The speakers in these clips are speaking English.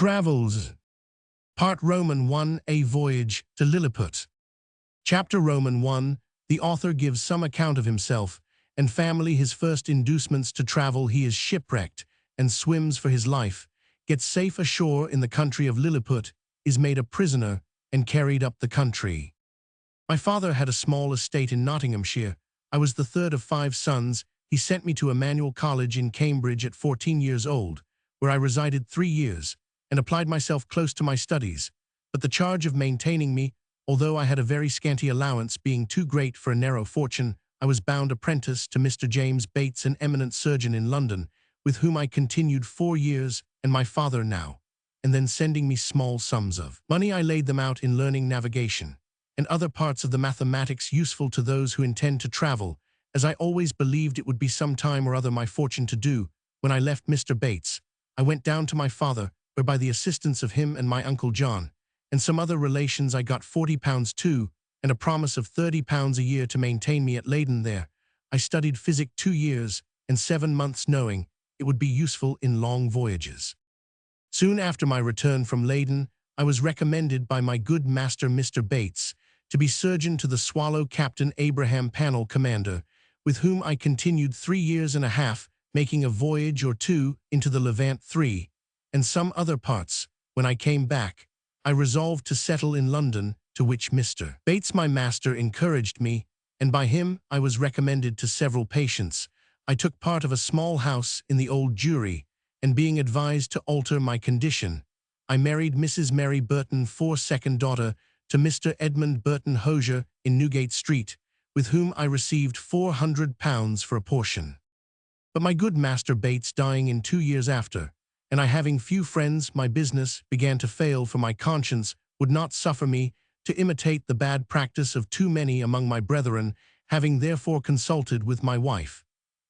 Travels. Part Roman 1, A Voyage to Lilliput. Chapter Roman 1, the author gives some account of himself and family. His first inducements to travel. He is shipwrecked and swims for his life, gets safe ashore in the country of Lilliput, is made a prisoner and carried up the country. My father had a small estate in Nottinghamshire. I was the third of 5 sons. He sent me to Emmanuel College in Cambridge at 14 years old, where I resided 3 years and applied myself close to my studies. But the charge of maintaining me, although I had a very scanty allowance, being too great for a narrow fortune, I was bound apprentice to Mr. James Bates, an eminent surgeon in London, with whom I continued 4 years, and my father now, and then sending me small sums of money, I laid them out in learning navigation and other parts of the mathematics useful to those who intend to travel, as I always believed it would be some time or other my fortune to do. When I left Mr. Bates, I went down to my father, where by the assistance of him and my Uncle John, and some other relations, I got £40 too, and a promise of £30 a year to maintain me at Leyden. There I studied physic 2 years and 7 months, knowing it would be useful in long voyages. Soon after my return from Leyden, I was recommended by my good master Mr. Bates to be surgeon to the Swallow, Captain Abraham Pannell, commander, with whom I continued 3 years and a half, making a voyage or two into the Levant and some other parts. When I came back, I resolved to settle in London, to which Mr. Bates, my master, encouraged me, and by him I was recommended to several patients. I took part of a small house in the Old Jewry, and being advised to alter my condition, I married Mrs. Mary Burton, 4th daughter to Mr. Edmund Burton Hosier in Newgate Street, with whom I received £400 for a portion. But my good master Bates dying in 2 years after, and I having few friends, my business began to fail, for my conscience would not suffer me to imitate the bad practice of too many among my brethren. Having therefore consulted with my wife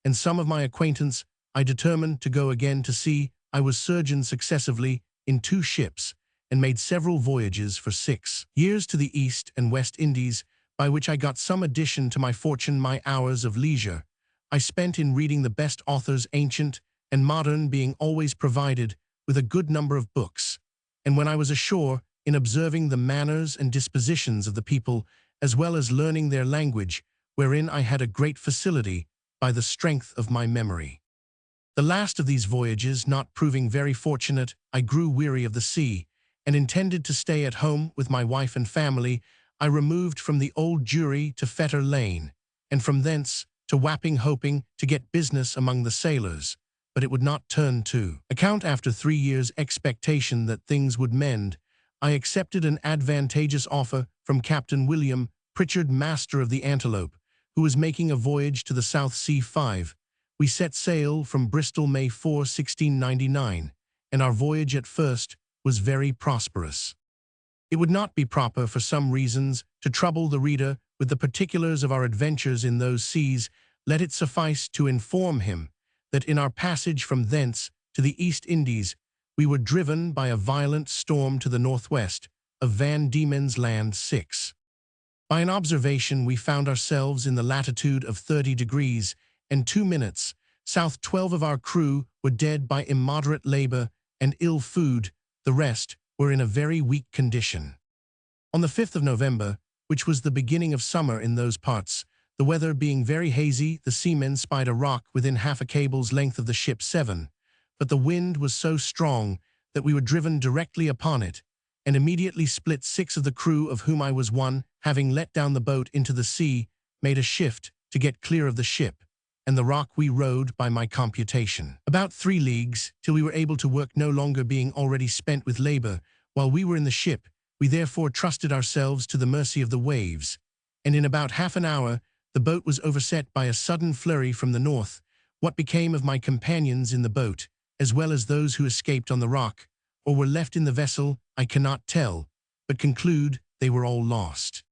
and some of my acquaintance, I determined to go again to sea. I was surgeon successively in 2 ships, and made several voyages for 6 years to the East and West Indies, by which I got some addition to my fortune. My hours of leisure I spent in reading the best authors, ancient and modern, being always provided with a good number of books, and when I was ashore, in observing the manners and dispositions of the people, as well as learning their language, wherein I had a great facility by the strength of my memory. The last of these voyages not proving very fortunate, I grew weary of the sea, and intended to stay at home with my wife and family. I removed from the Old Jewry to Fetter Lane, and from thence to Wapping, hoping to get business among the sailors, but it would not turn to account. After 3 years' expectation that things would mend, I accepted an advantageous offer from Captain William Pritchard, master of the Antelope, who was making a voyage to the South Sea. We set sail from Bristol May 4, 1699, and our voyage at first was very prosperous. It would not be proper, for some reasons, to trouble the reader with the particulars of our adventures in those seas. Let it suffice to inform him that in our passage from thence to the East Indies, we were driven by a violent storm to the northwest of Van Diemen's Land 6. By an observation, we found ourselves in the latitude of 30 degrees and 2 minutes south. 12 of our crew were dead by immoderate labor and ill food. The rest were in a very weak condition. On the 5th of November, which was the beginning of summer in those parts, the weather being very hazy, the seamen spied a rock within half a cable's length of the ship 7, but the wind was so strong that we were driven directly upon it, and immediately split. 6 of the crew, of whom I was one, having let down the boat into the sea, made a shift to get clear of the ship, and the rock we rowed, by my computation, about 3 leagues, till we were able to work no longer, being already spent with labor while we were in the ship. We therefore trusted ourselves to the mercy of the waves, and in about half an hour the boat was overset by a sudden flurry from the north. What became of my companions in the boat, as well as those who escaped on the rock, or were left in the vessel, I cannot tell, but conclude they were all lost.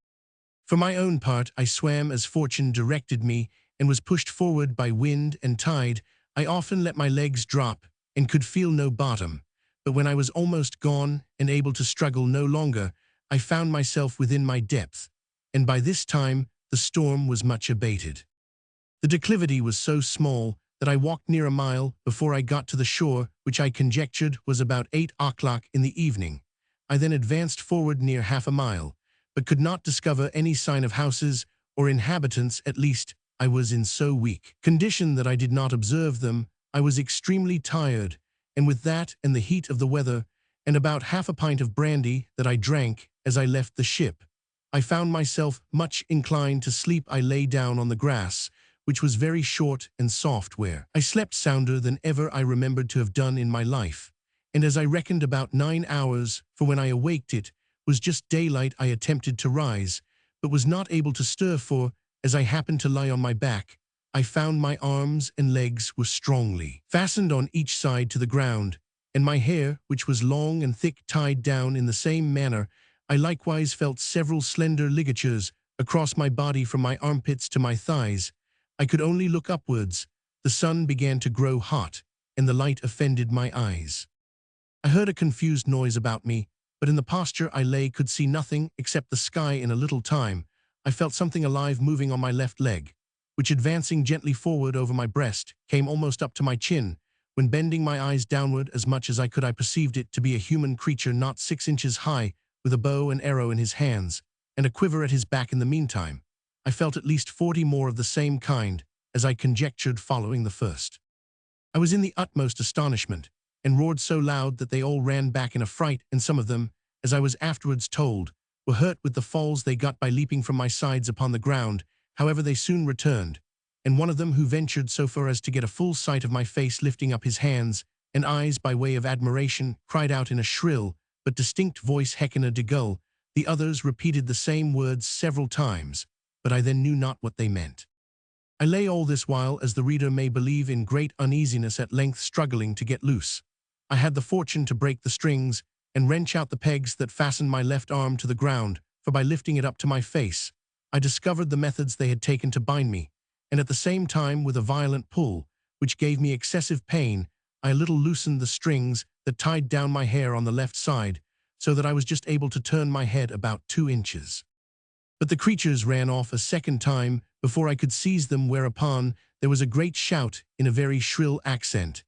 For my own part, I swam as fortune directed me, and was pushed forward by wind and tide. I often let my legs drop, and could feel no bottom, but when I was almost gone, and able to struggle no longer, I found myself within my depth, and by this time the storm was much abated. The declivity was so small that I walked near a mile before I got to the shore, which I conjectured was about 8 o'clock in the evening. I then advanced forward near half a mile, but could not discover any sign of houses or inhabitants. At least I was in so weak condition that I did not observe them. I was extremely tired, and with that and the heat of the weather, and about half a pint of brandy that I drank as I left the ship, I found myself much inclined to sleep. I lay down on the grass, which was very short and soft, where I slept sounder than ever I remembered to have done in my life, and as I reckoned about 9 hours, for when I awaked it was just daylight, I attempted to rise, but was not able to stir, for, as I happened to lie on my back, I found my arms and legs were strongly fastened on each side to the ground, and my hair, which was long and thick, tied down in the same manner. I likewise felt several slender ligatures across my body from my armpits to my thighs. I could only look upwards. The sun began to grow hot, and the light offended my eyes. I heard a confused noise about me, but in the posture I lay could see nothing except the sky. In a little time, I felt something alive moving on my left leg, which, advancing gently forward over my breast, came almost up to my chin. When bending my eyes downward as much as I could, I perceived it to be a human creature not 6 inches high, with a bow and arrow in his hands, and a quiver at his back. In the meantime, I felt at least 40 more of the same kind, as I conjectured following the first. I was in the utmost astonishment, and roared so loud that they all ran back in a fright, and some of them, as I was afterwards told, were hurt with the falls they got by leaping from my sides upon the ground. However, they soon returned, and one of them, who ventured so far as to get a full sight of my face, lifting up his hands and eyes by way of admiration, cried out in a shrill but distinct voice, "Hekinah de Gull." The others repeated the same words several times, but I then knew not what they meant. I lay all this while, as the reader may believe, in great uneasiness, at length struggling to get loose. I had the fortune to break the strings and wrench out the pegs that fastened my left arm to the ground, for by lifting it up to my face, I discovered the methods they had taken to bind me, and at the same time, with a violent pull, which gave me excessive pain, I a little loosened the strings that tied down my hair on the left side, so that I was just able to turn my head about 2 inches. But the creatures ran off a second time before I could seize them, whereupon there was a great shout in a very shrill accent,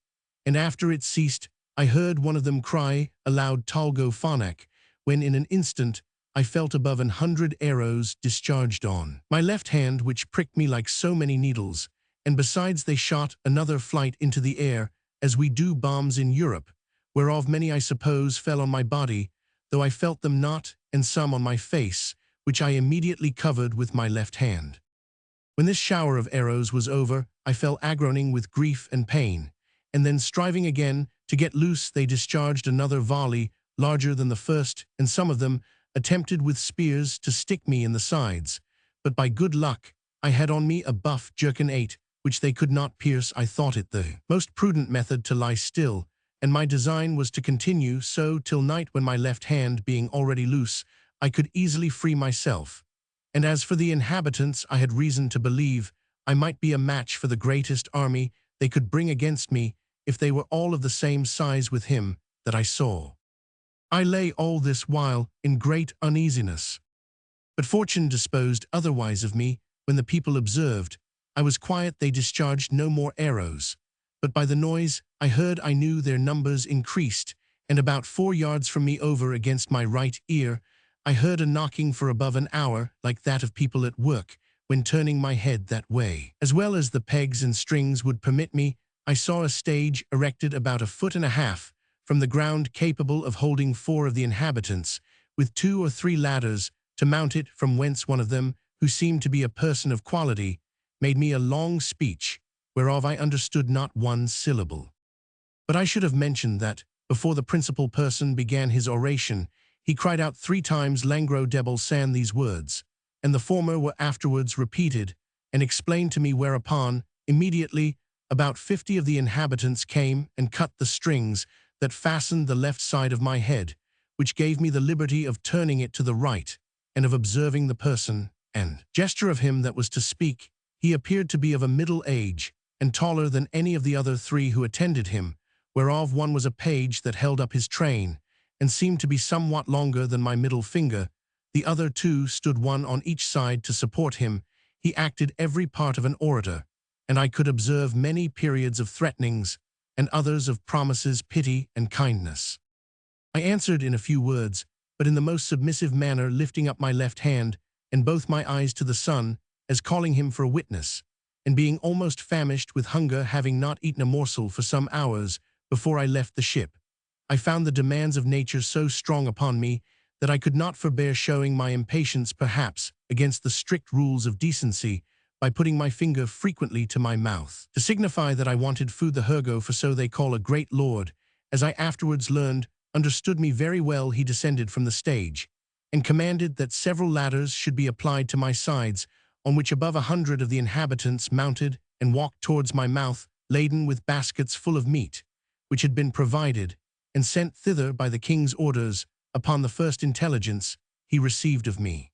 and after it ceased, I heard one of them cry aloud, "Talgo phonak," when in an instant I felt above 100 arrows discharged on my left hand, which pricked me like so many needles, and besides they shot another flight into the air, as we do bombs in Europe, whereof many I suppose fell on my body, though I felt them not, and some on my face, which I immediately covered with my left hand. When this shower of arrows was over, I fell agroaning with grief and pain, and then striving again to get loose, they discharged another volley larger than the first, and some of them attempted with spears to stick me in the sides, but by good luck I had on me a buff jerkin, which they could not pierce. I thought it the most prudent method to lie still, and my design was to continue so till night, when, my left hand being already loose, I could easily free myself. And as for the inhabitants, I had reason to believe I might be a match for the greatest army they could bring against me, if they were all of the same size with him that I saw. I lay all this while in great uneasiness, but fortune disposed otherwise of me. When the people observed I was quiet, they discharged no more arrows, but by the noise I heard I knew their numbers increased, and about 4 yards from me, over against my right ear, I heard a knocking for above an hour, like that of people at work. When turning my head that way, as well as the pegs and strings would permit me, I saw a stage erected about 1.5 feet from the ground, capable of holding 4 of the inhabitants, with 2 or 3 ladders to mount it, from whence one of them, who seemed to be a person of quality, made me a long speech, whereof I understood not 1 syllable. But I should have mentioned that, before the principal person began his oration, he cried out 3 times, "Langro debel san," these words, and the former were afterwards repeated and explained to me, whereupon, immediately, about 50 of the inhabitants came and cut the strings that fastened the left side of my head, which gave me the liberty of turning it to the right, and of observing the person and gesture of him that was to speak. He appeared to be of a middle age, and taller than any of the other 3 who attended him, whereof one was a page that held up his train, and seemed to be somewhat longer than my middle finger. The other 2 stood one on each side to support him. He acted every part of an orator, and I could observe many periods of threatenings and others of promises, pity, and kindness. I answered in a few words, but in the most submissive manner, lifting up my left hand and both my eyes to the sun, as calling him for a witness, and being almost famished with hunger, having not eaten a morsel for some hours before I left the ship. I found the demands of nature so strong upon me that I could not forbear showing my impatience, perhaps, against the strict rules of decency, by putting my finger frequently to my mouth, to signify that I wanted food. The Hergo, for so they call a great lord, as I afterwards learned, understood me very well. He descended from the stage, and commanded that several ladders should be applied to my sides, on which above 100 of the inhabitants mounted and walked towards my mouth, laden with baskets full of meat, which had been provided and sent thither by the king's orders upon the first intelligence he received of me.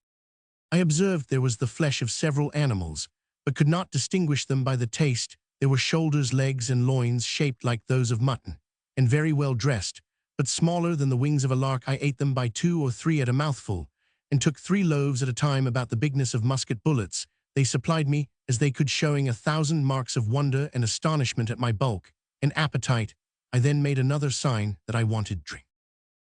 I observed there was the flesh of several animals, but could not distinguish them by the taste. There were shoulders, legs, and loins shaped like those of mutton, and very well dressed, but smaller than the wings of a lark. I ate them by 2 or 3 at a mouthful, and took 3 loaves at a time, about the bigness of musket bullets. They supplied me as they could, showing 1,000 marks of wonder and astonishment at my bulk and appetite. I then made another sign that I wanted drink.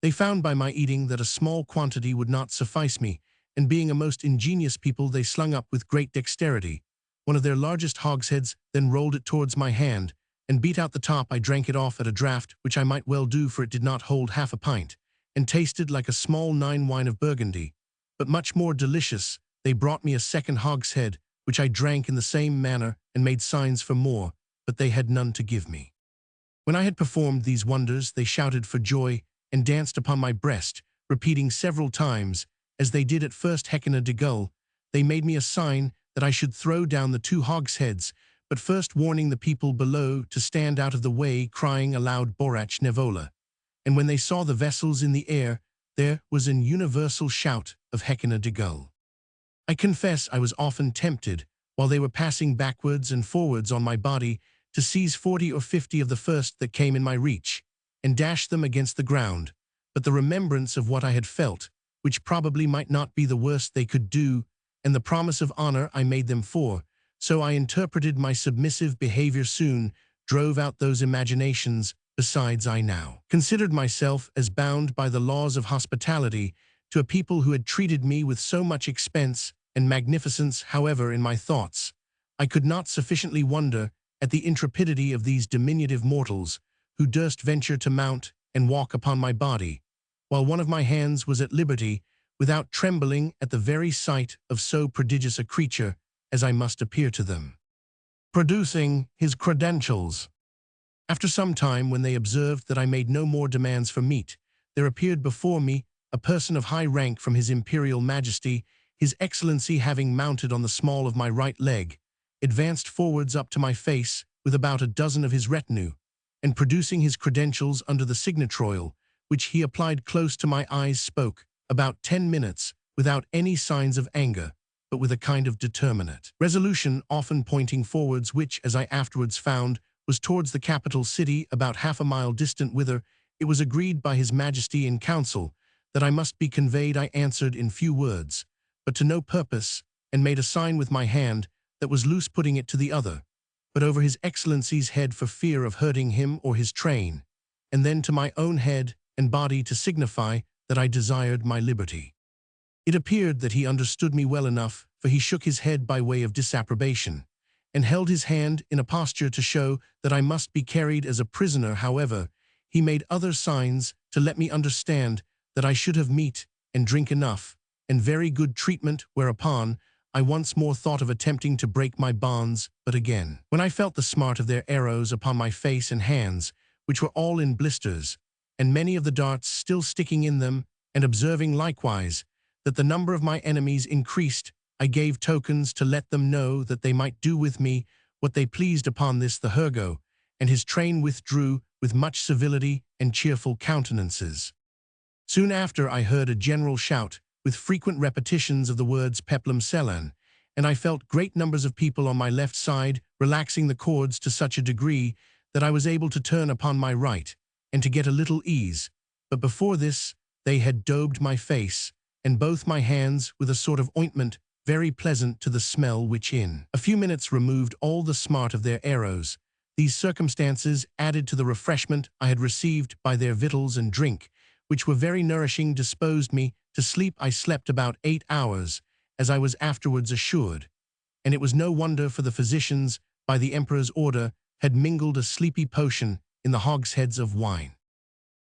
They found by my eating that a small quantity would not suffice me, and being a most ingenious people, they slung up with great dexterity one of their largest hogsheads, then rolled it towards my hand, and beat out the top. I drank it off at a draught, which I might well do, for it did not hold half a pint, and tasted like a small 9 wine of Burgundy, but much more delicious. They brought me a second hogshead, which I drank in the same manner, and made signs for more, but they had none to give me. When I had performed these wonders, they shouted for joy, and danced upon my breast, repeating several times, as they did at first, Houyhnhnms de Gull. They made me a sign that I should throw down the 2 hogsheads, but first warning the people below to stand out of the way, crying aloud, Borach Nevola. And when they saw the vessels in the air, there was an universal shout of Houyhnhnms de Gull. I confess I was often tempted, while they were passing backwards and forwards on my body, to seize 40 or 50 of the first that came in my reach, and dash them against the ground. But the remembrance of what I had felt, which probably might not be the worst they could do, and the promise of honor I made them for, so I interpreted my submissive behavior, soon drove out those imaginations. Besides, I now considered myself as bound by the laws of hospitality to a people who had treated me with so much expense and magnificence. However, in my thoughts, I could not sufficiently wonder at the intrepidity of these diminutive mortals, who durst venture to mount and walk upon my body, while one of my hands was at liberty, without trembling at the very sight of so prodigious a creature as I must appear to them. Producing his credentials. After some time, when they observed that I made no more demands for meat, there appeared before me a person of high rank from his imperial majesty. His excellency, having mounted on the small of my right leg, advanced forwards up to my face with about a dozen of his retinue, and producing his credentials under the signatroil, which he applied close to my eyes, spoke about 10 minutes without any signs of anger, but with a kind of determinate resolution, often pointing forwards, which, as I afterwards found, was towards the capital city, about half a mile distant, whither it was agreed by his majesty in council that I must be conveyed. I answered in few words, but to no purpose, and made a sign with my hand that was loose, putting it to the other, but over his excellency's head, for fear of hurting him or his train, and then to my own head and body, to signify that I desired my liberty. It appeared that he understood me well enough, for he shook his head by way of disapprobation, and held his hand in a posture to show that I must be carried as a prisoner. However, he made other signs to let me understand that I should have meat and drink enough, and very good treatment, whereupon I once more thought of attempting to break my bonds, but again, when I felt the smart of their arrows upon my face and hands, which were all in blisters, and many of the darts still sticking in them, and observing likewise that the number of my enemies increased, I gave tokens to let them know that they might do with me what they pleased. Upon this the Hergo and his train withdrew with much civility and cheerful countenances. Soon after I heard a general shout, with frequent repetitions of the words peplum selan, and I felt great numbers of people on my left side relaxing the cords to such a degree that I was able to turn upon my right, and to get a little ease, but before this they had daubed my face and both my hands with a sort of ointment very pleasant to the smell, which in a few minutes removed all the smart of their arrows. These circumstances, added to the refreshment I had received by their victuals and drink, which were very nourishing, disposed me to sleep. I slept about 8 hours, as I was afterwards assured, and it was no wonder, for the physicians, by the emperor's order, had mingled a sleepy potion in the hogsheads of wine.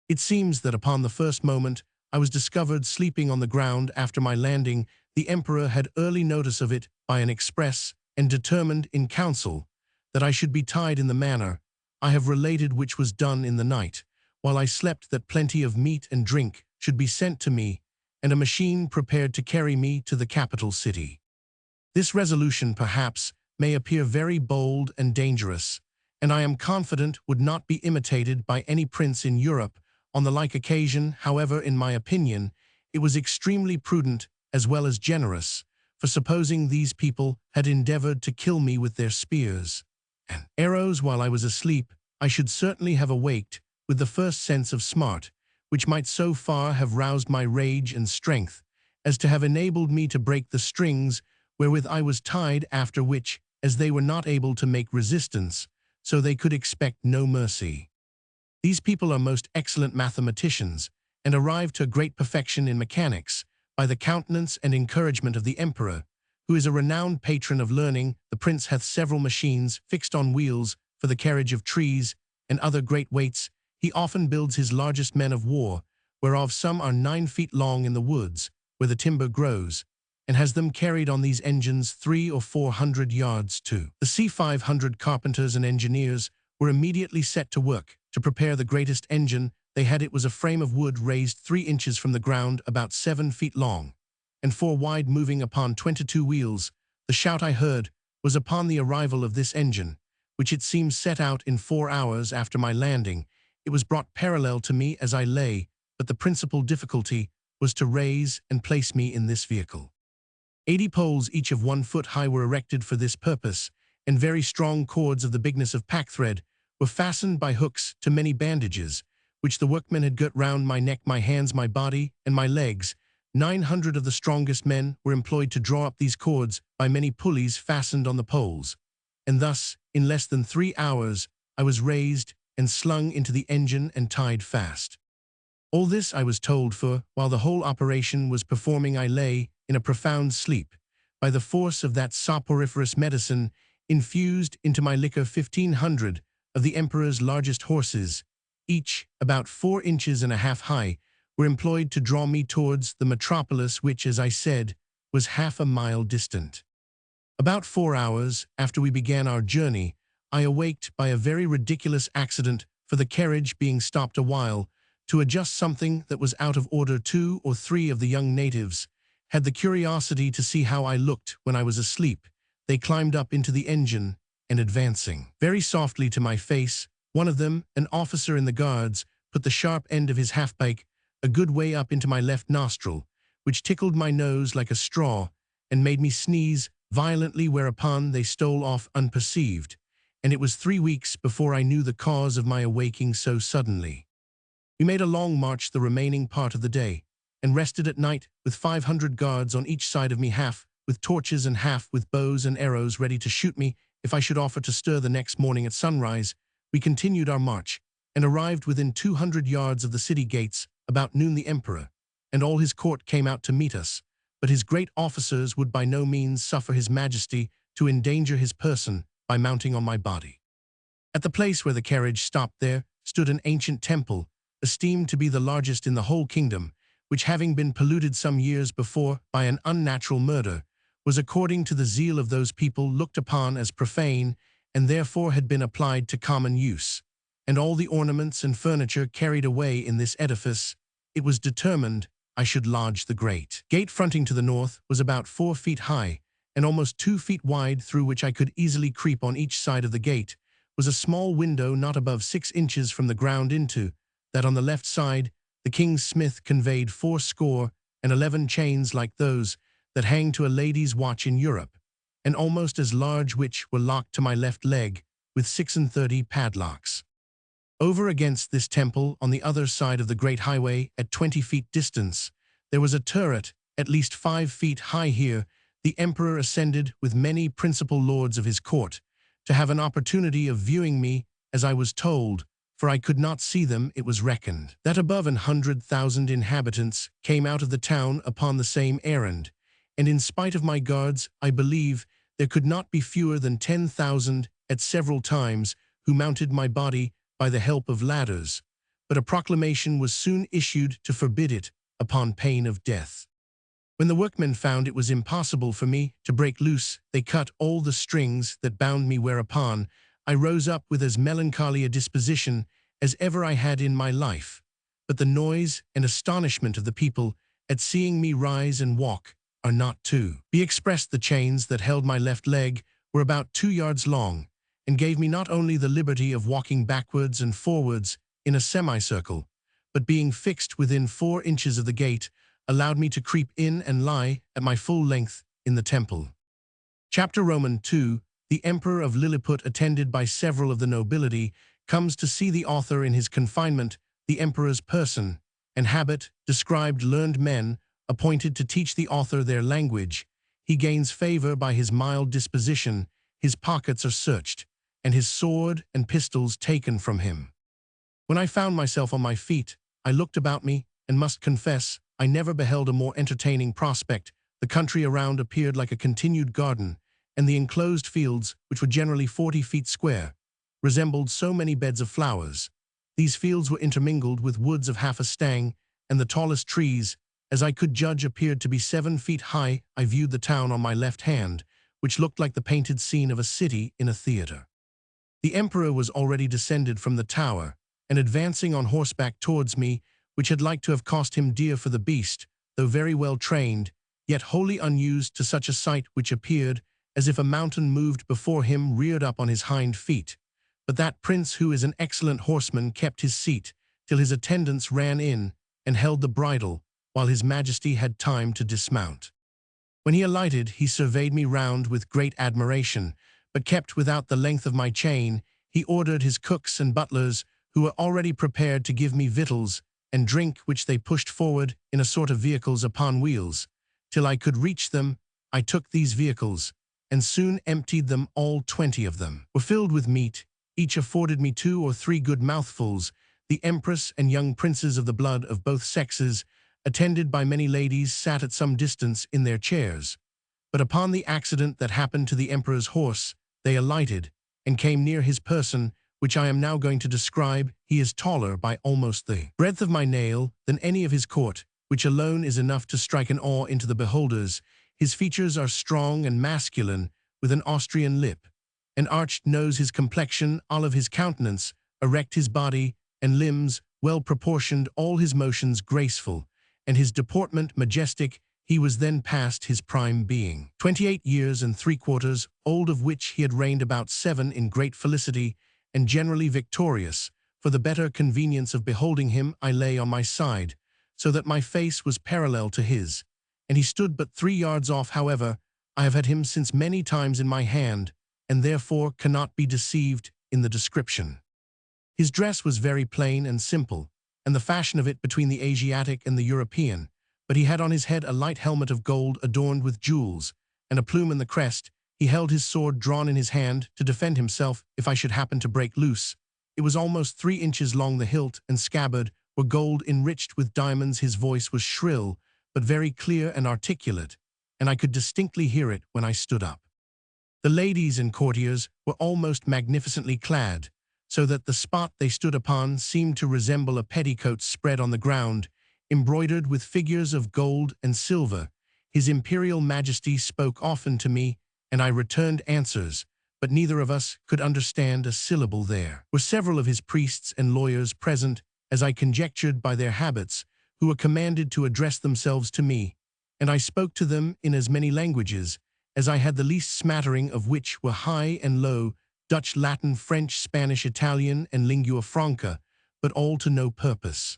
It seems that upon the first moment I was discovered sleeping on the ground after my landing, the emperor had early notice of it by an express, and determined in council that I should be tied in the manner I have related, which was done in the night, while I slept, that plenty of meat and drink should be sent to me, and a machine prepared to carry me to the capital city. This resolution, perhaps, may appear very bold and dangerous, and I am confident would not be imitated by any prince in Europe on the like occasion. However, in my opinion, it was extremely prudent as well as generous, for supposing these people had endeavored to kill me with their spears and arrows while I was asleep, I should certainly have awaked with the first sense of smart, which might so far have roused my rage and strength as to have enabled me to break the strings wherewith I was tied, after which, as they were not able to make resistance, so they could expect no mercy. These people are most excellent mathematicians, and arrived to great perfection in mechanics, by the countenance and encouragement of the emperor, who is a renowned patron of learning. The prince hath several machines fixed on wheels for the carriage of trees and other great weights. He often builds his largest men of war, whereof some are 9 feet long in the woods, where the timber grows, and has them carried on these engines 300 or 400 yards to the sea. 500 carpenters and engineers were immediately set to work to prepare the greatest engine they had. It was a frame of wood raised 3 inches from the ground, about 7 feet long, and 4 wide, moving upon 22 wheels. The shout I heard was upon the arrival of this engine, which it seems set out in 4 hours after my landing. It was brought parallel to me as I lay, but the principal difficulty was to raise and place me in this vehicle. 80 poles, each of 1 foot high, were erected for this purpose, and very strong cords of the bigness of packthread were fastened by hooks to many bandages, which the workmen had got round my neck, my hands, my body, and my legs. 900 of the strongest men were employed to draw up these cords by many pulleys fastened on the poles, and thus, in less than 3 hours, I was raised and slung into the engine and tied fast. All this I was told, for, while the whole operation was performing, I lay in a profound sleep, by the force of that soporiferous medicine infused into my liquor. 1,500 of the emperor's largest horses, each about 4 inches and a half high, were employed to draw me towards the metropolis, which, as I said, was half a mile distant. About 4 hours after we began our journey, I awaked by a very ridiculous accident, for the carriage being stopped a while to adjust something that was out of order. 2 or 3 of the young natives had the curiosity to see how I looked when I was asleep. They climbed up into the engine, and advancing very softly to my face, one of them, an officer in the guards, put the sharp end of his half-pike a good way up into my left nostril, which tickled my nose like a straw, and made me sneeze violently, whereupon they stole off unperceived, and it was 3 weeks before I knew the cause of my awaking so suddenly. We made a long march the remaining part of the day, and rested at night with 500 guards on each side of me, half with torches and half with bows and arrows, ready to shoot me if I should offer to stir. The next morning at sunrise, we continued our march, and arrived within 200 yards of the city gates. About noon the emperor and all his court came out to meet us, but his great officers would by no means suffer his majesty to endanger his person by mounting on my body. At the place where the carriage stopped there stood an ancient temple, esteemed to be the largest in the whole kingdom, which, having been polluted some years before by an unnatural murder, was, according to the zeal of those people, looked upon as profane, and therefore had been applied to common use, and all the ornaments and furniture carried away in this edifice. It was determined I should lodge. The great gate fronting to the north was about 4 feet high, and almost 2 feet wide, through which I could easily creep. On each side of the gate was a small window not above 6 inches from the ground. Into that on the left side the king's smith conveyed 411 chains like those that hang to a lady's watch in Europe, and almost as large, which were locked to my left leg with 36 padlocks. Over against this temple, on the other side of the great highway, at 20 feet distance, there was a turret at least 5 feet high. Here the emperor ascended with many principal lords of his court, to have an opportunity of viewing me, as I was told, for I could not see them, it was reckoned, that above 100,000 inhabitants came out of the town upon the same errand, and in spite of my guards, I believe there could not be fewer than 10,000 at several times who mounted my body by the help of ladders, but a proclamation was soon issued to forbid it upon pain of death. When the workmen found it was impossible for me to break loose, they cut all the strings that bound me, whereupon I rose up with as melancholy a disposition as ever I had in my life. But the noise and astonishment of the people at seeing me rise and walk are not to be expressed. The chains that held my left leg were about 2 yards long, and gave me not only the liberty of walking backwards and forwards in a semicircle, but being fixed within 4 inches of the gate, allowed me to creep in and lie at my full length in the temple. Chapter Roman 2. The Emperor of Lilliput, attended by several of the nobility, comes to see the author in his confinement. The emperor's person and habit described learned men appointed to teach the author their language. He gains favor by his mild disposition, his pockets are searched, and his sword and pistols taken from him. When I found myself on my feet, I looked about me, and must confess, I never beheld a more entertaining prospect. The country around appeared like a continued garden, and the enclosed fields, which were generally 40 feet square, resembled so many beds of flowers. These fields were intermingled with woods of half a stang, and the tallest trees, as I could judge, appeared to be 7 feet high. I viewed the town on my left hand, which looked like the painted scene of a city in a theater. The emperor was already descended from the tower, and advancing on horseback towards me, which had like to have cost him dear, for the beast, though very well trained, yet wholly unused to such a sight, which appeared as if a mountain moved before him, reared up on his hind feet. But that prince, who is an excellent horseman, kept his seat till his attendants ran in and held the bridle, while his majesty had time to dismount. When he alighted, he surveyed me round with great admiration, but kept without the length of my chain. He ordered his cooks and butlers, who were already prepared to give me victuals and drink, which they pushed forward in a sort of vehicles upon wheels, till I could reach them. I took these vehicles, and soon emptied them. All 20 of them were filled with meat. Each afforded me 2 or 3 good mouthfuls. The empress and young princes of the blood of both sexes, attended by many ladies, sat at some distance in their chairs. But upon the accident that happened to the emperor's horse, they alighted, and came near his person, which I am now going to describe. He is taller by almost the breadth of my nail than any of his court, which alone is enough to strike an awe into the beholders. His features are strong and masculine, with an Austrian lip, an arched nose, his complexion olive, his countenance erect, his body and limbs well proportioned, all his motions graceful, and his deportment majestic. He was then past his prime, being 28 years and 3/4 old, of which he had reigned about 7 in great felicity, and generally victorious. For the better convenience of beholding him, I lay on my side, so that my face was parallel to his, and he stood but 3 yards off. However, I have had him since many times in my hand, and therefore cannot be deceived in the description. His dress was very plain and simple, and the fashion of it between the Asiatic and the European, but he had on his head a light helmet of gold adorned with jewels, and a plume in the crest. He held his sword drawn in his hand to defend himself if I should happen to break loose. It was almost 3 inches long. The hilt and scabbard were gold enriched with diamonds. His voice was shrill, but very clear and articulate, and I could distinctly hear it when I stood up. The ladies and courtiers were almost magnificently clad, so that the spot they stood upon seemed to resemble a petticoat spread on the ground, embroidered with figures of gold and silver. His imperial majesty spoke often to me, and I returned answers, but neither of us could understand a syllable. There were several of his priests and lawyers present, as I conjectured by their habits, who were commanded to address themselves to me, and I spoke to them in as many languages as I had the least smattering of, which were high and low, Dutch, Latin, French, Spanish, Italian, and lingua franca, but all to no purpose.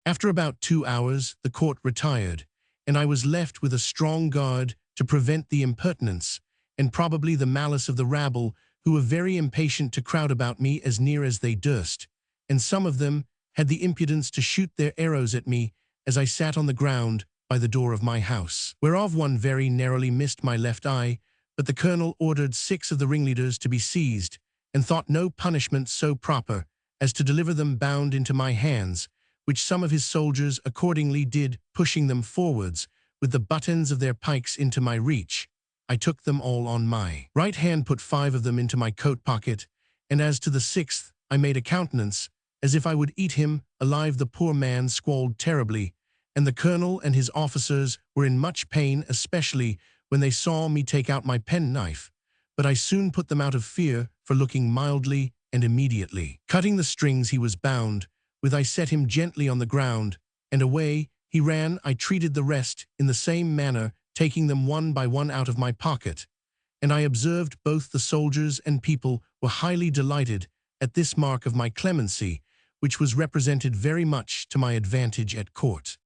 After about 2 hours, the court retired, and I was left with a strong guard to prevent the impertinence and probably the malice of the rabble, who were very impatient to crowd about me as near as they durst, and some of them had the impudence to shoot their arrows at me as I sat on the ground by the door of my house, whereof one very narrowly missed my left eye, but the colonel ordered 6 of the ringleaders to be seized, and thought no punishment so proper as to deliver them bound into my hands, which some of his soldiers accordingly did, pushing them forwards, with the buttons of their pikes into my reach. I took them all on my right hand, put 5 of them into my coat pocket, and as to the 6th, I made a countenance, as if I would eat him alive. The poor man squalled terribly, and the colonel and his officers were in much pain, especially when they saw me take out my penknife, but I soon put them out of fear for looking mildly, and immediately cutting the strings he was bound with, I set him gently on the ground, and away he ran. I treated the rest in the same manner, taking them one by one out of my pocket, and I observed both the soldiers and people were highly delighted at this mark of my clemency, which was represented very much to my advantage at court.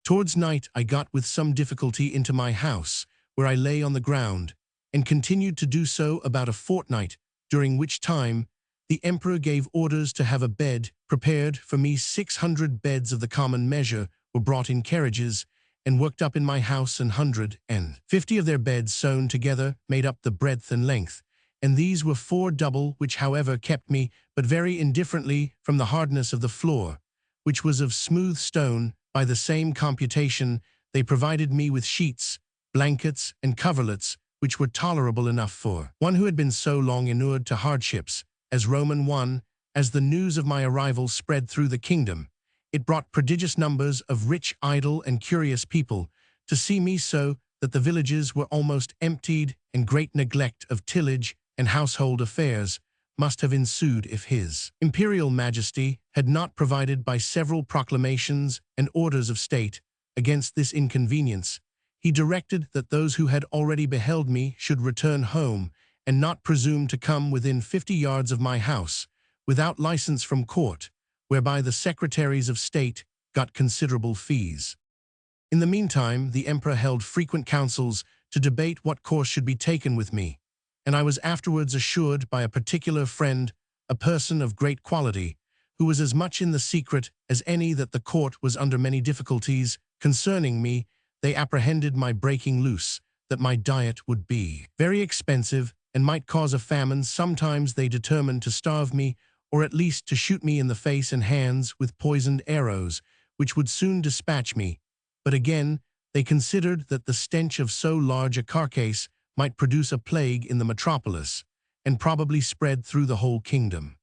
Towards night I got with some difficulty into my house, where I lay on the ground, and continued to do so about a fortnight, during which time the emperor gave orders to have a bed prepared for me. 600 beds of the common measure were brought in carriages and worked up in my house, and 150 of their beds sewn together made up the breadth and length, and these were 4 double, which however kept me but very indifferently from the hardness of the floor, which was of smooth stone. By the same computation they provided me with sheets, blankets, and coverlets, which were tolerable enough for one who had been so long inured to hardships as Roman I. As the news of my arrival spread through the kingdom, it brought prodigious numbers of rich, idle, and curious people to see me, so that the villages were almost emptied, and great neglect of tillage and household affairs must have ensued if His Imperial Majesty had not provided by several proclamations and orders of state against this inconvenience. He directed that those who had already beheld me should return home, and not presume to come within 50 yards of my house, without license from court, whereby the secretaries of state got considerable fees. In the meantime, the emperor held frequent councils to debate what course should be taken with me, and I was afterwards assured by a particular friend, a person of great quality, who was as much in the secret as any, that the court was under many difficulties concerning me. They apprehended my breaking loose, that my diet would be very expensive, and might cause a famine. Sometimes they determined to starve me, or at least to shoot me in the face and hands with poisoned arrows, which would soon dispatch me. But again, they considered that the stench of so large a carcass might produce a plague in the metropolis, and probably spread through the whole kingdom.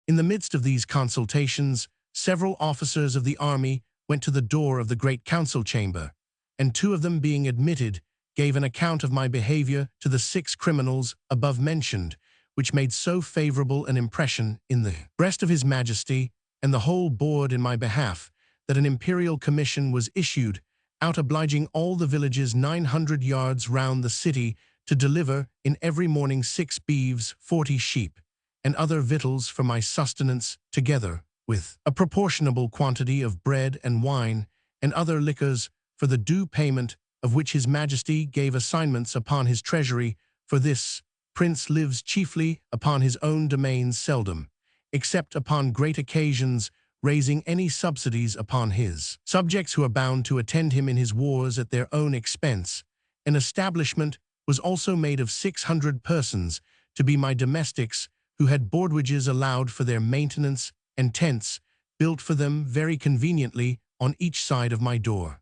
In the midst of these consultations, several officers of the army went to the door of the great council chamber, and 2 of them, being admitted, gave an account of my behavior to the 6 criminals above mentioned, which made so favorable an impression in the breast of His Majesty and the whole board in my behalf, that an imperial commission was issued out obliging all the villages 900 yards round the city to deliver in every morning 6 beeves, 40 sheep, and other victuals for my sustenance, together with a proportionable quantity of bread and wine and other liquors, for the due payment of which His Majesty gave assignments upon his treasury. For this prince lives chiefly upon his own domains, seldom, except upon great occasions, raising any subsidies upon his subjects, who are bound to attend him in his wars at their own expense. An establishment was also made of 600 persons to be my domestics, who had boardwages allowed for their maintenance, and tents built for them very conveniently on each side of my door.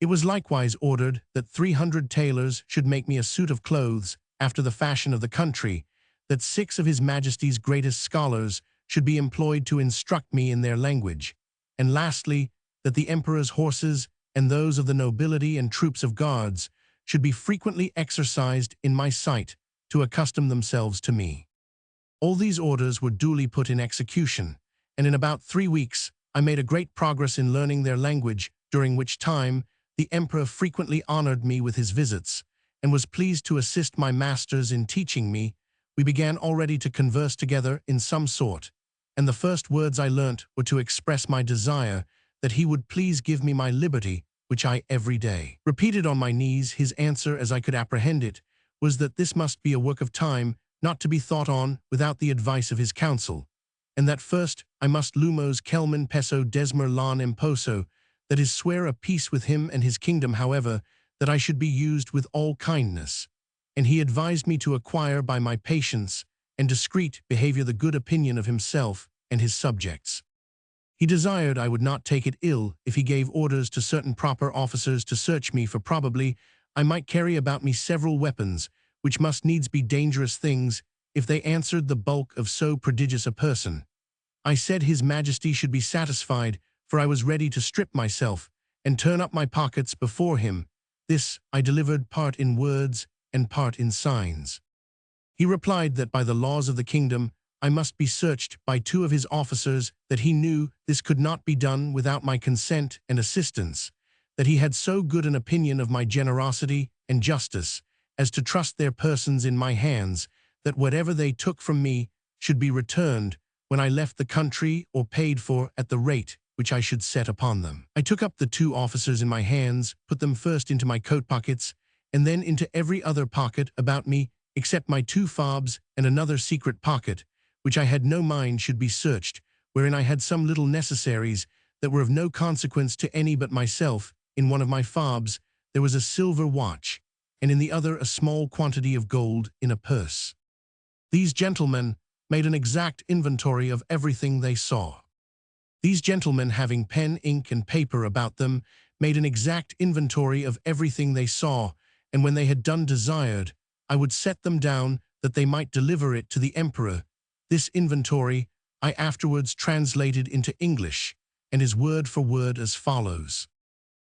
It was likewise ordered that 300 tailors should make me a suit of clothes after the fashion of the country, that 6 of His Majesty's greatest scholars should be employed to instruct me in their language, and lastly, that the emperor's horses and those of the nobility and troops of guards should be frequently exercised in my sight to accustom themselves to me. All these orders were duly put in execution, and in about 3 weeks I made a great progress in learning their language, during which time the emperor frequently honored me with his visits, and was pleased to assist my masters in teaching me. We began already to converse together in some sort, and the first words I learnt were to express my desire that he would please give me my liberty, which I every day repeated on my knees. His answer, as I could apprehend it, was that this must be a work of time, not to be thought on without the advice of his council, and that first I must lumos kelmen peso desmer lan imposo, that is swear a peace with him and his kingdom, however, that I should be used with all kindness. And he advised me to acquire by my patience and discreet behavior the good opinion of himself and his subjects. He desired I would not take it ill if he gave orders to certain proper officers to search me, for probably I might carry about me several weapons, which must needs be dangerous things if they answered the bulk of so prodigious a person. I said his majesty should be satisfied, for I was ready to strip myself and turn up my pockets before him. This I delivered part in words and part in signs. He replied that by the laws of the kingdom I must be searched by 2 of his officers, that he knew this could not be done without my consent and assistance, that he had so good an opinion of my generosity and justice as to trust their persons in my hands, that whatever they took from me should be returned when I left the country or paid for at the rate which I should set upon them. I took up the 2 officers in my hands, put them first into my coat pockets, and then into every other pocket about me, except my 2 fobs and another secret pocket, which I had no mind should be searched, wherein I had some little necessaries that were of no consequence to any but myself. In one of my fobs there was a silver watch, and in the other a small quantity of gold in a purse. These gentlemen made an exact inventory of everything they saw. These gentlemen, having pen, ink, and paper about them, made an exact inventory of everything they saw, and when they had done desired, I would set them down that they might deliver it to the emperor. This inventory I afterwards translated into English, and is word for word as follows.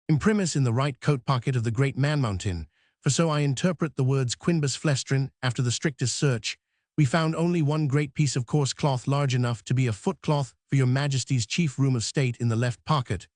Imprimis in the right coat pocket of the great man-mountain, for so I interpret the words quinbus flestrin. After the strictest search, we found only one great piece of coarse cloth large enough to be a footcloth for your majesty's chief room of state in the left pocket.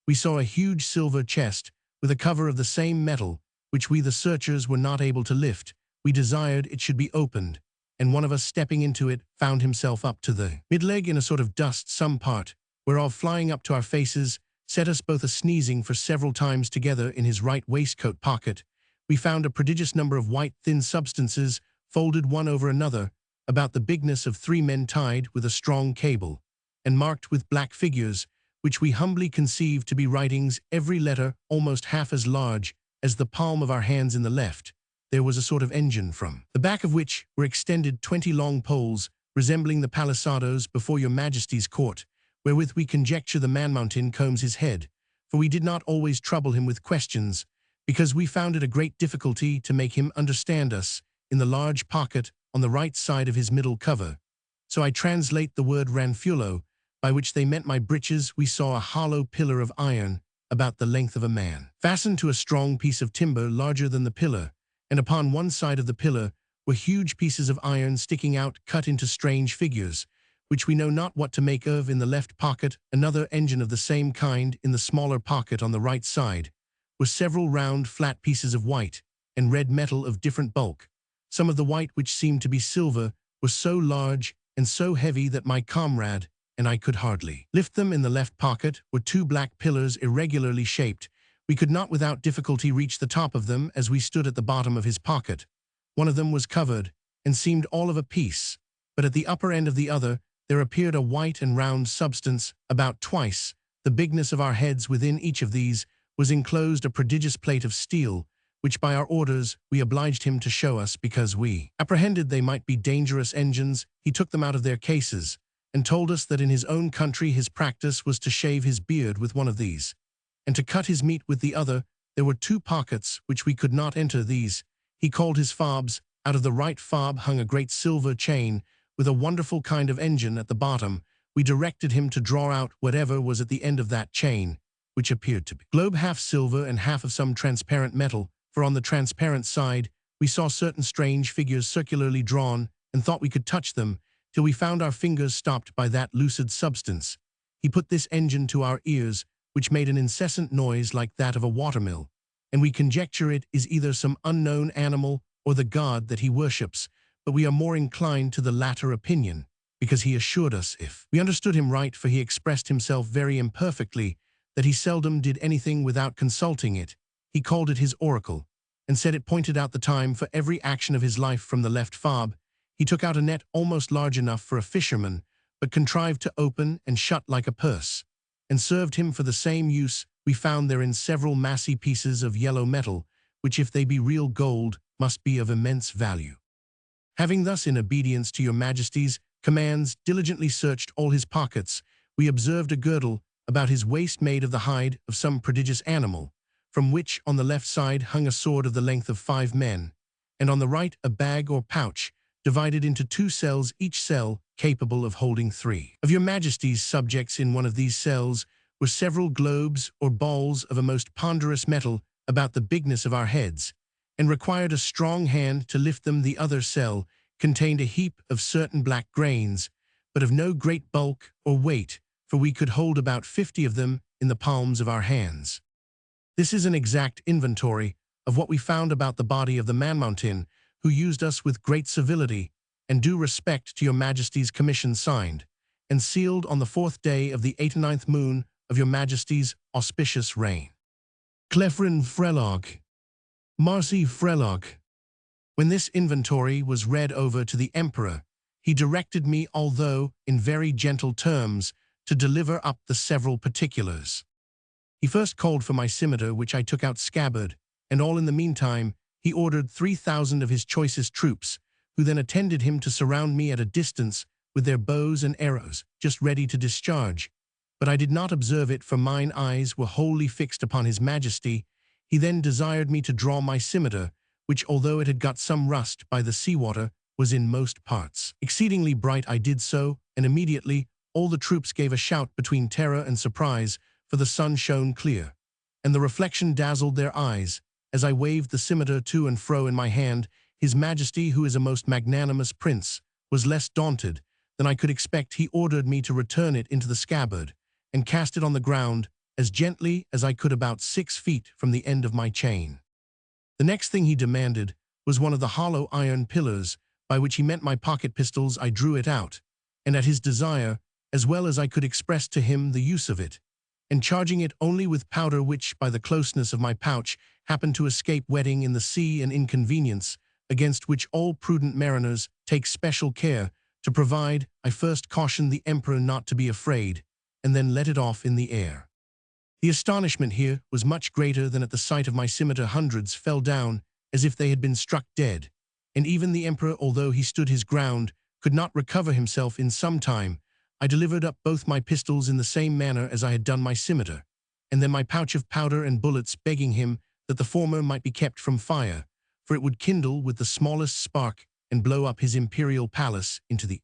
We saw a huge silver chest with a cover of the same metal, which we the searchers were not able to lift. We desired it should be opened, and one of us stepping into it found himself up to the mid-leg in a sort of dust some part, whereof flying up to our faces set us both a-sneezing for several times together. In his right waistcoat pocket we found a prodigious number of white thin substances, folded one over another, about the bigness of 3 men tied with a strong cable, and marked with black figures, which we humbly conceived to be writings, every letter almost half as large as the palm of our hands. In the left there was a sort of engine, from the back of which were extended 20 long poles, resembling the palisadoes before your majesty's court, wherewith we conjecture the man-mountain combs his head, for we did not always trouble him with questions, because we found it a great difficulty to make him understand us. In the large pocket on the right side of his middle cover, so I translate the word ranfulo, by which they meant my breeches, we saw a hollow pillar of iron about the length of a man, fastened to a strong piece of timber larger than the pillar, and upon one side of the pillar were huge pieces of iron sticking out, cut into strange figures, which we know not what to make of. In the left pocket another engine of the same kind. In the smaller pocket on the right side were several round flat pieces of white and red metal of different bulk. Some of the white, which seemed to be silver, were so large and so heavy that my comrade and I could hardly lift them. In the left pocket were 2 black pillars irregularly shaped. We could not without difficulty reach the top of them as we stood at the bottom of his pocket. One of them was covered and seemed all of a piece, but at the upper end of the other there appeared a white and round substance about twice the bigness of our heads. Within each of these was enclosed a prodigious plate of steel, which by our orders we obliged him to show us, because we apprehended they might be dangerous engines. He took them out of their cases, and told us that in his own country his practice was to shave his beard with one of these, and to cut his meat with the other. There were 2 pockets which we could not enter. These he called his fobs. Out of the right fob hung a great silver chain, with a wonderful kind of engine at the bottom. We directed him to draw out whatever was at the end of that chain, which appeared to be globe, half silver and half of some transparent metal, for on the transparent side we saw certain strange figures circularly drawn, and thought we could touch them, till we found our fingers stopped by that lucid substance. He put this engine to our ears, which made an incessant noise like that of a watermill, and we conjecture it is either some unknown animal or the god that he worships, but we are more inclined to the latter opinion, because he assured us, if we understood him right, for he expressed himself very imperfectly, that he seldom did anything without consulting it. He called it his oracle, and said it pointed out the time for every action of his life. From the left fob he took out a net almost large enough for a fisherman, but contrived to open and shut like a purse, and served him for the same use we found therein several massy pieces of yellow metal, which if they be real gold, must be of immense value. Having thus, in obedience to your Majesty's commands, diligently searched all his pockets, we observed a girdle about his waist made of the hide of some prodigious animal, from which on the left side hung a sword of the length of 5 men, and on the right a bag or pouch, divided into 2 cells, each cell capable of holding 3. Of your Majesty's subjects in one of these cells were several globes or balls of a most ponderous metal about the bigness of our heads, and required a strong hand to lift them. The other cell contained a heap of certain black grains, but of no great bulk or weight, for we could hold about 50 of them in the palms of our hands. This is an exact inventory of what we found about the body of the man Mountain, who used us with great civility and due respect to your Majesty's commission, signed and sealed on the 4th day of the 89th moon of your Majesty's auspicious reign. Clefrin Frelogue. Marcy Frelogue. When this inventory was read over to the Emperor, he directed me, although in very gentle terms, to deliver up the several particulars. He first called for my scimitar, which I took out scabbard, and all in the meantime he ordered 3,000 of his choicest troops, who then attended him, to surround me at a distance with their bows and arrows, just ready to discharge. But I did not observe it, for mine eyes were wholly fixed upon his Majesty. He then desired me to draw my scimitar, which, although it had got some rust by the sea-water, was in most parts exceedingly bright. I did so, and immediately all the troops gave a shout between terror and surprise, for the sun shone clear, and the reflection dazzled their eyes. As I waved the scimitar to and fro in my hand, his Majesty, who is a most magnanimous prince, was less daunted than I could expect. He ordered me to return it into the scabbard, and cast it on the ground as gently as I could, about 6 feet from the end of my chain. The next thing he demanded was one of the hollow iron pillars, by which he meant my pocket pistols. I drew it out, and at his desire, as well as I could express to him the use of it, and charging it only with powder, which, by the closeness of my pouch, happened to escape wetting in the sea, an inconvenience against which all prudent mariners take special care to provide, I first cautioned the Emperor not to be afraid, and then let it off in the air. The astonishment here was much greater than at the sight of my scimitar. Hundreds fell down as if they had been struck dead, and even the Emperor, although he stood his ground, could not recover himself. In some time I delivered up both my pistols in the same manner as I had done my scimitar, and then my pouch of powder and bullets, begging him that the former might be kept from fire, for it would kindle with the smallest spark and blow up his imperial palace into the.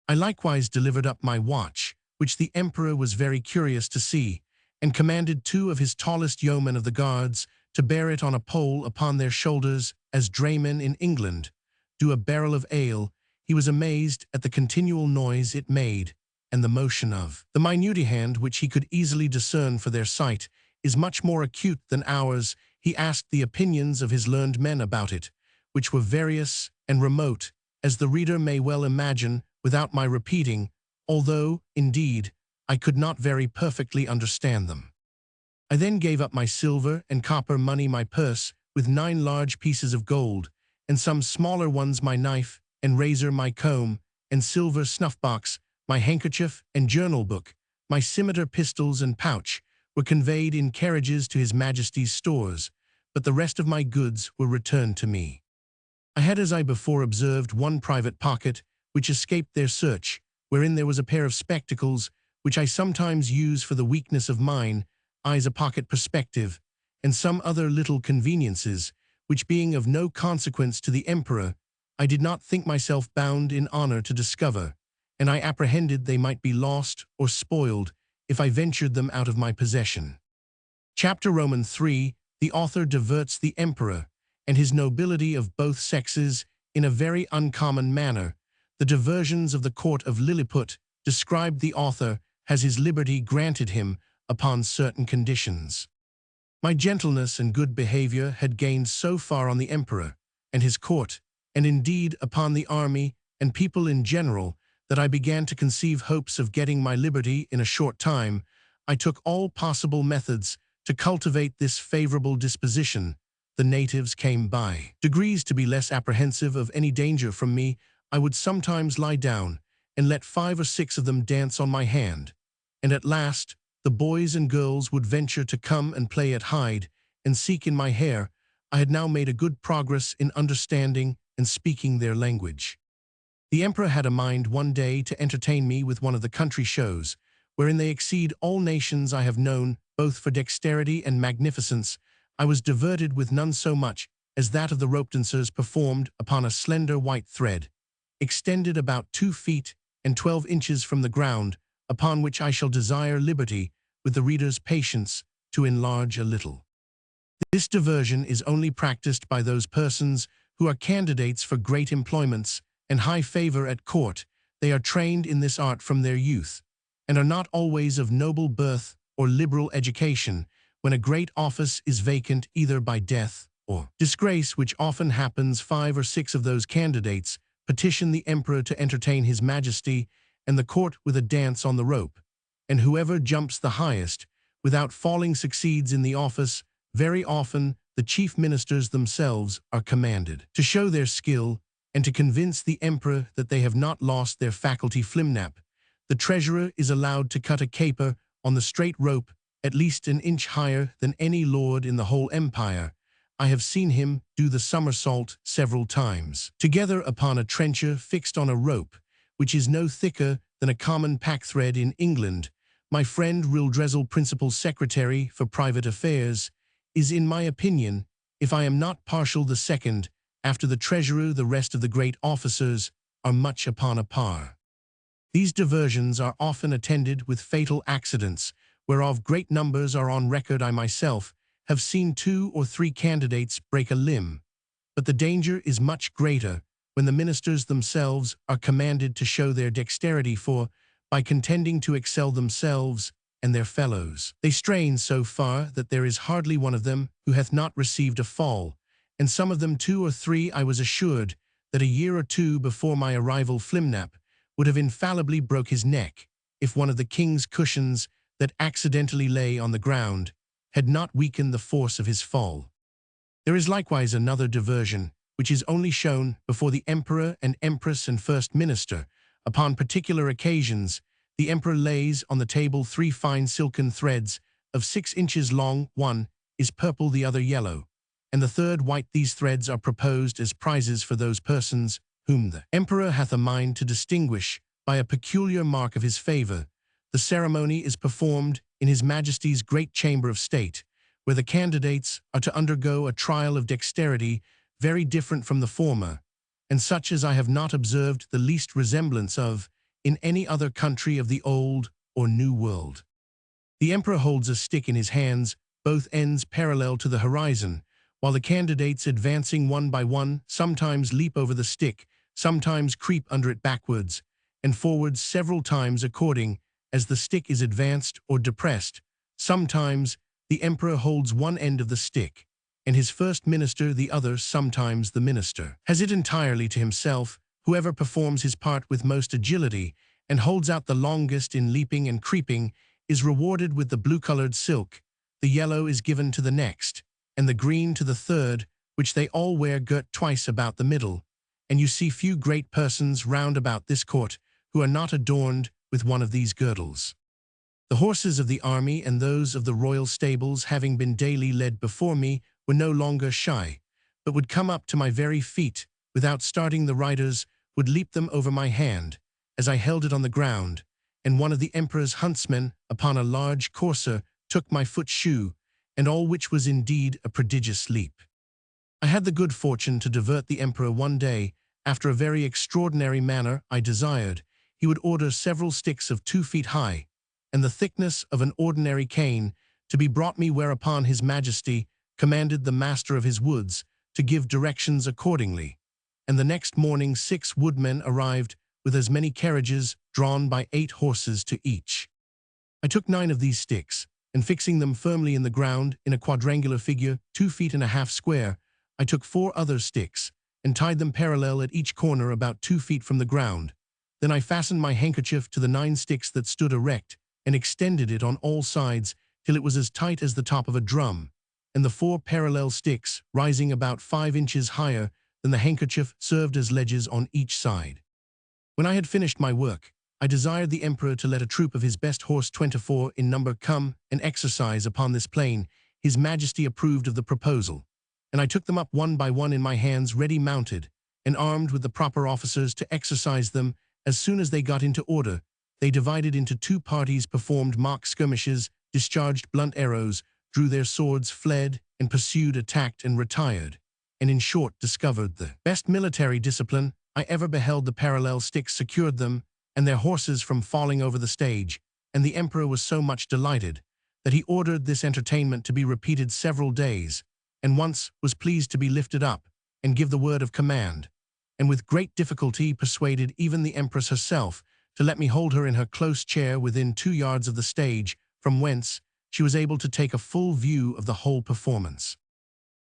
I likewise delivered up my watch, which the Emperor was very curious to see, and commanded 2 of his tallest yeomen of the guards to bear it on a pole upon their shoulders, as draymen in England do a barrel of ale. He was amazed at the continual noise it made, and the motion of the minute hand, which he could easily discern, for their sight is much more acute than ours. He asked the opinions of his learned men about it, which were various and remote, as the reader may well imagine, without my repeating, although, indeed, I could not very perfectly understand them. I then gave up my silver and copper money, my purse with 9 large pieces of gold, and some smaller ones, my knife and razor, my comb and silver snuff-box, my handkerchief and journal book, my scimitar, pistols, and pouch, were conveyed in carriages to His Majesty's stores, but the rest of my goods were returned to me. I had, as I before observed, 1 private pocket, which escaped their search, wherein there was a pair of spectacles, which I sometimes use for the weakness of mine eyes, a pocket perspective, and some other little conveniences, which, being of no consequence to the Emperor, I did not think myself bound in honor to discover, and I apprehended they might be lost or spoiled if I ventured them out of my possession. Chapter Roman 3. The author diverts the Emperor and his nobility of both sexes in a very uncommon manner. The diversions of the court of Lilliput, described the author, has his liberty granted him upon certain conditions. My gentleness and good behavior had gained so far on the Emperor and his court, and indeed upon the army and people in general, that I began to conceive hopes of getting my liberty in a short time. I took all possible methods to cultivate this favorable disposition. The natives came by degrees to be less apprehensive of any danger from me. I would sometimes lie down and let 5 or 6 of them dance on my hand, and at last, the boys and girls would venture to come and play at hide and seek in my hair, I had now made a good progress in understanding and speaking their language. The emperor had a mind one day to entertain me with one of the country shows, wherein they exceed all nations I have known, both for dexterity and magnificence. I was diverted with none so much as that of the rope dancers performed upon a slender white thread, extended about 2 feet and 12 inches from the ground, upon which I shall desire liberty, with the reader's patience, to enlarge a little. This diversion is only practiced by those persons who are candidates for great employments and high favor at court. They are trained in this art from their youth, and are not always of noble birth or liberal education, when a great office is vacant either by death or disgrace, which often happens. 5 or 6 of those candidates petition the emperor to entertain his majesty and the court with a dance on the rope, and whoever jumps the highest, without falling, succeeds in the office. Very often the chief ministers themselves are commanded to show their skill and to convince the emperor that they have not lost their faculty. Flimnap. The treasurer is allowed to cut a caper on the straight rope at least an inch higher than any lord in the whole empire. I have seen him do the somersault several times, together upon a trencher fixed on a rope, which is no thicker than a common pack-thread in England. My friend Rildrezel, principal secretary for private affairs, is, in my opinion, if I am not partial, the second. After the treasurer, the rest of the great officers are much upon a par. These diversions are often attended with fatal accidents, whereof great numbers are on record. I myself have seen 2 or 3 candidates break a limb, but the danger is much greater when the ministers themselves are commanded to show their dexterity, for, by contending to excel themselves and their fellows, they strain so far that there is hardly one of them who hath not received a fall, and some of them 2 or 3, I was assured, that a year or 2 before my arrival Flimnap would have infallibly broke his neck, if one of the king's cushions that accidentally lay on the ground had not weakened the force of his fall. There is likewise another diversion, which is only shown before the emperor and empress and first minister. Upon particular occasions, the emperor lays on the table 3 fine silken threads of 6 inches long. One is purple, the other yellow, and the third white. These threads are proposed as prizes for those persons whom the emperor hath a mind to distinguish by a peculiar mark of his favor. The ceremony is performed in His Majesty's great chamber of state, where the candidates are to undergo a trial of dexterity very different from the former, and such as I have not observed the least resemblance of in any other country of the old or new world. The emperor holds a stick in his hands, both ends parallel to the horizon, while the candidates, advancing one by one, sometimes leap over the stick, sometimes creep under it backwards and forwards several times according as the stick is advanced or depressed. Sometimes the emperor holds one end of the stick, and his first minister the other. Sometimes the minister has it entirely to himself. Whoever performs his part with most agility and holds out the longest in leaping and creeping is rewarded with the blue-colored silk. The yellow is given to the next, and the green to the third, which they all wear girt twice about the middle. And you see few great persons round about this court who are not adorned with one of these girdles. The horses of the army and those of the royal stables, having been daily led before me, were no longer shy, but would come up to my very feet. Without starting, the riders would leap them over my hand, as I held it on the ground, and one of the emperor's huntsmen, upon a large courser, took my foot shoe, and all which was indeed a prodigious leap. I had the good fortune to divert the emperor one day, after a very extraordinary manner. I desired he would order several sticks of 2 feet high, and the thickness of an ordinary cane, to be brought me, whereupon His Majesty commanded the master of his woods to give directions accordingly, and the next morning 6 woodmen arrived with as many carriages drawn by 8 horses to each. I took 9 of these sticks, and fixing them firmly in the ground in a quadrangular figure 2.5 feet square, I took 4 other sticks and tied them parallel at each corner about 2 feet from the ground. Then I fastened my handkerchief to the 9 sticks that stood erect and extended it on all sides till it was as tight as the top of a drum, and the 4 parallel sticks, rising about 5 inches higher than the handkerchief, served as ledges on each side. When I had finished my work, I desired the emperor to let a troop of his best horse 24 in number come and exercise upon this plain. His majesty approved of the proposal, and I took them up one by one in my hands, ready mounted, and armed with the proper officers to exercise them. As soon as they got into order, they divided into two parties, performed mock skirmishes, discharged blunt arrows, drew their swords, fled, and pursued, attacked, and retired, and in short discovered the best military discipline I ever beheld. The parallel sticks secured them and their horses from falling over the stage, and the emperor was so much delighted that he ordered this entertainment to be repeated several days, and once was pleased to be lifted up and give the word of command, and with great difficulty persuaded even the empress herself to let me hold her in her close chair within 2 yards of the stage, from whence she was able to take a full view of the whole performance.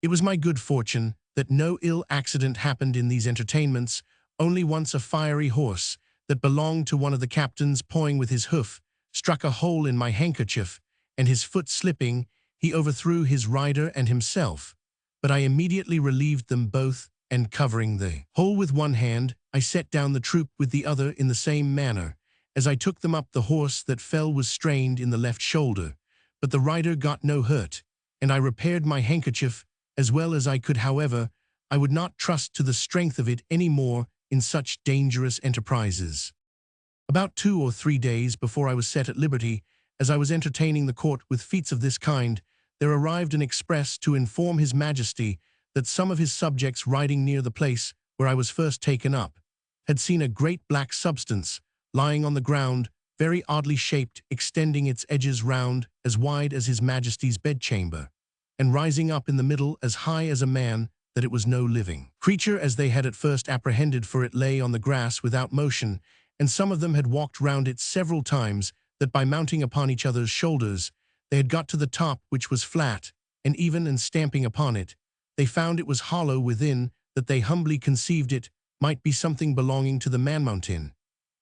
It was my good fortune that no ill accident happened in these entertainments. Only once a fiery horse that belonged to one of the captains, pawing with his hoof, struck a hole in my handkerchief, and his foot slipping, he overthrew his rider and himself. But I immediately relieved them both, and covering the hole with one hand, I set down the troop with the other in the same manner. As I took them up, the horse that fell was strained in the left shoulder, but the rider got no hurt, and I repaired my handkerchief as well as I could. However, I would not trust to the strength of it any more in such dangerous enterprises. About 2 or 3 days before I was set at liberty, as I was entertaining the court with feats of this kind, there arrived an express to inform His Majesty that some of his subjects riding near the place where I was first taken up had seen a great black substance lying on the ground, very oddly shaped, extending its edges round as wide as His Majesty's bedchamber, and rising up in the middle as high as a man, that it was no living creature as they had at first apprehended, for it lay on the grass without motion, and some of them had walked round it several times, that by mounting upon each other's shoulders, they had got to the top, which was flat, and even in stamping upon it, they found it was hollow within, that they humbly conceived it might be something belonging to the man mountain,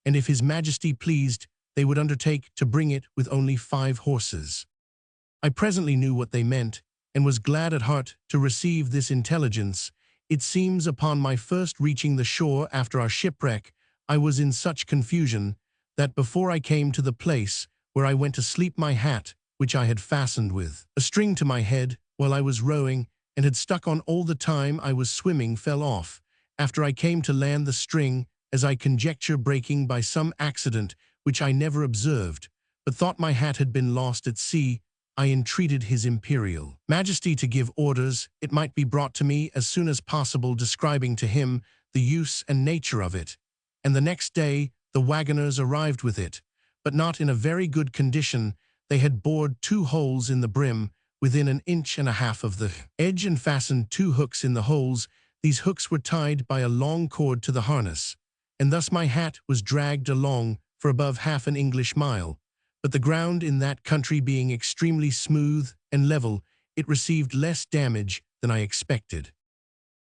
and if His Majesty pleased, they would undertake to bring it with only 5 horses. I presently knew what they meant, and was glad at heart to receive this intelligence. It seems upon my first reaching the shore after our shipwreck, I was in such confusion that before I came to the place where I went to sleep, my hat, which I had fastened with a string to my head while I was rowing, and had stuck on all the time I was swimming, fell off. After I came to land, the string, as I conjecture, breaking by some accident which I never observed, but thought my hat had been lost at sea, I entreated His Imperial Majesty to give orders it might be brought to me as soon as possible, describing to him the use and nature of it, and the next day the wagoners arrived with it, but not in a very good condition. They had bored 2 holes in the brim within 1.5 inches of the edge, and fastened 2 hooks in the holes. These hooks were tied by a long cord to the harness, and thus my hat was dragged along for above half an English mile. But the ground in that country being extremely smooth and level, it received less damage than I expected.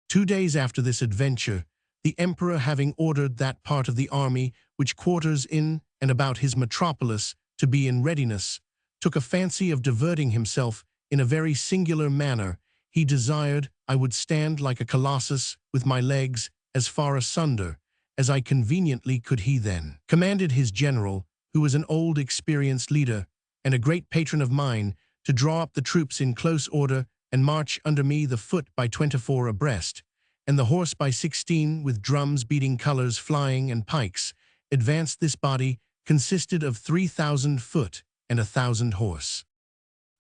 2 days after this adventure, the emperor, having ordered that part of the army which quarters in and about his metropolis to be in readiness, took a fancy of diverting himself in a very singular manner. He desired I would stand like a colossus with my legs as far asunder as I conveniently could. He then commanded his general, who was an old experienced leader and a great patron of mine, to draw up the troops in close order and march under me, the foot by 24 abreast, and the horse by 16, with drums beating, colors flying, and pikes. Advanced. This body consisted of 3,000 foot and 1,000 horse.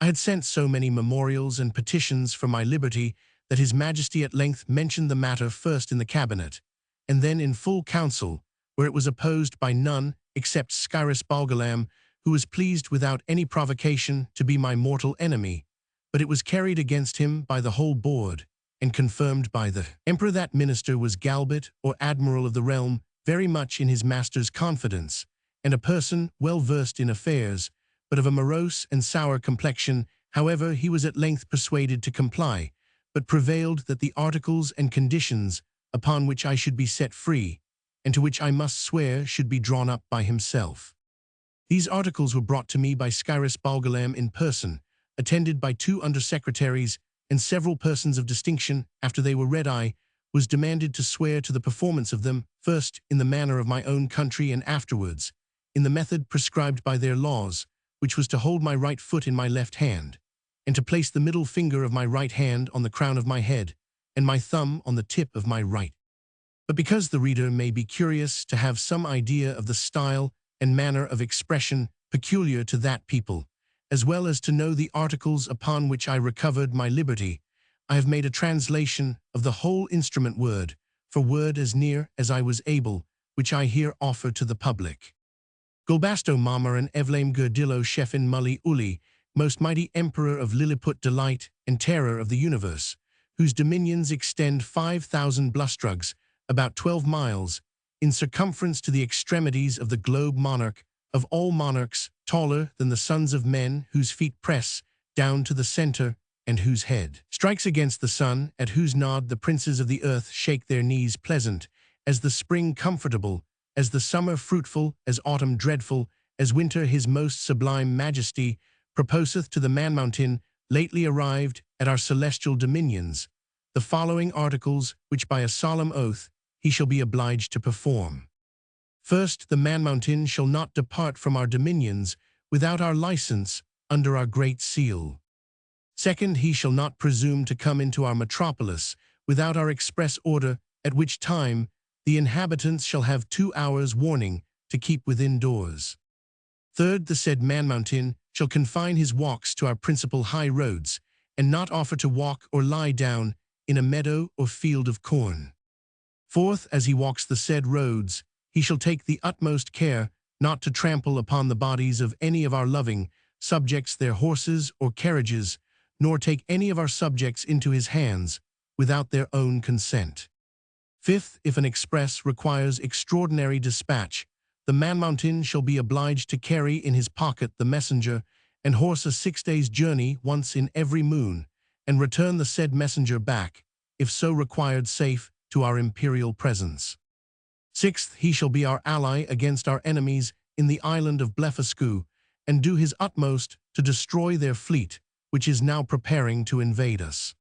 I had sent so many memorials and petitions for my liberty that His Majesty at length mentioned the matter, first in the cabinet, and then in full council, where it was opposed by none except Scarus Balgalam, who was pleased without any provocation to be my mortal enemy, but it was carried against him by the whole board, and confirmed by the emperor. That minister was Galbit, or admiral of the realm, very much in his master's confidence, and a person well versed in affairs, but of a morose and sour complexion. However, he was at length persuaded to comply, but prevailed that the articles and conditions upon which I should be set free, and to which I must swear, should be drawn up by himself. These articles were brought to me by Scarus Balgalam in person, attended by 2 undersecretaries and several persons of distinction. After they were read, I was demanded to swear to the performance of them, first in the manner of my own country, and afterwards in the method prescribed by their laws, which was to hold my right foot in my left hand, and to place the middle finger of my right hand on the crown of my head, and my thumb on the tip of my right. But because the reader may be curious to have some idea of the style and manner of expression peculiar to that people, as well as to know the articles upon which I recovered my liberty, I have made a translation of the whole instrument word for word as near as I was able, which I here offer to the public. Gulbasto Mama and Evlame Gerdillo Shefin Mully Uli, most mighty emperor of Lilliput, delight and terror of the universe, whose dominions extend 5,000 blustrugs, about 12 miles, in circumference to the extremities of the globe, monarch of all monarchs, taller than the sons of men, whose feet press down to the center, and whose head strikes against the sun, at whose nod the princes of the earth shake their knees, pleasant as the spring comfortable, as the summer fruitful, as autumn dreadful, as winter his most sublime majesty proposeth to the man mountain, lately arrived at our celestial dominions, the following articles which by a solemn oath he shall be obliged to perform. First, the man mountain shall not depart from our dominions without our license under our great seal. Second, he shall not presume to come into our metropolis without our express order, at which time the inhabitants shall have 2 hours' warning to keep within doors. Third, the said man mountain shall confine his walks to our principal high roads, and not offer to walk or lie down in a meadow or field of corn. Fourth, as he walks the said roads, he shall take the utmost care not to trample upon the bodies of any of our loving subjects, their horses or carriages, nor take any of our subjects into his hands without their own consent. Fifth, if an express requires extraordinary dispatch, the man mountain shall be obliged to carry in his pocket the messenger, and horse a 6 days' journey once in every moon, and return the said messenger back, if so required, safe to our imperial presence. Sixth, he shall be our ally against our enemies in the island of Blefuscu, and do his utmost to destroy their fleet, which is now preparing to invade us.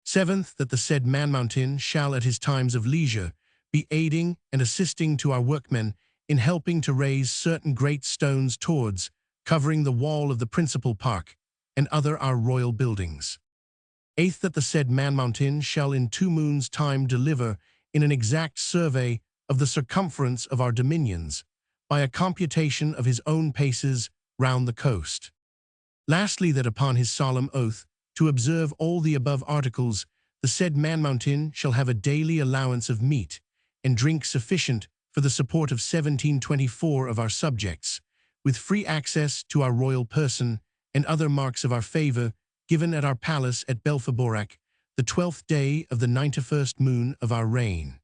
Seventh, that the said man mountain shall at his times of leisure be aiding and assisting to our workmen in helping to raise certain great stones towards covering the wall of the principal park and other our royal buildings. Eighth, that the said man mountain shall in 2 moons' time deliver in an exact survey of the circumference of our dominions, by a computation of his own paces round the coast. Lastly, that upon his solemn oath to observe all the above articles, the said man mountain shall have a daily allowance of meat and drink sufficient for the support of 1724 of our subjects, with free access to our royal person and other marks of our favor, given at our palace at Belfaborac, the 12th day of the 91st moon of our reign.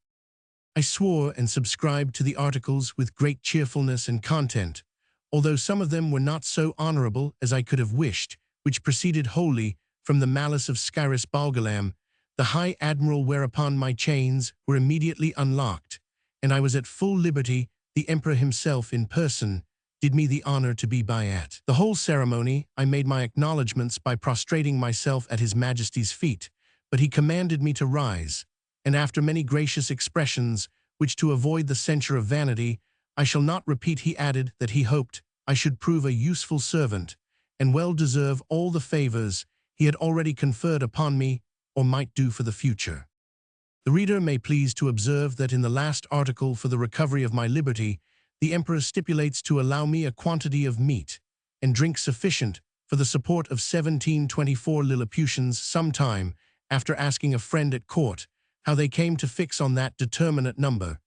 I swore and subscribed to the articles with great cheerfulness and content, although some of them were not so honorable as I could have wished, which proceeded wholly from the malice of Skyris Balgalam, the High Admiral, whereupon my chains were immediately unlocked, and I was at full liberty. The Emperor himself in person did me the honor to be by at the whole ceremony. I made my acknowledgments by prostrating myself at His Majesty's feet, but he commanded me to rise, and after many gracious expressions, which to avoid the censure of vanity, I shall not repeat, he added that he hoped I should prove a useful servant, and well deserve all the favors he had already conferred upon me, or might do for the future. The reader may please to observe that in the last article for the recovery of my liberty, the Emperor stipulates to allow me a quantity of meat and drink sufficient for the support of 1724 Lilliputians, some time after asking a friend at court how they came to fix on that determinate number.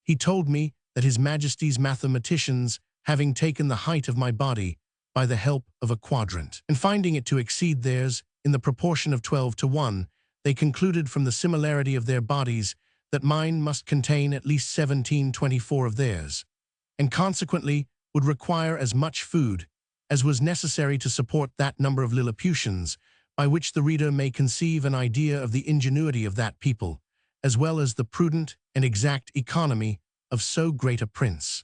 He told me that His Majesty's mathematicians, having taken the height of my body by the help of a quadrant, and finding it to exceed theirs in the proportion of 12 to 1, they concluded from the similarity of their bodies that mine must contain at least 1724 of theirs, and consequently would require as much food as was necessary to support that number of Lilliputians, by which the reader may conceive an idea of the ingenuity of that people, as well as the prudent and exact economy of so great a prince.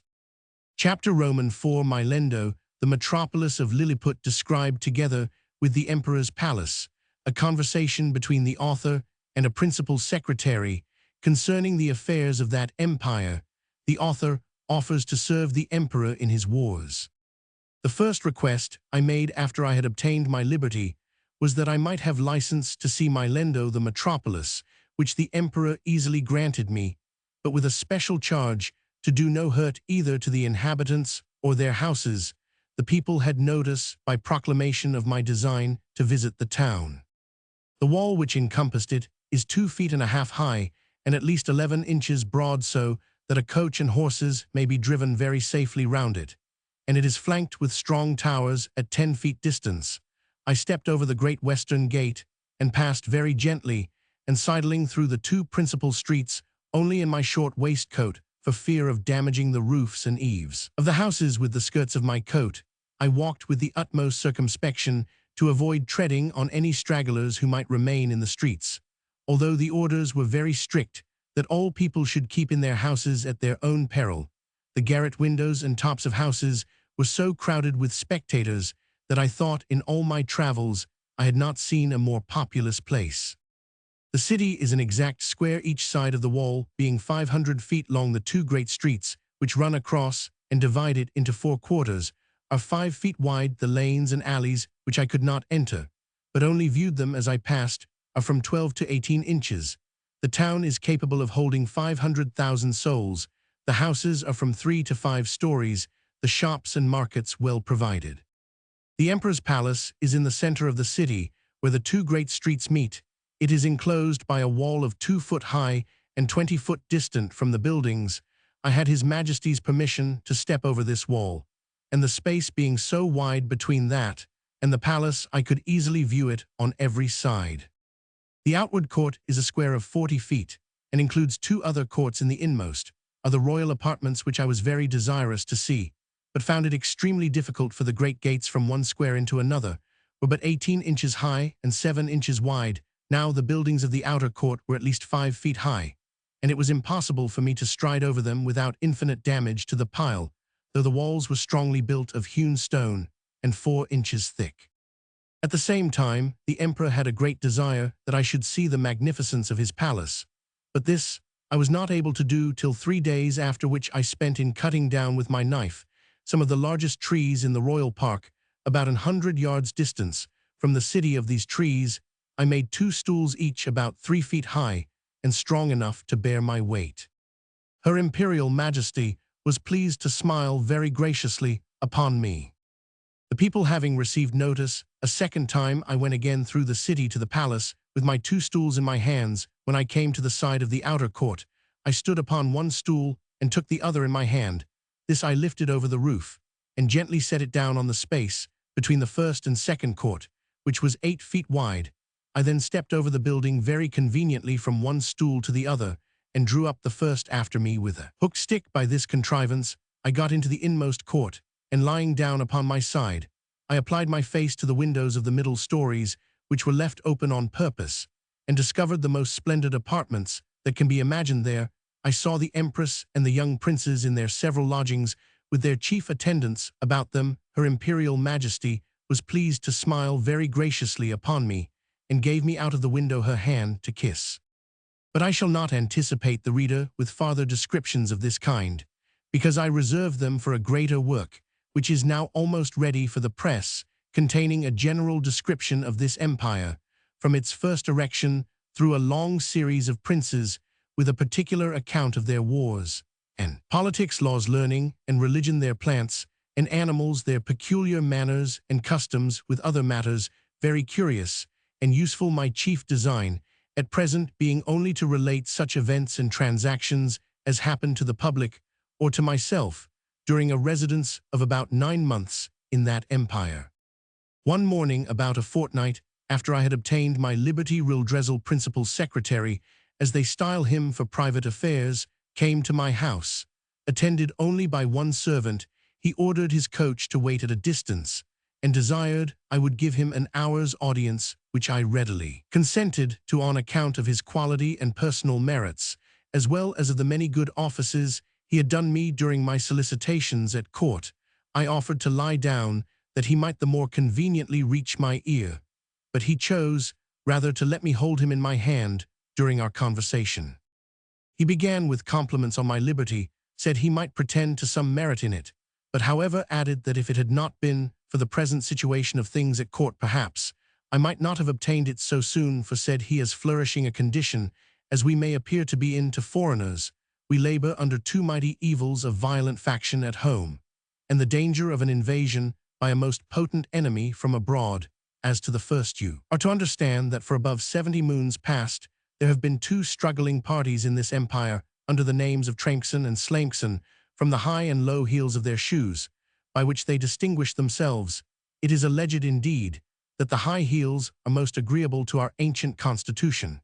Chapter Roman 4. Mylendo, the metropolis of Lilliput, described together with the Emperor's palace, a conversation between the author and a principal secretary concerning the affairs of that empire. The author offers to serve the emperor in his wars. The first request I made after I had obtained my liberty was that I might have license to see my lendo the metropolis, which the emperor easily granted me, but with a special charge to do no hurt either to the inhabitants or their houses. The people had notice by proclamation of my design to visit the town. The wall which encompassed it is 2.5 feet high and at least 11 inches broad, so that a coach and horses may be driven very safely round it, and it is flanked with strong towers at 10 feet distance. I stepped over the great western gate and passed very gently and sidling through the two principal streets only in my short waistcoat for fear of damaging the roofs and eaves of the houses with the skirts of my coat. I walked with the utmost circumspection to avoid treading on any stragglers who might remain in the streets, although the orders were very strict that all people should keep in their houses at their own peril. The garret windows and tops of houses were so crowded with spectators that I thought in all my travels I had not seen a more populous place. The city is an exact square, each side of the wall being 500 feet long. The two great streets, which run across and divide it into 4 quarters, are 5 feet wide. The lanes and alleys, which I could not enter, but only viewed them as I passed, are from 12 to 18 inches. The town is capable of holding 500,000 souls. The houses are from 3 to 5 stories, the shops and markets well provided. The emperor's palace is in the center of the city, where the two great streets meet. It is enclosed by a wall of 2 foot high and 20 foot distant from the buildings. I had His Majesty's permission to step over this wall, and the space being so wide between that and the palace, I could easily view it on every side. The outward court is a square of 40 feet, and includes 2 other courts. In the inmost are the royal apartments, which I was very desirous to see, but found it extremely difficult, for the great gates from one square into another were but 18 inches high and 7 inches wide. Now the buildings of the outer court were at least 5 feet high, and it was impossible for me to stride over them without infinite damage to the pile, though the walls were strongly built of hewn stone and 4 inches thick. At the same time, the emperor had a great desire that I should see the magnificence of his palace, but this I was not able to do till 3 days, after which I spent in cutting down with my knife some of the largest trees in the royal park, about 100 yards distance from the city. Of these trees, I made 2 stools, each about 3 feet high and strong enough to bear my weight. Her Imperial Majesty was pleased to smile very graciously upon me. The people having received notice, a second time I went again through the city to the palace with my 2 stools in my hands. When I came to the side of the outer court, I stood upon one stool and took the other in my hand. This I lifted over the roof and gently set it down on the space between the first and second court, which was 8 feet wide. I then stepped over the building very conveniently from one stool to the other and drew up the first after me with a hooked stick. By this contrivance, I got into the inmost court, and lying down upon my side, I applied my face to the windows of the middle stories, which were left open on purpose, and discovered the most splendid apartments that can be imagined there. I saw the empress and the young princes in their several lodgings, with their chief attendants about them. Her Imperial Majesty was pleased to smile very graciously upon me, and gave me out of the window her hand to kiss. But I shall not anticipate the reader with farther descriptions of this kind, because I reserve them for a greater work, which is now almost ready for the press, containing a general description of this empire, from its first erection through a long series of princes, with a particular account of their wars, and politics, laws, learning, and religion, their plants and animals, their peculiar manners and customs, with other matters very curious and useful. My chief design at present being only to relate such events and transactions as happen to the public or to myself during a residence of about 9 months in that empire. One morning, about a fortnight after I had obtained my liberty, Rildrezel, principal secretary, as they style him for private affairs, came to my house. Attended only by one servant, he ordered his coach to wait at a distance, and desired I would give him an hour's audience, which I readily consented to on account of his quality and personal merits, as well as of the many good offices he had done me during my solicitations at court. I offered to lie down, that he might the more conveniently reach my ear, but he chose rather to let me hold him in my hand during our conversation. He began with compliments on my liberty, said he might pretend to some merit in it, but however added that if it had not been for the present situation of things at court perhaps, I might not have obtained it so soon, for said he, as flourishing a condition as we may appear to be in to foreigners, we labor under two mighty evils of violent faction at home, and the danger of an invasion by a most potent enemy from abroad. As to the first, you are to understand that for above 70 moons past there have been two struggling parties in this empire under the names of Trampson and Slampson, from the high and low heels of their shoes, by which they distinguish themselves. It is alleged indeed that the high heels are most agreeable to our ancient constitution.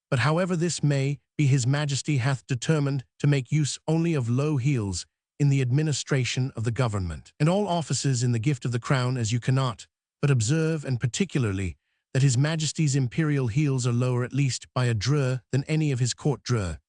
But however this may be, his Majesty hath determined to make use only of low heels in the administration of the government, and all offices in the gift of the crown, as you cannot but observe, and particularly that his Majesty's imperial heels are lower at least by a drur than any of his court drur,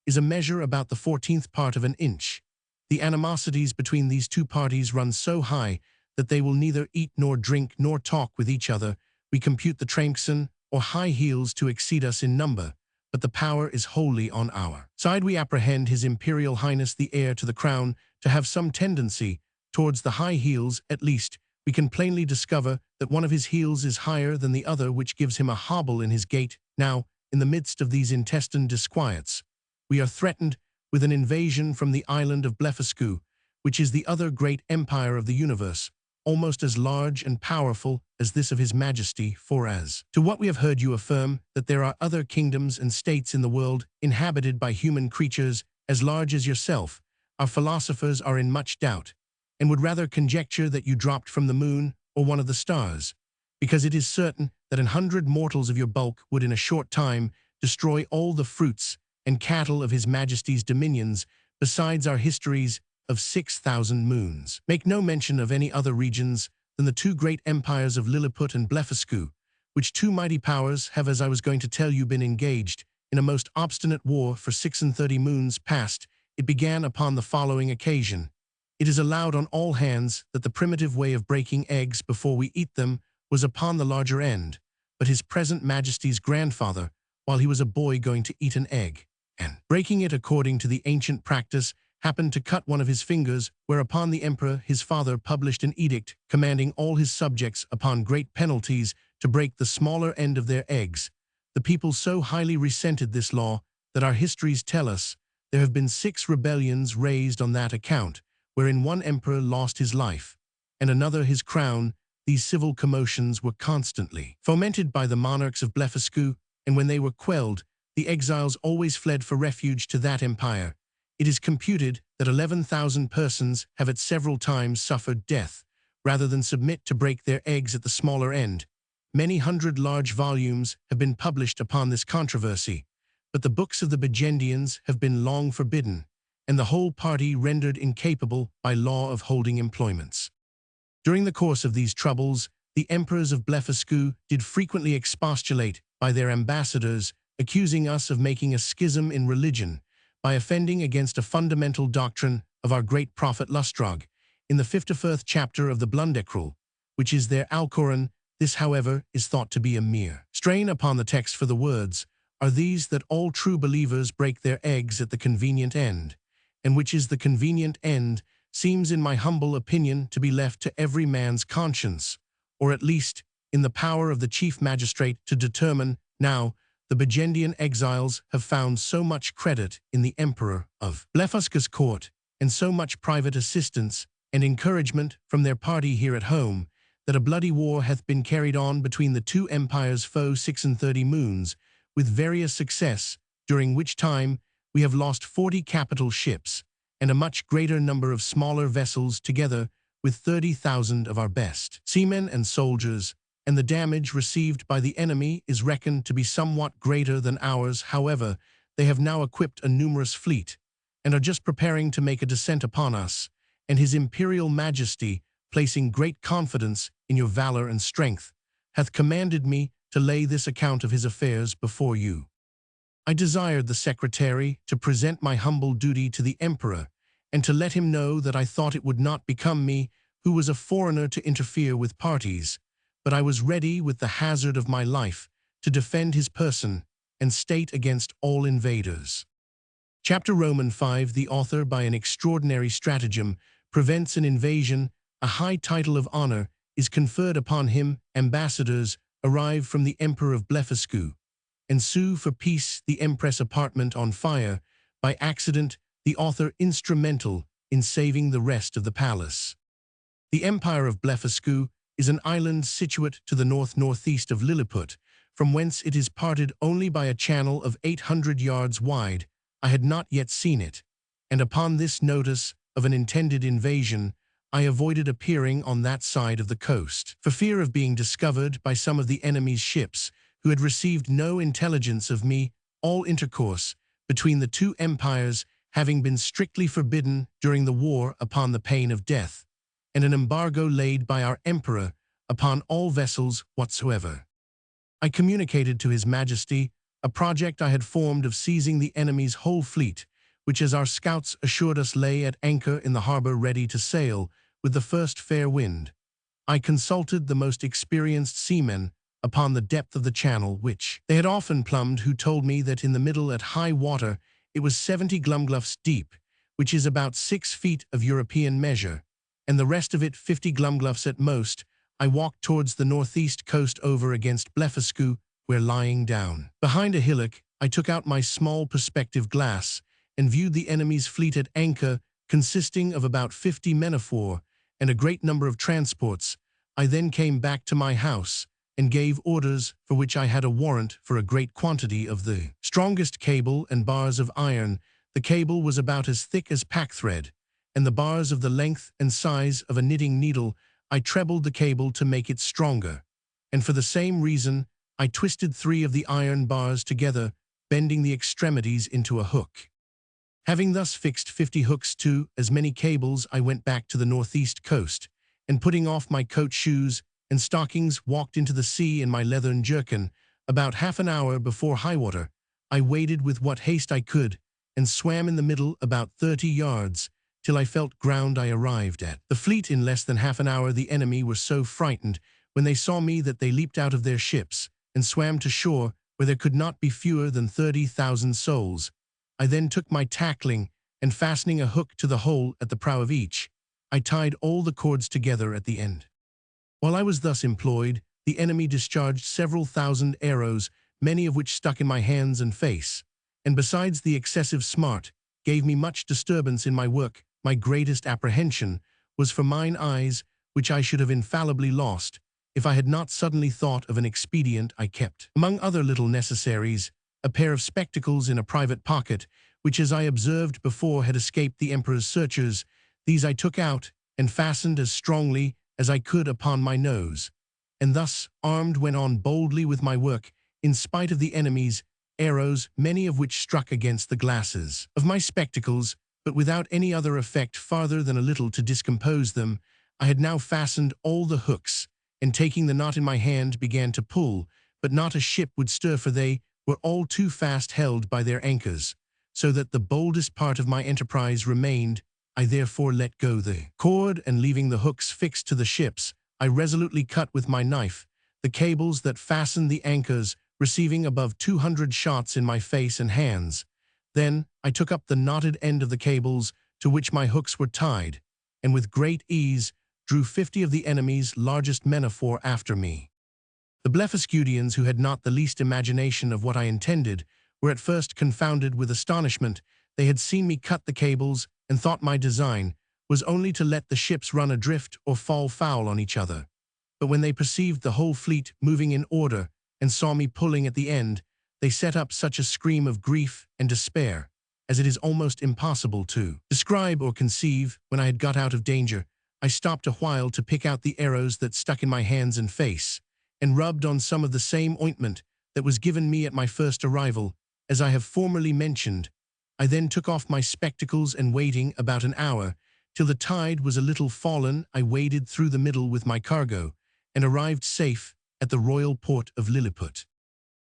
is a measure about the 14th part of an inch. The animosities between these two parties run so high that they will neither eat nor drink nor talk with each other. We compute the Trampson or high heels to exceed us in number, but the power is wholly on our side. We apprehend His Imperial Highness the heir to the crown to have some tendency towards the high heels. At least we can plainly discover that one of his heels is higher than the other, which gives him a hobble in his gait. Now, in the midst of these intestine disquiets, we are threatened with an invasion from the island of Blefuscu, which is the other great empire of the universe, almost as large and powerful as this of His Majesty. For as to what we have heard you affirm, that there are other kingdoms and states in the world inhabited by human creatures as large as yourself, our philosophers are in much doubt, and would rather conjecture that you dropped from the moon or one of the stars, because it is certain that 100 mortals of your bulk would in a short time destroy all the fruits and cattle of His Majesty's dominions, besides our histories of 6,000 moons make no mention of any other regions than the two great empires of Lilliput and Blefuscu, which two mighty powers have, as I was going to tell you, been engaged in a most obstinate war for 36 moons past. It began upon the following occasion. It is allowed on all hands that the primitive way of breaking eggs before we eat them was upon the larger end, but His present Majesty's grandfather, while he was a boy going to eat an egg, and breaking it according to the ancient practice, happened to cut one of his fingers, whereupon the emperor his father published an edict commanding all his subjects upon great penalties to break the smaller end of their eggs. The people so highly resented this law that our histories tell us there have been 6 rebellions raised on that account, wherein one emperor lost his life, and another his crown. These civil commotions were constantly fomented by the monarchs of Blefuscu, and when they were quelled, the exiles always fled for refuge to that empire. It is computed that 11,000 persons have at several times suffered death, rather than submit to break their eggs at the smaller end. Many hundred large volumes have been published upon this controversy, but the books of the Burgundians have been long forbidden, and the whole party rendered incapable by law of holding employments. During the course of these troubles, the emperors of Blefuscu did frequently expostulate by their ambassadors, accusing us of making a schism in religion, by offending against a fundamental doctrine of our great prophet Lustrog, in the 51st chapter of the Blundecrul, which is their Alcoran. This, however, is thought to be a mere strain upon the text, for the words are these, that all true believers break their eggs at the convenient end, and which is the convenient end seems, in my humble opinion, to be left to every man's conscience, or at least in the power of the chief magistrate to determine. Now, the Burgundian exiles have found so much credit in the emperor of Blefuscu's court, and so much private assistance and encouragement from their party here at home, that a bloody war hath been carried on between the two empires for 36 moons, with various success, during which time we have lost 40 capital ships, and a much greater number of smaller vessels, together with 30,000 of our best seamen and soldiers, and the damage received by the enemy is reckoned to be somewhat greater than ours. However, they have now equipped a numerous fleet, and are just preparing to make a descent upon us, and His Imperial Majesty, placing great confidence in your valor and strength, hath commanded me to lay this account of his affairs before you. I desired the secretary to present my humble duty to the emperor, and to let him know that I thought it would not become me, who was a foreigner, to interfere with parties, but I was ready, with the hazard of my life, to defend his person and state against all invaders. Chapter Roman 5, the author, by an extraordinary stratagem, prevents an invasion. A high title of honor is conferred upon him. Ambassadors arrive from the Emperor of Blefuscu, and sue for peace. The Empress apartment on fire. By accident, the author instrumental in saving the rest of the palace. The Empire of Blefuscu is an island situate to the north-northeast of Lilliput, from whence it is parted only by a channel of 800 yards wide. I had not yet seen it, and upon this notice of an intended invasion, I avoided appearing on that side of the coast, for fear of being discovered by some of the enemy's ships, who had received no intelligence of me. All intercourse between the two empires having been strictly forbidden during the war upon the pain of death, and an embargo laid by our emperor upon all vessels whatsoever. I communicated to His Majesty a project I had formed of seizing the enemy's whole fleet, which, as our scouts assured us, lay at anchor in the harbor ready to sail with the first fair wind. I consulted the most experienced seamen upon the depth of the channel, which they had often plumbed, who told me that in the middle at high water it was 70 glumgluffs deep, which is about 6 feet of European measure, and the rest of it 50 glumgluffs at most. I walked towards the northeast coast over against Blefuscu, where, lying down behind a hillock, I took out my small perspective glass and viewed the enemy's fleet at anchor, consisting of about 50 men of war and a great number of transports. I then came back to my house and gave orders, for which I had a warrant, for a great quantity of the strongest cable and bars of iron. The cable was about as thick as packthread, and the bars of the length and size of a knitting needle. I trebled the cable to make it stronger, and for the same reason I twisted 3 of the iron bars together, bending the extremities into a hook. Having thus fixed 50 hooks to as many cables, I went back to the northeast coast, and putting off my coat, shoes, and stockings, walked into the sea in my leathern jerkin. About half an hour before high water, I waded with what haste I could, and swam in the middle about 30 yards, till I felt ground. I arrived at the fleet in less than half an hour. The enemy were so frightened when they saw me that they leaped out of their ships and swam to shore, where there could not be fewer than 30,000 souls. I then took my tackling, and fastening a hook to the hole at the prow of each, I tied all the cords together at the end. While I was thus employed, the enemy discharged several thousand arrows, many of which stuck in my hands and face, and besides the excessive smart, gave me much disturbance in my work. My greatest apprehension was for mine eyes, which I should have infallibly lost, if I had not suddenly thought of an expedient. I kept, among other little necessaries, a pair of spectacles in a private pocket, which, as I observed before, had escaped the emperor's searchers. These I took out, and fastened as strongly as I could upon my nose, and thus, armed, went on boldly with my work, in spite of the enemy's arrows, many of which struck against the glasses of my spectacles, but without any other effect farther than a little to discompose them. I had now fastened all the hooks, and taking the knot in my hand, began to pull, but not a ship would stir, for they were all too fast held by their anchors, so that the boldest part of my enterprise remained. I therefore let go the cord, and leaving the hooks fixed to the ships, I resolutely cut with my knife the cables that fastened the anchors, receiving above 200 shots in my face and hands. Then I took up the knotted end of the cables to which my hooks were tied, and with great ease drew 50 of the enemy's largest men of war after me. The Blefuscudians, who had not the least imagination of what I intended, were at first confounded with astonishment. They had seen me cut the cables, and thought my design was only to let the ships run adrift or fall foul on each other. But when they perceived the whole fleet moving in order, and saw me pulling at the end, they set up such a scream of grief and despair as it is almost impossible to describe or conceive. When I had got out of danger, I stopped a while to pick out the arrows that stuck in my hands and face, and rubbed on some of the same ointment that was given me at my first arrival, as I have formerly mentioned. I then took off my spectacles, and waiting about an hour, till the tide was a little fallen, I waded through the middle with my cargo, and arrived safe at the royal port of Lilliput.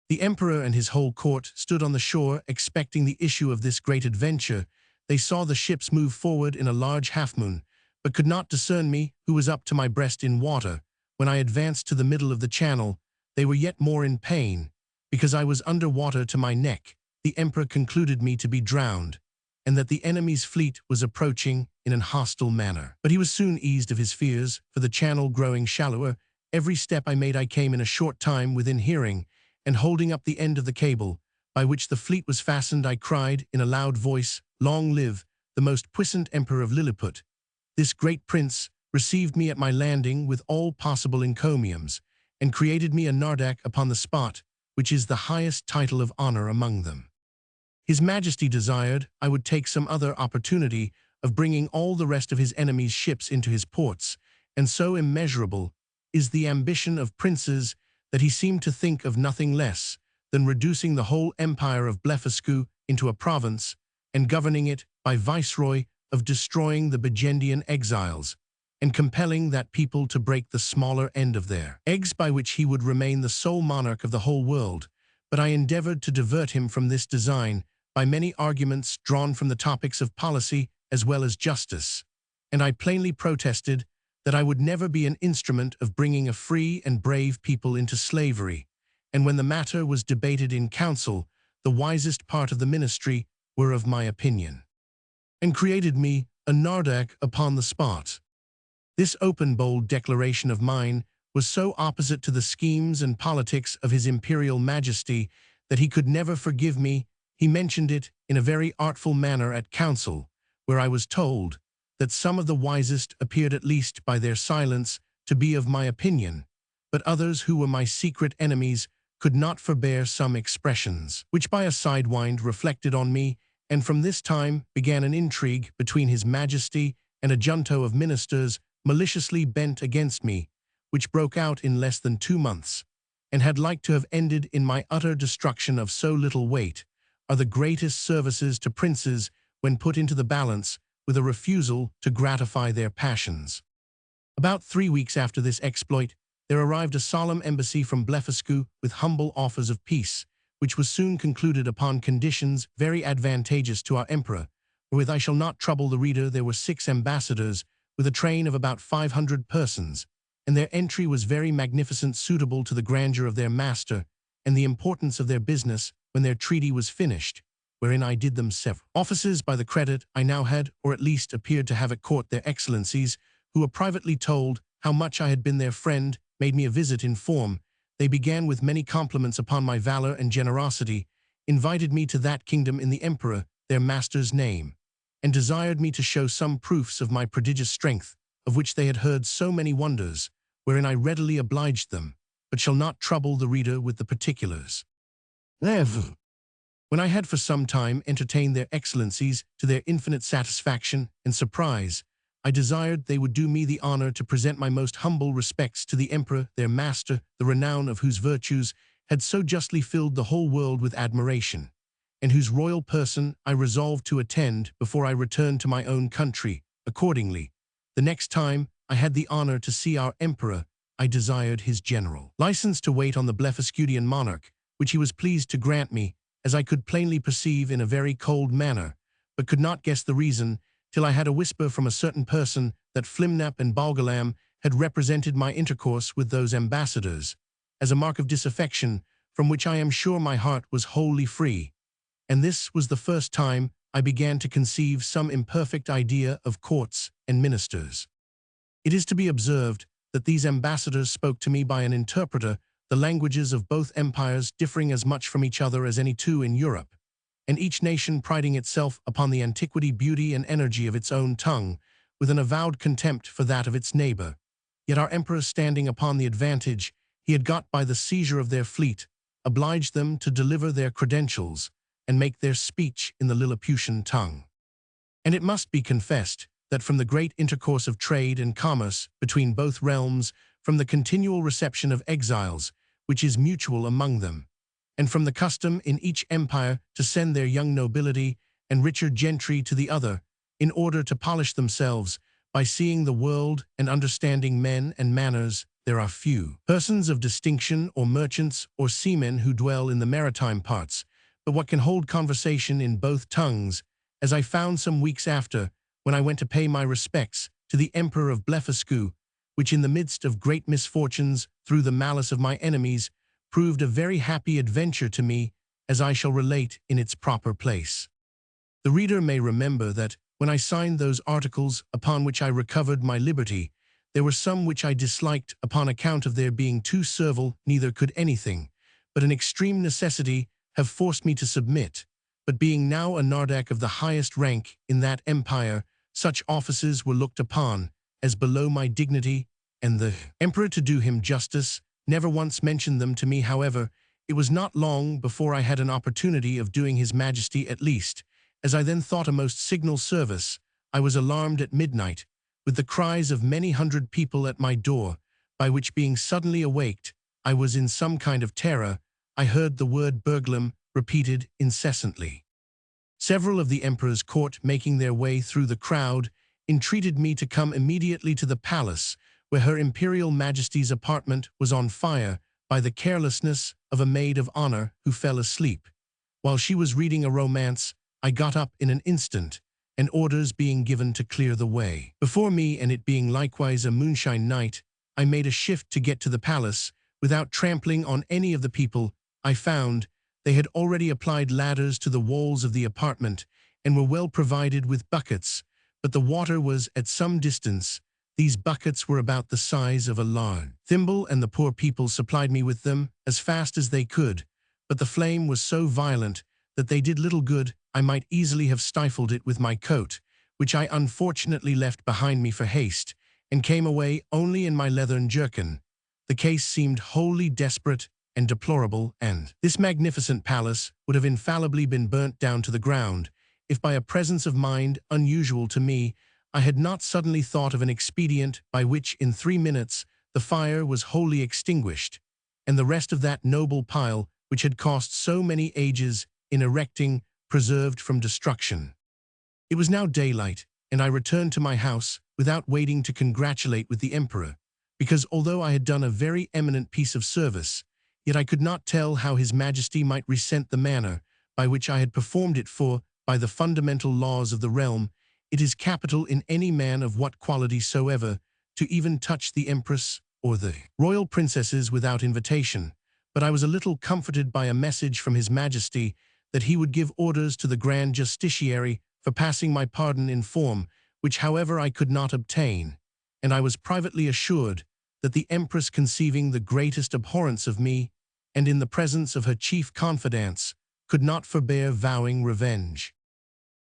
The emperor and his whole court stood on the shore, expecting the issue of this great adventure. They saw the ships move forward in a large half-moon, but could not discern me, who was up to my breast in water. When I advanced to the middle of the channel, they were yet more in pain, because I was under water to my neck, the emperor concluded me to be drowned, and that the enemy's fleet was approaching in an hostile manner. But he was soon eased of his fears, for the channel growing shallower, every step I made I came in a short time within hearing, and holding up the end of the cable, by which the fleet was fastened, I cried in a loud voice, "Long live the most puissant emperor of Lilliput! This great prince received me at my landing with all possible encomiums, and created me a nardak upon the spot, which is the highest title of honor among them. His Majesty desired I would take some other opportunity of bringing all the rest of his enemies' ships into his ports, and so immeasurable is the ambition of princes that he seemed to think of nothing less than reducing the whole empire of Blefuscu into a province, and governing it by viceroy, of destroying the Burgundian exiles, and compelling that people to break the smaller end of their eggs, by which he would remain the sole monarch of the whole world. But I endeavored to divert him from this design by many arguments drawn from the topics of policy as well as justice, and I plainly protested that I would never be an instrument of bringing a free and brave people into slavery, and when the matter was debated in council, the wisest part of the ministry were of my opinion, and created me a nardak upon the spot. This open, bold declaration of mine was so opposite to the schemes and politics of His Imperial Majesty that he could never forgive me. He mentioned it in a very artful manner at council, where I was told that some of the wisest appeared, at least by their silence, to be of my opinion, but others who were my secret enemies could not forbear some expressions, which by a sidewind reflected on me, and from this time began an intrigue between His Majesty and a junto of ministers maliciously bent against me, which broke out in less than 2 months, and had like to have ended in my utter destruction. Of so little weight are the greatest services to princes when put into the balance with a refusal to gratify their passions. About 3 weeks after this exploit, there arrived a solemn embassy from Blefuscu with humble offers of peace, which was soon concluded upon conditions very advantageous to our emperor, wherewith I shall not trouble the reader. There were 6 ambassadors, with a train of about 500 persons, and their entry was very magnificent, suitable to the grandeur of their master and the importance of their business. When their treaty was finished, wherein I did them several offices by the credit I now had, or at least appeared to have at court, their excellencies, who were privately told how much I had been their friend, made me a visit in form. They began with many compliments upon my valor and generosity, invited me to that kingdom in the emperor, their master's name, and desired me to show some proofs of my prodigious strength, of which they had heard so many wonders, wherein I readily obliged them, but shall not trouble the reader with the particulars. When I had for some time entertained their excellencies to their infinite satisfaction and surprise, I desired they would do me the honor to present my most humble respects to the emperor, their master, the renown of whose virtues had so justly filled the whole world with admiration, and whose royal person I resolved to attend before I returned to my own country. Accordingly, the next time I had the honor to see our emperor, I desired his general license to wait on the Blefuscudian monarch, which he was pleased to grant me, as I could plainly perceive, in a very cold manner, but could not guess the reason, till I had a whisper from a certain person that Flimnap and Balgalam had represented my intercourse with those ambassadors as a mark of disaffection, from which I am sure my heart was wholly free, and this was the first time I began to conceive some imperfect idea of courts and ministers. It is to be observed that these ambassadors spoke to me by an interpreter, the languages of both empires differing as much from each other as any two in Europe, and each nation priding itself upon the antiquity, beauty, and energy of its own tongue, with an avowed contempt for that of its neighbor. Yet our emperor, standing upon the advantage he had got by the seizure of their fleet, obliged them to deliver their credentials and make their speech in the Lilliputian tongue. And it must be confessed that from the great intercourse of trade and commerce between both realms, from the continual reception of exiles, which is mutual among them, and from the custom in each empire to send their young nobility and richer gentry to the other, in order to polish themselves by seeing the world and understanding men and manners, there are few persons of distinction, or merchants or seamen, who dwell in the maritime parts, but what can hold conversation in both tongues, as I found some weeks after, when I went to pay my respects to the Emperor of Blefuscu, which in the midst of great misfortunes, through the malice of my enemies, proved a very happy adventure to me, as I shall relate in its proper place. The reader may remember that, when I signed those articles upon which I recovered my liberty, there were some which I disliked upon account of their being too servile, neither could anything, but an extreme necessity, have forced me to submit. But being now a nardac of the highest rank in that empire, such offices were looked upon as below my dignity, and the emperor, to do him justice, never once mentioned them to me. However, it was not long before I had an opportunity of doing his majesty at least, as I then thought, a most signal service. I was alarmed at midnight, with the cries of many hundred people at my door, by which being suddenly awaked, I was in some kind of terror. I heard the word burglum repeated incessantly. Several of the emperor's court, making their way through the crowd, entreated me to come immediately to the palace, where her imperial majesty's apartment was on fire by the carelessness of a maid of honor who fell asleep. While she was reading a romance, I got up in an instant, and orders being given to clear the way before me, and it being likewise a moonshine night, I made a shift to get to the palace without trampling on any of the people. I found they had already applied ladders to the walls of the apartment and were well provided with buckets, but the water was at some distance. These buckets were about the size of a large thimble, and the poor people supplied me with them as fast as they could, but the flame was so violent that they did little good. I might easily have stifled it with my coat, which I unfortunately left behind me for haste, and came away only in my leathern jerkin. The case seemed wholly desperate and deplorable, and this magnificent palace would have infallibly been burnt down to the ground, if by a presence of mind unusual to me, I had not suddenly thought of an expedient by which in 3 minutes the fire was wholly extinguished, and the rest of that noble pile, which had cost so many ages in erecting, preserved from destruction. It was now daylight, and I returned to my house without waiting to congratulate with the emperor, because although I had done a very eminent piece of service, yet I could not tell how his majesty might resent the manner by which I had performed it, for, by the fundamental laws of the realm, it is capital in any man of what quality soever to even touch the empress or the royal princesses without invitation. But I was a little comforted by a message from his majesty that he would give orders to the grand justiciary for passing my pardon in form, which however I could not obtain, and I was privately assured that the empress, conceiving the greatest abhorrence of me, and in the presence of her chief confidants, could not forbear vowing revenge.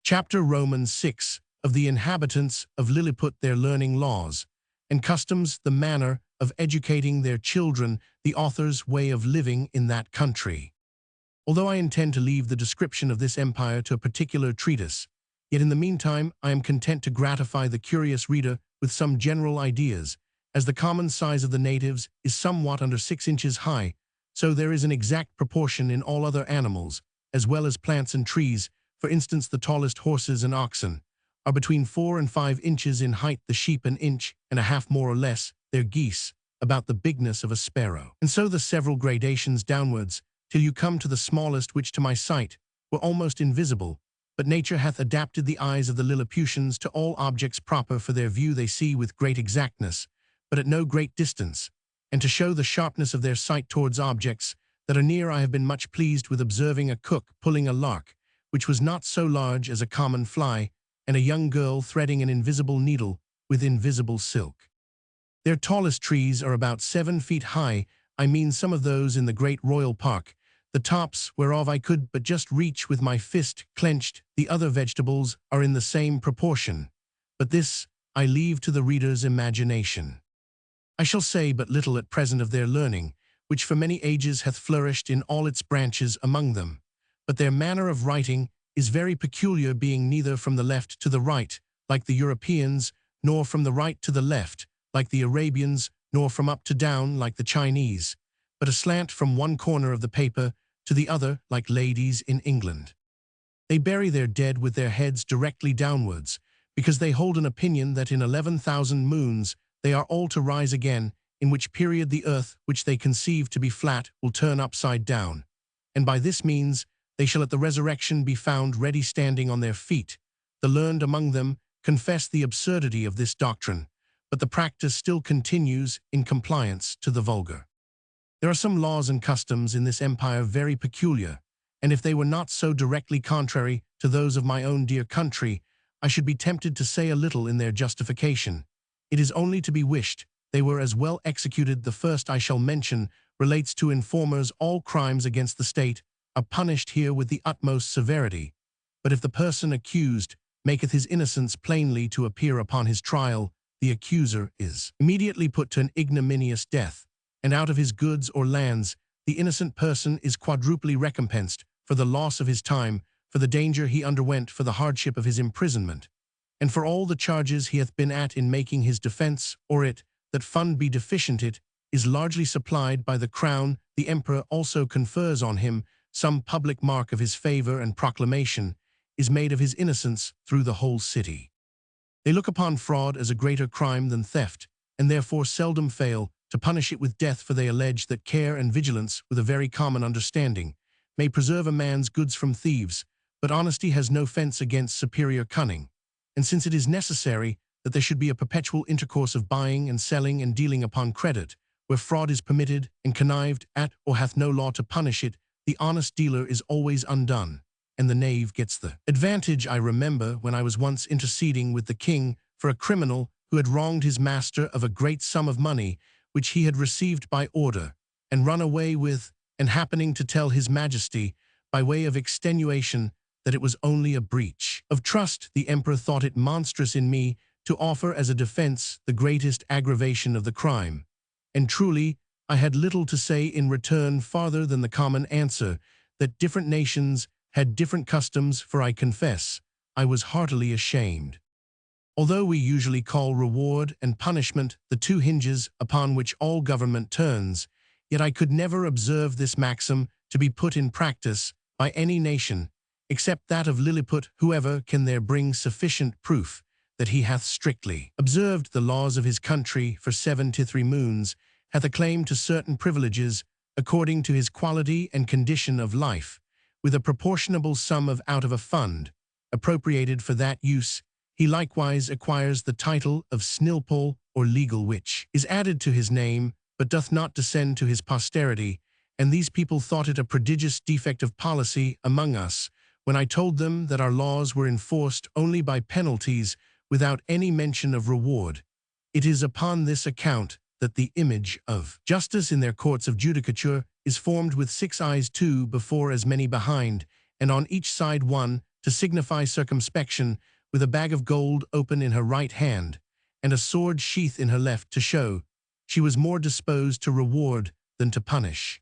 Chapter Romans 6 of the inhabitants of Lilliput, their learning, laws, and customs, the manner of educating their children, the author's way of living in that country. Although I intend to leave the description of this empire to a particular treatise, yet in the meantime I am content to gratify the curious reader with some general ideas. As the common size of the natives is somewhat under 6 inches high, so there is an exact proportion in all other animals, as well as plants and trees. For instance, the tallest horses and oxen are between 4 and 5 inches in height, the sheep an inch and a half more or less, their geese about the bigness of a sparrow. And so the several gradations downwards, till you come to the smallest, which to my sight were almost invisible. But nature hath adapted the eyes of the Lilliputians to all objects proper for their view. They see with great exactness, but at no great distance, and to show the sharpness of their sight towards objects that are near, I have been much pleased with observing a cook pulling a lark, which was not so large as a common fly, and a young girl threading an invisible needle with invisible silk. Their tallest trees are about 7 feet high, I mean some of those in the great royal park, the tops whereof I could but just reach with my fist clenched. The other vegetables are in the same proportion, but this I leave to the reader's imagination. I shall say but little at present of their learning, which for many ages hath flourished in all its branches among them. But their manner of writing is very peculiar, being neither from the left to the right, like the Europeans, nor from the right to the left, like the Arabians, nor from up to down, like the Chinese, but aslant from one corner of the paper to the other, like ladies in England. They bury their dead with their heads directly downwards, because they hold an opinion that in 11,000 moons they are all to rise again, in which period the earth, which they conceive to be flat, will turn upside down, and by this means they shall at the resurrection be found ready standing on their feet. The learned among them confess the absurdity of this doctrine, but the practice still continues in compliance to the vulgar. There are some laws and customs in this empire very peculiar, and if they were not so directly contrary to those of my own dear country, I should be tempted to say a little in their justification. It is only to be wished they were as well executed. The first I shall mention relates to informers. All crimes against the state are punished here with the utmost severity. But if the person accused maketh his innocence plainly to appear upon his trial, the accuser is immediately put to an ignominious death, and out of his goods or lands the innocent person is quadruply recompensed for the loss of his time, for the danger he underwent, for the hardship of his imprisonment, and for all the charges he hath been at in making his defence, or it, that fund be deficient, it is largely supplied by the crown. The emperor also confers on him some public mark of his favour, and proclamation is made of his innocence through the whole city. They look upon fraud as a greater crime than theft, and therefore seldom fail to punish it with death, for they allege that care and vigilance, with a very common understanding, may preserve a man's goods from thieves, but honesty has no fence against superior cunning. And since it is necessary that there should be a perpetual intercourse of buying and selling and dealing upon credit, where fraud is permitted and connived at, or hath no law to punish it, the honest dealer is always undone, and the knave gets the advantage. I remember when I was once interceding with the king for a criminal who had wronged his master of a great sum of money, which he had received by order, and run away with, and happening to tell his majesty, by way of extenuation, that it was only a breach of trust, the emperor thought it monstrous in me to offer as a defence the greatest aggravation of the crime. And truly, I had little to say in return farther than the common answer, that different nations had different customs, for I confess, I was heartily ashamed. Although we usually call reward and punishment the two hinges upon which all government turns, yet I could never observe this maxim to be put in practice by any nation, except that of Lilliput. Whoever can there bring sufficient proof that he hath strictly observed the laws of his country for 73 moons, hath a claim to certain privileges according to his quality and condition of life, with a proportionable sum out of a fund, appropriated for that use. He likewise acquires the title of snilpol, or legal witch, is added to his name, but doth not descend to his posterity, and these people thought it a prodigious defect of policy among us, when I told them that our laws were enforced only by penalties, without any mention of reward. It is upon this account that the image of justice in their courts of judicature is formed with 6 eyes, 2 before, as many behind, and on each side one, to signify circumspection, with a bag of gold open in her right hand, and a sword sheath in her left, to show she was more disposed to reward than to punish.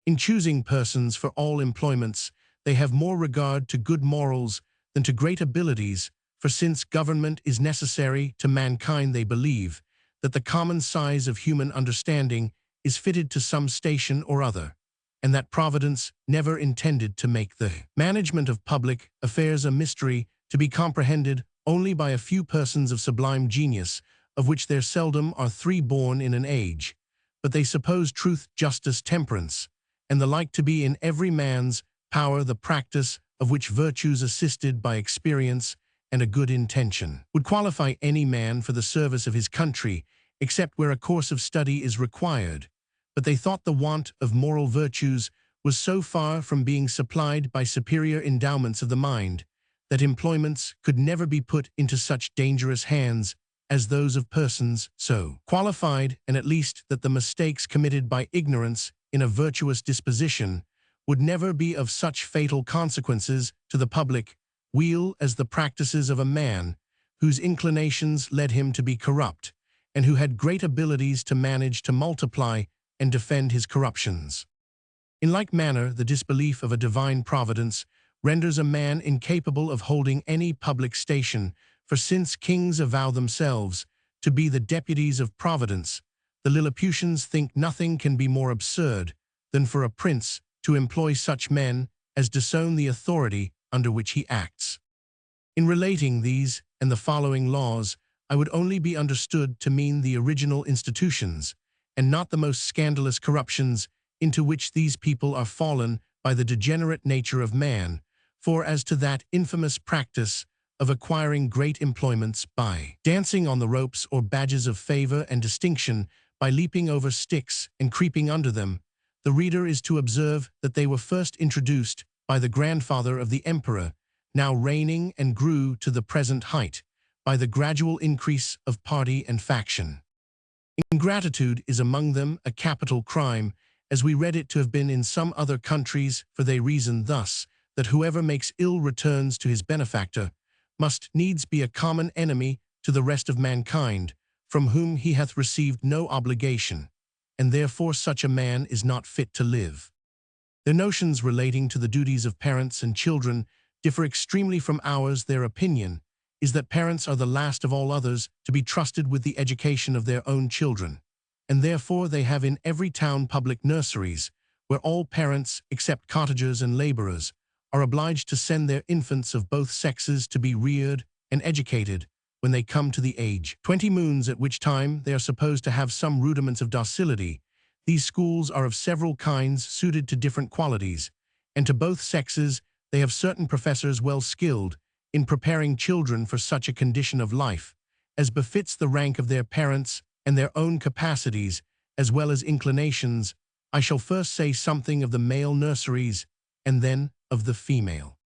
In choosing persons for all employments, they have more regard to good morals than to great abilities, for since government is necessary to mankind, they believe that the common size of human understanding is fitted to some station or other, and that Providence never intended to make the management of public affairs a mystery to be comprehended only by a few persons of sublime genius, of which there seldom are 3 born in an age, but they suppose truth, justice, temperance, and the like to be in every man's power, the practice of which virtues, assisted by experience and a good intention, would qualify any man for the service of his country, except where a course of study is required. But they thought the want of moral virtues was so far from being supplied by superior endowments of the mind, that employments could never be put into such dangerous hands as those of persons so qualified, and at least that the mistakes committed by ignorance in a virtuous disposition would never be of such fatal consequences to the public weal as the practices of a man whose inclinations led him to be corrupt, and who had great abilities to manage to multiply and defend his corruptions. In like manner, the disbelief of a divine providence renders a man incapable of holding any public station, for since kings avow themselves to be the deputies of Providence, the Lilliputians think nothing can be more absurd than for a prince to employ such men as disown the authority under which he acts. In relating these and the following laws, I would only be understood to mean the original institutions, and not the most scandalous corruptions into which these people are fallen by the degenerate nature of man. For as to that infamous practice of acquiring great employments by dancing on the ropes or badges of favor and distinction, by leaping over sticks and creeping under them, the reader is to observe that they were first introduced by the grandfather of the emperor, now reigning and grew to the present height, by the gradual increase of party and faction. Ingratitude is among them a capital crime, as we read it to have been in some other countries, for they reason thus, that whoever makes ill returns to his benefactor must needs be a common enemy to the rest of mankind, from whom he hath received no obligation, and therefore such a man is not fit to live. Their notions relating to the duties of parents and children differ extremely from ours. Their opinion is that parents are the last of all others to be trusted with the education of their own children, and therefore they have in every town public nurseries, where all parents, except cottagers and laborers, are obliged to send their infants of both sexes to be reared and educated when they come to the age 20 moons, at which time they are supposed to have some rudiments of docility. These schools are of several kinds, suited to different qualities, and to both sexes they have certain professors well skilled in preparing children for such a condition of life, as befits the rank of their parents and their own capacities, as well as inclinations. I shall first say something of the male nurseries, and then of the female.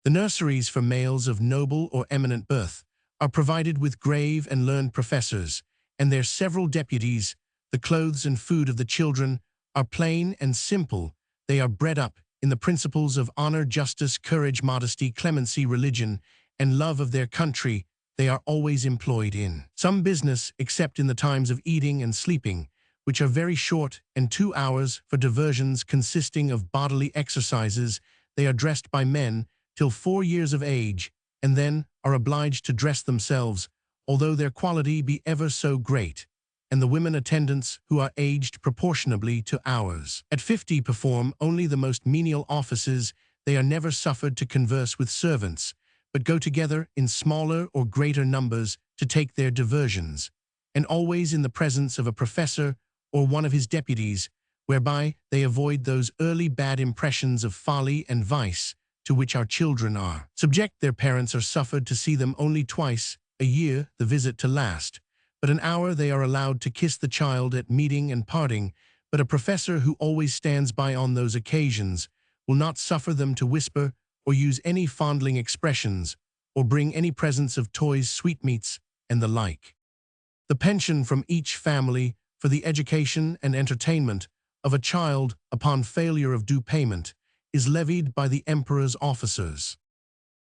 The nurseries for males of noble or eminent birth are provided with grave and learned professors, and their several deputies. The clothes and food of the children are plain and simple. They are bred up in the principles of honor, justice, courage, modesty, clemency, religion, and love of their country. They are always employed in some business, except in the times of eating and sleeping, which are very short, and 2 hours for diversions consisting of bodily exercises. They are dressed by men till 4 years of age, and then are obliged to dress themselves, although their quality be ever so great, and the women attendants, who are aged proportionably to ours, at 50 perform only the most menial offices. They are never suffered to converse with servants, but go together in smaller or greater numbers to take their diversions, and always in the presence of a professor or one of his deputies, whereby they avoid those early bad impressions of folly and vice to which our children are subject. Their parents are suffered to see them only twice a year, the visit to last, but an hour they are allowed to kiss the child at meeting and parting, but a professor who always stands by on those occasions will not suffer them to whisper or use any fondling expressions, or bring any presents of toys, sweetmeats, and the like. The pension from each family for the education and entertainment of a child upon failure of due payment is levied by the emperor's officers.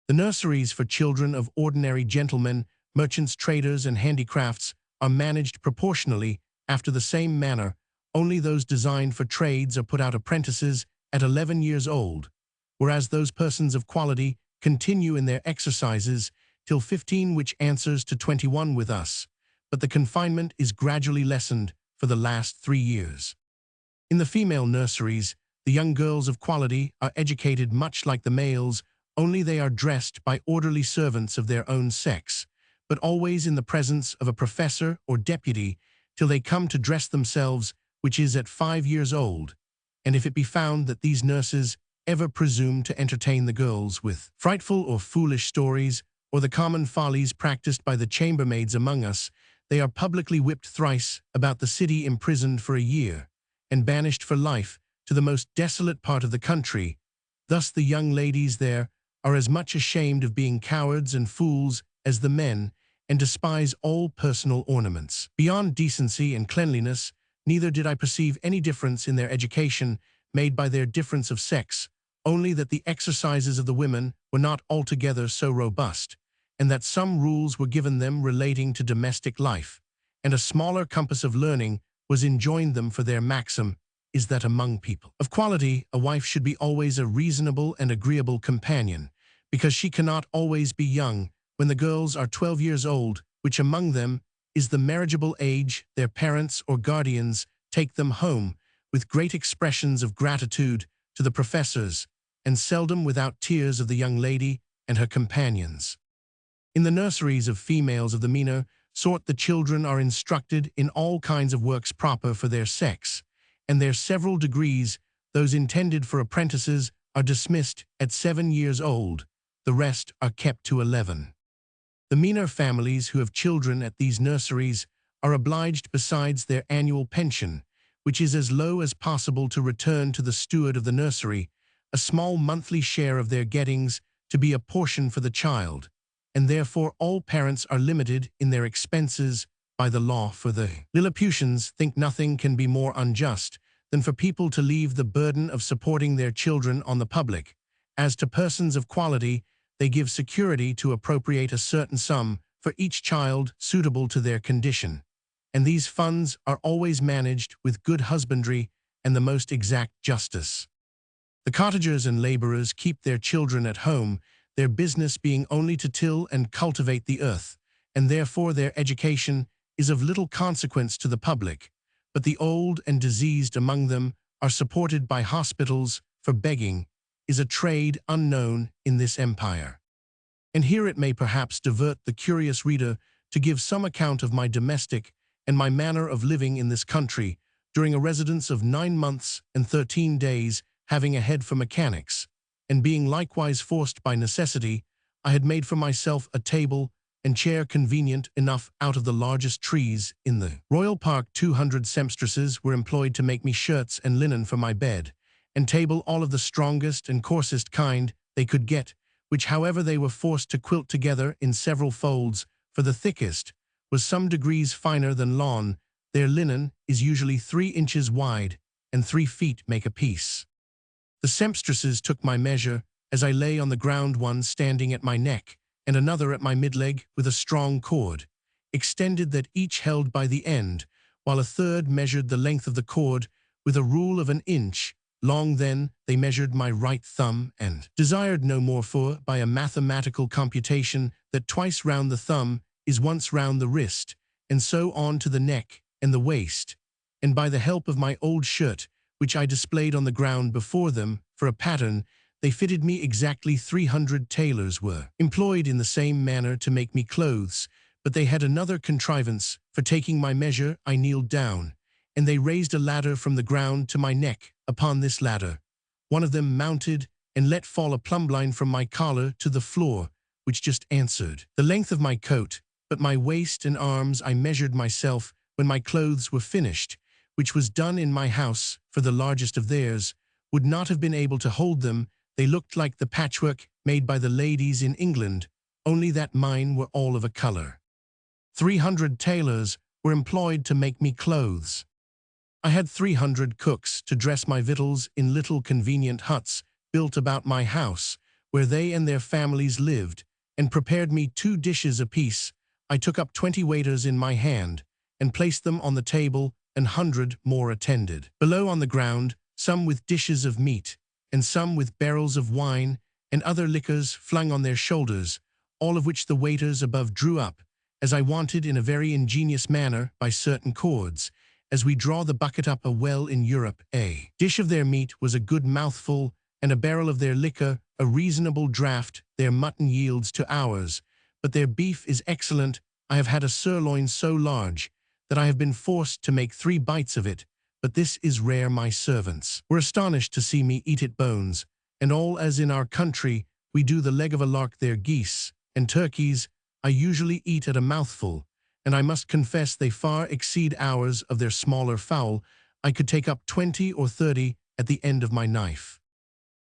The nurseries for children of ordinary gentlemen, merchants, traders, and handicrafts are managed proportionally after the same manner. Only those designed for trades are put out apprentices at 11 years old, whereas those persons of quality continue in their exercises till 15, which answers to 21 with us, but the confinement is gradually lessened for the last 3 years. In the female nurseries, the young girls of quality are educated much like the males, only they are dressed by orderly servants of their own sex, but always in the presence of a professor or deputy till they come to dress themselves, which is at 5 years old. And if it be found that these nurses ever presume to entertain the girls with frightful or foolish stories, or the common follies practiced by the chambermaids among us, they are publicly whipped thrice about the city, imprisoned for a year, and banished for life to the most desolate part of the country. Thus the young ladies there are as much ashamed of being cowards and fools as the men, and despise all personal ornaments. Beyond decency and cleanliness, neither did I perceive any difference in their education made by their difference of sex, only that the exercises of the women were not altogether so robust, and that some rules were given them relating to domestic life, and a smaller compass of learning was enjoined them. For their maxim is that among people of quality a wife should be always a reasonable and agreeable companion, because she cannot always be young. When the girls are 12 years old, which among them is the marriageable age, their parents or guardians take them home with great expressions of gratitude to the professors, and seldom without tears of the young lady and her companions. In the nurseries of females of the meaner sort, the children are instructed in all kinds of works proper for their sex, and their several degrees. Those intended for apprentices are dismissed at 7 years old, the rest are kept to 11. The meaner families who have children at these nurseries are obliged, besides their annual pension, which is as low as possible, to return to the steward of the nursery a small monthly share of their gettings to be a portion for the child, and therefore all parents are limited in their expenses by the law. For the Lilliputians think nothing can be more unjust than for people to leave the burden of supporting their children on the public. As to persons of quality, they give security to appropriate a certain sum for each child suitable to their condition, and these funds are always managed with good husbandry and the most exact justice. The cottagers and laborers keep their children at home, their business being only to till and cultivate the earth, and therefore their education is of little consequence to the public, but the old and diseased among them are supported by hospitals, for begging is a trade unknown in this empire. And here it may perhaps divert the curious reader to give some account of my domestic and my manner of living in this country during a residence of 9 months and 13 days, having a head for mechanics, and being likewise forced by necessity, I had made for myself a table and chair convenient enough out of the largest trees in the Royal Park. 200 sempstresses were employed to make me shirts and linen for my bed, and table all of the strongest and coarsest kind they could get, which however they were forced to quilt together in several folds, for the thickest was some degrees finer than lawn. Their linen is usually 3 inches wide, and 3 feet make a piece. The sempstresses took my measure, as I lay on the ground, one standing at my neck, and another at my mid-leg, with a strong cord extended that each held by the end, while a third measured the length of the cord with a rule of 1 inch long. Then they measured my right thumb, and desired no more, for by a mathematical computation that twice round the thumb is once round the wrist, and so on to the neck and the waist, and by the help of my old shirt, which I displayed on the ground before them for a pattern, they fitted me exactly. 300 tailors were employed in the same manner to make me clothes, but they had another contrivance for taking my measure. I kneeled down, and they raised a ladder from the ground to my neck. Upon this ladder, one of them mounted and let fall a plumbline from my collar to the floor, which just answered the length of my coat, but my waist and arms I measured myself when my clothes were finished, which was done in my house, for the largest of theirs would not have been able to hold them. They looked like the patchwork made by the ladies in England, only that mine were all of a color. 300 tailors were employed to make me clothes. I had 300 cooks to dress my victuals in little convenient huts built about my house, where they and their families lived, and prepared me 2 dishes apiece. I took up 20 waiters in my hand, and placed them on the table, and 100 more attended. Below on the ground, some with dishes of meat, and some with barrels of wine and other liquors flung on their shoulders, all of which the waiters above drew up, as I wanted, in a very ingenious manner, by certain cords, as we draw the bucket up a well in Europe. A dish of their meat was a good mouthful, and a barrel of their liquor a reasonable draught. Their mutton yields to ours, but their beef is excellent. I have had a sirloin so large that I have been forced to make 3 bites of it, but this is rare. My servants were astonished to see me eat it bones, and all as in our country we do the leg of a lark. Their geese and turkeys I usually eat at a mouthful, and I must confess they far exceed ours. Of their smaller fowl I could take up 20 or 30 at the end of my knife.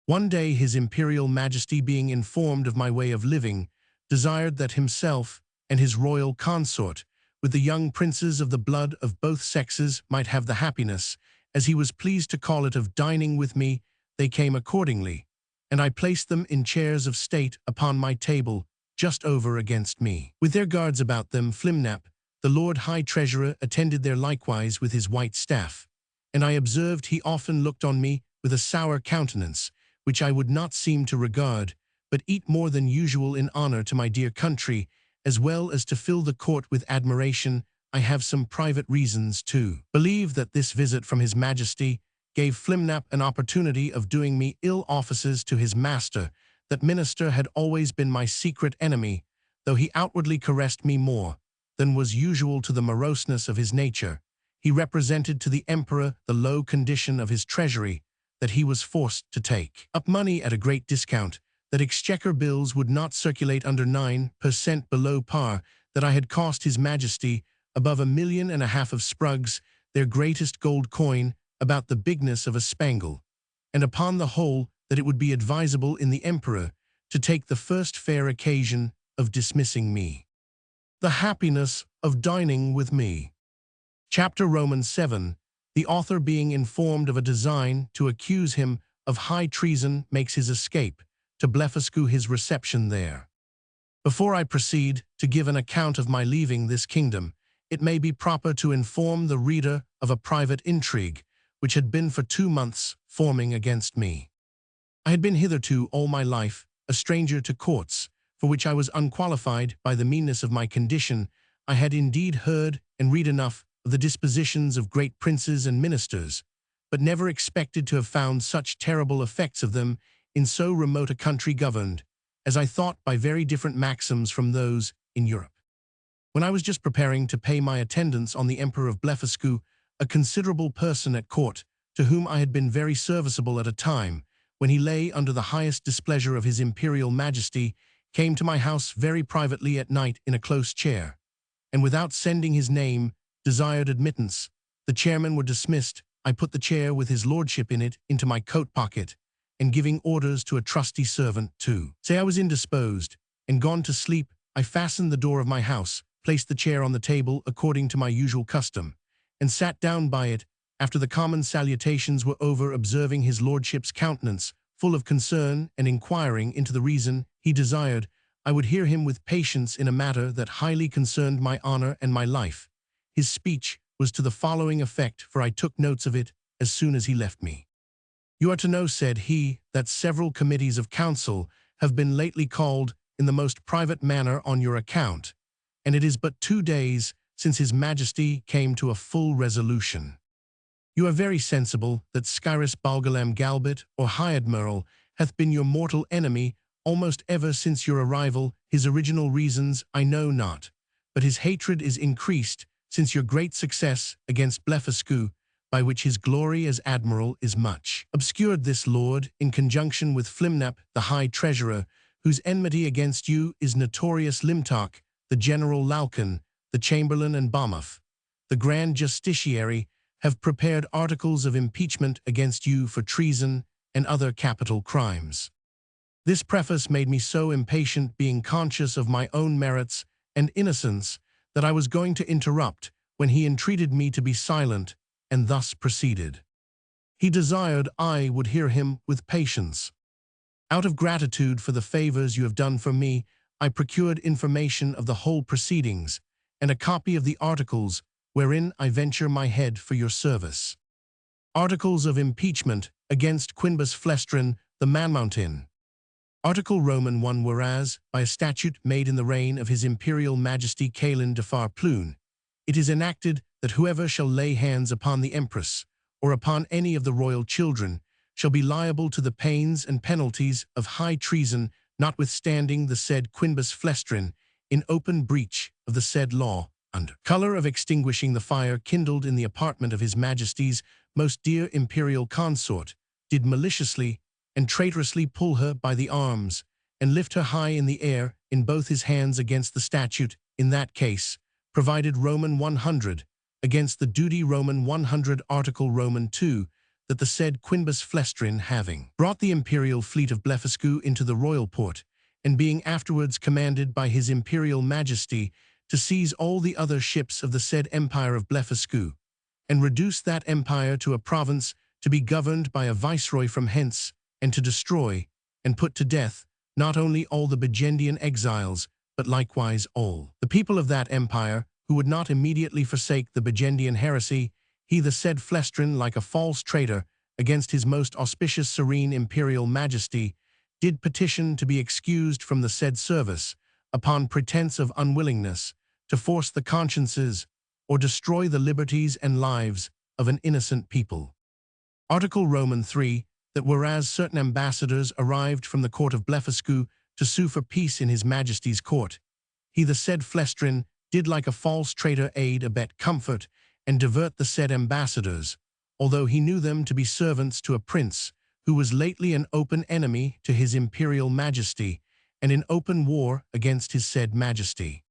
One day His Imperial Majesty, being informed of my way of living, desired that himself and his royal consort, with the young princes of the blood of both sexes, might have the happiness, as he was pleased to call it, of dining with me. They came accordingly, and I placed them in chairs of state upon my table, just over against me, with their guards about them. Houyhnhnms, the Lord High Treasurer, attended there likewise with his white staff, and I observed he often looked on me with a sour countenance, which I would not seem to regard, but eat more than usual in honor to my dear country, as well as to fill the court with admiration. I have some private reasons to believe that this visit from His Majesty gave Houyhnhnms an opportunity of doing me ill offices to his master. That minister had always been my secret enemy, though he outwardly caressed me more than was usual to the moroseness of his nature. He represented to the emperor the low condition of his treasury, that he was forced to take up money at a great discount, that exchequer bills would not circulate under 9% below par, that I had cost His Majesty above 1.5 million of sprugs, their greatest gold coin, about the bigness of a spangle, and upon the whole that it would be advisable in the emperor to take the first fair occasion of dismissing me. The happiness of dining with me. Chapter Romans 7. The author, being informed of a design to accuse him of high treason, makes his escape, to Blefuscu his reception there. Before I proceed to give an account of my leaving this kingdom, it may be proper to inform the reader of a private intrigue, which had been for 2 months forming against me. I had been hitherto all my life a stranger to courts, for which I was unqualified by the meanness of my condition. I had indeed heard and read enough of the dispositions of great princes and ministers, but never expected to have found such terrible effects of them in so remote a country governed, as I thought, by very different maxims from those in Europe. When I was just preparing to pay my attendance on the Emperor of Blefuscu, a considerable person at court, to whom I had been very serviceable at a time, when he lay under the highest displeasure of his imperial majesty, came to my house very privately at night in a close chair, and without sending his name, desired admittance. The chairmen were dismissed. I put the chair with his lordship in it into my coat pocket, and giving orders to a trusty servant to say I was indisposed, and gone to sleep, I fastened the door of my house, placed the chair on the table according to my usual custom, and sat down by it. After the common salutations were over, observing his lordship's countenance, full of concern, and inquiring into the reason, he desired I would hear him with patience in a matter that highly concerned my honor and my life. His speech was to the following effect, for I took notes of it as soon as he left me. You are to know, said he, that several committees of council have been lately called in the most private manner on your account, and it is but 2 days since his majesty came to a full resolution. You are very sensible that Skyras Balgalam Galbit, or High Admiral, hath been your mortal enemy almost ever since your arrival. His original reasons I know not, but his hatred is increased since your great success against Blefuscu, by which his glory as admiral is much obscured. This lord, in conjunction with Flimnap, the high treasurer, whose enmity against you is notorious, Limtok, the general Lalkin, the chamberlain, and Bamuff, the grand justiciary, have prepared articles of impeachment against you for treason and other capital crimes. This preface made me so impatient, being conscious of my own merits and innocence, that I was going to interrupt, when he entreated me to be silent, and thus proceeded. He desired I would hear him with patience. Out of gratitude for the favors you have done for me, I procured information of the whole proceedings, and a copy of the articles wherein I venture my head for your service. Articles of impeachment against Quinbus Flestrin, the Manmountain. Article Roman 1. Whereas, by a statute made in the reign of His Imperial Majesty Calin de Farplune, it is enacted that whoever shall lay hands upon the Empress, or upon any of the royal children, shall be liable to the pains and penalties of high treason, notwithstanding the said Quinbus Flestrin, in open breach of the said law, under color of extinguishing the fire kindled in the apartment of His Majesty's most dear imperial consort, did maliciously and traitorously pull her by the arms, and lift her high in the air in both his hands against the statute, in that case, provided Roman 100, against the duty Roman 100 Article Roman 2, that the said Quinbus Flestrin, having brought the imperial fleet of Blefuscu into the royal port, and being afterwards commanded by His Imperial Majesty to seize all the other ships of the said Empire of Blefuscu, and reduce that empire to a province to be governed by a viceroy from hence, and to destroy and put to death not only all the Bajendian exiles, but likewise all the people of that empire who would not immediately forsake the Bajendian heresy, he the said Flestrin, like a false traitor against his most auspicious serene imperial majesty, did petition to be excused from the said service, upon pretense of unwillingness to force the consciences or destroy the liberties and lives of an innocent people. Article Roman 3, that whereas certain ambassadors arrived from the court of Blefuscu to sue for peace in His Majesty's court, he the said Flestrin did like a false traitor aid, abet, comfort, and divert the said ambassadors, although he knew them to be servants to a prince who was lately an open enemy to His Imperial Majesty, and in open war against his said Majesty.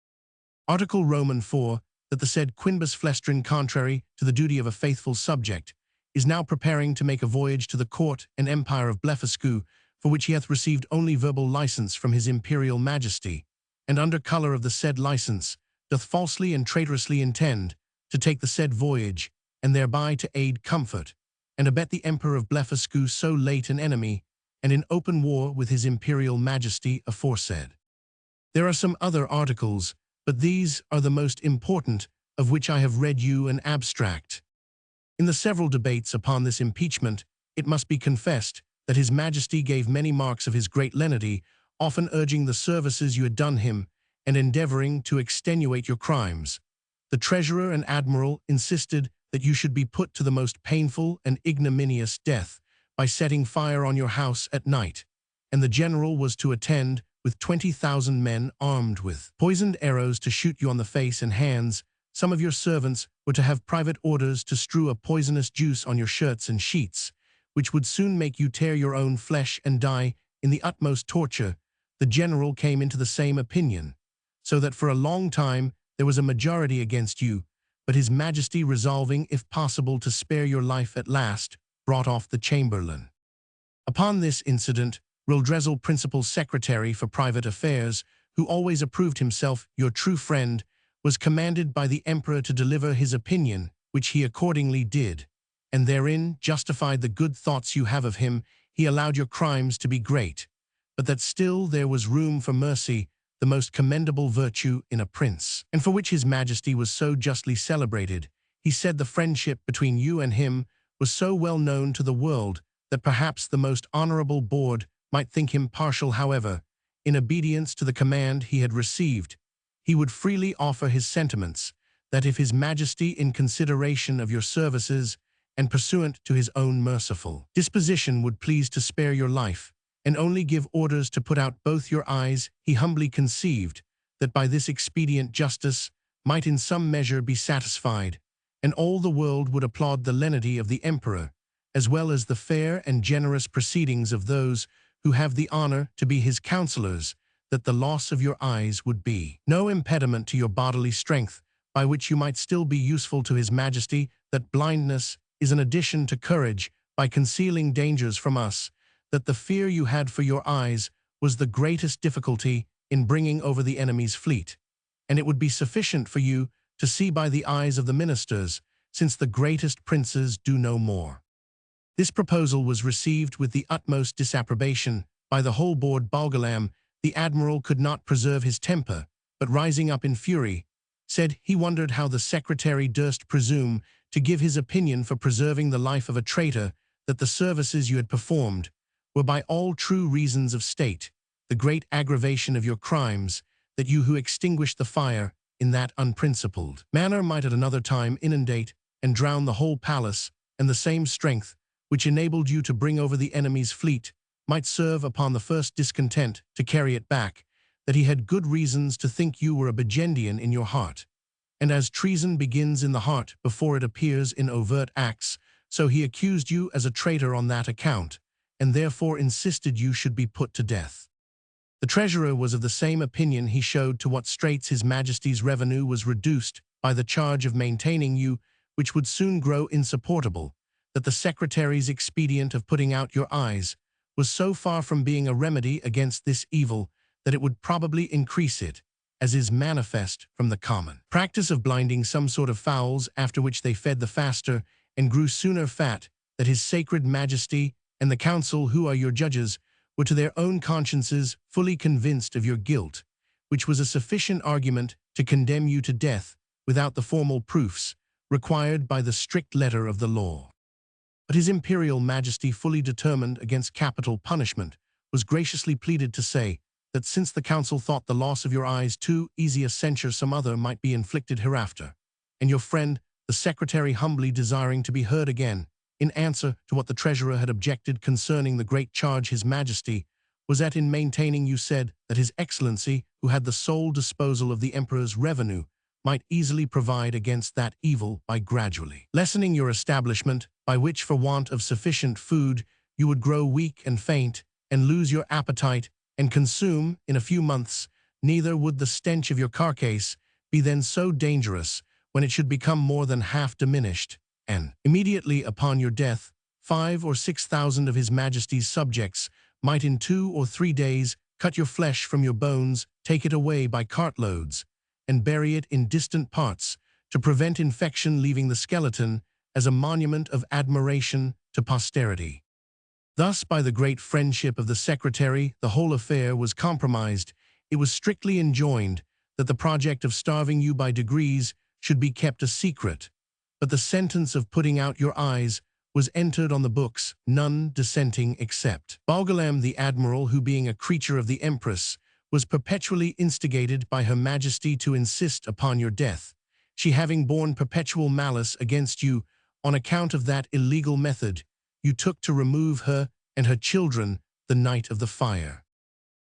Article Roman 4, that the said Quinbus Flestrin, contrary to the duty of a faithful subject, is now preparing to make a voyage to the court and empire of Blefuscu, for which he hath received only verbal license from his imperial majesty, and under colour of the said license, doth falsely and traitorously intend to take the said voyage, and thereby to aid comfort, and abet the emperor of Blefuscu, so late an enemy, and in open war with his imperial majesty aforesaid. There are some other articles, but these are the most important, of which I have read you an abstract. In the several debates upon this impeachment, it must be confessed that his majesty gave many marks of his great lenity, often urging the services you had done him, and endeavouring to extenuate your crimes. The treasurer and admiral insisted that you should be put to the most painful and ignominious death by setting fire on your house at night, and the general was to attend with 20,000 men armed with poisoned arrows to shoot you on the face and hands. Some of your servants were to have private orders to strew a poisonous juice on your shirts and sheets, which would soon make you tear your own flesh and die in the utmost torture. The general came into the same opinion, so that for a long time there was a majority against you, but his majesty, resolving if possible to spare your life at last, brought off the chamberlain. Upon this incident, Reldresal, principal secretary for private affairs, who always approved himself your true friend, was commanded by the emperor to deliver his opinion, which he accordingly did, and therein justified the good thoughts you have of him. He allowed your crimes to be great, but that still there was room for mercy, the most commendable virtue in a prince, and for which his majesty was so justly celebrated. He said the friendship between you and him was so well known to the world that perhaps the most honourable board might think him partial. However, in obedience to the command he had received, he would freely offer his sentiments, that if his majesty, in consideration of your services, and pursuant to his own merciful disposition, would please to spare your life, and only give orders to put out both your eyes, he humbly conceived that by this expedient justice might in some measure be satisfied, and all the world would applaud the lenity of the emperor, as well as the fair and generous proceedings of those who have the honour to be his counsellors, that the loss of your eyes would be no impediment to your bodily strength, by which you might still be useful to his majesty, that blindness is an addition to courage, by concealing dangers from us, that the fear you had for your eyes was the greatest difficulty in bringing over the enemy's fleet, and it would be sufficient for you to see by the eyes of the ministers, since the greatest princes do no more. This proposal was received with the utmost disapprobation by the whole board. Balgalam, the admiral, could not preserve his temper, but rising up in fury, said he wondered how the secretary durst presume to give his opinion for preserving the life of a traitor, that the services you had performed were by all true reasons of state, the great aggravation of your crimes, that you who extinguished the fire in that unprincipled manner might at another time inundate and drown the whole palace, and the same strength which enabled you to bring over the enemy's fleet might serve upon the first discontent to carry it back, that he had good reasons to think you were a Bagendian in your heart. And as treason begins in the heart before it appears in overt acts, so he accused you as a traitor on that account, and therefore insisted you should be put to death. The treasurer was of the same opinion. He showed to what straits his majesty's revenue was reduced by the charge of maintaining you, which would soon grow insupportable, that the secretary's expedient of putting out your eyes was so far from being a remedy against this evil that it would probably increase it, as is manifest from the common practice of blinding some sort of fowls, after which they fed the faster and grew sooner fat, that his sacred majesty and the council, who are your judges, were to their own consciences fully convinced of your guilt, which was a sufficient argument to condemn you to death without the formal proofs required by the strict letter of the law. But his imperial majesty, fully determined against capital punishment, was graciously pleaded to say that since the council thought the loss of your eyes too easy a censure, some other might be inflicted hereafter, and your friend, the secretary, humbly desiring to be heard again, in answer to what the treasurer had objected concerning the great charge his majesty was at in maintaining, you said that his excellency, who had the sole disposal of the emperor's revenue, might easily provide against that evil by gradually lessening your establishment, by which for want of sufficient food you would grow weak and faint, and lose your appetite, and consume in a few months. Neither would the stench of your carcase be then so dangerous when it should become more than half diminished, and immediately upon your death, 5 or 6,000 of his Majesty's subjects might in 2 or 3 days cut your flesh from your bones, take it away by cartloads, and bury it in distant parts, to prevent infection leaving the skeleton as a monument of admiration to posterity. Thus, by the great friendship of the secretary, the whole affair was compromised. It was strictly enjoined that the project of starving you by degrees should be kept a secret, but the sentence of putting out your eyes was entered on the books, none dissenting except Gulliver the admiral, who, being a creature of the empress, was perpetually instigated by her majesty to insist upon your death, she having borne perpetual malice against you on account of that illegal method you took to remove her and her children the night of the fire.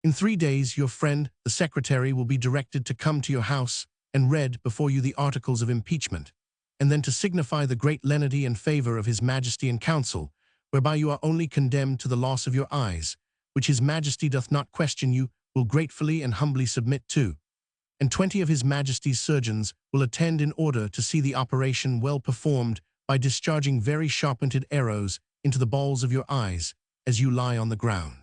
In 3 days your friend, the secretary, will be directed to come to your house and read before you the articles of impeachment, and then to signify the great lenity and favor of his majesty in council, whereby you are only condemned to the loss of your eyes, which his majesty doth not question you, will gratefully and humbly submit to. And 20 of his majesty's surgeons will attend in order to see the operation well performed by discharging very sharp-pointed arrows into the balls of your eyes as you lie on the ground.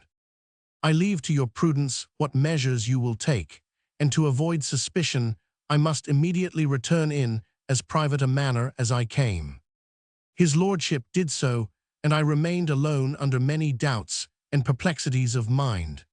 I leave to your prudence what measures you will take, and to avoid suspicion I must immediately return in as private a manner as I came. His lordship did so, and I remained alone under many doubts and perplexities of mind.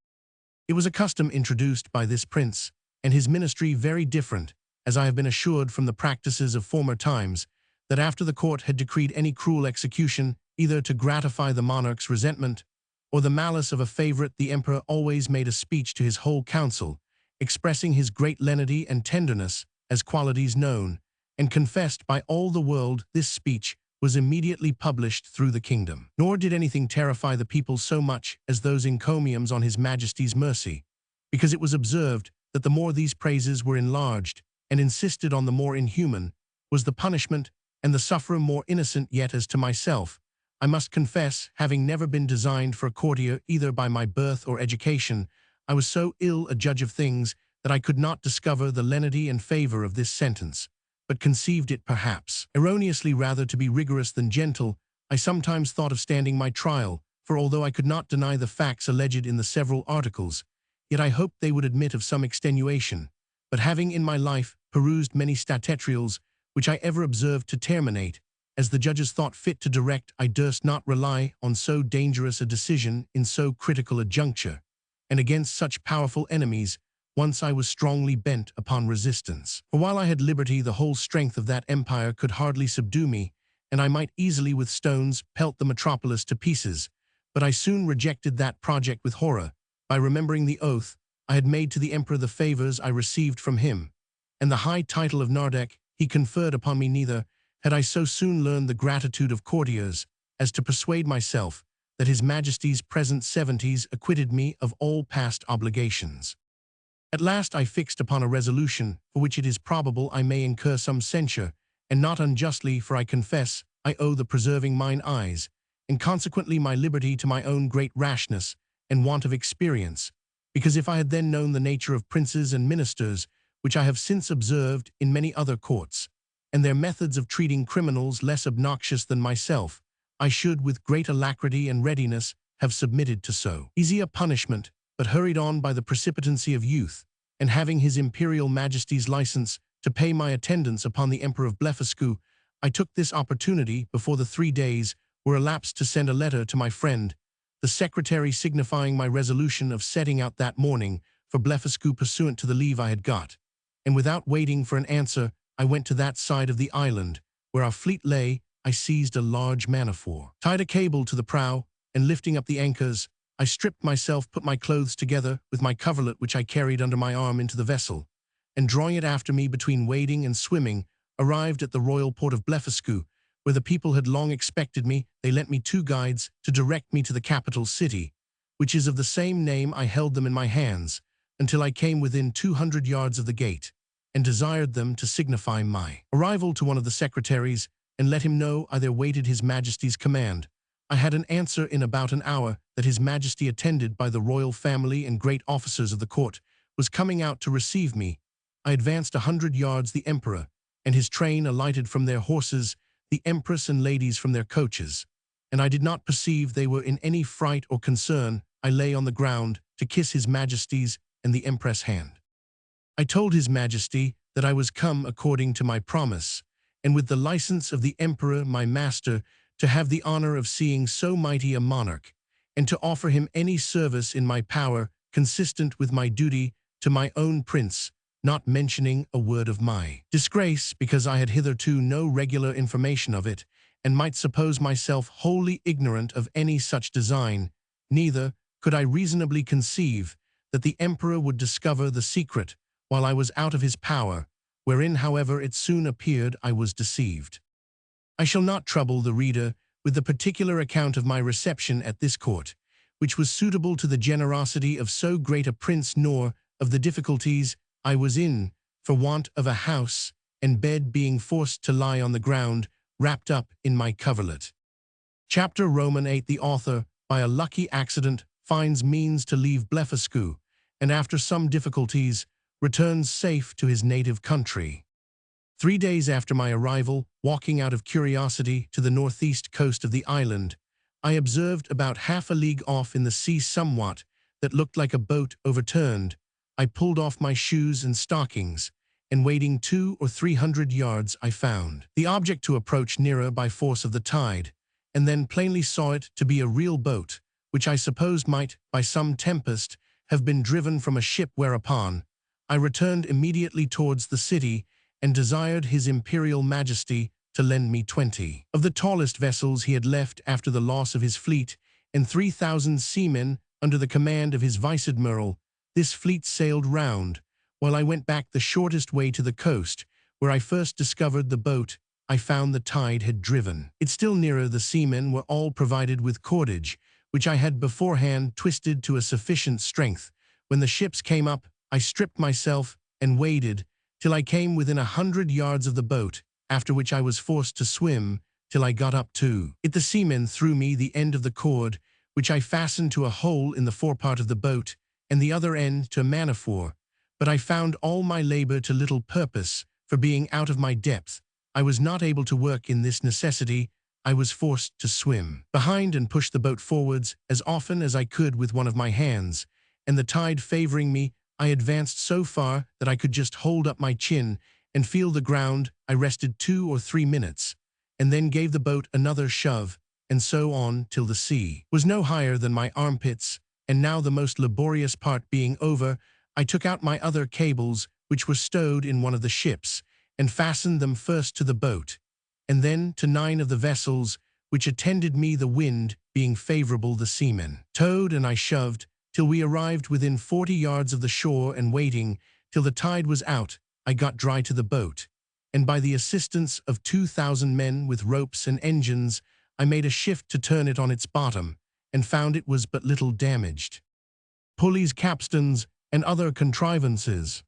It was a custom introduced by this prince, and his ministry very different, as I have been assured from the practices of former times, that after the court had decreed any cruel execution, either to gratify the monarch's resentment or the malice of a favorite, the emperor always made a speech to his whole council, expressing his great lenity and tenderness as qualities known, and confessed by all the world. This speech was immediately published through the kingdom. Nor did anything terrify the people so much as those encomiums on his majesty's mercy, because it was observed that the more these praises were enlarged and insisted on, the more inhuman was the punishment, and the sufferer more innocent. Yet as to myself, I must confess, having never been designed for a courtier either by my birth or education, I was so ill a judge of things that I could not discover the lenity and favor of this sentence, but conceived it perhaps erroneously rather to be rigorous than gentle. I sometimes thought of standing my trial, for although I could not deny the facts alleged in the several articles, yet I hoped they would admit of some extenuation. But having in my life perused many statuarials, which I ever observed to terminate, as the judges thought fit to direct, I durst not rely on so dangerous a decision in so critical a juncture, and against such powerful enemies, once I was strongly bent upon resistance. For while I had liberty, the whole strength of that empire could hardly subdue me, and I might easily with stones pelt the metropolis to pieces. But I soon rejected that project with horror, by remembering the oath I had made to the emperor, the favors I received from him, and the high title of Nardec he conferred upon me. Neither had I so soon learned the gratitude of courtiers as to persuade myself that his majesty's present severities acquitted me of all past obligations. At last I fixed upon a resolution for which it is probable I may incur some censure, and not unjustly, for I confess I owe the preserving mine eyes, and consequently my liberty, to my own great rashness and want of experience, because if I had then known the nature of princes and ministers, which I have since observed in many other courts, and their methods of treating criminals less obnoxious than myself, I should with great alacrity and readiness have submitted to so easy a punishment, but hurried on by the precipitancy of youth, and having his imperial majesty's license to pay my attendance upon the emperor of Blefuscu, I took this opportunity before the 3 days were elapsed to send a letter to my friend, the secretary, signifying my resolution of setting out that morning for Blefuscu pursuant to the leave I had got, and without waiting for an answer, I went to that side of the island where our fleet lay. I seized a large man of war, tied a cable to the prow, and lifting up the anchors, I stripped myself, put my clothes together with my coverlet which I carried under my arm into the vessel, and drawing it after me between wading and swimming, arrived at the royal port of Blefuscu, where the people had long expected me. They lent me 2 guides to direct me to the capital city, which is of the same name. I held them in my hands until I came within 200 yards of the gate, and desired them to signify my arrival to one of the secretaries, and let him know I there waited his majesty's command. I had an answer in about an hour that his majesty, attended by the royal family and great officers of the court, was coming out to receive me. I advanced 100 yards. The emperor and his train alighted from their horses. the empress and ladies from their coaches, and I did not perceive they were in any fright or concern. I lay on the ground to kiss His Majesty's and the Empress' hand. I told His Majesty that I was come according to my promise, and with the license of the Emperor my master, to have the honor of seeing so mighty a monarch, and to offer him any service in my power consistent with my duty to my own prince, not mentioning a word of my disgrace, because I had hitherto no regular information of it, and might suppose myself wholly ignorant of any such design. Neither could I reasonably conceive that the Emperor would discover the secret while I was out of his power, wherein, however, it soon appeared I was deceived. I shall not trouble the reader with the particular account of my reception at this court, which was suitable to the generosity of so great a prince, nor of the difficulties I was in for want of a house and bed, being forced to lie on the ground, wrapped up in my coverlet. Chapter Roman 8. The author, by a lucky accident, finds means to leave Blefuscu, and after some difficulties, returns safe to his native country. 3 days after my arrival, walking out of curiosity to the northeast coast of the island, I observed about half a league off in the sea somewhat that looked like a boat overturned. I pulled off my shoes and stockings, and wading 200 or 300 yards I found the object to approach nearer by force of the tide, and then plainly saw it to be a real boat, which I supposed might, by some tempest, have been driven from a ship, whereupon I returned immediately towards the city, and desired His Imperial Majesty to lend me 20 of the tallest vessels he had left after the loss of his fleet, and 3,000 seamen under the command of his vice-admiral. This fleet sailed round, while I went back the shortest way to the coast, where I first discovered the boat I found the tide had driven it still nearer. The seamen were all provided with cordage, which I had beforehand twisted to a sufficient strength. When the ships came up, I stripped myself and waded till I came within 100 yards of the boat, after which I was forced to swim till I got up to it. The seamen threw me the end of the cord, which I fastened to a hole in the forepart of the boat, and the other end to a man-of-war. But I found all my labor to little purpose, for being out of my depth, I was not able to work. In this necessity, I was forced to swim behind and push the boat forwards as often as I could with one of my hands, and the tide favoring me, I advanced so far that I could just hold up my chin and feel the ground. I rested 2 or 3 minutes, and then gave the boat another shove, and so on till the sea was no higher than my armpits. And now, the most laborious part being over, I took out my other cables, which were stowed in one of the ships, and fastened them first to the boat, and then to 9 of the vessels which attended me. The wind being favorable, the seamen towed, and I shoved till we arrived within 40 yards of the shore, and waiting till the tide was out, I got dry to the boat, and by the assistance of 2,000 men with ropes and engines, I made a shift to turn it on its bottom, and found it was but little damaged. Pulleys, capstans, and other contrivances.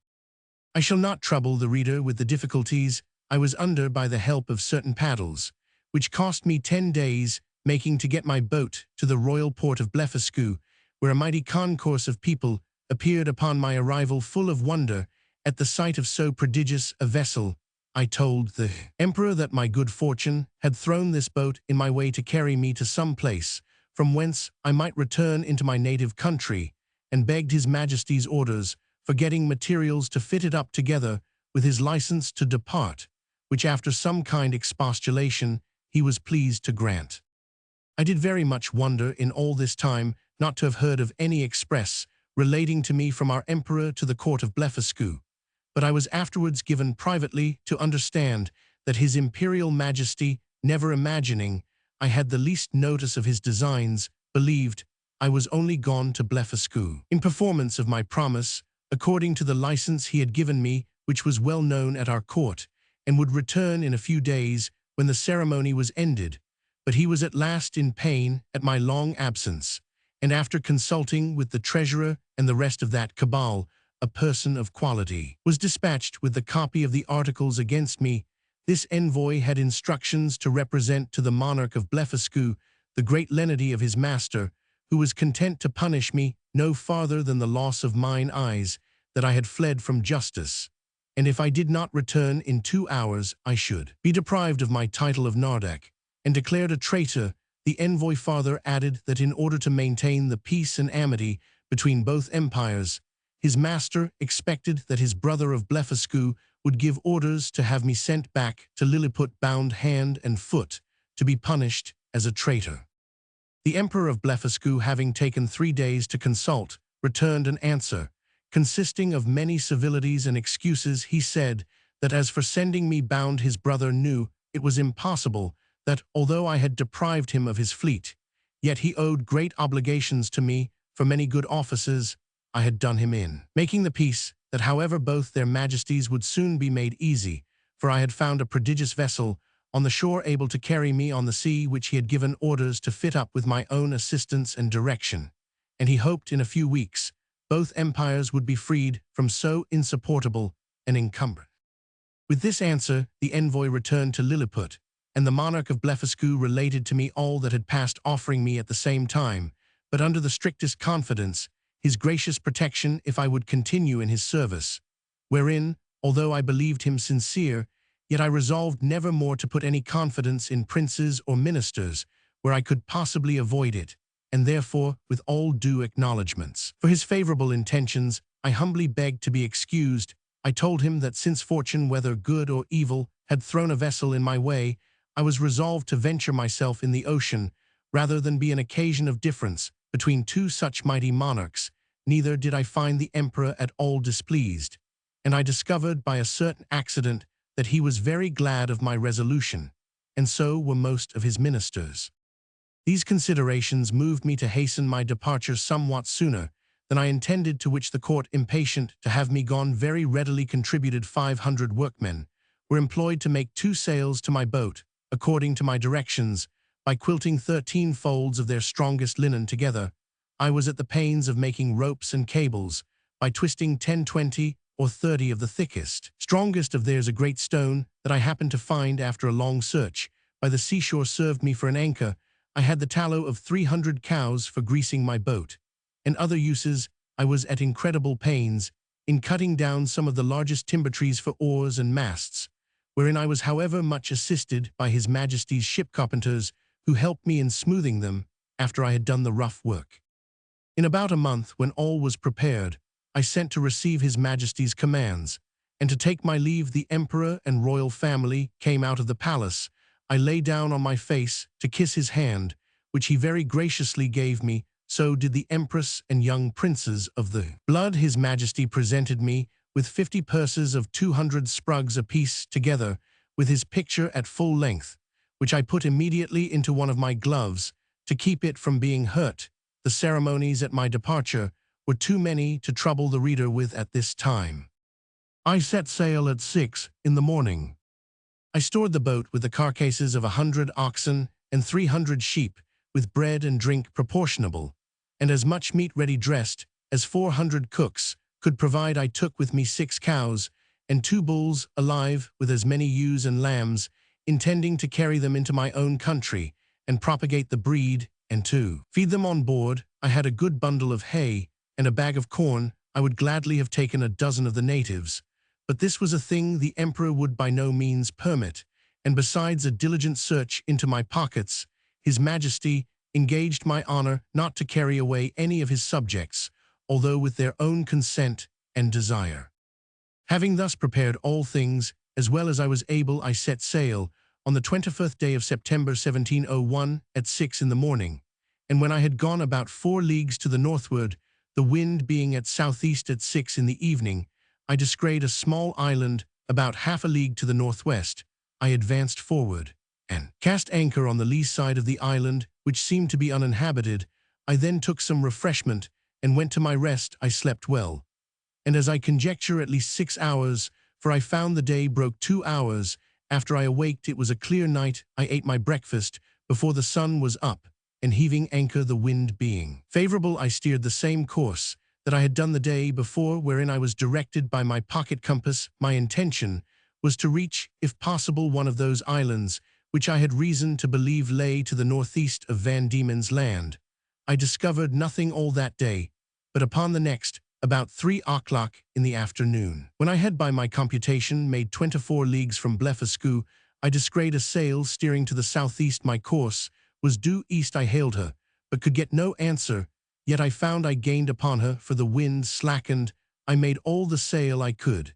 I shall not trouble the reader with the difficulties I was under by the help of certain paddles, which cost me 10 days making to get my boat to the royal port of Blefuscu, where a mighty concourse of people appeared upon my arrival, full of wonder at the sight of so prodigious a vessel. I told the Emperor that my good fortune had thrown this boat in my way to carry me to some place from whence I might return into my native country, and begged His Majesty's orders for getting materials to fit it up together with his license to depart, which after some kind expostulation he was pleased to grant. I did very much wonder in all this time not to have heard of any express relating to me from our Emperor to the court of Blefuscu, but I was afterwards given privately to understand that His Imperial Majesty, never imagining I had the least notice of his designs, believed I was only gone to Blefuscu in performance of my promise, according to the license he had given me, which was well known at our court, and would return in a few days when the ceremony was ended. But he was at last in pain at my long absence, and after consulting with the treasurer and the rest of that cabal, a person of quality was dispatched with the copy of the articles against me. This envoy had instructions to represent to the monarch of Blefuscu the great lenity of his master, who was content to punish me no farther than the loss of mine eyes, that I had fled from justice, and if I did not return in 2 hours, I should be deprived of my title of Nardak, and declared a traitor. The envoy farther added that in order to maintain the peace and amity between both empires, his master expected that his brother of Blefuscu would give orders to have me sent back to Lilliput bound hand and foot to be punished as a traitor. The Emperor of Blefuscu, having taken 3 days to consult, returned an answer, consisting of many civilities and excuses. He said that as for sending me bound, his brother knew it was impossible, that although I had deprived him of his fleet, yet he owed great obligations to me for many good offices I had done him in making the peace, that however both their majesties would soon be made easy, for I had found a prodigious vessel on the shore able to carry me on the sea, which he had given orders to fit up with my own assistance and direction, and he hoped in a few weeks both empires would be freed from so insupportable an encumbrance. With this answer, the envoy returned to Lilliput, and the monarch of Blefuscu related to me all that had passed, offering me at the same time, but under the strictest confidence, his gracious protection if I would continue in his service, wherein, although I believed him sincere, yet I resolved never more to put any confidence in princes or ministers where I could possibly avoid it, and therefore, with all due acknowledgments for his favorable intentions, I humbly begged to be excused. I told him that since fortune, whether good or evil, had thrown a vessel in my way, I was resolved to venture myself in the ocean, rather than be an occasion of difference between two such mighty monarchs. Neither did I find the emperor at all displeased, and I discovered by a certain accident that he was very glad of my resolution, and so were most of his ministers. These considerations moved me to hasten my departure somewhat sooner than I intended, to which the court, impatient to have me gone, very readily contributed 500 workmen, were employed to make 2 sails to my boat, according to my directions, by quilting 13 folds of their strongest linen together. I was at the pains of making ropes and cables, by twisting 10, 20, or 30 of the thickest, strongest of theirs. A great stone that I happened to find after a long search by the seashore served me for an anchor. I had the tallow of 300 cows for greasing my boat, and other uses. I was at incredible pains in cutting down some of the largest timber trees for oars and masts, wherein I was however much assisted by His Majesty's ship carpenters, who helped me in smoothing them after I had done the rough work. In about a month, when all was prepared, I sent to receive His Majesty's commands, and to take my leave. The Emperor and royal family came out of the palace. I lay down on my face to kiss his hand, which he very graciously gave me. So did the Empress and young princes of the blood. His Majesty presented me with 50 purses of 200 sprugs apiece, together with his picture at full length, which I put immediately into one of my gloves to keep it from being hurt. The ceremonies at my departure were too many to trouble the reader with at this time. I set sail at 6 in the morning. I stored the boat with the carcasses of 100 oxen and 300 sheep, with bread and drink proportionable, and as much meat ready dressed as 400 cooks could provide. I took with me 6 cows and 2 bulls alive, with as many ewes and lambs, intending to carry them into my own country and propagate the breed, and to feed them on board. I had a good bundle of hay and a bag of corn. I would gladly have taken a dozen of the natives, but this was a thing the Emperor would by no means permit, and besides a diligent search into my pockets, His Majesty engaged my honor not to carry away any of his subjects, although with their own consent and desire. Having thus prepared all things, as well as I was able, I set sail on the 21st day of September 1701 at 6 in the morning, and when I had gone about 4 leagues to the northward, the wind being at southeast at 6 in the evening, I descried a small island about half a league to the northwest. I advanced forward and cast anchor on the lee side of the island, which seemed to be uninhabited. I then took some refreshment and went to my rest. I slept well, and as I conjecture at least 6 hours, for I found the day broke 2 hours after I awaked. It was a clear night. I ate my breakfast before the sun was up, and heaving anchor, the wind being favorable, I steered the same course that I had done the day before, wherein I was directed by my pocket compass. My intention was to reach, if possible, one of those islands which I had reason to believe lay to the northeast of Van Diemen's Land. I discovered nothing all that day, but upon the next about 3 o'clock in the afternoon. When I had by my computation made 24 leagues from Blefuscu, I descried a sail steering to the southeast. My course was due east. I hailed her, but could get no answer, yet I found I gained upon her, for the wind slackened. I made all the sail I could,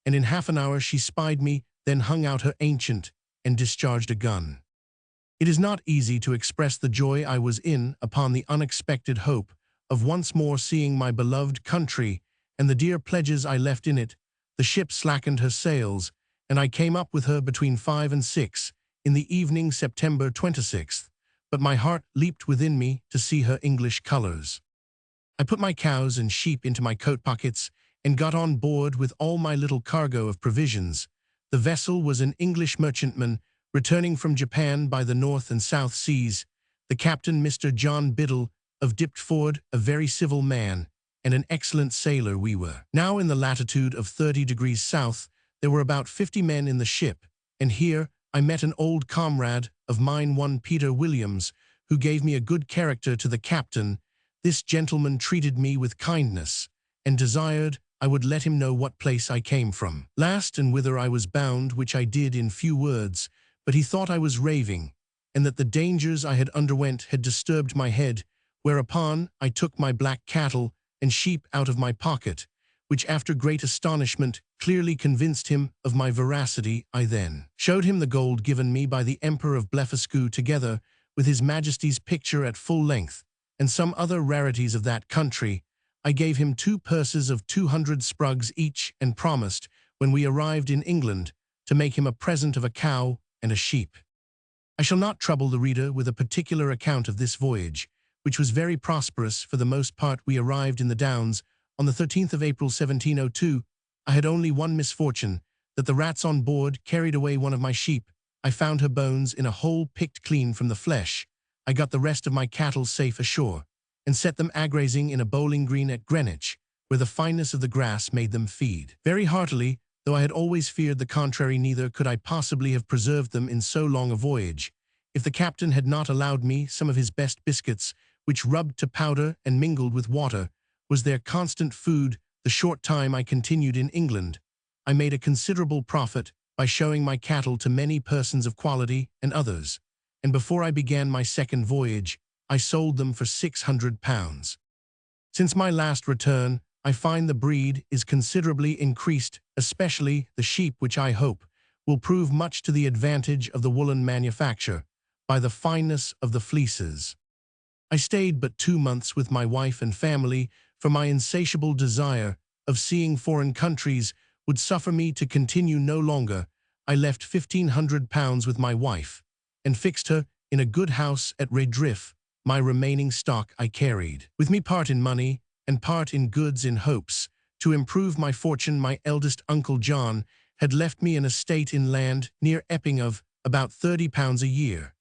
and in half an hour she spied me, then hung out her ancient, and discharged a gun. It is not easy to express the joy I was in upon the unexpected hope of once more seeing my beloved country, and the dear pledges I left in it. The ship slackened her sails, and I came up with her between 5 and 6 in the evening, September 26th, but my heart leaped within me to see her English colors. I put my cows and sheep into my coat pockets and got on board with all my little cargo of provisions. The vessel was an English merchantman returning from Japan by the North and South Seas. The captain, Mr. John Biddle, of Diptford, a very civil man, and an excellent sailor we were. Now in the latitude of 30 degrees south, there were about 50 men in the ship, and here I met an old comrade of mine, one Peter Williams, who gave me a good character to the captain. This gentleman treated me with kindness, and desired I would let him know what place I came from, last, and whither I was bound, which I did in few words, but he thought I was raving, and that the dangers I had underwent had disturbed my head, whereupon I took my black cattle and sheep out of my pocket, which after great astonishment clearly convinced him of my veracity. I then showed him the gold given me by the Emperor of Blefuscu, together with His Majesty's picture at full length, and some other rarities of that country. I gave him 2 purses of 200 sprugs each, and promised, when we arrived in England, to make him a present of a cow and a sheep. I shall not trouble the reader with a particular account of this voyage, which was very prosperous for the most part. We arrived in the Downs on the 13th of April 1702. I had only one misfortune, that the rats on board carried away one of my sheep. I found her bones in a hole picked clean from the flesh. I got the rest of my cattle safe ashore, and set them agrazing in a bowling green at Greenwich, where the fineness of the grass made them feed very heartily, though I had always feared the contrary. Neither could I possibly have preserved them in so long a voyage, if the captain had not allowed me some of his best biscuits, which, rubbed to powder and mingled with water, was their constant food. The short time I continued in England, I made a considerable profit by showing my cattle to many persons of quality and others, and before I began my second voyage, I sold them for £600. Since my last return, I find the breed is considerably increased, especially the sheep, which I hope will prove much to the advantage of the woolen manufacture, by the fineness of the fleeces. I stayed but 2 months with my wife and family, for my insatiable desire of seeing foreign countries would suffer me to continue no longer. I left £1,500 with my wife, and fixed her in a good house at Redriff. My remaining stock I carried with me, part in money and part in goods, in hopes to improve my fortune. My eldest uncle John had left me an estate in land near Epping of about £30 a year,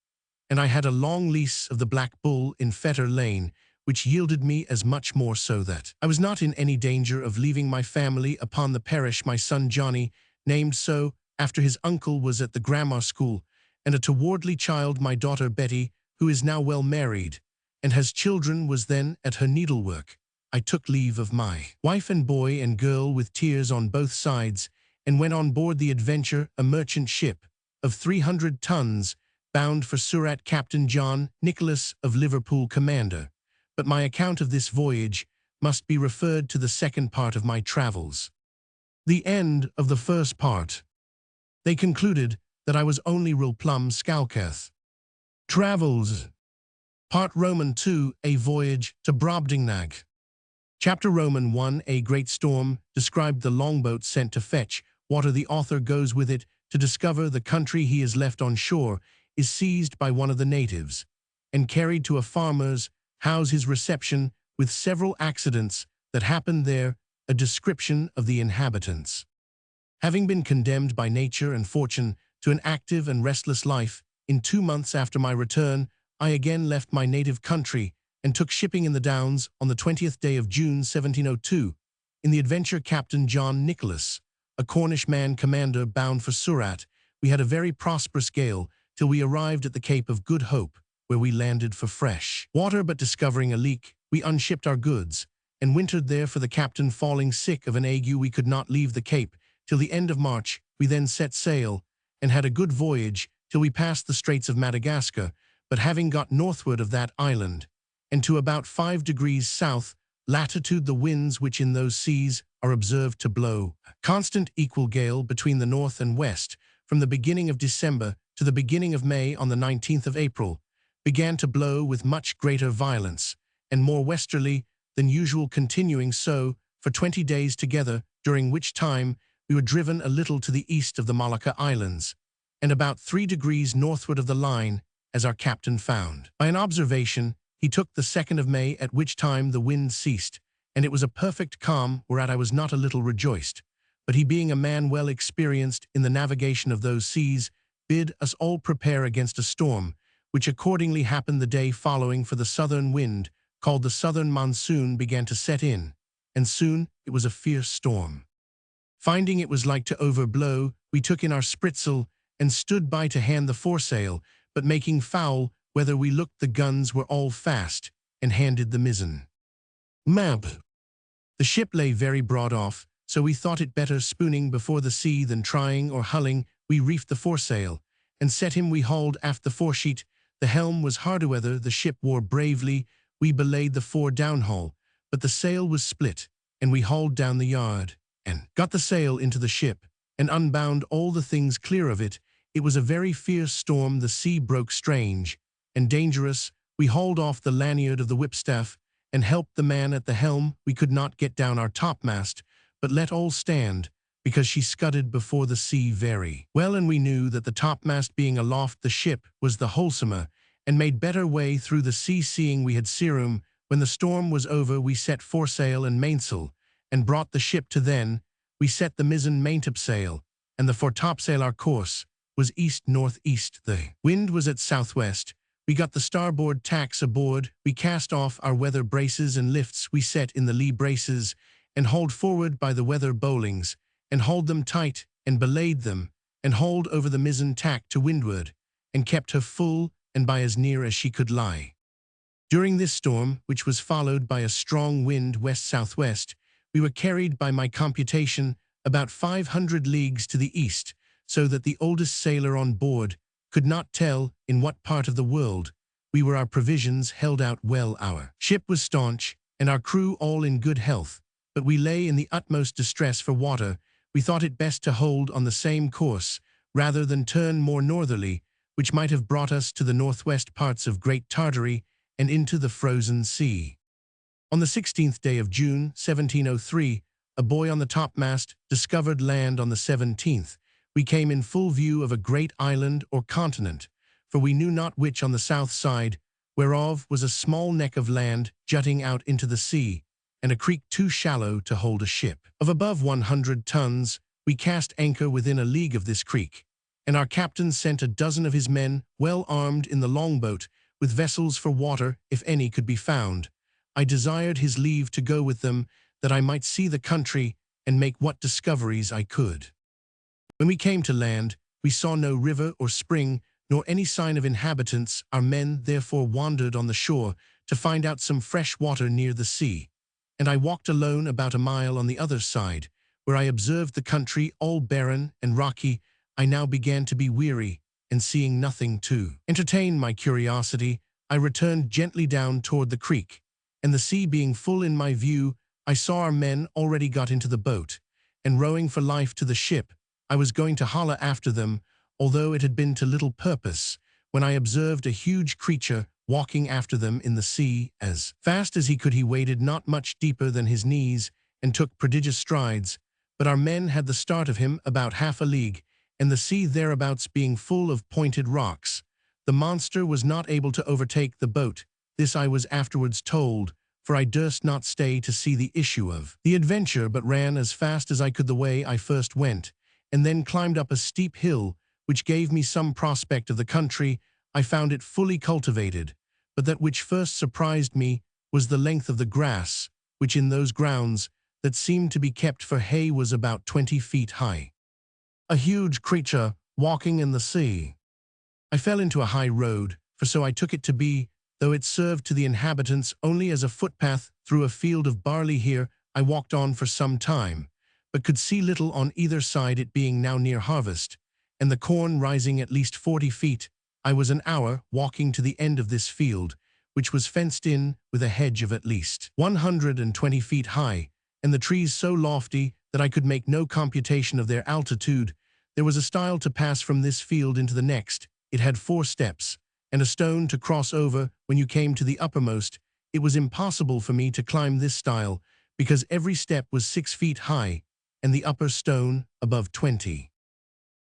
and I had a long lease of the Black Bull in Fetter Lane, which yielded me as much more, so that I was not in any danger of leaving my family upon the parish. My son Johnny, named so after his uncle, was at the grammar school, and a towardly child, my daughter Betty, who is now well married, and has children, was then at her needlework. I took leave of my wife and boy and girl with tears on both sides, and went on board the Adventure, a merchant ship of 300 tons, bound for Surat. Captain John Nicholas of Liverpool commander. But my account of this voyage must be referred to the second part of my travels. The end of the first part. They concluded that I was only real plum scalcath. Travels. Part Roman II, a voyage to Brobdingnag. Chapter Roman I, a great storm, described the longboat sent to fetch water. The author goes with it to discover the country he is left on shore, is seized by one of the natives, and carried to a farmer's house. His reception, with several accidents that happened there, a description of the inhabitants. Having been condemned by nature and fortune to an active and restless life, in 2 months after my return, I again left my native country, and took shipping in the Downs on the 20th day of June 1702, in the Adventure. Captain John Nicholas, a Cornish man commander, bound for Surat. We had a very prosperous gale, till we arrived at the Cape of Good Hope, where we landed for fresh water, but discovering a leak, we unshipped our goods, and wintered there, for the captain falling sick of an ague we could not leave the Cape till the end of March. We then set sail, and had a good voyage till we passed the Straits of Madagascar, but having got northward of that island, and to about 5 degrees south latitude, the winds which in those seas are observed to blow a constant equal gale between the north and west, from the beginning of December to the beginning of May, on the 19th of April, began to blow with much greater violence, and more westerly than usual, continuing so for 20 days together, during which time we were driven a little to the east of the Molucca Islands, and about 3 degrees northward of the line, as our captain found. By an observation, he took the 2nd of May, at which time the wind ceased, and it was a perfect calm, whereat I was not a little rejoiced. But he, being a man well experienced in the navigation of those seas, bid us all prepare against a storm, which accordingly happened the day following, for the southern wind, called the southern monsoon, began to set in, and soon it was a fierce storm. Finding it was like to overblow, we took in our spritsail, and stood by to hand the foresail, but making foul weather we looked the guns were all fast, and handed the mizzen. Mab. The ship lay very broad off, so we thought it better spooning before the sea than trying or hulling. We reefed the foresail, and set him. We hauled aft the foresheet. The helm was hard a weather, the ship wore bravely. We belayed the fore downhaul, but the sail was split, and we hauled down the yard, and got the sail into the ship, and unbound all the things clear of it. It was a very fierce storm, the sea broke strange and dangerous. We hauled off the lanyard of the whipstaff, and helped the man at the helm. We could not get down our topmast, but let all stand, because she scudded before the sea very well, and we knew that the topmast being aloft, the ship was the wholesomer, and made better way through the sea, seeing we had searoom. When the storm was over, we set foresail and mainsail, and brought the ship to. Then we set the mizzen maintopsail, and the foretopsail. Our course was east-northeast. The wind was at southwest. We got the starboard tacks aboard. We cast off our weather braces and lifts. We set in the lee braces, and hauled forward by the weather bowlings, and hauled them tight, and belayed them, and hauled over the mizzen tack to windward, and kept her full, and by as near as she could lie. During this storm, which was followed by a strong wind west-southwest, we were carried, by my computation, about 500 leagues to the east, so that the oldest sailor on board could not tell in what part of the world we were. Our provisions held out well. Our ship was staunch, and our crew all in good health, but we lay in the utmost distress for water. We thought it best to hold on the same course, rather than turn more northerly, which might have brought us to the northwest parts of Great Tartary, and into the frozen sea. On the 16th day of June, 1703, a boy on the topmast discovered land. On the 17th, we came in full view of a great island or continent, for we knew not which, on the south side, whereof was a small neck of land jutting out into the sea, and a creek too shallow to hold a ship of above 100 tons. We cast anchor within a league of this creek, and our captain sent a dozen of his men, well armed, in the longboat, with vessels for water, if any could be found. I desired his leave to go with them, that I might see the country, and make what discoveries I could. When we came to land, we saw no river or spring, nor any sign of inhabitants. Our men therefore wandered on the shore, to find out some fresh water near the sea, and I walked alone about a mile on the other side, where I observed the country all barren and rocky. I now began to be weary, and seeing nothing to entertain my curiosity, I returned gently down toward the creek, and the sea being full in my view, I saw our men already got into the boat, and rowing for life to the ship. I was going to holler after them, although it had been to little purpose, when I observed a huge creature walking after them in the sea. As fast as he could, he waded not much deeper than his knees, and took prodigious strides, but our men had the start of him about half a league, and the sea thereabouts being full of pointed rocks, the monster was not able to overtake the boat. This I was afterwards told, for I durst not stay to see the issue of the adventure, but ran as fast as I could the way I first went, and then climbed up a steep hill, which gave me some prospect of the country. I found it fully cultivated, but that which first surprised me was the length of the grass, which in those grounds that seemed to be kept for hay was about 20 feet high. A huge creature walking in the sea. I fell into a high road, for so I took it to be, though it served to the inhabitants only as a footpath through a field of barley. Here I walked on for some time, but could see little on either side, it being now near harvest, and the corn rising at least 40 feet. I was an hour walking to the end of this field, which was fenced in with a hedge of at least 120 feet high, and the trees so lofty that I could make no computation of their altitude. There was a stile to pass from this field into the next. It had 4 steps, and a stone to cross over when you came to the uppermost. It was impossible for me to climb this stile, because every step was 6 feet high, and the upper stone above 20.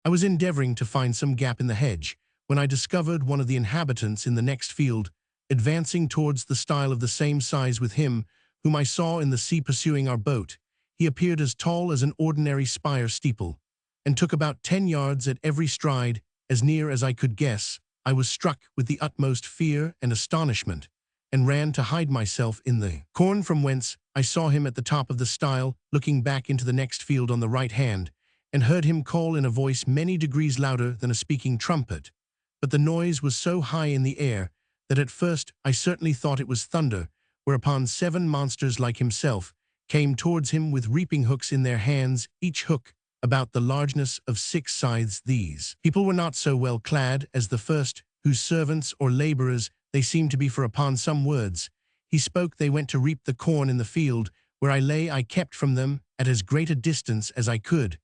I was endeavoring to find some gap in the hedge, when I discovered one of the inhabitants in the next field, advancing towards the stile of the same size with him, whom I saw in the sea pursuing our boat. He appeared as tall as an ordinary spire steeple, and took about 10 yards at every stride. As near as I could guess, I was struck with the utmost fear and astonishment, and ran to hide myself in the corn, from whence I saw him at the top of the stile, looking back into the next field on the right hand, and heard him call in a voice many degrees louder than a speaking trumpet. But the noise was so high in the air that at first I certainly thought it was thunder, whereupon 7 monsters like himself came towards him with reaping hooks in their hands, each hook about the largeness of 6 scythes. These people were not so well clad as the first, whose servants or laborers they seemed to be, for upon some words he spoke they went to reap the corn in the field where I lay. I kept from them at as great a distance as I could,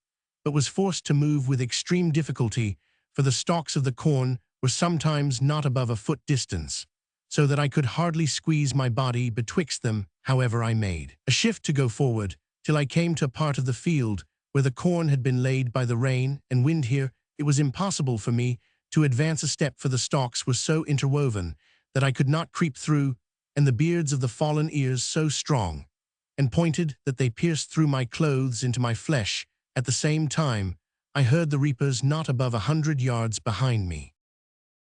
but was forced to move with extreme difficulty, for the stalks of the corn were sometimes not above a foot distance, so that I could hardly squeeze my body betwixt them. However, I made a shift to go forward, till I came to a part of the field where the corn had been laid by the rain and wind. Here it was impossible for me to advance a step, for the stalks were so interwoven that I could not creep through, and the beards of the fallen ears so strong and pointed that they pierced through my clothes into my flesh. At the same time, I heard the reapers not above 100 yards behind me.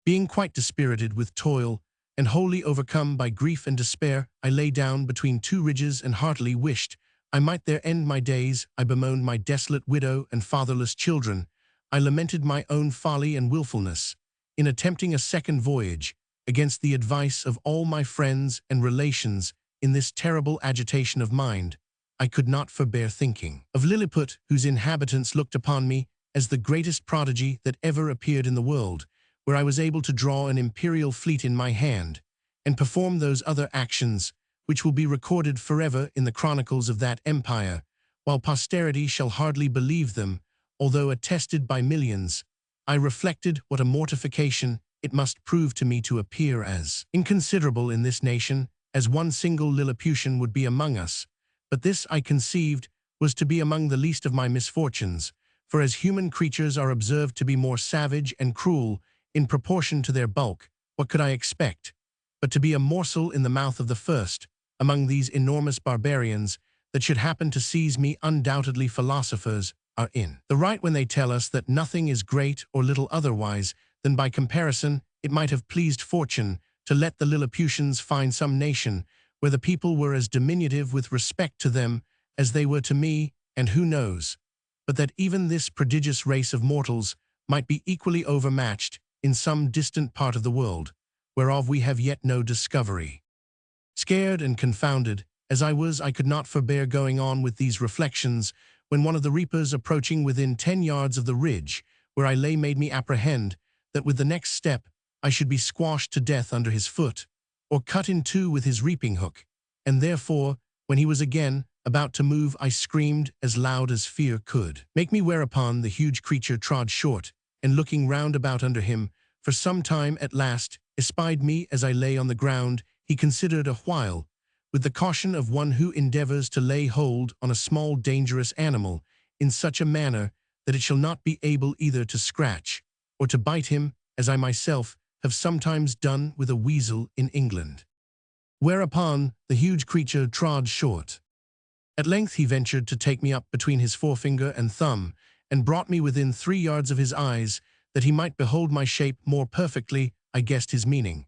Being quite dispirited with toil, and wholly overcome by grief and despair, I lay down between 2 ridges and heartily wished I might there end my days. I bemoaned my desolate widow and fatherless children. I lamented my own folly and wilfulness in attempting a second voyage, against the advice of all my friends and relations. In this terrible agitation of mind, I could not forbear thinking of Lilliput, whose inhabitants looked upon me as the greatest prodigy that ever appeared in the world, where I was able to draw an imperial fleet in my hand, and perform those other actions which will be recorded forever in the chronicles of that empire, while posterity shall hardly believe them, although attested by millions. I reflected what a mortification it must prove to me to appear as inconsiderable in this nation as one single Lilliputian would be among us, but this I conceived was to be among the least of my misfortunes, for as human creatures are observed to be more savage and cruel in proportion to their bulk, what could I expect but to be a morsel in the mouth of the first among these enormous barbarians that should happen to seize me? Undoubtedly philosophers are in the right when they tell us that nothing is great or little otherwise than by comparison. It might have pleased fortune to let the Lilliputians find some nation where the people were as diminutive with respect to them as they were to me, and who knows but that even this prodigious race of mortals might be equally overmatched in some distant part of the world, whereof we have yet no discovery. Scared and confounded as I was, I could not forbear going on with these reflections, when one of the reapers, approaching within 10 yards of the ridge where I lay, made me apprehend that with the next step I should be squashed to death under his foot, or cut in 2 with his reaping hook, and therefore, when he was again about to move, I screamed as loud as fear could make me, whereupon the huge creature trod short, and looking round about under him for some time, at last espied me as I lay on the ground. He considered a while, with the caution of one who endeavors to lay hold on a small dangerous animal in such a manner that it shall not be able either to scratch or to bite him, as I myself have sometimes done with a weasel in England. Whereupon the huge creature trod short. At length he ventured to take me up between his forefinger and thumb, and brought me within 3 yards of his eyes, that he might behold my shape more perfectly. I guessed his meaning,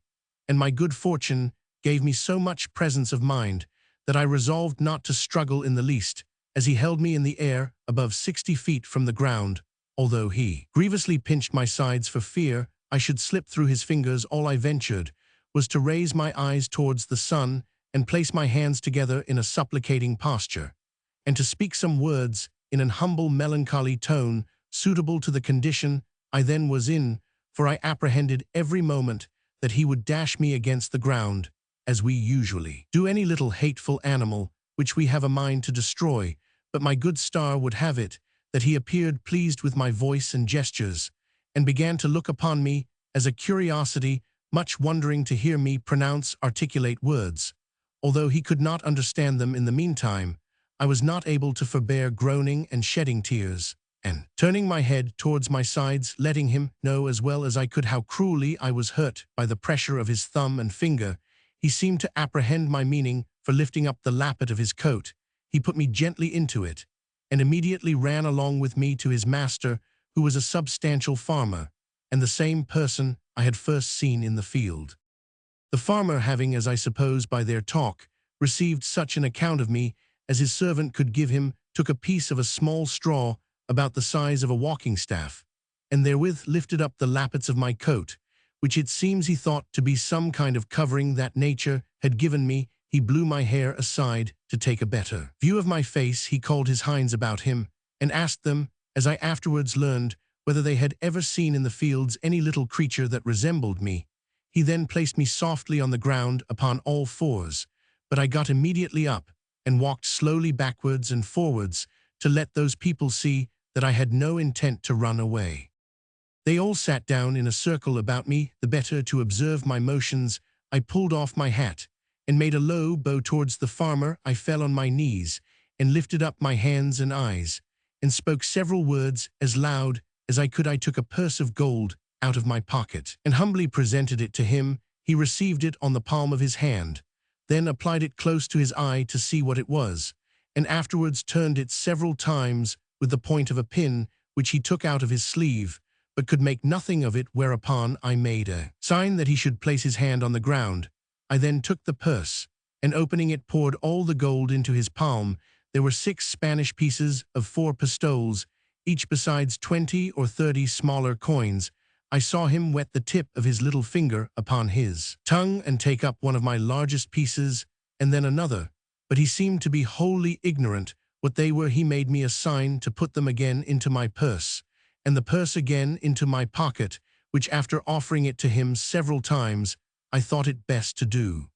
and my good fortune gave me so much presence of mind that I resolved not to struggle in the least, as he held me in the air above 60 feet from the ground, although he grievously pinched my sides for fear I should slip through his fingers. All I ventured was to raise my eyes towards the sun and place my hands together in a supplicating posture, and to speak some words in an humble melancholy tone suitable to the condition I then was in, for I apprehended every moment that he would dash me against the ground, as we usually do any little hateful animal which we have a mind to destroy. But my good star would have it that he appeared pleased with my voice and gestures, and began to look upon me as a curiosity, much wondering to hear me pronounce articulate words. Although he could not understand them in the meantime, I was not able to forbear groaning and shedding tears, and, turning my head towards my sides, letting him know as well as I could how cruelly I was hurt by the pressure of his thumb and finger, he seemed to apprehend my meaning, for lifting up the lappet of his coat, he put me gently into it, and immediately ran along with me to his master, who was a substantial farmer, and the same person I had first seen in the field. The farmer, having, as I suppose by their talk, received such an account of me as his servant could give him, took a piece of a small straw about the size of a walking staff, and therewith lifted up the lappets of my coat, which it seems he thought to be some kind of covering that nature had given me. He blew my hair aside to take a better view of my face. He called his hinds about him, and asked them, as I afterwards learned, whether they had ever seen in the fields any little creature that resembled me. He then placed me softly on the ground upon all fours, but I got immediately up, and walked slowly backwards and forwards, to let those people see that I had no intent to run away. They all sat down in a circle about me. The better to observe my motions, I pulled off my hat, and made a low bow towards the farmer. I fell on my knees, and lifted up my hands and eyes, and spoke several words as loud as I could. I took a purse of gold out of my pocket, and humbly presented it to him. He received it on the palm of his hand, then applied it close to his eye to see what it was, and afterwards turned it several times with the point of a pin, which he took out of his sleeve, but could make nothing of it, whereupon I made a sign that he should place his hand on the ground. I then took the purse, and opening it, poured all the gold into his palm. There were 6 Spanish pieces of 4 pistoles, each besides 20 or 30 smaller coins. I saw him wet the tip of his little finger upon his tongue, and take up one of my largest pieces, and then another, but he seemed to be wholly ignorant what they were. He made me a sign to put them again into my purse, and the purse again into my pocket, which, after offering it to him several times, I thought it best to do.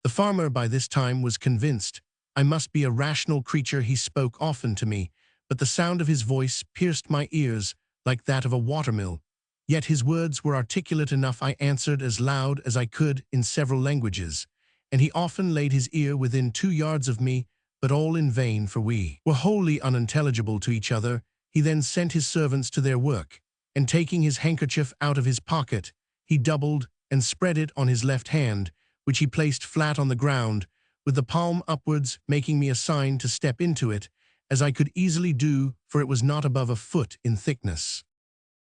The farmer by this time was convinced I must be a rational creature. He spoke often to me, but the sound of his voice pierced my ears like that of a watermill. Yet his words were articulate enough. I answered as loud as I could in several languages, and he often laid his ear within 2 yards of me, but all in vain, for we were wholly unintelligible to each other. He then sent his servants to their work, and taking his handkerchief out of his pocket, he doubled and spread it on his left hand, which he placed flat on the ground, with the palm upwards, making me a sign to step into it, as I could easily do, for it was not above a foot in thickness.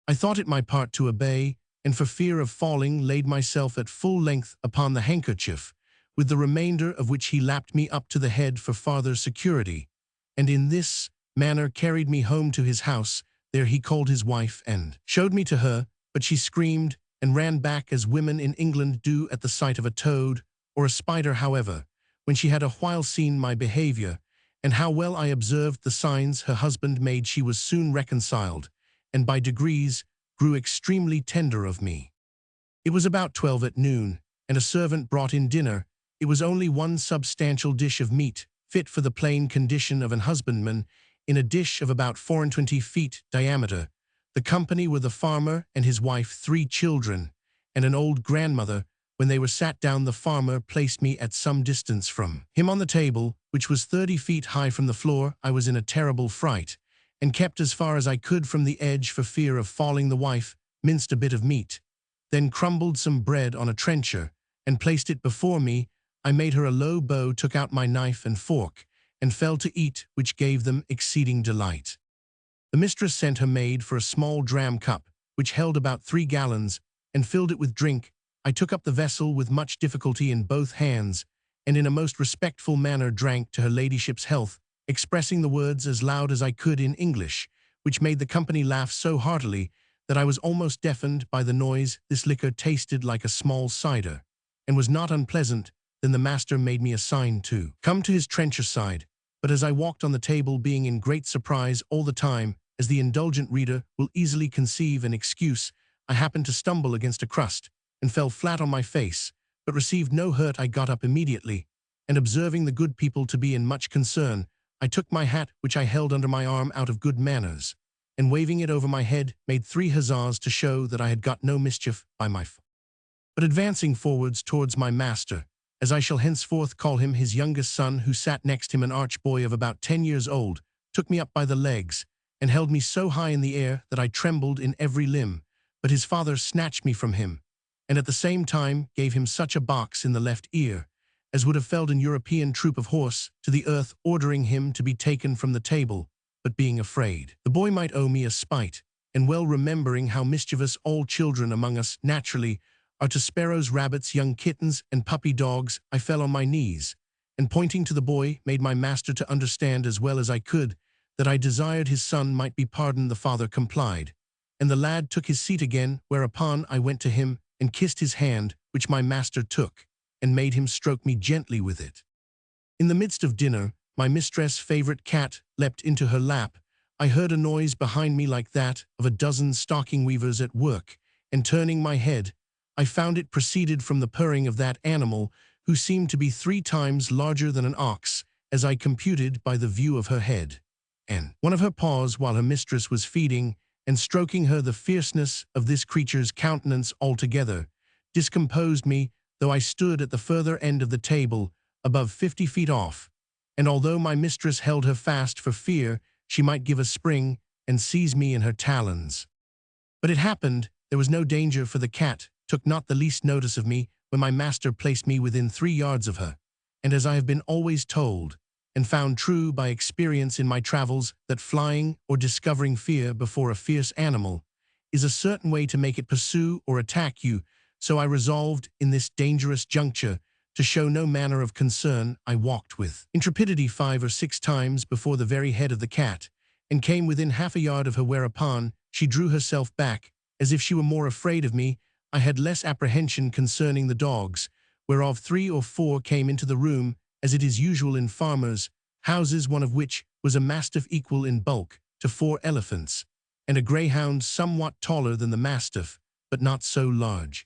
I thought it my part to obey, and for fear of falling, laid myself at full length upon the handkerchief, with the remainder of which he lapped me up to the head for farther security, and in this manner carried me home to his house. There he called his wife and showed me to her, but she screamed and ran back as women in England do at the sight of a toad or a spider. However, when she had a while seen my behavior, and how well I observed the signs her husband made, she was soon reconciled, and by degrees grew extremely tender of me. It was about 12 at noon, and a servant brought in dinner. It was only one substantial dish of meat, fit for the plain condition of an husbandman, in a dish of about 24 feet diameter. The company were the farmer and his wife, 3 children, and an old grandmother. When they were sat down, the farmer placed me at some distance from him on the table, which was 30 feet high from the floor. I was in a terrible fright, and kept as far as I could from the edge for fear of falling. The wife minced a bit of meat, then crumbled some bread on a trencher, and placed it before me. I made her a low bow, took out my knife and fork, and fell to eat, which gave them exceeding delight. The mistress sent her maid for a small dram cup, which held about 3 gallons, and filled it with drink. I took up the vessel with much difficulty in both hands, and in a most respectful manner drank to her ladyship's health, expressing the words as loud as I could in English, which made the company laugh so heartily that I was almost deafened by the noise. This liquor tasted like a small cider, and was not unpleasant, then the master made me a sign to come to his trencher side. But as I walked on the table, being in great surprise all the time, as the indulgent reader will easily conceive an excuse, I happened to stumble against a crust, and fell flat on my face, but received no hurt. I got up immediately, and observing the good people to be in much concern, I took my hat, which I held under my arm out of good manners, and waving it over my head, made 3 huzzas to show that I had got no mischief by my but advancing forwards towards my master, as I shall henceforth call him, his youngest son, who sat next him, an arch boy of about 10 years old, took me up by the legs, and held me so high in the air that I trembled in every limb. But his father snatched me from him, and at the same time gave him such a box in the left ear, as would have felled an European troop of horse to the earth, ordering him to be taken from the table, but being afraid the boy might owe me a spite, and well remembering how mischievous all children among us naturally are to sparrows, rabbits, young kittens, and puppy dogs, I fell on my knees, and pointing to the boy, made my master to understand as well as I could that I desired his son might be pardoned. The father complied, and the lad took his seat again, whereupon I went to him and kissed his hand, which my master took, and made him stroke me gently with it. In the midst of dinner, my mistress' favorite cat leapt into her lap. I heard a noise behind me like that of a dozen stocking weavers at work, and turning my head, I found it proceeded from the purring of that animal, who seemed to be 3 times larger than an ox, as I computed by the view of her head, and one of her paws, while her mistress was feeding and stroking her. The fierceness of this creature's countenance altogether discomposed me, though I stood at the further end of the table, above 50 feet off, and although my mistress held her fast for fear she might give a spring and seize me in her talons. But it happened there was no danger, for the cat took not the least notice of me when my master placed me within 3 yards of her, and as I have been always told, and found true by experience in my travels, that flying or discovering fear before a fierce animal is a certain way to make it pursue or attack you, so I resolved in this dangerous juncture to show no manner of concern. I walked with intrepidity 5 or 6 times before the very head of the cat, and came within half a yard of her, whereupon she drew herself back, as if she were more afraid of me. I had less apprehension concerning the dogs, whereof 3 or 4 came into the room, as it is usual in farmers' houses, one of which was a mastiff equal in bulk to 4 elephants, and a greyhound somewhat taller than the mastiff, but not so large.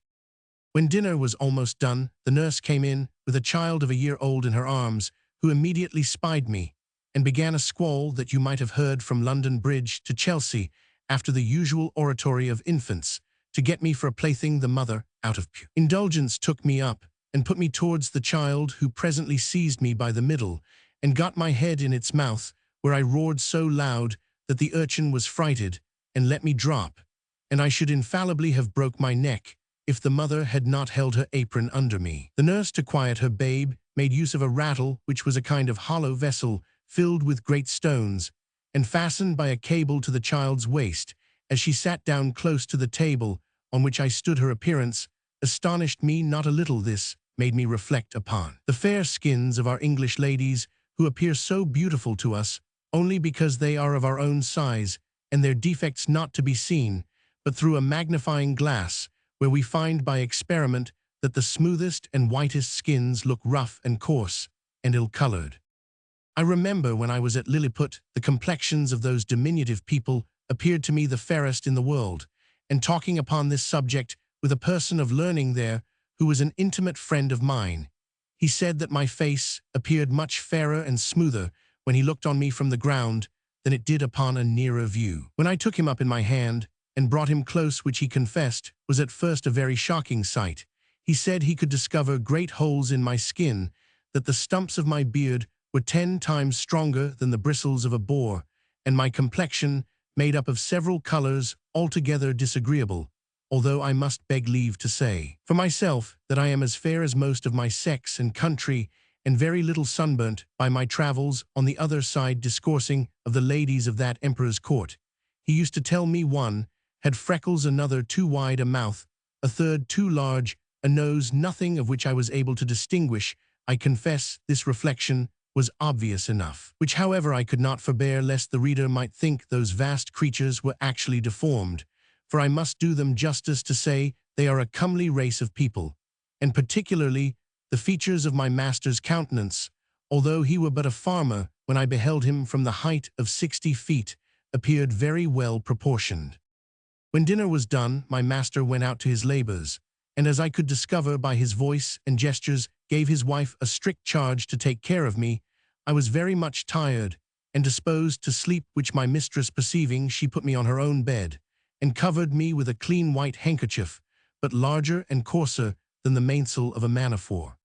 When dinner was almost done, the nurse came in with a child of a year old in her arms, who immediately spied me, and began a squall that you might have heard from London Bridge to Chelsea, after the usual oratory of infants, to get me for a plaything. The mother, out of pure indulgence, took me up, and put me towards the child, who presently seized me by the middle, and got my head in its mouth, where I roared so loud that the urchin was frighted, and let me drop, and I should infallibly have broke my neck, if the mother had not held her apron under me. The nurse, to quiet her babe, made use of a rattle, which was a kind of hollow vessel, filled with great stones, and fastened by a cable to the child's waist. As she sat down close to the table on which I stood, her appearance astonished me not a little. This made me reflect upon the fair skins of our English ladies, who appear so beautiful to us only because they are of our own size, and their defects not to be seen but through a magnifying glass, where we find by experiment that the smoothest and whitest skins look rough and coarse and ill-colored. I remember when I was at Lilliput, the complexions of those diminutive people appeared to me the fairest in the world, and talking upon this subject with a person of learning there, who was an intimate friend of mine, he said that my face appeared much fairer and smoother when he looked on me from the ground than it did upon a nearer view. When I took him up in my hand and brought him close, which he confessed was at first a very shocking sight, he said he could discover great holes in my skin, that the stumps of my beard were 10 times stronger than the bristles of a boar, and my complexion made up of several colors altogether disagreeable, although I must beg leave to say, for myself, that I am as fair as most of my sex and country, and very little sunburnt by my travels. On the other side, discoursing of the ladies of that emperor's court, he used to tell me one had freckles, another too wide a mouth, a third too large a nose, nothing of which I was able to distinguish. I confess this reflection was obvious enough, which however I could not forbear, lest the reader might think those vast creatures were actually deformed, for I must do them justice to say they are a comely race of people, and particularly the features of my master's countenance, although he were but a farmer when I beheld him from the height of 60 feet, appeared very well proportioned. When dinner was done, my master went out to his labors, and as I could discover by his voice and gestures, gave his wife a strict charge to take care of me. I was very much tired, and disposed to sleep, which my mistress perceiving, she put me on her own bed, and covered me with a clean white handkerchief, but larger and coarser than the mainsail of a man-of-war.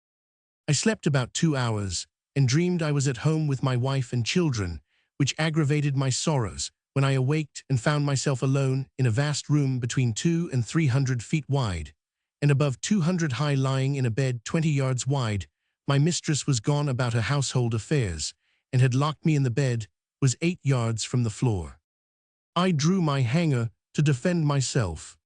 I slept about 2 hours, and dreamed I was at home with my wife and children, which aggravated my sorrows, when I awaked and found myself alone in a vast room between 200 and 300 feet wide, and above 200 high, lying in a bed 20 yards wide. My mistress was gone about her household affairs, and had locked me in the bed, was 8 yards from the floor. I drew my hanger to defend myself.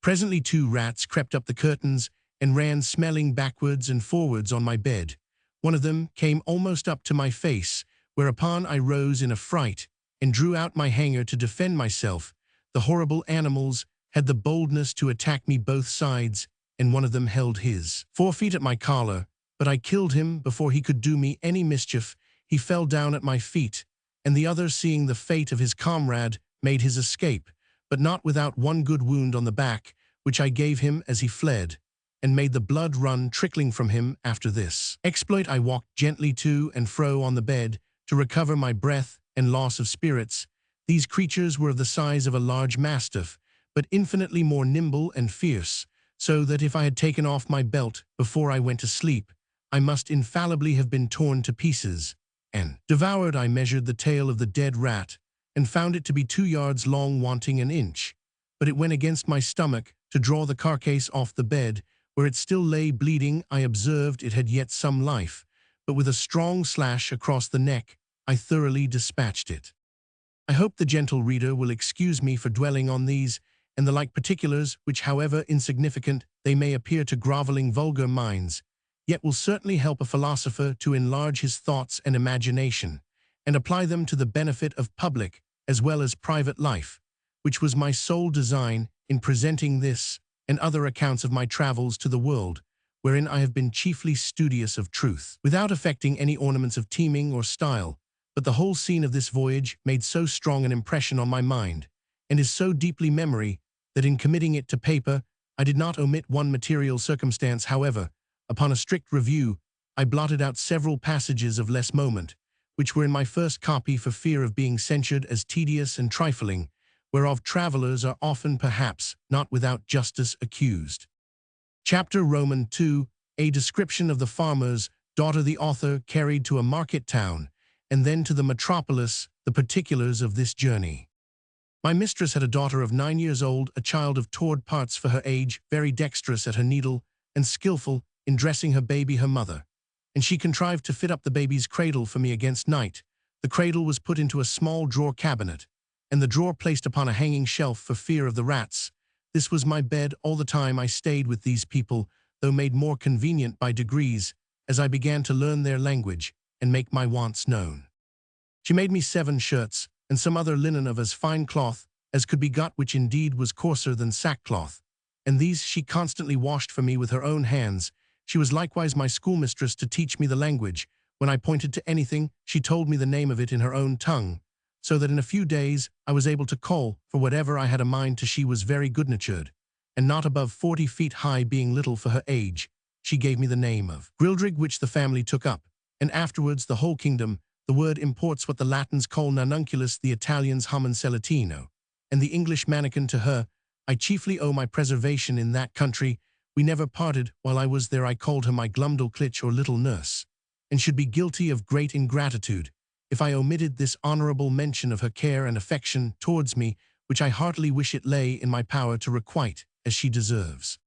Presently 2 rats crept up the curtains and ran smelling backwards and forwards on my bed. One of them came almost up to my face, whereupon I rose in a fright and drew out my hanger to defend myself. The horrible animals had the boldness to attack me both sides, and one of them held his 4 feet at my collar, but I killed him before he could do me any mischief. He fell down at my feet, and the other, seeing the fate of his comrade, made his escape, but not without one good wound on the back, which I gave him as he fled, and made the blood run trickling from him. After this exploit I walked gently to and fro on the bed, to recover my breath and loss of spirits. These creatures were of the size of a large mastiff, but infinitely more nimble and fierce, so that if I had taken off my belt before I went to sleep, I must infallibly have been torn to pieces and devoured. I measured the tail of the dead rat, and found it to be 2 yards long, wanting an inch, but it went against my stomach to draw the carcase off the bed, where it still lay bleeding. I observed it had yet some life, but with a strong slash across the neck, I thoroughly dispatched it. I hope the gentle reader will excuse me for dwelling on these and the like particulars, which, however insignificant they may appear to groveling vulgar minds, yet will certainly help a philosopher to enlarge his thoughts and imagination, and apply them to the benefit of public as well as private life, which was my sole design in presenting this and other accounts of my travels to the world, wherein I have been chiefly studious of truth, without affecting any ornaments of teaming or style. But the whole scene of this voyage made so strong an impression on my mind, and is so deeply memory, that in committing it to paper, I did not omit one material circumstance. However, upon a strict review, I blotted out several passages of less moment, which were in my first copy for fear of being censured as tedious and trifling, whereof travellers are often, perhaps, not without justice accused. Chapter Roman II, a description of the farmer's daughter. The author carried to a market town, and then to the metropolis, the particulars of this journey. My mistress had a daughter of 9 years old, a child of toward parts for her age, very dexterous at her needle, and skillful in dressing her baby, her mother. And she contrived to fit up the baby's cradle for me against night. The cradle was put into a small drawer cabinet, and the drawer placed upon a hanging shelf for fear of the rats. This was my bed all the time I stayed with these people, though made more convenient by degrees, as I began to learn their language and make my wants known. She made me 7 shirts, and some other linen of as fine cloth as could be got, which indeed was coarser than sackcloth, and these she constantly washed for me with her own hands. She was likewise my schoolmistress to teach me the language. When I pointed to anything, she told me the name of it in her own tongue, so that in a few days I was able to call for whatever I had a mind to. She was very good-natured, and not above 40 feet high, being little for her age. She gave me the name of Grildrig, which the family took up, and afterwards the whole kingdom. The word imports what the Latins call nanunculus, the Italians homuncelatino, and the English manikin. To her I chiefly owe my preservation in that country. We never parted while I was there. I called her my glumdalclitch, or little nurse, and should be guilty of great ingratitude if I omitted this honorable mention of her care and affection towards me, which I heartily wish it lay in my power to requite as she deserves.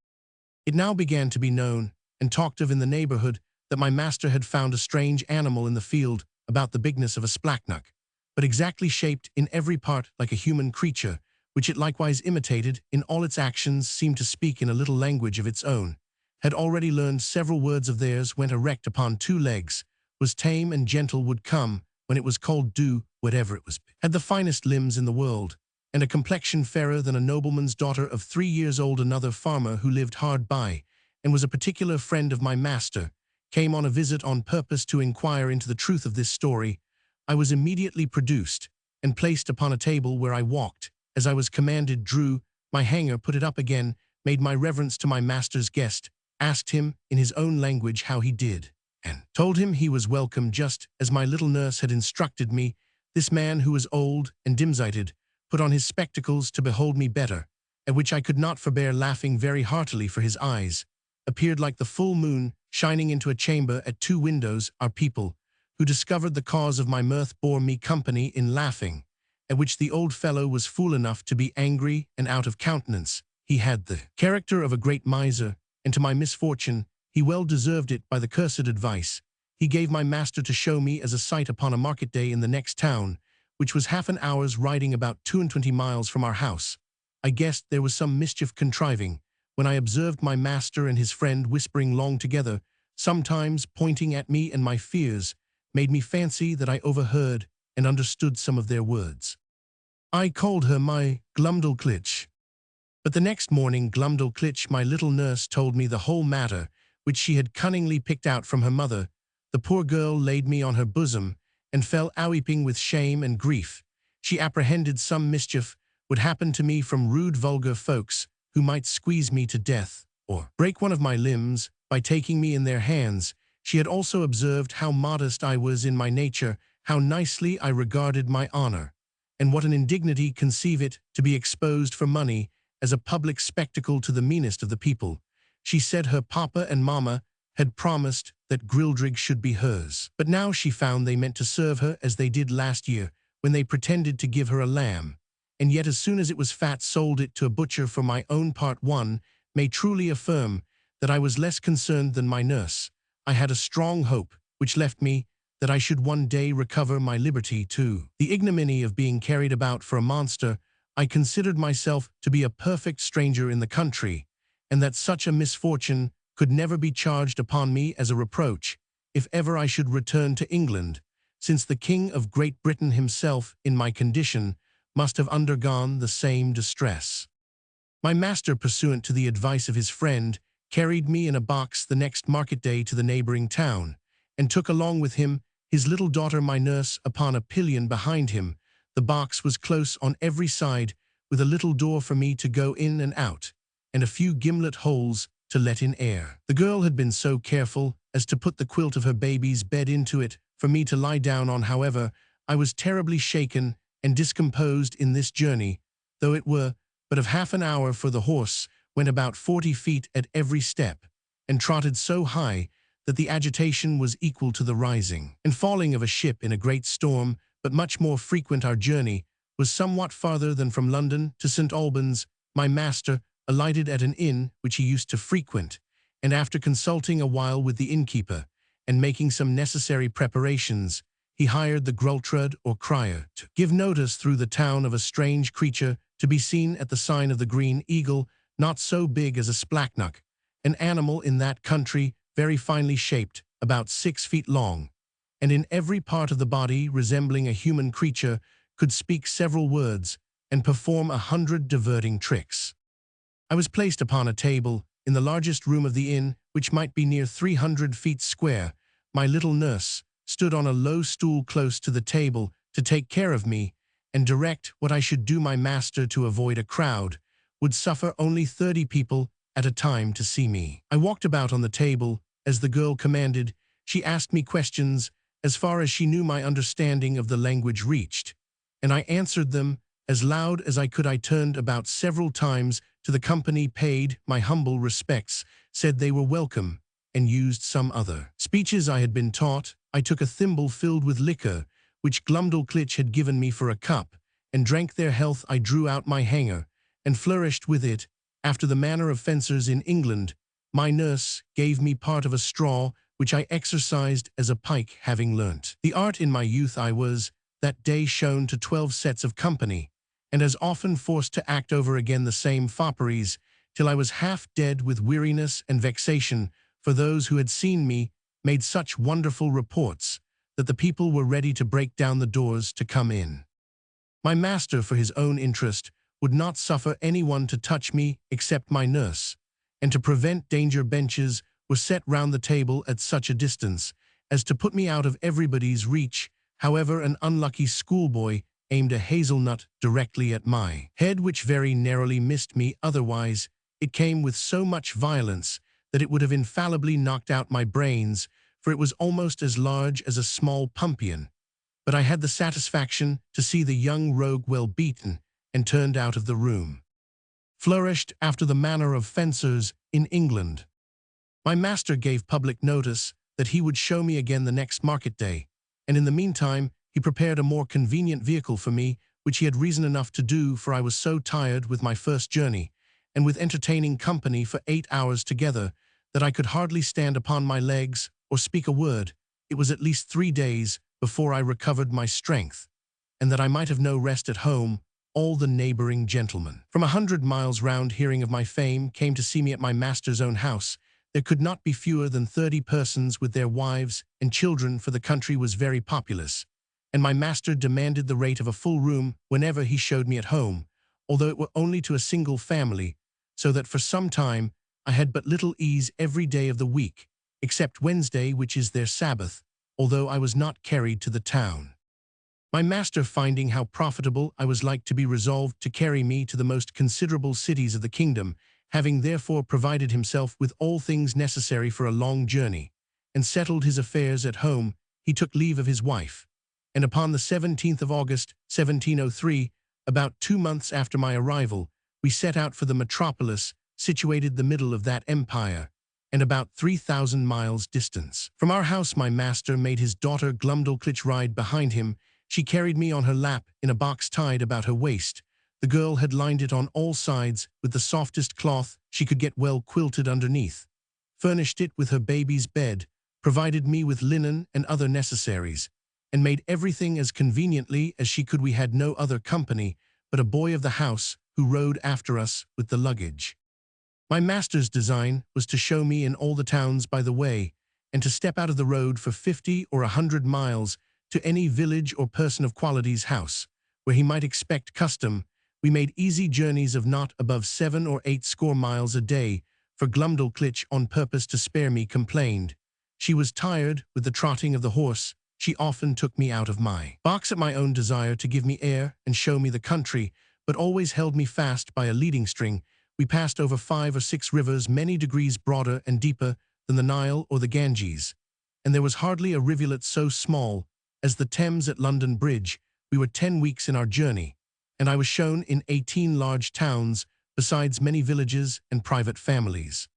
It now began to be known and talked of in the neighborhood that my master had found a strange animal in the field, about the bigness of a splachnock, but exactly shaped in every part like a human creature, which it likewise imitated in all its actions, seemed to speak in a little language of its own, had already learned several words of theirs, went erect upon 2 legs, was tame and gentle, would come when it was called, do whatever it was, had the finest limbs in the world, and a complexion fairer than a nobleman's daughter of 3 years old. Another farmer who lived hard by, and was a particular friend of my master, came on a visit on purpose to inquire into the truth of this story, I was immediately produced and placed upon a table where I walked, as I was commanded, drew my hanger, put it up again, made my reverence to my master's guest, asked him in his own language how he did, and told him he was welcome just as my little nurse had instructed me. This man, who was old and dim-sighted, put on his spectacles to behold me better, at which I could not forbear laughing very heartily, for his eyes appeared like the full moon shining into a chamber at two windows. Our people, who discovered the cause of my mirth, bore me company in laughing, at which the old fellow was fool enough to be angry and out of countenance. He had the character of a great miser, and to my misfortune he well deserved it by the cursed advice he gave my master to show me as a sight upon a market day in the next town, which was half an hour's riding about 22 miles from our house. I guessed there was some mischief contriving, when I observed my master and his friend whispering long together, sometimes pointing at me, and my fears made me fancy that I overheard and understood some of their words. I called her my Glumdalclitch. But the next morning Glumdalclitch, my little nurse, told me the whole matter, which she had cunningly picked out from her mother. The poor girl laid me on her bosom, and fell a-weeping with shame and grief. She apprehended some mischief would happen to me from rude vulgar folks, who might squeeze me to death, or break one of my limbs, by taking me in their hands. She had also observed how modest I was in my nature, how nicely I regarded my honor, and what an indignity conceive it to be exposed for money as a public spectacle to the meanest of the people. She said her papa and mamma had promised that Grildrig should be hers, but now she found they meant to serve her as they did last year, when they pretended to give her a lamb, and yet as soon as it was fat sold it to a butcher. For my own part, one may truly affirm that I was less concerned than my nurse. I had a strong hope, which left me, that I should one day recover my liberty too. The ignominy of being carried about for a monster, I considered myself to be a perfect stranger in the country, and that such a misfortune could never be charged upon me as a reproach, if ever I should return to England, since the King of Great Britain himself, in my condition, must have undergone the same distress. My master, pursuant to the advice of his friend, carried me in a box the next market day to the neighboring town, and took along with him his little daughter, my nurse, upon a pillion behind him. The box was close on every side, with a little door for me to go in and out, and a few gimlet holes to let in air. The girl had been so careful as to put the quilt of her baby's bed into it for me to lie down on. However, I was terribly shaken and discomposed in this journey, though it were but of half an hour, for the horse went about 40 feet at every step, and trotted so high that the agitation was equal to the rising and falling of a ship in a great storm, but much more frequent. Our journey was somewhat farther than from London to St. Albans. My master alighted at an inn which he used to frequent, and after consulting a while with the innkeeper, and making some necessary preparations, he hired the grultrud or crier to give notice through the town of a strange creature to be seen at the sign of the Green Eagle, not so big as a splachnock, an animal in that country very finely shaped, about 6 feet long, and in every part of the body resembling a human creature, could speak several words and perform 100 diverting tricks. I was placed upon a table in the largest room of the inn, which might be near 300 feet square. My little nurse stood on a low stool close to the table to take care of me and direct what I should do. My master, to avoid a crowd, would suffer only 30 people at a time to see me. I walked about on the table as the girl commanded. She asked me questions as far as she knew my understanding of the language reached, and I answered them as loud as I could. I turned about several times to the company, paid my humble respects, said they were welcome, and used some other speeches I had been taught. I took a thimble filled with liquor, which Glumdalclitch had given me for a cup, and drank their health. I drew out my hanger, and flourished with it, after the manner of fencers in England. My nurse gave me part of a straw, which I exercised as a pike, having learnt the art in my youth. I was that day shown to 12 sets of company, and as often forced to act over again the same fopperies, till I was half dead with weariness and vexation, for those who had seen me made such wonderful reports that the people were ready to break down the doors to come in. My master, for his own interest, would not suffer anyone to touch me except my nurse, and to prevent danger benches were set round the table at such a distance as to put me out of everybody's reach. However, an unlucky schoolboy aimed a hazelnut directly at my head, which very narrowly missed me. Otherwise, it came with so much violence that it would have infallibly knocked out my brains, for it was almost as large as a small pumpkin. But I had the satisfaction to see the young rogue well beaten, and turned out of the room. Flourished after the manner of fencers in England. My master gave public notice that he would show me again the next market day, and in the meantime he prepared a more convenient vehicle for me, which he had reason enough to do, for I was so tired with my first journey, and with entertaining company for 8 hours together, that I could hardly stand upon my legs or speak a word. It was at least 3 days before I recovered my strength, and that I might have no rest at home, all the neighboring gentlemen from 100 miles round, hearing of my fame, came to see me at my master's own house. There could not be fewer than 30 persons with their wives and children, for the country was very populous, and my master demanded the rate of a full room whenever he showed me at home, although it were only to a single family, so that for some time I had but little ease every day of the week, except Wednesday, which is their Sabbath, although I was not carried to the town. My master, finding how profitable I was like to be, resolved to carry me to the most considerable cities of the kingdom, having therefore provided himself with all things necessary for a long journey, and settled his affairs at home, he took leave of his wife, and upon the 17th of August, 1703, about 2 months after my arrival, we set out for the metropolis, situated the middle of that empire, and about 3,000 miles distance. From our house my master made his daughter Glumdalclitch ride behind him. She carried me on her lap in a box tied about her waist. The girl had lined it on all sides with the softest cloth she could get well quilted underneath, furnished it with her baby's bed, provided me with linen and other necessaries, and made everything as conveniently as she could. We had no other company but a boy of the house who rode after us with the luggage. My master's design was to show me in all the towns by the way, and to step out of the road for 50 or 100 miles to any village or person of quality's house, where he might expect custom. We made easy journeys of not above 7 or 8 score miles a day, for Glumdalclitch, on purpose to spare me, complained. She was tired with the trotting of the horse. She often took me out of my box at my own desire to give me air and show me the country, but always held me fast by a leading string. We passed over 5 or 6 rivers, many degrees broader and deeper than the Nile or the Ganges, and there was hardly a rivulet so small as the Thames at London Bridge. We were 10 weeks in our journey, and I was shown in 18 large towns, besides many villages and private families.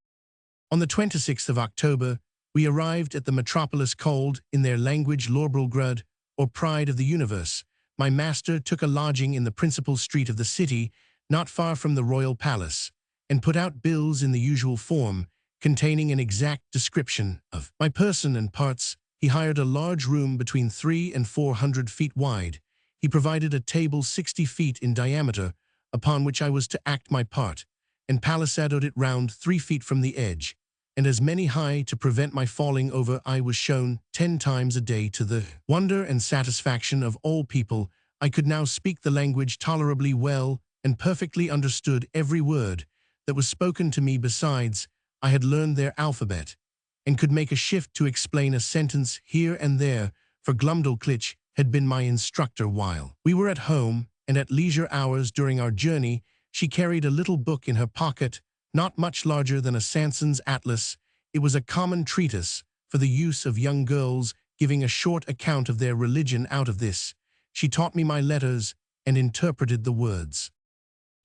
On the 26th of October, we arrived at the metropolis, called, in their language, Lorbrulgrud, or Pride of the Universe. My master took a lodging in the principal street of the city, not far from the royal palace, and put out bills in the usual form, containing an exact description of my person and parts. He hired a large room between 300 and 400 feet wide. He provided a table 60 feet in diameter, upon which I was to act my part, and palisadoed it round 3 feet from the edge, and as many high to prevent my falling over. I was shown 10 times a day, to the wonder and satisfaction of all people. I could now speak the language tolerably well, and perfectly understood every word that was spoken to me. Besides, I had learned their alphabet, and could make a shift to explain a sentence here and there, for Glumdalclitch had been my instructor while we were at home, and at leisure hours during our journey she carried a little book in her pocket, not much larger than a Sanson's atlas. It was a common treatise for the use of young girls, giving a short account of their religion. Out of this she taught me my letters and interpreted the words.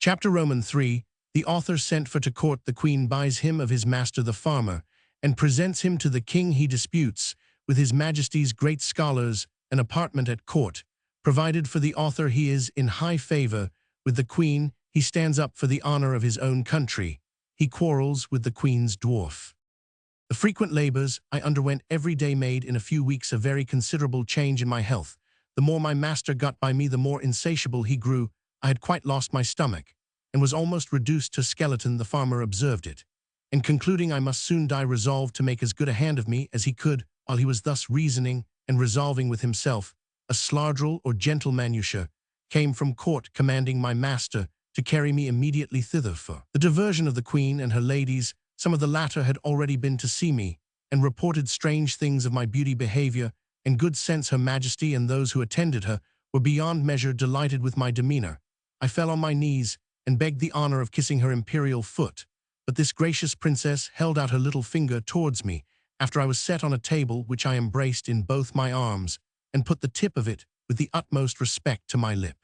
Chapter Roman 3. The author sent for to court. The queen buys him of his master the farmer, and presents him to the king. He disputes with his majesty's great scholars an apartment at court, provided for the author. He is in high favor with the queen. He stands up for the honor of his own country. He quarrels with the queen's dwarf. The frequent labors I underwent every day made in a few weeks a very considerable change in my health. The more my master got by me, the more insatiable he grew. I had quite lost my stomach, and was almost reduced to skeleton. The farmer observed it, and concluding I must soon die, resolved to make as good a hand of me as he could. While he was thus reasoning and resolving with himself, a slardrel or gentlemanusha came from court, commanding my master to carry me immediately thither for the diversion of the queen and her ladies. Some of the latter had already been to see me, and reported strange things of my beauty, behavior, and good sense. Her Majesty and those who attended her were beyond measure delighted with my demeanor. I fell on my knees and begged the honor of kissing her imperial foot, but this gracious princess held out her little finger towards me after I was set on a table, which I embraced in both my arms and put the tip of it with the utmost respect to my lip.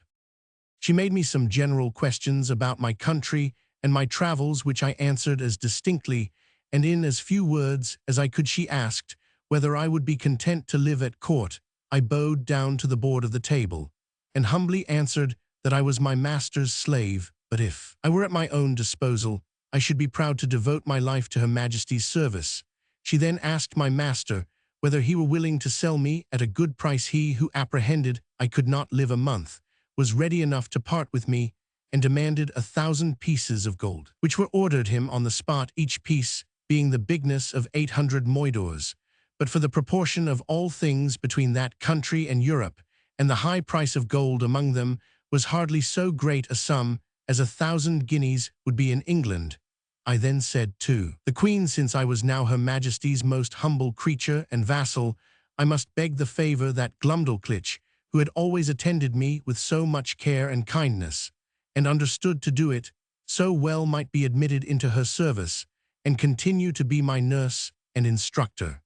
She made me some general questions about my country and my travels, which I answered as distinctly and in as few words as I could. She asked whether I would be content to live at court. I bowed down to the board of the table and humbly answered that I was my master's slave, but if I were at my own disposal, I should be proud to devote my life to Her Majesty's service. She then asked my master whether he were willing to sell me at a good price. He, who apprehended I could not live a month, was ready enough to part with me, and demanded 1,000 pieces of gold, which were ordered him on the spot, each piece being the bigness of 800 moidores. But for the proportion of all things between that country and Europe, and the high price of gold among them, was hardly so great a sum as 1,000 guineas would be in England. I then said to the Queen, since I was now Her Majesty's most humble creature and vassal, I must beg the favor that Glumdalclitch, who had always attended me with so much care and kindness, and understood to do it so well, might be admitted into her service, and continue to be my nurse and instructor.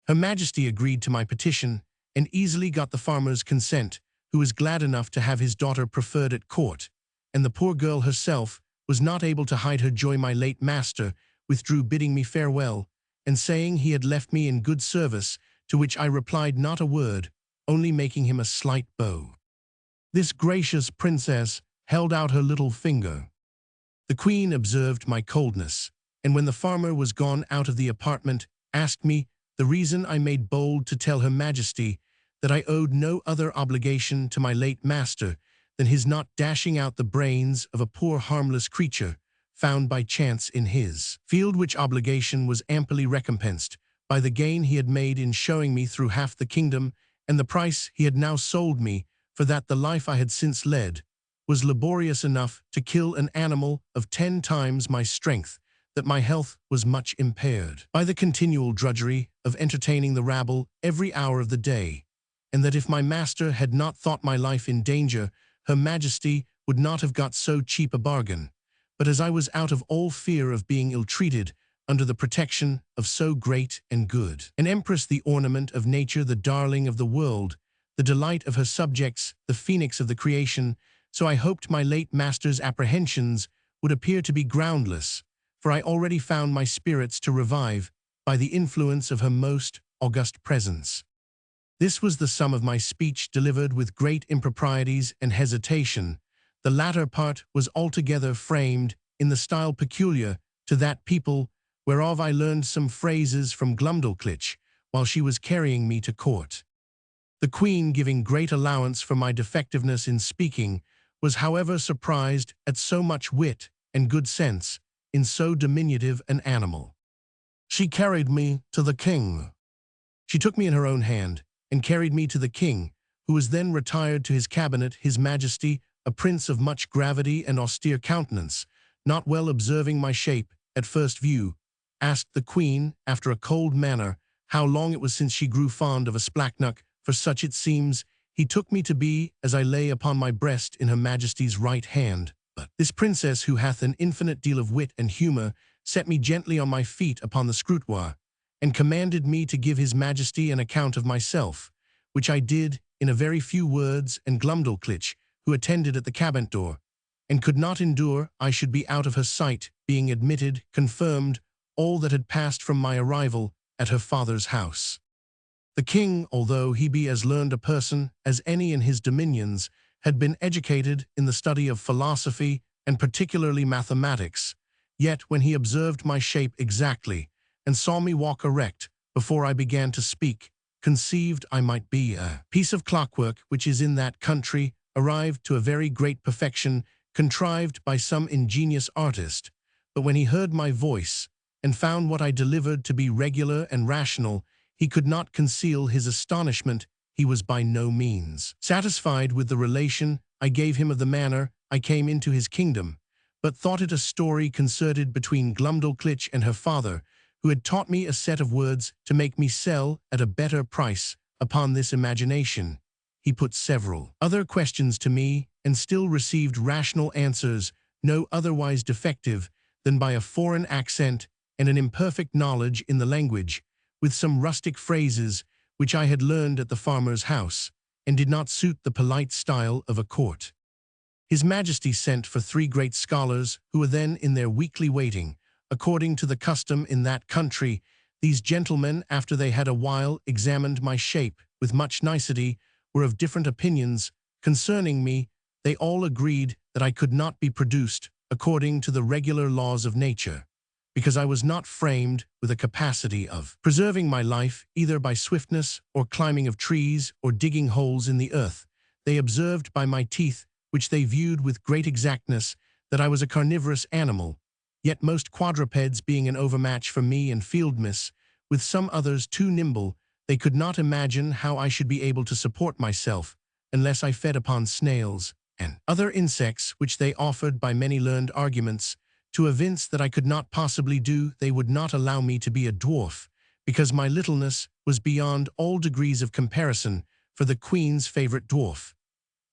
Her Majesty agreed to my petition, and easily got the farmer's consent, who was glad enough to have his daughter preferred at court, and the poor girl herself was not able to hide her joy. My late master withdrew, bidding me farewell, and saying he had left me in good service, to which I replied not a word, only making him a slight bow. This gracious princess held out her little finger. The Queen observed my coldness, and when the farmer was gone out of the apartment, asked me the reason. I made bold to tell Her Majesty that I owed no other obligation to my late master than his not dashing out the brains of a poor harmless creature found by chance in his field, which obligation was amply recompensed by the gain he had made in showing me through half the kingdom, and the price he had now sold me, for that the life I had since led was laborious enough to kill an animal of 10 times my strength, that my health was much impaired by the continual drudgery of entertaining the rabble every hour of the day, and that if my master had not thought my life in danger, Her Majesty would not have got so cheap a bargain. But as I was out of all fear of being ill-treated, under the protection of so great and good an empress, the ornament of nature, the darling of the world, the delight of her subjects, the phoenix of the creation, so I hoped my late master's apprehensions would appear to be groundless, for I already found my spirits to revive by the influence of her most august presence. This was the sum of my speech, delivered with great improprieties and hesitation. The latter part was altogether framed in the style peculiar to that people, whereof I learned some phrases from Glumdalclitch while she was carrying me to court. The Queen, giving great allowance for my defectiveness in speaking, was however surprised at so much wit and good sense in so diminutive an animal. She carried me to the king. She took me in her own hand, and carried me to the king, who was then retired to his cabinet. His Majesty, a prince of much gravity and austere countenance, not well observing my shape at first view, asked the Queen, after a cold manner, how long it was since she grew fond of a splachnock, for such it seems he took me to be, as I lay upon my breast in Her Majesty's right hand. But this princess, who hath an infinite deal of wit and humour, set me gently on my feet upon the scrutoire, and commanded me to give His Majesty an account of myself, which I did in a very few words, and Glumdalclitch, who attended at the cabinet door, and could not endure I should be out of her sight, being admitted, confirmed all that had passed from my arrival at her father's house. The king, although he be as learned a person as any in his dominions, had been educated in the study of philosophy, and particularly mathematics, yet when he observed my shape exactly, and saw me walk erect before I began to speak, conceived I might be a piece of clockwork which is in that country arrived to a very great perfection, contrived by some ingenious artist. But when he heard my voice, and found what I delivered to be regular and rational, he could not conceal his astonishment. He was by no means satisfied with the relation I gave him of the manner I came into his kingdom, but thought it a story concerted between Glumdalclitch and her father, who had taught me a set of words to make me sell at a better price. Upon this imagination, he put several other questions to me, and still received rational answers, no otherwise defective than by a foreign accent and an imperfect knowledge in the language, with some rustic phrases which I had learned at the farmer's house, and did not suit the polite style of a court. His Majesty sent for 3 great scholars, who were then in their weekly waiting. According to the custom in that country, these gentlemen, after they had a while examined my shape with much nicety, were of different opinions concerning me. They all agreed that I could not be produced according to the regular laws of nature, because I was not framed with a capacity of preserving my life either by swiftness or climbing of trees or digging holes in the earth. They observed by my teeth, which they viewed with great exactness, that I was a carnivorous animal, yet most quadrupeds being an overmatch for me and fieldmiss, with some others too nimble, they could not imagine how I should be able to support myself, unless I fed upon snails and other insects, which they offered by many learned arguments. To evince that I could not possibly do, they would not allow me to be a dwarf, because my littleness was beyond all degrees of comparison for the Queen's favorite dwarf.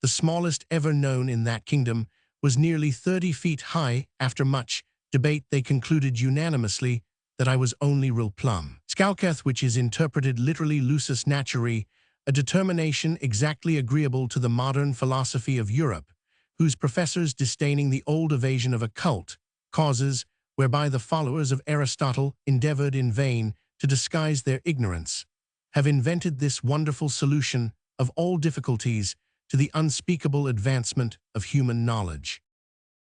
The smallest ever known in that kingdom was nearly 30 feet high. After much debate they concluded unanimously that I was only real plumb. Scalcath, which is interpreted literally lusus naturae, a determination exactly agreeable to the modern philosophy of Europe, whose professors, disdaining the old evasion of occult causes, whereby the followers of Aristotle endeavored in vain to disguise their ignorance, have invented this wonderful solution of all difficulties to the unspeakable advancement of human knowledge.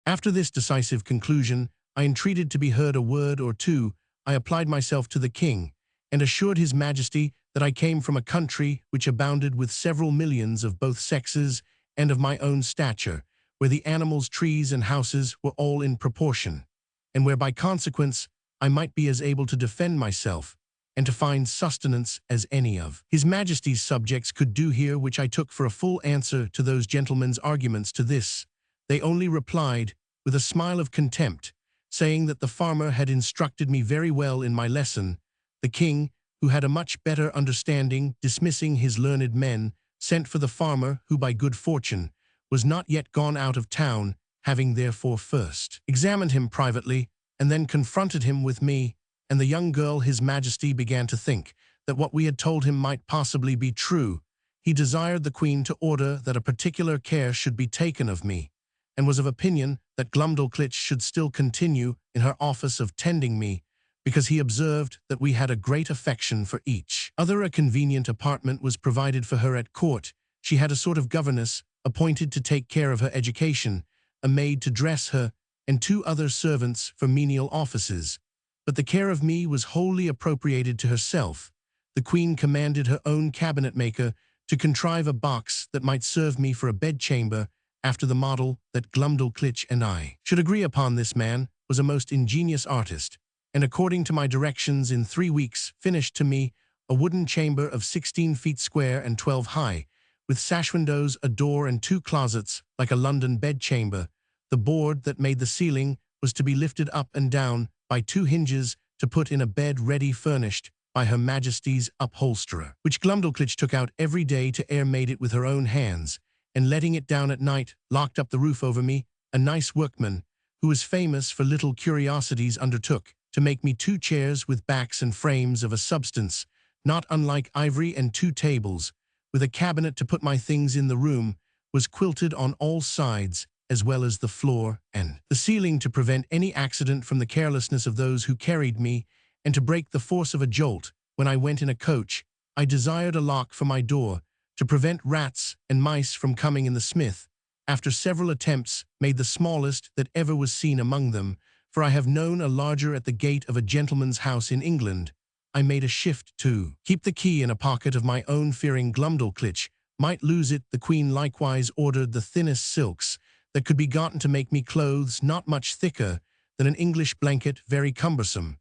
After this decisive conclusion, I entreated to be heard a word or two. I applied myself to the king, and assured his Majesty that I came from a country which abounded with several millions of both sexes and of my own stature, where the animals, trees, and houses were all in proportion, and where by consequence I might be as able to defend myself and to find sustenance as any of his Majesty's subjects could do here, which I took for a full answer to those gentlemen's arguments. To this they only replied with a smile of contempt, saying that the farmer had instructed me very well in my lesson. The king, who had a much better understanding, dismissing his learned men, sent for the farmer, who by good fortune was not yet gone out of town, having therefore first examined him privately, and then confronted him with me and the young girl. His Majesty began to think that what we had told him might possibly be true. He desired the Queen to order that a particular care should be taken of me, and was of opinion that Glumdalclitch should still continue in her office of tending me, because he observed that we had a great affection for each other. A convenient apartment was provided for her at court. She had a sort of governess appointed to take care of her education, a maid to dress her, and 2 other servants for menial offices. But the care of me was wholly appropriated to herself. The Queen commanded her own cabinet-maker to contrive a box that might serve me for a bedchamber, after the model that Glumdalclitch and I should agree upon. This man was a most ingenious artist, and according to my directions in 3 weeks finished to me a wooden chamber of 16 feet square and 12 high, with sash windows, a door, and 2 closets like a London bedchamber. The board that made the ceiling was to be lifted up and down by 2 hinges to put in a bed ready furnished by Her Majesty's upholsterer, which Glumdalclitch took out every day to air, made it with her own hands, and letting it down at night, locked up the roof over me. A nice workman, who was famous for little curiosities, undertook to make me 2 chairs with backs and frames of a substance not unlike ivory, and 2 tables, with a cabinet to put my things in. The room was quilted on all sides, as well as the floor and the ceiling, to prevent any accident from the carelessness of those who carried me, and to break the force of a jolt when I went in a coach. I desired a lock for my door, to prevent rats and mice from coming in. The smith, after several attempts, made the smallest that ever was seen among them, for I have known a larger at the gate of a gentleman's house in England. I made a shift to keep the key in a pocket of my own, fearing Glumdalclitch might lose it. The Queen likewise ordered the thinnest silks that could be gotten to make me clothes not much thicker than an English blanket, very cumbersome.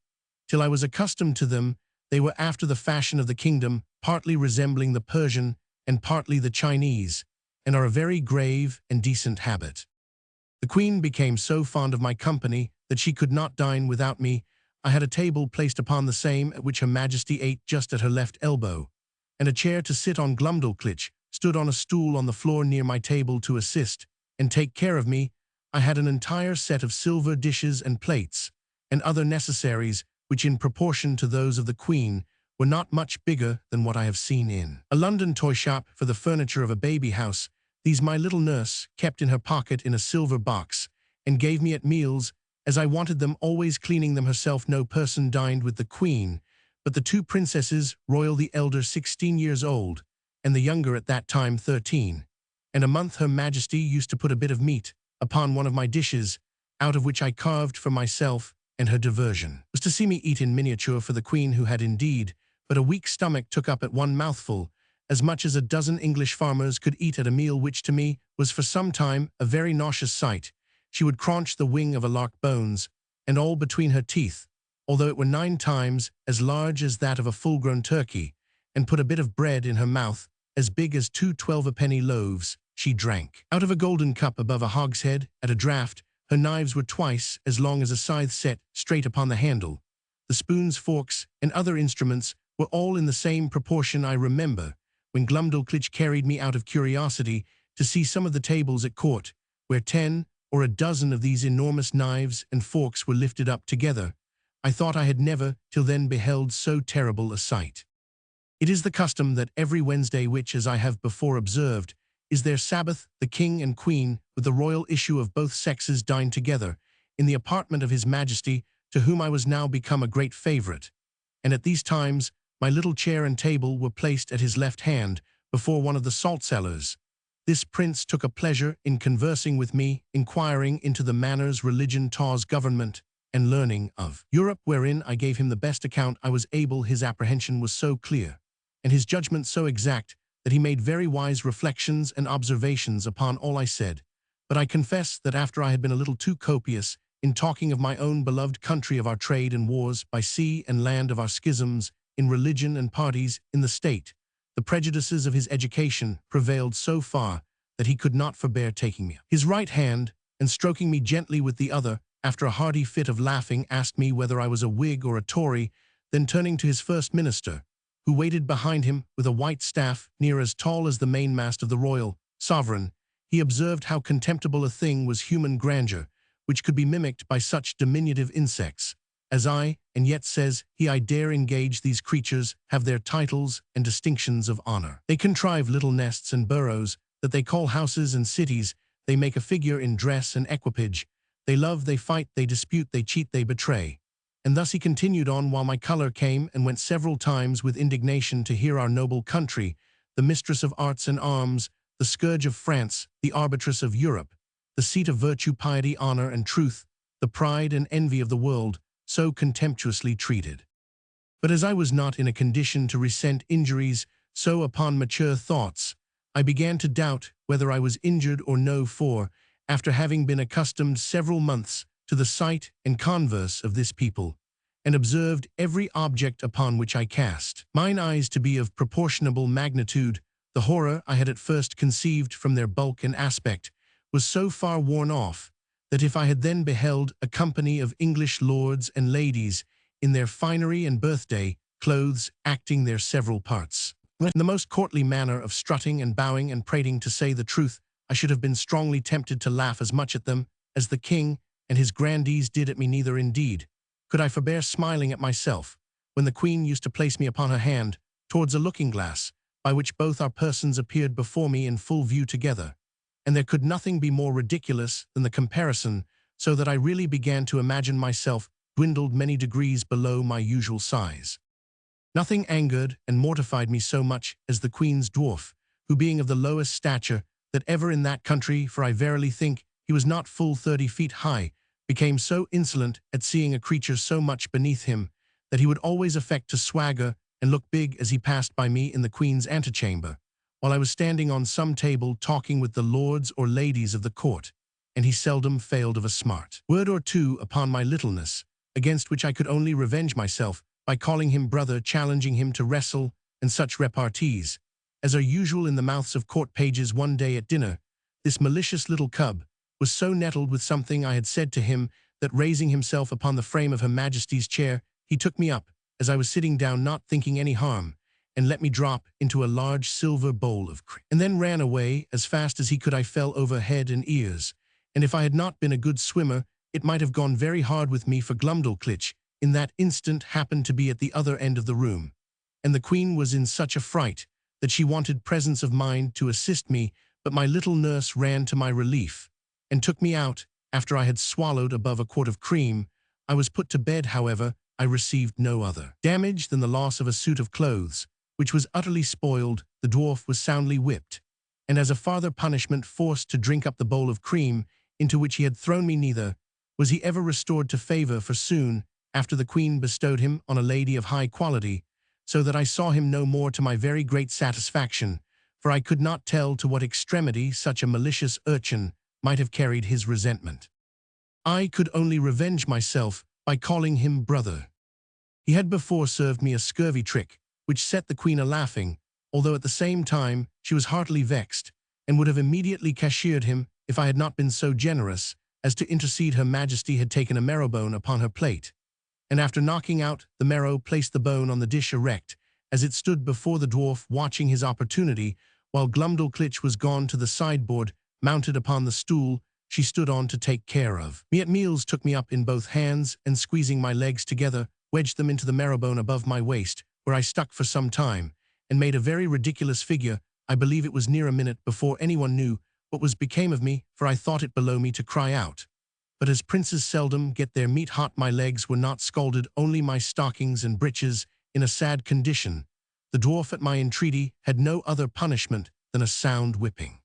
Till I was accustomed to them, they were after the fashion of the kingdom, partly resembling the Persian and partly the Chinese, and are a very grave and decent habit. The queen became so fond of my company that she could not dine without me. I had a table placed upon the same at which her majesty ate just at her left elbow, and a chair to sit on. Glumdalclitch stood on a stool on the floor near my table to assist and take care of me. I had an entire set of silver dishes and plates, and other necessaries, which in proportion to those of the queen were not much bigger than what I have seen in a London toy shop for the furniture of a baby house. These my little nurse kept in her pocket in a silver box, and gave me at meals, as I wanted them, always cleaning them herself. No person dined with the queen, but the two princesses royal, the elder 16 years old, and the younger at that time 13. And a month her majesty used to put a bit of meat upon one of my dishes, out of which I carved for myself, and her diversion was to see me eat in miniature, for the queen, who had indeed but a weak stomach, took up at one mouthful as much as a dozen English farmers could eat at a meal, which to me was for some time a very nauseous sight. She would crunch the wing of a lark bones, and all between her teeth, although it were 9 times as large as that of a full-grown turkey, and put a bit of bread in her mouth as big as 2 12-a-penny loaves. She drank out of a golden cup above a hogshead at a draught. Her knives were twice as long as a scythe set straight upon the handle. The spoons, forks, and other instruments were all in the same proportion. I remember when Glumdalclitch carried me out of curiosity to see some of the tables at court, where 10 or a dozen of these enormous knives and forks were lifted up together. I thought I had never till then beheld so terrible a sight. It is the custom that every Wednesday, which, as I have before observed, is their Sabbath, the king and queen, with the royal issue of both sexes, dine together in the apartment of his majesty, to whom I was now become a great favorite. And at these times my little chair and table were placed at his left hand, before one of the salt cellars. This prince took a pleasure in conversing with me, inquiring into the manners, religion, laws, government, and learning of Europe, wherein I gave him the best account I was able. His apprehension was so clear, and his judgment so exact, that he made very wise reflections and observations upon all I said. But I confess that after I had been a little too copious in talking of my own beloved country, of our trade and wars by sea and land, of our schisms in religion and parties in the state, the prejudices of his education prevailed so far that he could not forbear taking me his right hand and stroking me gently with the other. After a hearty fit of laughing, asked me whether I was a Whig or a Tory. Then turning to his first minister, who waited behind him with a white staff near as tall as the mainmast of the royal sovereign, he observed how contemptible a thing was human grandeur, which could be mimicked by such diminutive insects as I, and yet, says he, I dare engage these creatures have their titles and distinctions of honor. They contrive little nests and burrows that they call houses and cities. They make a figure in dress and equipage. They love, they fight, they dispute, they cheat, they betray. And thus he continued on, while my color came and went several times with indignation to hear our noble country, the mistress of arts and arms, the scourge of France, the arbitress of Europe, the seat of virtue, piety, honor, and truth, the pride and envy of the world, so contemptuously treated. But as I was not in a condition to resent injuries, so upon mature thoughts, I began to doubt whether I was injured or no, for, after having been accustomed several months to the sight and converse of this people, and observed every object upon which I cast mine eyes to be of proportionable magnitude, the horror I had at first conceived from their bulk and aspect was so far worn off, that if I had then beheld a company of English lords and ladies in their finery and birthday clothes, acting their several parts in the most courtly manner of strutting and bowing and prating, to say the truth, I should have been strongly tempted to laugh as much at them as the king and his grandees did at me. Neither, indeed, could I forbear smiling at myself, when the queen used to place me upon her hand towards a looking-glass, by which both our persons appeared before me in full view together. And there could nothing be more ridiculous than the comparison, so that I really began to imagine myself dwindled many degrees below my usual size. Nothing angered and mortified me so much as the queen's dwarf, who, being of the lowest stature that ever in that country, for I verily think he was not full 30 feet high, became so insolent at seeing a creature so much beneath him, that he would always affect to swagger and look big as he passed by me in the queen's antechamber, while I was standing on some table talking with the lords or ladies of the court, and he seldom failed of a smart word or two upon my littleness, against which I could only revenge myself by calling him brother, challenging him to wrestle, and such repartees as are usual in the mouths of court pages. One day at dinner, this malicious little cub was so nettled with something I had said to him that, raising himself upon the frame of Her Majesty's chair, he took me up, as I was sitting down not thinking any harm, and let me drop into a large silver bowl of cream, and then ran away as fast as he could. I fell over head and ears, and if I had not been a good swimmer, it might have gone very hard with me, for Glumdalclitch in that instant happened to be at the other end of the room, and the Queen was in such a fright that she wanted presence of mind to assist me, but my little nurse ran to my relief, and took me out after I had swallowed above a quart of cream. I was put to bed, however. I received no other damage than the loss of a suit of clothes, which was utterly spoiled. The dwarf was soundly whipped, and as a farther punishment forced to drink up the bowl of cream into which he had thrown me. Neither was he ever restored to favor, for soon after the Queen bestowed him on a lady of high quality, so that I saw him no more, to my very great satisfaction, for I could not tell to what extremity such a malicious urchin might have carried his resentment. I could only revenge myself by calling him brother. He had before served me a scurvy trick, which set the Queen a-laughing, although at the same time she was heartily vexed, and would have immediately cashiered him if I had not been so generous as to intercede. Her Majesty had taken a marrow-bone upon her plate, and after knocking out the marrow, placed the bone on the dish erect, as it stood before the dwarf, watching his opportunity, while Glumdalclitch was gone to the sideboard, mounted upon the stool she stood on to take care of me at meals, took me up in both hands, and squeezing my legs together, wedged them into the marrow-bone above my waist, where I stuck for some time, and made a very ridiculous figure. I believe it was near a minute before anyone knew what was became of me, for I thought it below me to cry out. But as princes seldom get their meat hot, my legs were not scalded, only my stockings and breeches in a sad condition. The dwarf, at my entreaty, had no other punishment than a sound whipping.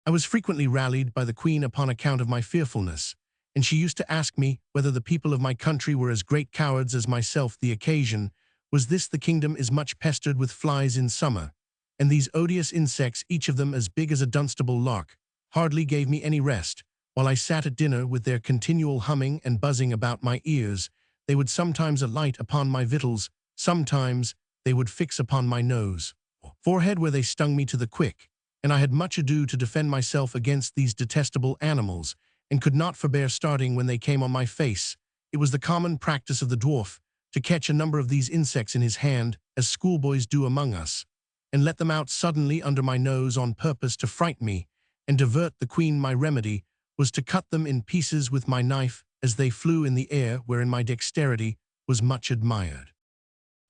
I was frequently rallied by the Queen upon account of my fearfulness, and she used to ask me whether the people of my country were as great cowards as myself. The occasion was this: the kingdom is much pestered with flies in summer, and these odious insects, each of them as big as a Dunstable lark, hardly gave me any rest. While I sat at dinner, with their continual humming and buzzing about my ears, they would sometimes alight upon my victuals, sometimes they would fix upon my nose, forehead, where they stung me to the quick, and I had much ado to defend myself against these detestable animals, and could not forbear starting when they came on my face. It was the common practice of the dwarf to catch a number of these insects in his hand, as schoolboys do among us, and let them out suddenly under my nose on purpose to fright me and divert the Queen. My remedy was to cut them in pieces with my knife as they flew in the air, wherein my dexterity was much admired.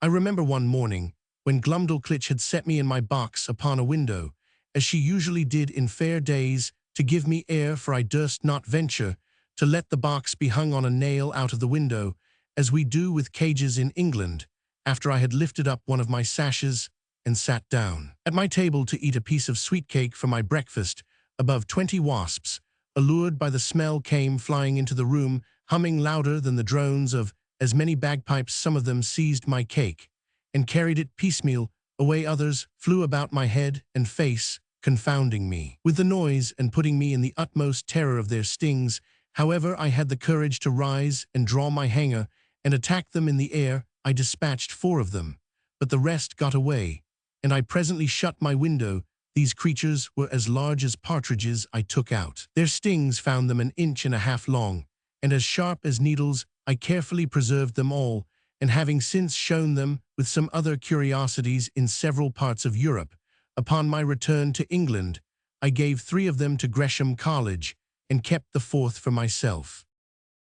I remember one morning, when Glumdalclitch had set me in my box upon a window, as she usually did in fair days, to give me air, for I durst not venture to let the box be hung on a nail out of the window, as we do with cages in England, after I had lifted up one of my sashes and sat down at my table to eat a piece of sweet cake for my breakfast. Above 20 wasps, allured by the smell, came flying into the room, humming louder than the drones of as many bagpipes. Some of them seized my cake and carried it piecemeal away. Others flew about my head and face, confounding me with the noise and putting me in the utmost terror of their stings. However, I had the courage to rise and draw my hanger and attack them in the air. I dispatched 4 of them, but the rest got away, and I presently shut my window. These creatures were as large as partridges. I took out their stings, found them 1.5 inches long, and as sharp as needles. I carefully preserved them all, and having since shown them with some other curiosities in several parts of Europe, upon my return to England, I gave 3 of them to Gresham College, and kept the 4th for myself.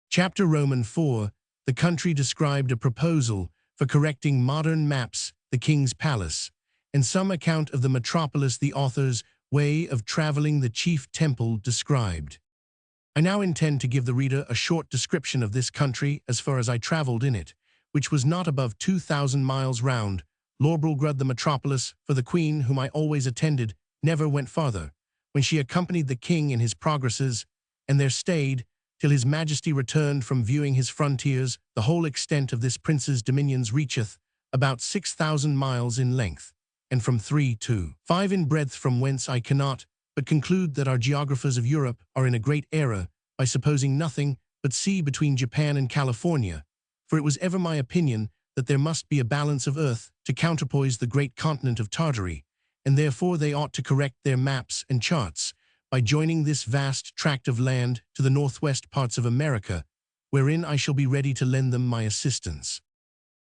Chapter IV. The country described. A proposal for correcting modern maps, the King's Palace, and some account of the metropolis. The author's way of traveling. The chief temple described. I now intend to give the reader a short description of this country as far as I traveled in it, which was not above 2,000 miles round. Lorbrulgrud, the metropolis, for the Queen, whom I always attended, never went farther, when she accompanied the King in his progresses, and there stayed till His Majesty returned from viewing his frontiers. The whole extent of this prince's dominions reacheth about 6,000 miles in length, and from 3 to 5 in breadth, from whence I cannot but conclude that our geographers of Europe are in a great error by supposing nothing but sea between Japan and California, for it was ever my opinion that there must be a balance of earth to counterpoise the great continent of Tartary, and therefore they ought to correct their maps and charts by joining this vast tract of land to the northwest parts of America, wherein I shall be ready to lend them my assistance.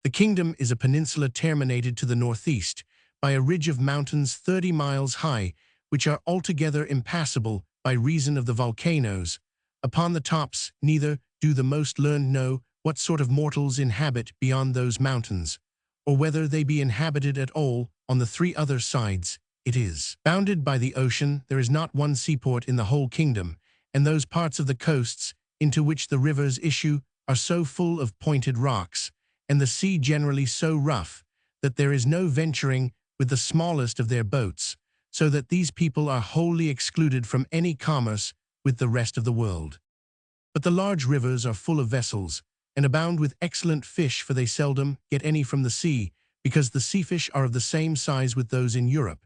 The kingdom is a peninsula terminated to the northeast by a ridge of mountains 30 miles high, which are altogether impassable by reason of the volcanoes. Upon the tops neither do the most learned know what sort of mortals inhabit beyond those mountains, or whether they be inhabited at all. On the three other sides it is bounded by the ocean. There is not one seaport in the whole kingdom, and those parts of the coasts into which the rivers issue are so full of pointed rocks, and the sea generally so rough, that there is no venturing with the smallest of their boats, so that these people are wholly excluded from any commerce with the rest of the world. But the large rivers are full of vessels, and abound with excellent fish, for they seldom get any from the sea, because the sea fish are of the same size with those in Europe,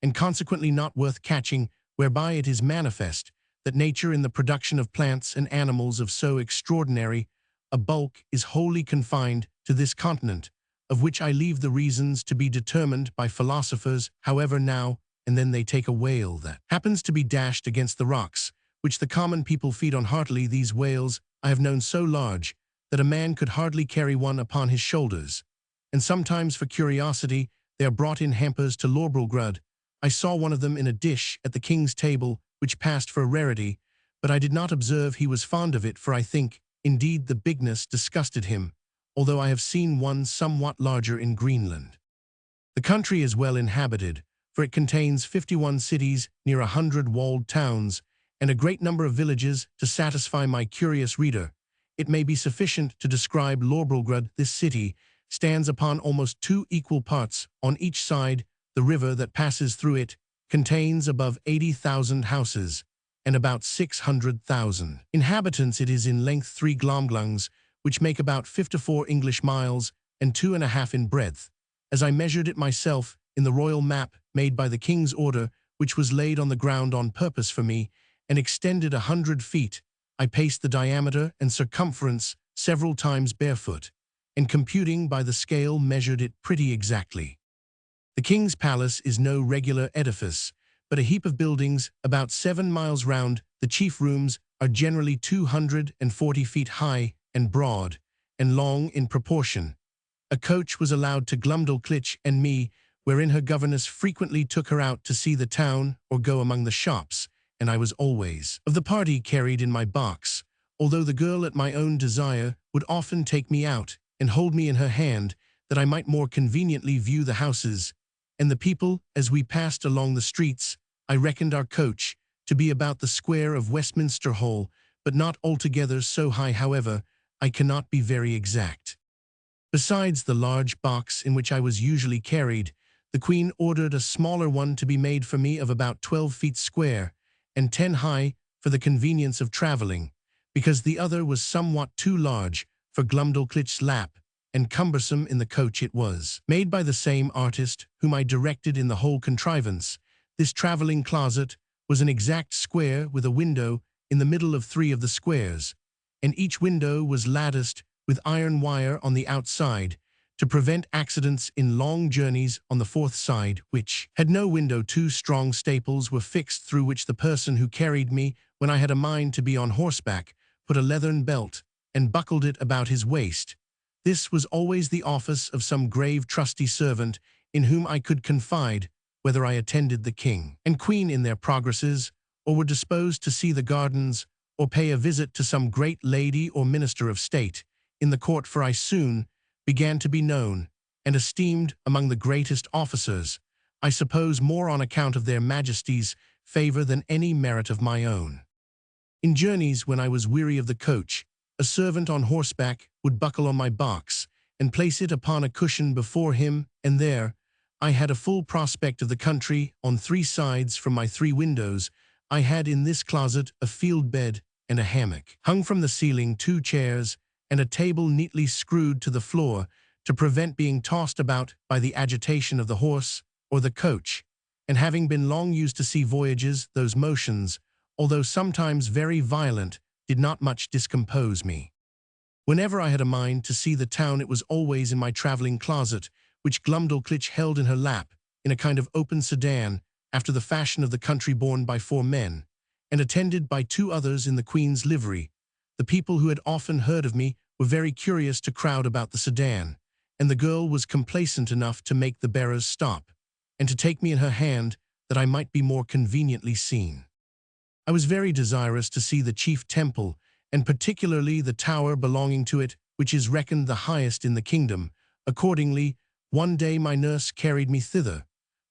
and consequently not worth catching, whereby it is manifest that nature in the production of plants and animals of so extraordinary a bulk is wholly confined to this continent, of which I leave the reasons to be determined by philosophers. However, now and then they take a whale that happens to be dashed against the rocks, which the common people feed on heartily. These whales I have known so large that a man could hardly carry one upon his shoulders, and sometimes for curiosity they are brought in hampers to Lorbrulgrud. I saw one of them in a dish at the king's table, which passed for a rarity, but I did not observe he was fond of it, for I think, indeed, the bigness disgusted him, although I have seen one somewhat larger in Greenland. The country is well inhabited, for it contains 51 cities, near 100 walled towns, and a great number of villages. To satisfy my curious reader, it may be sufficient to describe Lorbrulgrud. This city stands upon almost 2 equal parts on each side. The river that passes through it contains above 80,000 houses and about 600,000 inhabitants. It is in length 3 glomglungs, which make about 54 English miles, and 2.5 in breadth, as I measured it myself in the royal map made by the king's order, which was laid on the ground on purpose for me, and extended 100 feet. I paced the diameter and circumference several times barefoot, and computing by the scale measured it pretty exactly. The king's palace is no regular edifice, but a heap of buildings about 7 miles round. The chief rooms are generally 240 feet high and broad, and long in proportion. A coach was allowed to Glumdalclitch and me, wherein her governess frequently took her out to see the town or go among the shops, and I was always of the party carried in my box, although the girl at my own desire would often take me out and hold me in her hand, that I might more conveniently view the houses and the people. As we passed along the streets, I reckoned our coach to be about the square of Westminster Hall, but not altogether so high. However, I cannot be very exact. Besides the large box in which I was usually carried, the Queen ordered a smaller one to be made for me of about 12 feet square and 10 high, for the convenience of traveling, because the other was somewhat too large for Glumdalclitch's lap, and cumbersome in the coach. It was made by the same artist whom I directed in the whole contrivance. This traveling closet was an exact square with a window in the middle of 3 of the squares, and each window was latticed with iron wire on the outside, to prevent accidents in long journeys. On the 4th side, which had no window, 2 strong staples were fixed, through which the person who carried me, when I had a mind to be on horseback, put a leathern belt and buckled it about his waist. This was always the office of some grave trusty servant, in whom I could confide, whether I attended the king and queen in their progresses, or were disposed to see the gardens, or pay a visit to some great lady or minister of state in the court. For I soon began to be known and esteemed among the greatest officers, I suppose more on account of their majesties' favor than any merit of my own. In journeys, when I was weary of the coach, a servant on horseback would buckle on my box and place it upon a cushion before him, and there I had a full prospect of the country on 3 sides from my 3 windows. I had in this closet a field bed and a hammock. Hung from the ceiling 2 chairs, and a table neatly screwed to the floor, to prevent being tossed about by the agitation of the horse or the coach, and having been long used to sea voyages, those motions, although sometimes very violent, did not much discompose me. Whenever I had a mind to see the town, it was always in my traveling closet, which Glumdalclitch held in her lap, in a kind of open sedan, after the fashion of the country, borne by 4 men, and attended by 2 others in the Queen's livery. The people who had often heard of me were very curious to crowd about the sedan, and the girl was complacent enough to make the bearers stop, and to take me in her hand that I might be more conveniently seen. I was very desirous to see the chief temple, and particularly the tower belonging to it, which is reckoned the highest in the kingdom. Accordingly, one day my nurse carried me thither,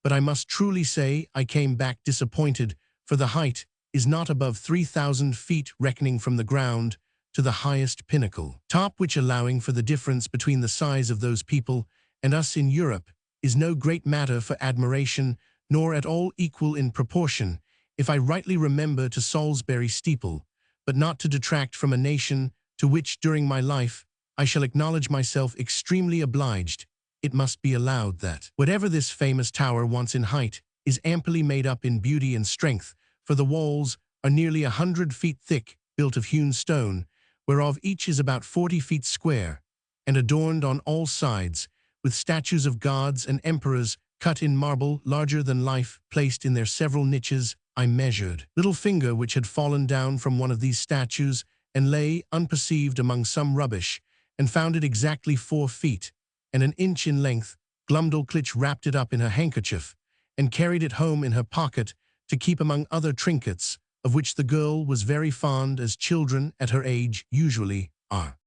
but I must truly say I came back disappointed, for the height is not above 3,000 feet reckoning from the ground to the highest pinnacle. Top, which, allowing for the difference between the size of those people and us in Europe, is no great matter for admiration, nor at all equal in proportion, if I rightly remember, to Salisbury steeple, but not to detract from a nation to which during my life I shall acknowledge myself extremely obliged. It must be allowed that whatever this famous tower wants in height is amply made up in beauty and strength, for the walls are nearly 100 feet thick, built of hewn stone, whereof each is about 40 feet square, and adorned on all sides with statues of gods and emperors cut in marble larger than life, placed in their several niches. I measured little finger which had fallen down from one of these statues and lay unperceived among some rubbish, and found it exactly 4 feet and an inch in length. Glumdalclitch wrapped it up in her handkerchief and carried it home in her pocket to keep among other trinkets, of which the girl was very fond, as children at her age usually are.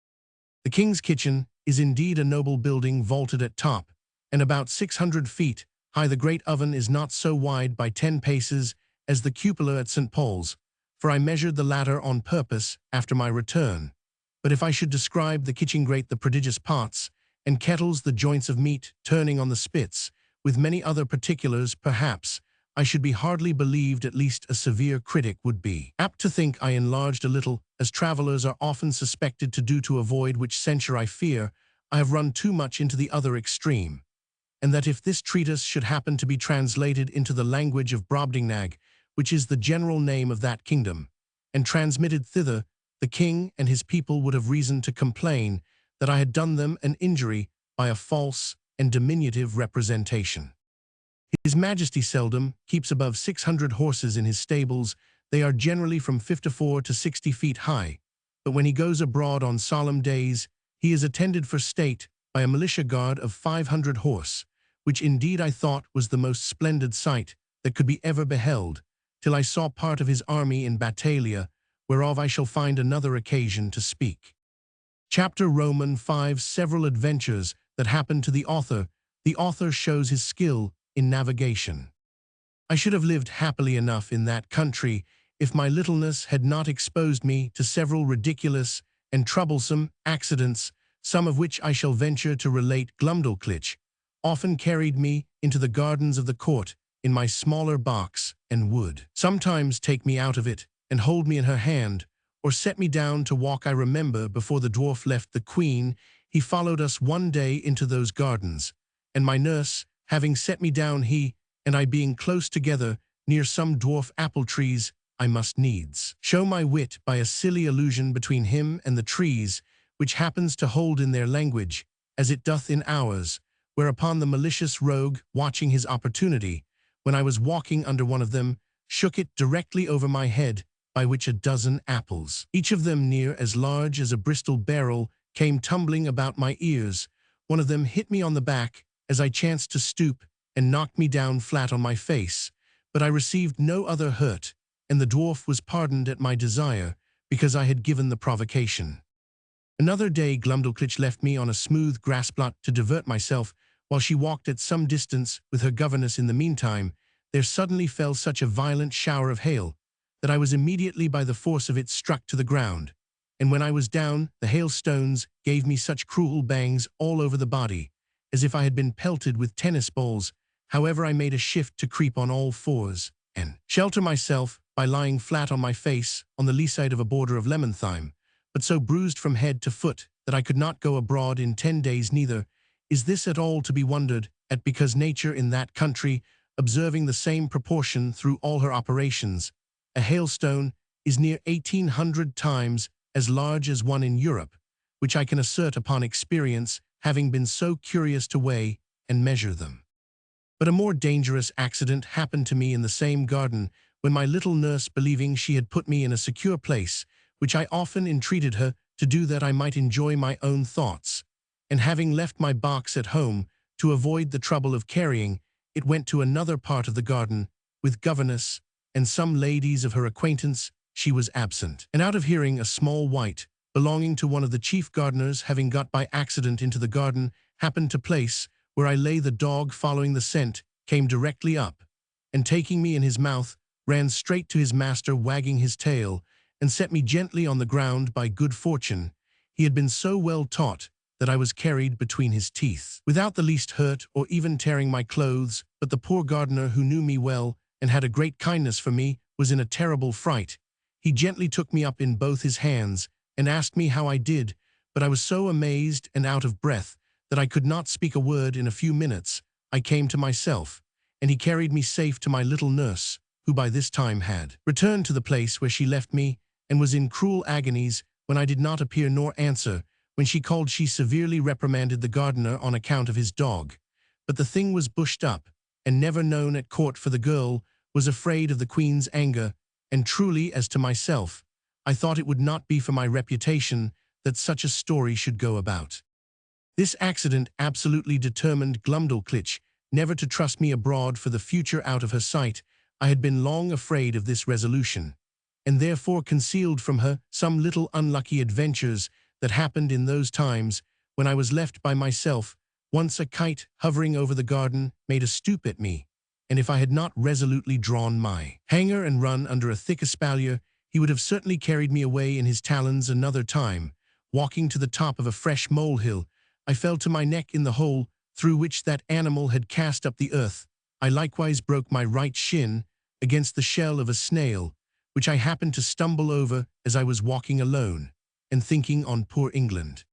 The king's kitchen is indeed a noble building, vaulted at top, and about 600 feet high. The great oven is not so wide by 10 paces as the cupola at St. Paul's, for I measured the latter on purpose after my return. But if I should describe the kitchen grate, the prodigious pots and kettles, the joints of meat turning on the spits, with many other particulars, perhaps I should be hardly believed. At least a severe critic would be apt to think I enlarged a little, as travellers are often suspected to do, to avoid which censure I fear I have run too much into the other extreme, and that if this treatise should happen to be translated into the language of Brobdingnag, which is the general name of that kingdom, and transmitted thither, the king and his people would have reason to complain that I had done them an injury by a false and diminutive representation. His Majesty seldom keeps above 600 horses in his stables. They are generally from 54 to 60 feet high, but when he goes abroad on solemn days, he is attended for state by a militia guard of 500 horse, which indeed I thought was the most splendid sight that could be ever beheld, till I saw part of his army in Battalia, whereof I shall find another occasion to speak. Chapter Roman 5. Several adventures that happened to the author. The author shows his skill in navigation. I should have lived happily enough in that country if my littleness had not exposed me to several ridiculous and troublesome accidents, some of which I shall venture to relate. Glumdalclitch often carried me into the gardens of the court in my smaller box, and would sometimes take me out of it and hold me in her hand, or set me down to walk. I remember, before the dwarf left the Queen, he followed us one day into those gardens, and my nurse having set me down, he and I being close together near some dwarf apple trees, I must needs show my wit by a silly allusion between him and the trees, which happens to hold in their language, as it doth in ours, whereupon the malicious rogue, watching his opportunity, when I was walking under one of them, shook it directly over my head, by which a dozen apples, each of them near as large as a Bristol barrel, came tumbling about my ears. One of them hit me on the back as I chanced to stoop, and knocked me down flat on my face, but I received no other hurt, and the dwarf was pardoned at my desire, because I had given the provocation. Another day Glumdalclitch left me on a smooth grassplot to divert myself, while she walked at some distance with her governess. In the meantime, there suddenly fell such a violent shower of hail that I was immediately by the force of it struck to the ground, and when I was down, the hailstones gave me such cruel bangs all over the body, as if I had been pelted with tennis balls. However, I made a shift to creep on all fours, and shelter myself by lying flat on my face on the lee side of a border of lemon thyme, but so bruised from head to foot that I could not go abroad in 10 days. Neither is this at all to be wondered at, because nature in that country, observing the same proportion through all her operations, a hailstone is near 1800 times as large as one in Europe, which I can assert upon experience, having been so curious to weigh and measure them. But a more dangerous accident happened to me in the same garden when my little nurse, believing she had put me in a secure place, which I often entreated her to do that I might enjoy my own thoughts, and having left my box at home to avoid the trouble of carrying, it went to another part of the garden, with governess and some ladies of her acquaintance. She was absent, and out of hearing, a small white, belonging to one of the chief gardeners, having got by accident into the garden, happened to place where I lay. The dog, following the scent, came directly up, and taking me in his mouth, ran straight to his master, wagging his tail, and set me gently on the ground. By good fortune, he had been so well taught that I was carried between his teeth, without the least hurt or even tearing my clothes. But the poor gardener, who knew me well and had a great kindness for me, was in a terrible fright. He gently took me up in both his hands and asked me how I did, but I was so amazed and out of breath that I could not speak a word. In a few minutes I came to myself, and he carried me safe to my little nurse, who by this time had returned to the place where she left me, and was in cruel agonies when I did not appear nor answer. When she called, she severely reprimanded the gardener on account of his dog. But the thing was bushed up, and never known at court, for the girl was afraid of the Queen's anger, and truly, as to myself, I thought it would not be for my reputation that such a story should go about. This accident absolutely determined Glumdalclitch never to trust me abroad for the future out of her sight. I had been long afraid of this resolution, and therefore concealed from her some little unlucky adventures that happened in those times when I was left by myself. Once a kite, hovering over the garden, made a stoop at me, and if I had not resolutely drawn my hanger and run under a thick espalier, he would have certainly carried me away in his talons. Another time, walking to the top of a fresh molehill, I fell to my neck in the hole through which that animal had cast up the earth. I likewise broke my right shin against the shell of a snail, which I happened to stumble over as I was walking alone, and thinking on poor England.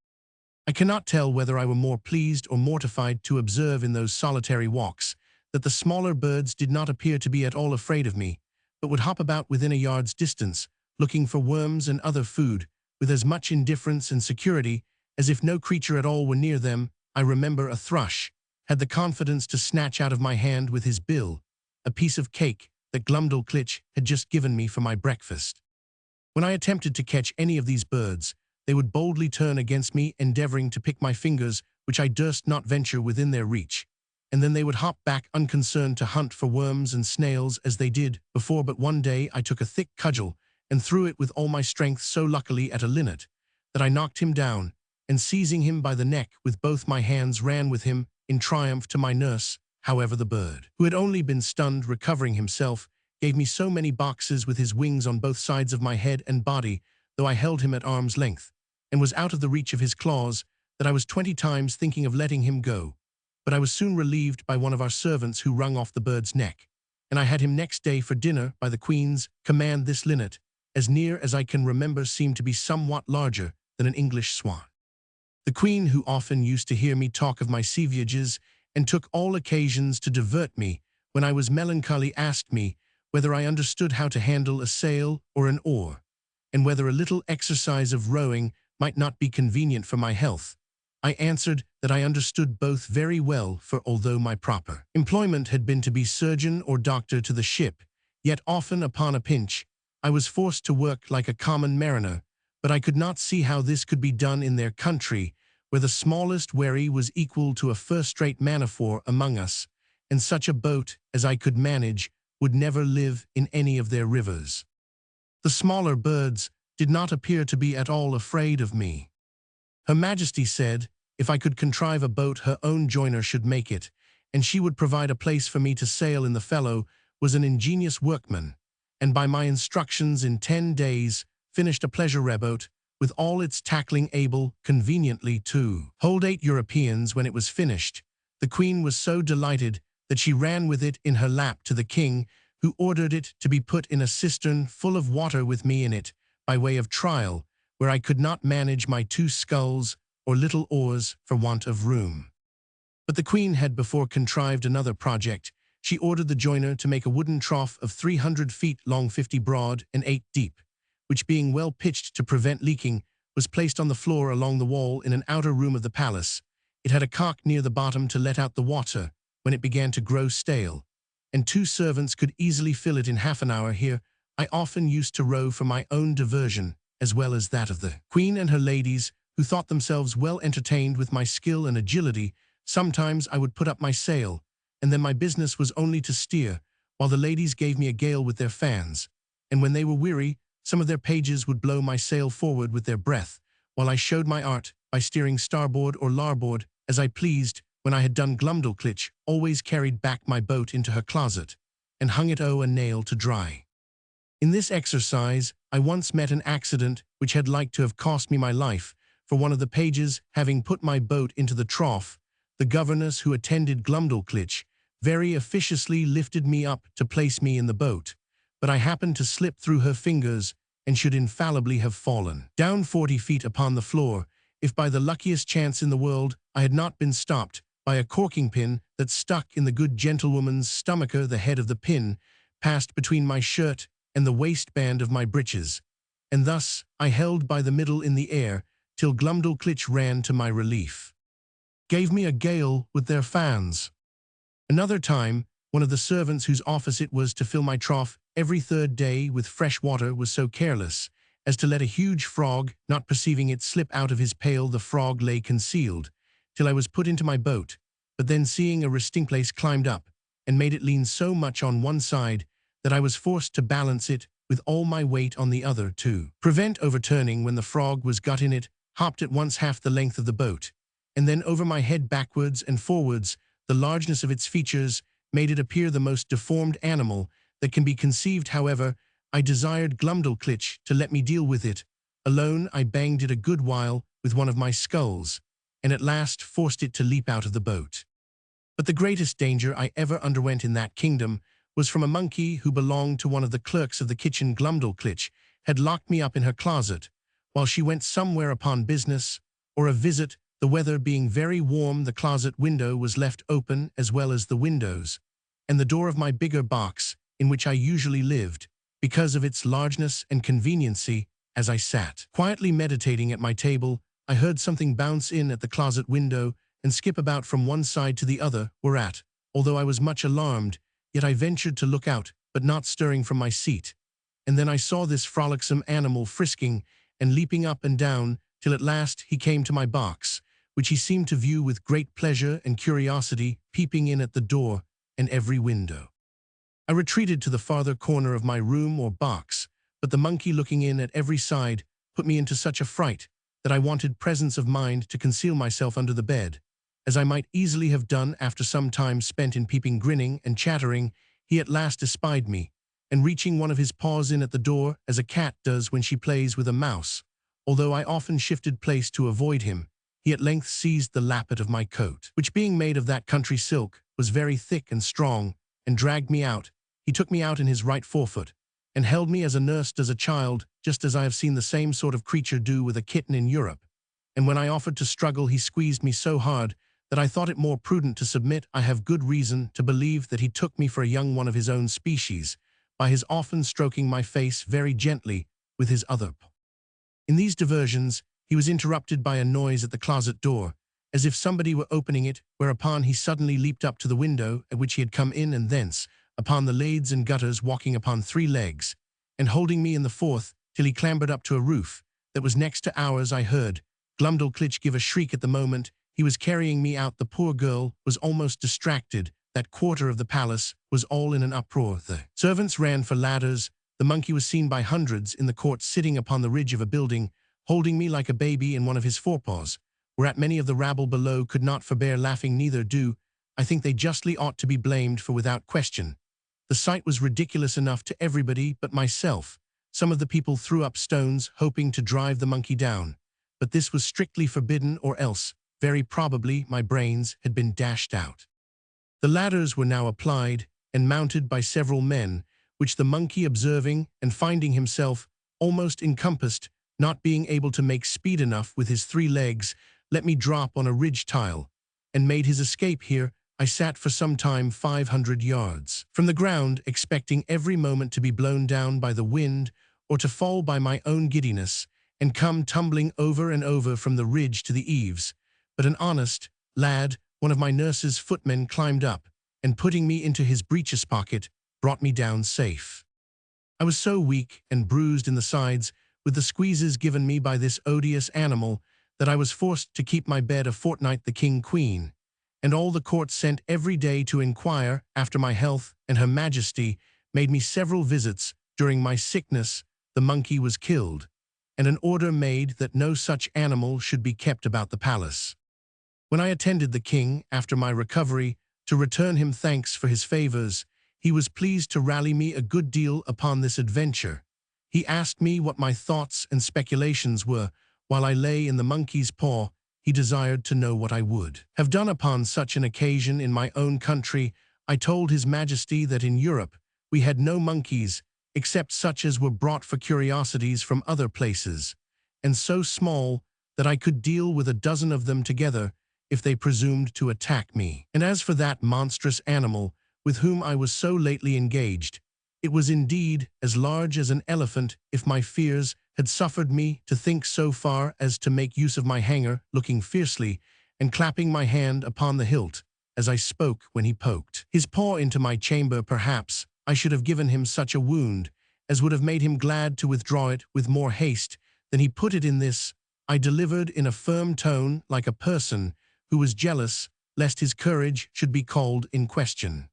I cannot tell whether I were more pleased or mortified to observe in those solitary walks that the smaller birds did not appear to be at all afraid of me, but would hop about within a yard's distance, looking for worms and other food, with as much indifference and security as if no creature at all were near them. I remember a thrush had the confidence to snatch out of my hand with his bill a piece of cake that Glumdalclitch had just given me for my breakfast. When I attempted to catch any of these birds, they would boldly turn against me, endeavoring to pick my fingers, which I durst not venture within their reach, and then they would hop back unconcerned to hunt for worms and snails as they did before. But one day I took a thick cudgel and threw it with all my strength so luckily at a linnet that I knocked him down, and seizing him by the neck with both my hands, ran with him in triumph to my nurse. However, the bird, who had only been stunned, recovering himself, gave me so many boxes with his wings on both sides of my head and body, though I held him at arm's length, and was out of the reach of his claws, that I was 20 times thinking of letting him go. But I was soon relieved by one of our servants, who wrung off the bird's neck, and I had him next day for dinner by the Queen's command. This linnet, as near as I can remember, seemed to be somewhat larger than an English swan. The Queen, who often used to hear me talk of my sea voyages, and took all occasions to divert me when I was melancholy, asked me whether I understood how to handle a sail or an oar, and whether a little exercise of rowing might not be convenient for my health. I answered that I understood both very well, for although my proper employment had been to be surgeon or doctor to the ship, yet often upon a pinch I was forced to work like a common mariner. But I could not see how this could be done in their country, where the smallest wherry was equal to a first-rate man-of-war among us, and such a boat as I could manage would never live in any of their rivers. The smaller birds did not appear to be at all afraid of me. Her Majesty said, if I could contrive a boat, her own joiner should make it, and she would provide a place for me to sail in. The fellow was an ingenious workman, and by my instructions in 10 days finished a pleasure rowboat, with all its tackling, able conveniently to hold 8 Europeans. When it was finished, the Queen was so delighted that she ran with it in her lap to the King, who ordered it to be put in a cistern full of water with me in it, by way of trial, where I could not manage my 2 sculls or little oars for want of room. But the Queen had before contrived another project. She ordered the joiner to make a wooden trough of 300 feet long, 50 broad, and 8 deep, which, being well pitched to prevent leaking, was placed on the floor along the wall in an outer room of the palace. It had a cock near the bottom to let out the water when it began to grow stale. and 2 servants could easily fill it in half an hour here, I often used to row for my own diversion, as well as that of the queen and her ladies, who thought themselves well entertained with my skill and agility. Sometimes I would put up my sail, and then my business was only to steer, while the ladies gave me a gale with their fans. And when they were weary, some of their pages would blow my sail forward with their breath, while I showed my art by steering starboard or larboard as I pleased. When I had done, Glumdalclitch always carried back my boat into her closet and hung it o' a nail to dry. In this exercise, I once met an accident which had like to have cost me my life, for one of the pages having put my boat into the trough, the governess who attended Glumdalclitch very officiously lifted me up to place me in the boat, but I happened to slip through her fingers and should infallibly have fallen down 40 feet upon the floor, if by the luckiest chance in the world I had not been stopped by a corking pin that stuck in the good gentlewoman's stomacher. The head of the pin passed between my shirt and the waistband of my breeches, and thus I held by the middle in the air till Glumdalclitch ran to my relief, gave me a gale with their fans. Another time, one of the servants whose office it was to fill my trough every 3rd day with fresh water was so careless as to let a huge frog, not perceiving it, slip out of his pail. The frog lay concealed till I was put into my boat, but then seeing a resting place, climbed up and made it lean so much on one side that I was forced to balance it with all my weight on the other to prevent overturning. When the frog was got in, it hopped at once half the length of the boat, and then over my head backwards and forwards. The largeness of its features made it appear the most deformed animal that can be conceived. However, I desired Glumdalclitch to let me deal with it alone. I banged it a good while with one of my sculls, and at last forced it to leap out of the boat. But the greatest danger I ever underwent in that kingdom was from a monkey who belonged to one of the clerks of the kitchen. Glumdalclitch had locked me up in her closet while she went somewhere upon business or a visit. The weather being very warm, the closet window was left open as well as the windows, and the door of my bigger box, in which I usually lived, because of its largeness and conveniency. As I sat quietly meditating at my table, I heard something bounce in at the closet window and skip about from one side to the other, whereat, although I was much alarmed, yet I ventured to look out, but not stirring from my seat. And then I saw this frolicsome animal frisking and leaping up and down, till at last he came to my box, which he seemed to view with great pleasure and curiosity, peeping in at the door and every window. I retreated to the farther corner of my room or box, but the monkey, looking in at every side, put me into such a fright that I wanted presence of mind to conceal myself under the bed, as I might easily have done. After some time spent in peeping, grinning, and chattering, he at last espied me, and reaching one of his paws in at the door, as a cat does when she plays with a mouse, although I often shifted place to avoid him, he at length seized the lappet of my coat, which being made of that country silk, was very thick and strong, and dragged me out. He took me out in his right forefoot, and held me as a nurse does a child, just as I have seen the same sort of creature do with a kitten in Europe. And when I offered to struggle, he squeezed me so hard that I thought it more prudent to submit. I have good reason to believe that he took me for a young one of his own species, by his often stroking my face very gently with his other paw. In these diversions, he was interrupted by a noise at the closet door, as if somebody were opening it, whereupon he suddenly leaped up to the window at which he had come in, and thence upon the lades and gutters, walking upon 3 legs, and holding me in the 4th, till he clambered up to a roof that was next to ours. I heard Glumdalclitch give a shriek at the moment he was carrying me out. The poor girl was almost distracted. That quarter of the palace was all in an uproar. The servants ran for ladders. The monkey was seen by hundreds in the court, sitting upon the ridge of a building, holding me like a baby in one of his forepaws, whereat many of the rabble below could not forbear laughing. Neither do I think they justly ought to be blamed, for without question the sight was ridiculous enough to everybody but myself. Some of the people threw up stones, hoping to drive the monkey down, but this was strictly forbidden, or else, very probably, my brains had been dashed out. The ladders were now applied and mounted by several men, which the monkey, observing and finding himself almost encompassed, not being able to make speed enough with his 3 legs, let me drop on a ridge tile, and made his escape. Here I sat for some time, 500 yards from the ground, expecting every moment to be blown down by the wind or to fall by my own giddiness and come tumbling over and over from the ridge to the eaves. But an honest lad, one of my nurse's footmen, climbed up and putting me into his breeches pocket, brought me down safe. I was so weak and bruised in the sides with the squeezes given me by this odious animal that I was forced to keep my bed a fortnight the king-queen, and all the court sent every day to inquire after my health, and Her Majesty made me several visits. During my sickness the monkey was killed, and an order made that no such animal should be kept about the palace. When I attended the king, after my recovery, to return him thanks for his favors, he was pleased to rally me a good deal upon this adventure. He asked me what my thoughts and speculations were. While I lay in the monkey's paw, he desired to know what I would have done upon such an occasion in my own country. I told His Majesty that in Europe we had no monkeys, except such as were brought for curiosities from other places, and so small that I could deal with a dozen of them together if they presumed to attack me. And as for that monstrous animal with whom I was so lately engaged, it was indeed as large as an elephant. If my fears had suffered me to think so far as to make use of my hanger, looking fiercely and clapping my hand upon the hilt as I spoke when he poked his paw into my chamber, perhaps I should have given him such a wound as would have made him glad to withdraw it with more haste than he put it in this. I delivered in a firm tone, like a person who was jealous lest his courage should be called in question.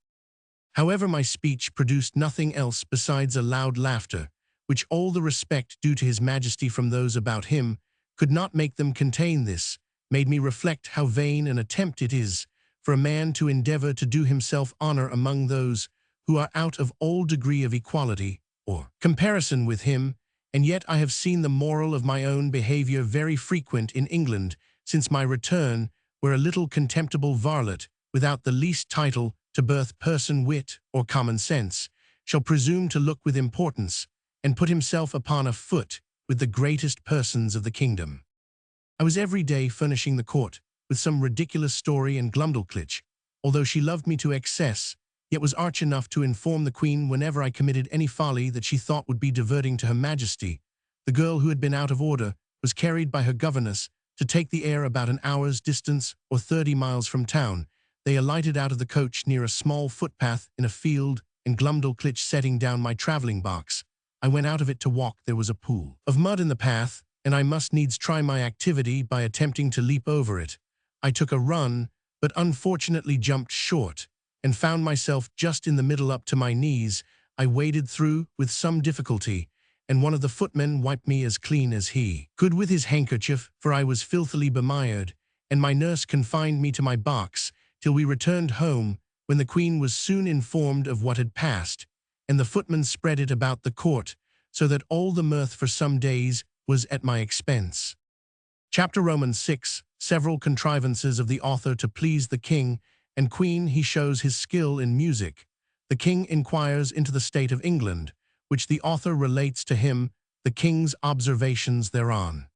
However, my speech produced nothing else besides a loud laughter, which all the respect due to His Majesty from those about him could not make them contain. This made me reflect how vain an attempt it is for a man to endeavor to do himself honor among those who are out of all degree of equality or comparison with him, and yet I have seen the moral of my own behavior very frequent in England since my return, where a little contemptible varlet, without the least title to birth, person, wit, or common sense, shall presume to look with importance, and put himself upon a foot with the greatest persons of the kingdom. I was every day furnishing the court with some ridiculous story and glumdalclitch, although she loved me to excess, yet was arch enough to inform the queen whenever I committed any folly that she thought would be diverting to Her Majesty. The girl who had been out of order was carried by her governess to take the air about an hour's distance or 30 miles from town. They alighted out of the coach near a small footpath in a field, and glumdalclitch setting down my traveling box. I went out of it to walk. There was a pool of mud in the path, and I must needs try my activity by attempting to leap over it. I took a run, but unfortunately jumped short, and found myself just in the middle up to my knees. I waded through with some difficulty, and one of the footmen wiped me as clean as he could with his handkerchief, for I was filthily bemired, and my nurse confined me to my box till we returned home, when the queen was soon informed of what had passed, and the footman spread it about the court, so that all the mirth for some days was at my expense. Chapter Romans 6. Several contrivances of the author to please the king and queen. He shows his skill in music. The king inquires into the state of England, which the author relates to him, the king's observations thereon.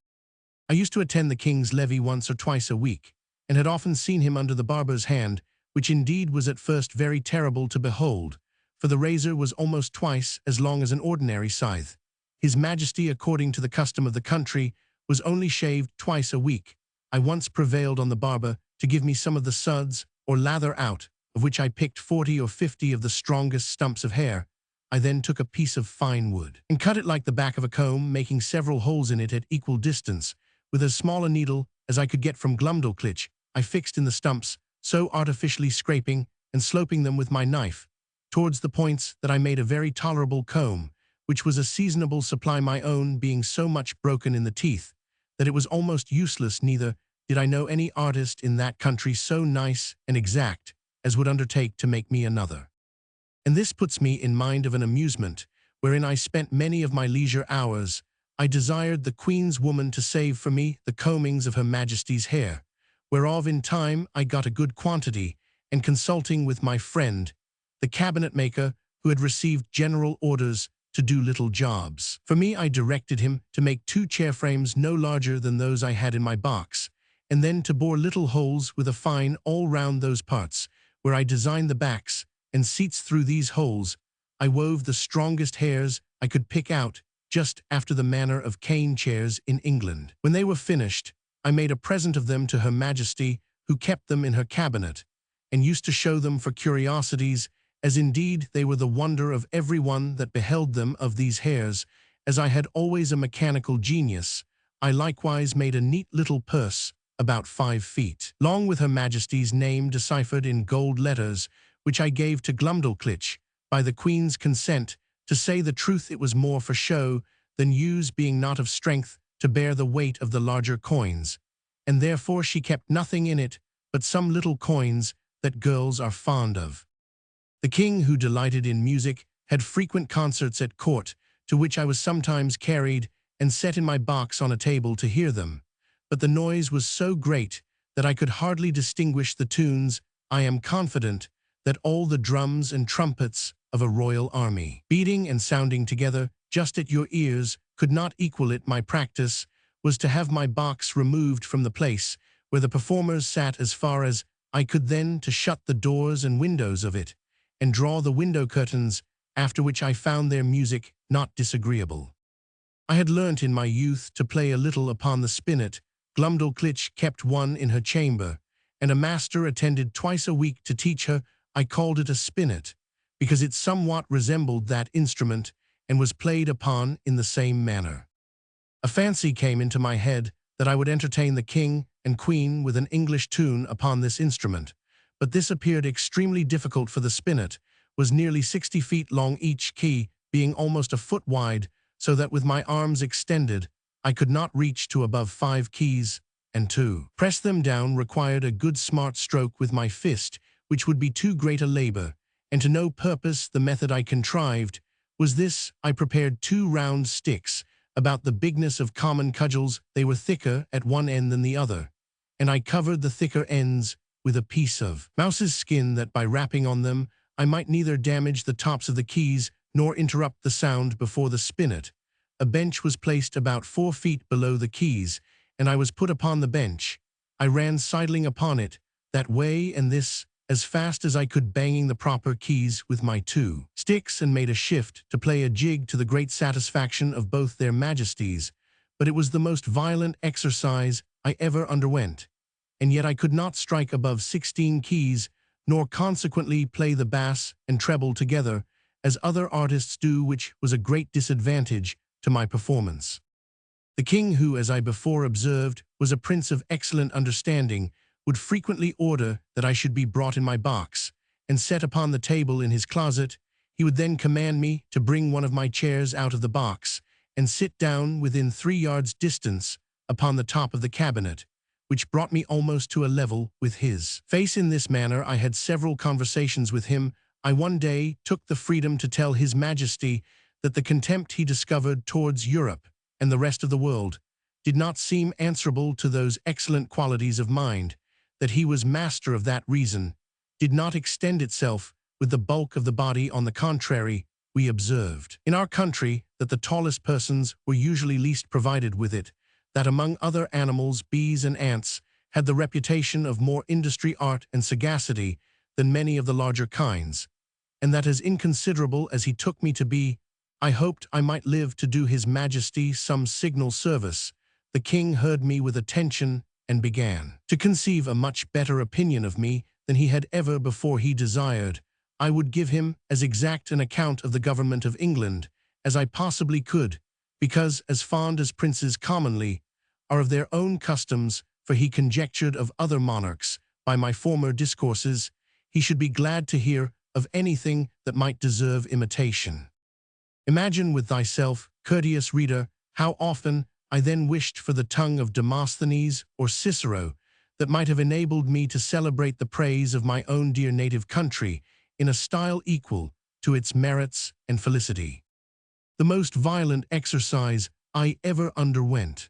I used to attend the king's levee once or twice a week, and had often seen him under the barber's hand, which indeed was at first very terrible to behold, for the razor was almost twice as long as an ordinary scythe. His Majesty, according to the custom of the country, was only shaved twice a week. I once prevailed on the barber to give me some of the suds, or lather out, of which I picked 40 or 50 of the strongest stumps of hair. I then took a piece of fine wood, and cut it like the back of a comb, making several holes in it at equal distance, with as small a needle as I could get from glumdalclitch. I fixed in the stumps, so artificially scraping and sloping them with my knife towards the points that I made a very tolerable comb, which was a seasonable supply, my own being so much broken in the teeth that it was almost useless. Neither did I know any artist in that country so nice and exact as would undertake to make me another. And this puts me in mind of an amusement wherein I spent many of my leisure hours. I desired the queen's woman to save for me the combings of Her Majesty's hair, whereof in time I got a good quantity, and consulting with my friend, the cabinet maker, who had received general orders to do little jobs for me, I directed him to make 2 chair frames no larger than those I had in my box, and then to bore little holes with a fine all round those parts where I designed the backs and seats. Through these holes I wove the strongest hairs I could pick out, just after the manner of cane chairs in England. When they were finished, I made a present of them to Her Majesty, who kept them in her cabinet, and used to show them for curiosities, as indeed they were the wonder of every one that beheld them. Of these hairs, as I had always a mechanical genius, I likewise made a neat little purse, about 5 feet long, with Her Majesty's name deciphered in gold letters, which I gave to Glumdalclitch, by the Queen's consent. To say the truth, it was more for show than use, being not of strength to bear the weight of the larger coins, and therefore she kept nothing in it but some little coins that girls are fond of. The King, who delighted in music, had frequent concerts at court, to which I was sometimes carried and set in my box on a table to hear them. But the noise was so great that I could hardly distinguish the tunes. I am confident that all the drums and trumpets of a royal army, beating and sounding together just at your ears, could not equal it. My practice was to have my box removed from the place where the performers sat as far as I could, then to shut the doors and windows of it, and draw the window curtains, after which I found their music not disagreeable. I had learnt in my youth to play a little upon the spinet. Glumdalclitch kept one in her chamber, and a master attended twice a week to teach her. I called it a spinet, because it somewhat resembled that instrument, and was played upon in the same manner. A fancy came into my head that I would entertain the King and Queen with an English tune upon this instrument, but this appeared extremely difficult, for the spinet was nearly 60 feet long, each key being almost a foot wide, so that with my arms extended I could not reach to above 5 keys, and to press them down required a good smart stroke with my fist, which would be too great a labor, and to no purpose. The method I contrived was this: I prepared 2 round sticks, about the bigness of common cudgels. They were thicker at one end than the other, and I covered the thicker ends with a piece of mouse's skin, that by rapping on them I might neither damage the tops of the keys nor interrupt the sound before the spinet. A bench was placed about 4 feet below the keys, and I was put upon the bench. I ran sidling upon it, that way and this, as fast as I could, banging the proper keys with my 2 sticks, and made a shift to play a jig, to the great satisfaction of both their majesties. But it was the most violent exercise I ever underwent, and yet I could not strike above 16 keys, nor consequently play the bass and treble together, as other artists do, which was a great disadvantage to my performance. The King, who, as I before observed, was a prince of excellent understanding, would frequently order that I should be brought in my box, and set upon the table in his closet. He would then command me to bring one of my chairs out of the box, and sit down within 3 yards distance upon the top of the cabinet, which brought me almost to a level with his face. In this manner I had several conversations with him. I one day took the freedom to tell His Majesty that the contempt he discovered towards Europe and the rest of the world did not seem answerable to those excellent qualities of mind, that he was master of. That reason did not extend itself with the bulk of the body. On the contrary, we observed in our country that the tallest persons were usually least provided with it, that among other animals, bees and ants had the reputation of more industry, art, and sagacity than many of the larger kinds, and that, as inconsiderable as he took me to be, I hoped I might live to do His Majesty some signal service. The King heard me with attention, and began to conceive a much better opinion of me than he had ever before. He desired I would give him as exact an account of the government of England as I possibly could, because, as fond as princes commonly are of their own customs, for he conjectured of other monarchs by my former discourses, he should be glad to hear of anything that might deserve imitation. Imagine with thyself, courteous reader, how often I then wished for the tongue of Demosthenes or Cicero, that might have enabled me to celebrate the praise of my own dear native country in a style equal to its merits and felicity. The most violent exercise I ever underwent.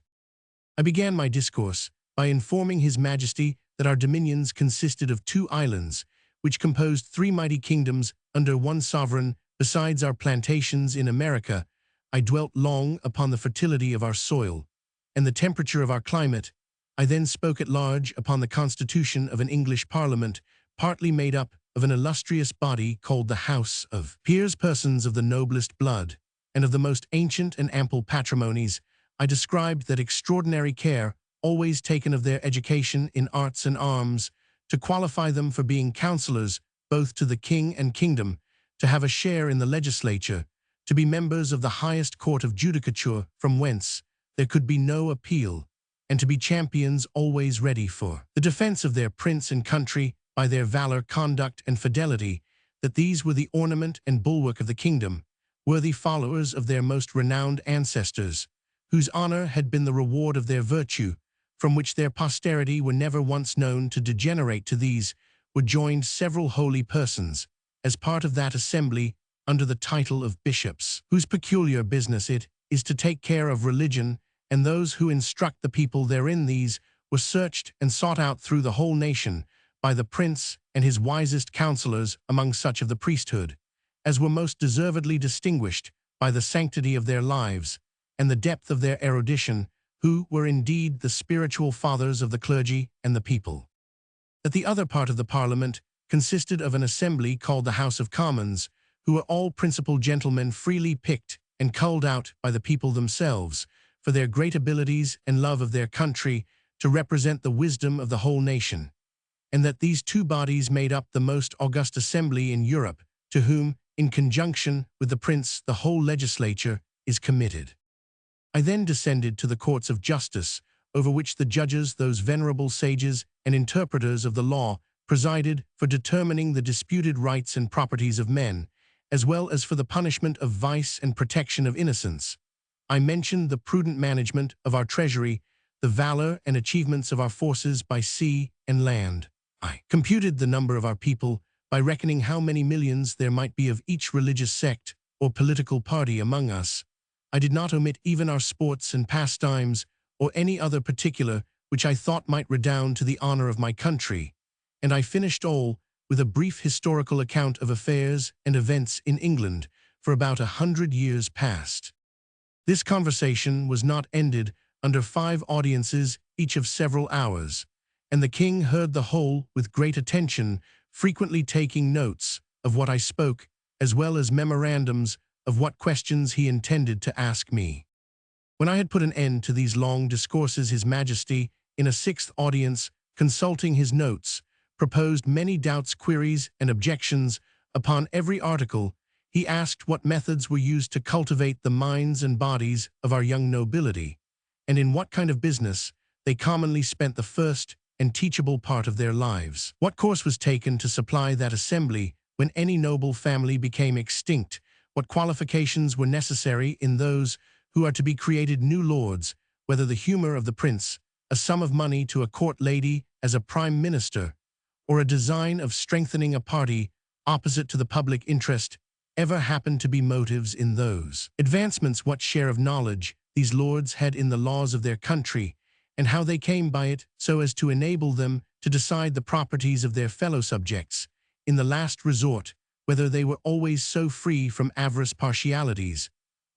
I began my discourse by informing His Majesty that our dominions consisted of 2 islands, which composed 3 mighty kingdoms under one sovereign. Besides our plantations in America, I dwelt long upon the fertility of our soil and the temperature of our climate. I then spoke at large upon the constitution of an English Parliament, partly made up of an illustrious body called the House of Peers, persons of the noblest blood and of the most ancient and ample patrimonies. I described that extraordinary care always taken of their education in arts and arms, to qualify them for being councillors both to the king and kingdom, to have a share in the legislature, to be members of the highest court of judicature from whence there could be no appeal, and to be champions always ready for the defense of their prince and country by their valor, conduct, and fidelity, that these were the ornament and bulwark of the kingdom, worthy followers of their most renowned ancestors, whose honor had been the reward of their virtue, from which their posterity were never once known to degenerate. To these were joined several holy persons, as part of that assembly under the title of bishops, whose peculiar business it is to take care of religion, and those who instruct the people therein. These were searched and sought out through the whole nation by the prince and his wisest counselors among such of the priesthood, as were most deservedly distinguished by the sanctity of their lives and the depth of their erudition, who were indeed the spiritual fathers of the clergy and the people. That the other part of the Parliament consisted of an assembly called the House of Commons, who were all principal gentlemen freely picked and culled out by the people themselves, for their great abilities and love of their country, to represent the wisdom of the whole nation, and that these two bodies made up the most august assembly in Europe, to whom, in conjunction with the prince, the whole legislature is committed. I then descended to the courts of justice, over which the judges, those venerable sages and interpreters of the law, presided for determining the disputed rights and properties of men, as well as for the punishment of vice and protection of innocence. I mentioned the prudent management of our treasury, the valor and achievements of our forces by sea and land. I computed the number of our people by reckoning how many millions there might be of each religious sect or political party among us. I did not omit even our sports and pastimes, or any other particular which I thought might redound to the honor of my country, and I finished all with a brief historical account of affairs and events in England for about 100 years past. This conversation was not ended under 5 audiences, each of several hours, and the king heard the whole with great attention, frequently taking notes of what I spoke, as well as memorandums of what questions he intended to ask me. When I had put an end to these long discourses, His Majesty, in a 6th audience, consulting his notes, proposed many doubts, queries, and objections upon every article. He asked what methods were used to cultivate the minds and bodies of our young nobility, and in what kind of business they commonly spent the first and teachable part of their lives. What course was taken to supply that assembly when any noble family became extinct? What qualifications were necessary in those who are to be created new lords? Whether the humor of the prince, a sum of money to a court lady as a prime minister, or a design of strengthening a party opposite to the public interest, ever happened to be motives in those advancements? What share of knowledge these lords had in the laws of their country, and how they came by it so as to enable them to decide the properties of their fellow subjects, in the last resort, whether they were always so free from avarice, partialities,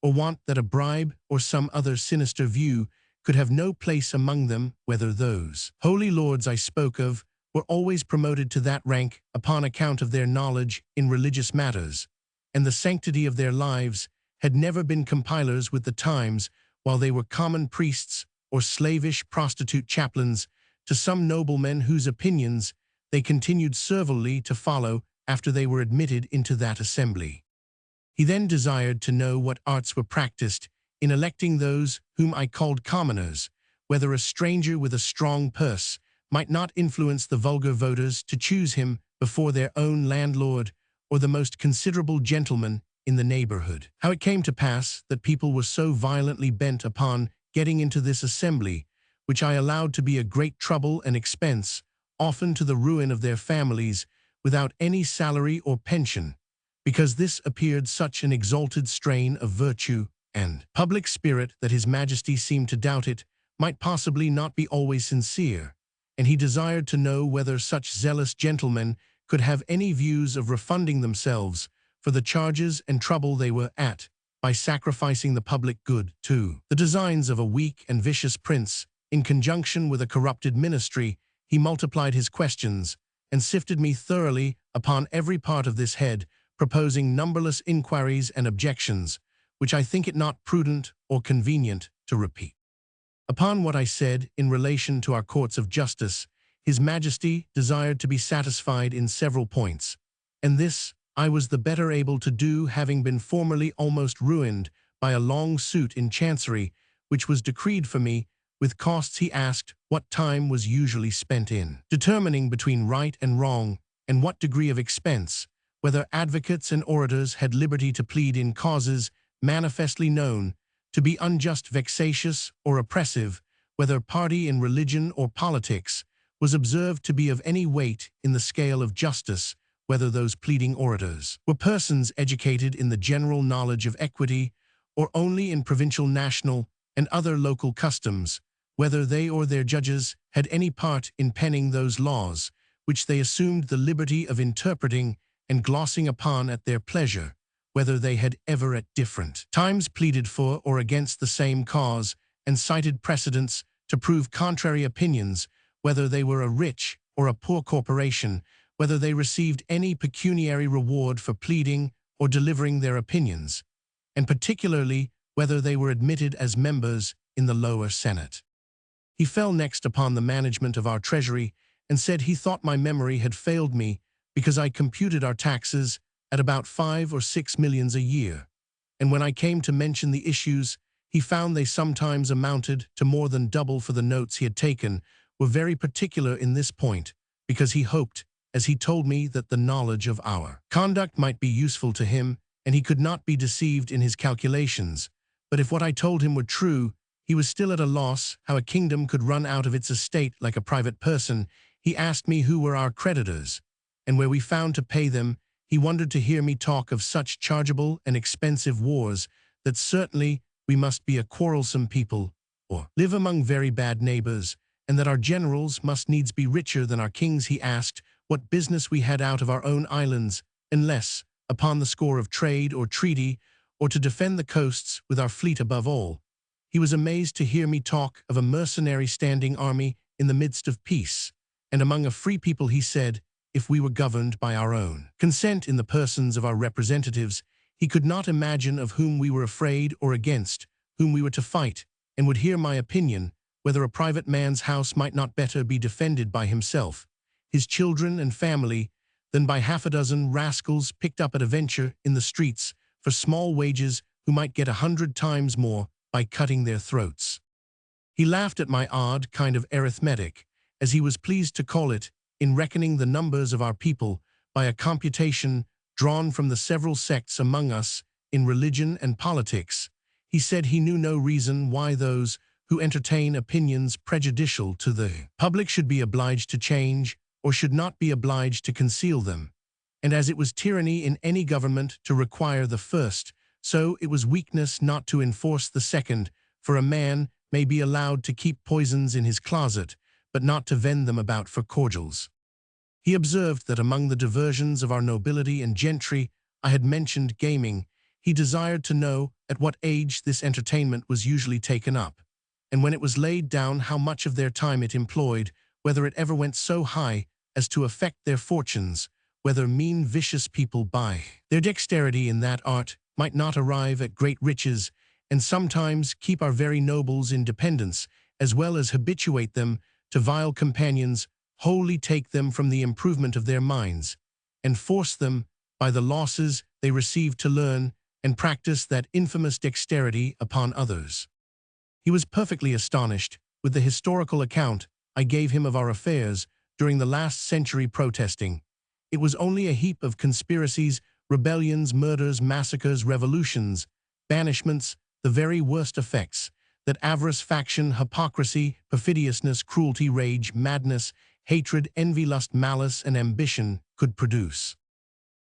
or want that a bribe or some other sinister view could have no place among them, whether those holy lords I spoke of were always promoted to that rank upon account of their knowledge in religious matters, and the sanctity of their lives, had never been compilers with the times, while they were common priests or slavish prostitute chaplains to some noblemen whose opinions they continued servilely to follow after they were admitted into that assembly. He then desired to know what arts were practiced in electing those whom I called commoners, whether a stranger with a strong purse might not influence the vulgar voters to choose him before their own landlord or the most considerable gentleman in the neighborhood. How it came to pass that people were so violently bent upon getting into this assembly, which I allowed to be a great trouble and expense, often to the ruin of their families, without any salary or pension, because this appeared such an exalted strain of virtue and public spirit that His Majesty seemed to doubt it might possibly not be always sincere, and he desired to know whether such zealous gentlemen could have any views of refunding themselves for the charges and trouble they were at, by sacrificing the public good to the designs of a weak and vicious prince. In conjunction with a corrupted ministry, he multiplied his questions, and sifted me thoroughly upon every part of this head, proposing numberless inquiries and objections, which I think it not prudent or convenient to repeat. Upon what I said in relation to our courts of justice, His Majesty desired to be satisfied in several points, and this I was the better able to do, having been formerly almost ruined by a long suit in Chancery, which was decreed for me. With costs he asked what time was usually spent in determining between right and wrong, and what degree of expense, whether advocates and orators had liberty to plead in causes manifestly known to be unjust, vexatious, or oppressive, whether party in religion or politics was observed to be of any weight in the scale of justice, whether those pleading orators were persons educated in the general knowledge of equity, or only in provincial, national, and other local customs, whether they or their judges had any part in penning those laws, which they assumed the liberty of interpreting and glossing upon at their pleasure, whether they had ever at different times pleaded for or against the same cause, and cited precedents to prove contrary opinions, whether they were a rich or a poor corporation, whether they received any pecuniary reward for pleading or delivering their opinions, and particularly whether they were admitted as members in the lower Senate. He fell next upon the management of our treasury, and said he thought my memory had failed me because I computed our taxes at about 5 or 6 millions a year, and when I came to mention the issues, he found they sometimes amounted to more than double for the notes he had taken, were very particular in this point, because he hoped, as he told me, that the knowledge of our conduct might be useful to him, and he could not be deceived in his calculations. But if what I told him were true, he was still at a loss how a kingdom could run out of its estate like a private person. He asked me who were our creditors, and where we found to pay them. He wondered to hear me talk of such chargeable and expensive wars, that certainly we must be a quarrelsome people, or live among very bad neighbors, and that our generals must needs be richer than our kings. He asked what business we had out of our own islands, unless upon the score of trade or treaty, or to defend the coasts with our fleet above all. He was amazed to hear me talk of a mercenary standing army in the midst of peace, and among a free people. He said, if we were governed by our own consent in the persons of our representatives, he could not imagine of whom we were afraid or against whom we were to fight, and would hear my opinion, whether a private man's house might not better be defended by himself, his children and family, than by half a dozen rascals picked up at a venture in the streets for small wages, who might get 100 times more by cutting their throats. He laughed at my odd kind of arithmetic, as he was pleased to call it, in reckoning the numbers of our people by a computation drawn from the several sects among us in religion and politics. He said he knew no reason why those who entertain opinions prejudicial to the public should be obliged to change, or should not be obliged to conceal them. And as it was tyranny in any government to require the first, so it was weakness not to enforce the second, for a man may be allowed to keep poisons in his closet, but not to vend them about for cordials. He observed that among the diversions of our nobility and gentry I had mentioned gaming. He desired to know at what age this entertainment was usually taken up, and when it was laid down how much of their time it employed, whether it ever went so high as to affect their fortunes, whether mean vicious people by their dexterity in that art might not arrive at great riches, and sometimes keep our very nobles in dependence, as well as habituate them to vile companions, wholly take them from the improvement of their minds, and force them, by the losses they receive, to learn and practice that infamous dexterity upon others. He was perfectly astonished with the historical account I gave him of our affairs during the last century, protesting it was only a heap of conspiracies, rebellions, murders, massacres, revolutions, banishments, the very worst effects that avarice, faction, hypocrisy, perfidiousness, cruelty, rage, madness, hatred, envy, lust, malice, and ambition could produce.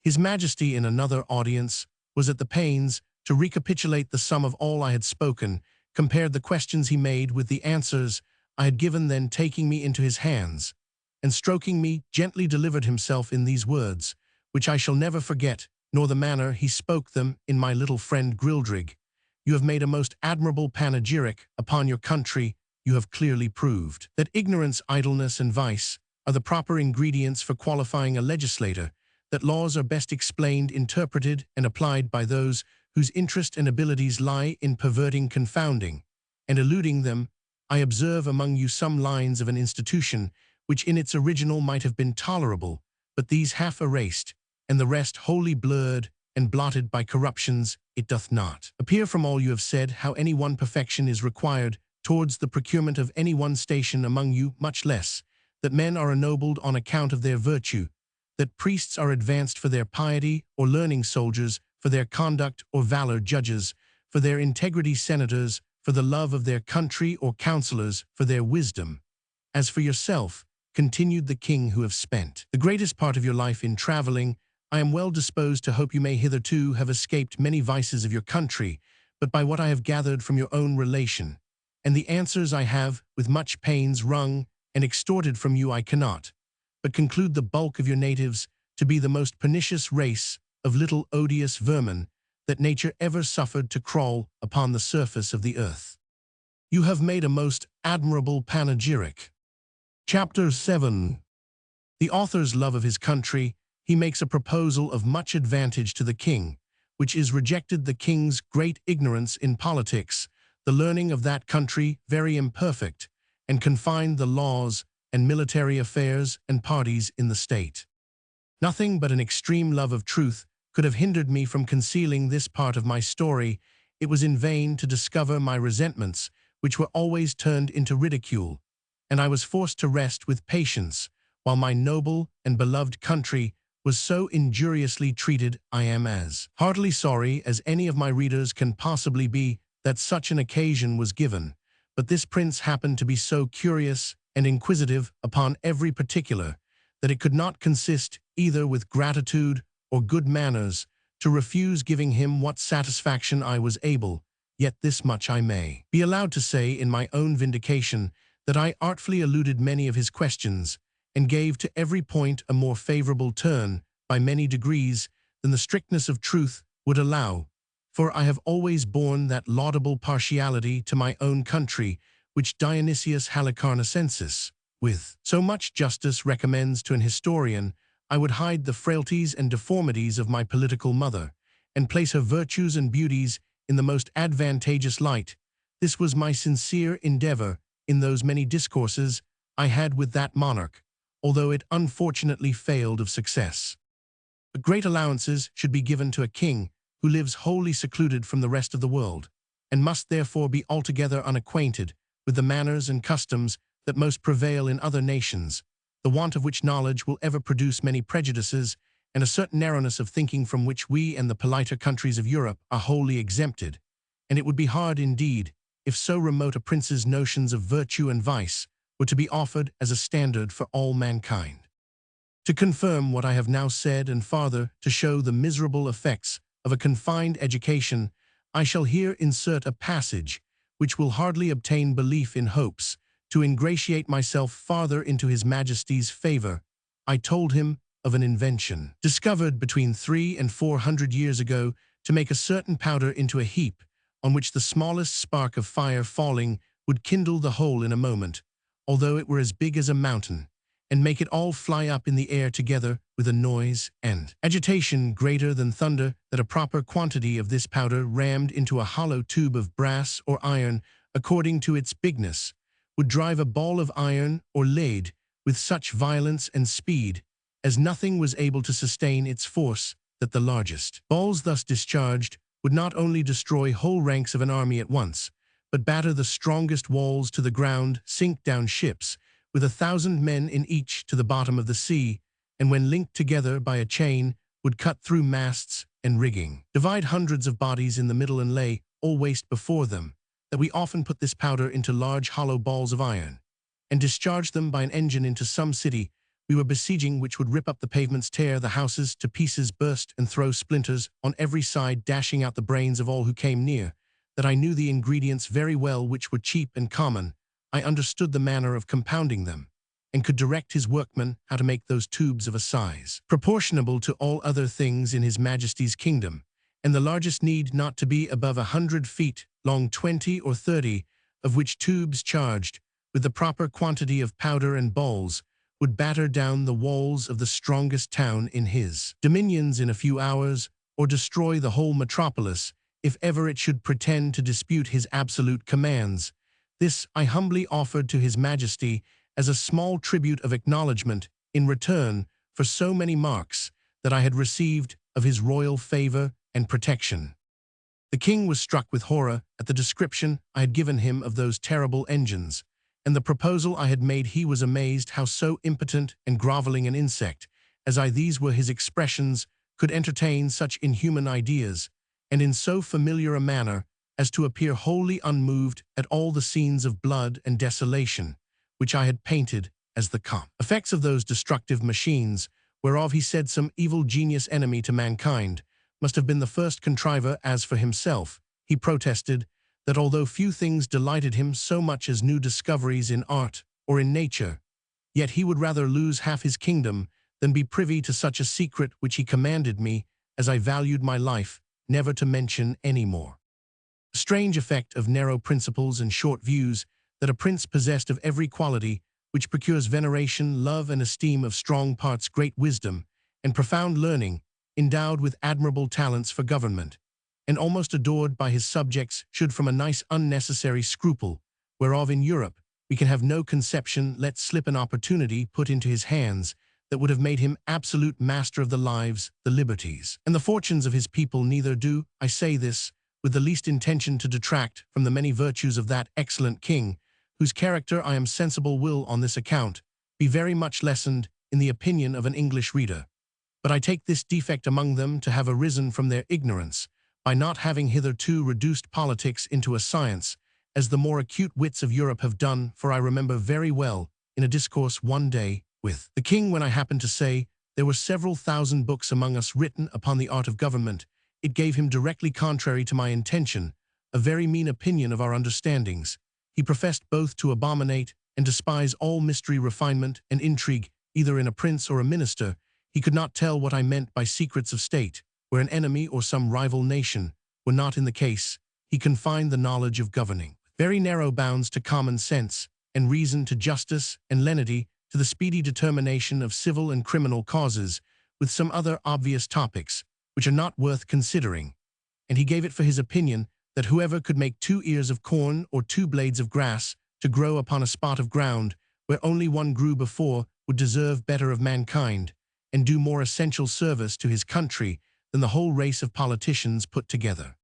His Majesty, in another audience, was at the pains to recapitulate the sum of all I had spoken, compared the questions he made with the answers I had given, then taking me into his hands, and stroking me, gently delivered himself in these words, which I shall never forget, nor the manner he spoke them in my little friend Grildrig. You have made a most admirable panegyric upon your country. You have clearly proved that ignorance, idleness, and vice are the proper ingredients for qualifying a legislator, that laws are best explained, interpreted, and applied by those whose interest and abilities lie in perverting, confounding, and eluding them. I observe among you some lines of an institution which in its original might have been tolerable, but these half erased, and the rest wholly blurred and blotted by corruptions, it doth not appear from all you have said how any one perfection is required towards the procurement of any one station among you, much less that men are ennobled on account of their virtue, that priests are advanced for their piety, or learning soldiers for their conduct, or valor judges for their integrity, senators for the love of their country, or counselors for their wisdom. As for yourself, continued the king, who have spent the greatest part of your life in traveling, I am well disposed to hope you may hitherto have escaped many vices of your country, but by what I have gathered from your own relation, and the answers I have, with much pains, wrung and extorted from you, I cannot but conclude the bulk of your natives to be the most pernicious race of little odious vermin that nature ever suffered to crawl upon the surface of the earth. You have made a most admirable panegyric. Chapter 7. The author's love of his country. He makes a proposal of much advantage to the king, which is rejected. The king's great ignorance in politics, the learning of that country very imperfect, and confined the laws and military affairs and parties in the state. Nothing but an extreme love of truth could have hindered me from concealing this part of my story. It was in vain to discover my resentments, which were always turned into ridicule, and I was forced to rest with patience, while my noble and beloved country was so injuriously treated. I am as heartily sorry as any of my readers can possibly be that such an occasion was given, but this prince happened to be so curious and inquisitive upon every particular that it could not consist either with gratitude or good manners to refuse giving him what satisfaction I was able. Yet this much I may be allowed to say in my own vindication, that I artfully eluded many of his questions, and gave to every point a more favorable turn by many degrees than the strictness of truth would allow, for I have always borne that laudable partiality to my own country which Dionysius Halicarnassensis, with so much justice, recommends to an historian. I would hide the frailties and deformities of my political mother, and place her virtues and beauties in the most advantageous light. This was my sincere endeavor in those many discourses I had with that monarch, although it unfortunately failed of success. But great allowances should be given to a king who lives wholly secluded from the rest of the world, and must therefore be altogether unacquainted with the manners and customs that most prevail in other nations, the want of which knowledge will ever produce many prejudices, and a certain narrowness of thinking from which we and the politer countries of Europe are wholly exempted. And it would be hard indeed, if so remote a prince's notions of virtue and vice were to be offered as a standard for all mankind. To confirm what I have now said, and farther to show the miserable effects of a confined education, I shall here insert a passage which will hardly obtain belief in hopes to ingratiate myself farther into his Majesty's favor. I told him of an invention discovered between 300 and 400 years ago to make a certain powder into a heap, on which the smallest spark of fire falling would kindle the whole in a moment, although it were as big as a mountain, and make it all fly up in the air together with a noise and agitation greater than thunder, that a proper quantity of this powder rammed into a hollow tube of brass or iron, according to its bigness, would drive a ball of iron or lead with such violence and speed as nothing was able to sustain its force, that the largest balls thus discharged would not only destroy whole ranks of an army at once, but batter the strongest walls to the ground, sink down ships, with 1,000 men in each, to the bottom of the sea, and when linked together by a chain, would cut through masts and rigging, divide hundreds of bodies in the middle, and lay all waste before them, that we often put this powder into large hollow balls of iron, and discharge them by an engine into some city we were besieging, which would rip up the pavements, tear the houses to pieces, burst and throw splinters on every side, dashing out the brains of all who came near. That I knew the ingredients very well, which were cheap and common. I understood the manner of compounding them, and could direct his workmen how to make those tubes of a size proportionable to all other things in his Majesty's kingdom, and the largest need not to be above 100 feet long, 20 or 30, of which tubes, charged with the proper quantity of powder and balls, would batter down the walls of the strongest town in his dominions in a few hours, or destroy the whole metropolis, if ever it should pretend to dispute his absolute commands. This I humbly offered to his Majesty as a small tribute of acknowledgement in return for so many marks that I had received of his royal favor and protection. The king was struck with horror at the description I had given him of those terrible engines, and the proposal I had made. He was amazed how so impotent and groveling an insect, as these were his expressions, could entertain such inhuman ideas, and in so familiar a manner as to appear wholly unmoved at all the scenes of blood and desolation, which I had painted as the effects of those destructive machines, whereof he said some evil genius enemy to mankind, must have been the first contriver. As for himself, he protested that although few things delighted him so much as new discoveries in art or in nature, yet he would rather lose half his kingdom than be privy to such a secret, which he commanded me, as I valued my life, never to mention any more. A strange effect of narrow principles and short views, that a prince possessed of every quality which procures veneration, love, and esteem, of strong parts, great wisdom, and profound learning, endowed with admirable talents for government, and almost adored by his subjects, should from a nice unnecessary scruple, whereof in Europe we can have no conception, let slip an opportunity put into his hands that would have made him absolute master of the lives, the liberties, and the fortunes of his people. Neither do I say this with the least intention to detract from the many virtues of that excellent king, whose character I am sensible will, on this account, be very much lessened in the opinion of an English reader. But I take this defect among them to have arisen from their ignorance, by not having hitherto reduced politics into a science, as the more acute wits of Europe have done. For I remember very well, in a discourse one day with the king, when I happened to say there were several thousand books among us written upon the art of government, it gave him, directly contrary to my intention, a very mean opinion of our understandings. He professed both to abominate and despise all mystery, refinement, and intrigue, either in a prince or a minister. He could not tell what I meant by secrets of state, where an enemy or some rival nation were not in the case. He confined the knowledge of governing very narrow bounds to common sense, and reason to justice, and lenity to the speedy determination of civil and criminal causes, with some other obvious topics, which are not worth considering. And he gave it for his opinion that whoever could make 2 ears of corn or 2 blades of grass to grow upon a spot of ground where only one grew before would deserve better of mankind, and do more essential service to his country than the whole race of politicians put together.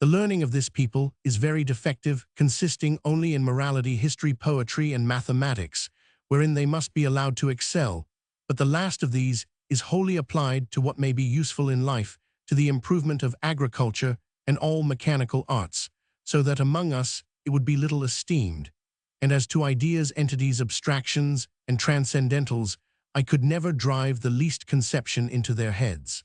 The learning of this people is very defective, consisting only in morality, history, poetry, and mathematics, wherein they must be allowed to excel, but the last of these is wholly applied to what may be useful in life, to the improvement of agriculture and all mechanical arts, so that among us it would be little esteemed. And as to ideas, entities, abstractions, and transcendentals, I could never drive the least conception into their heads.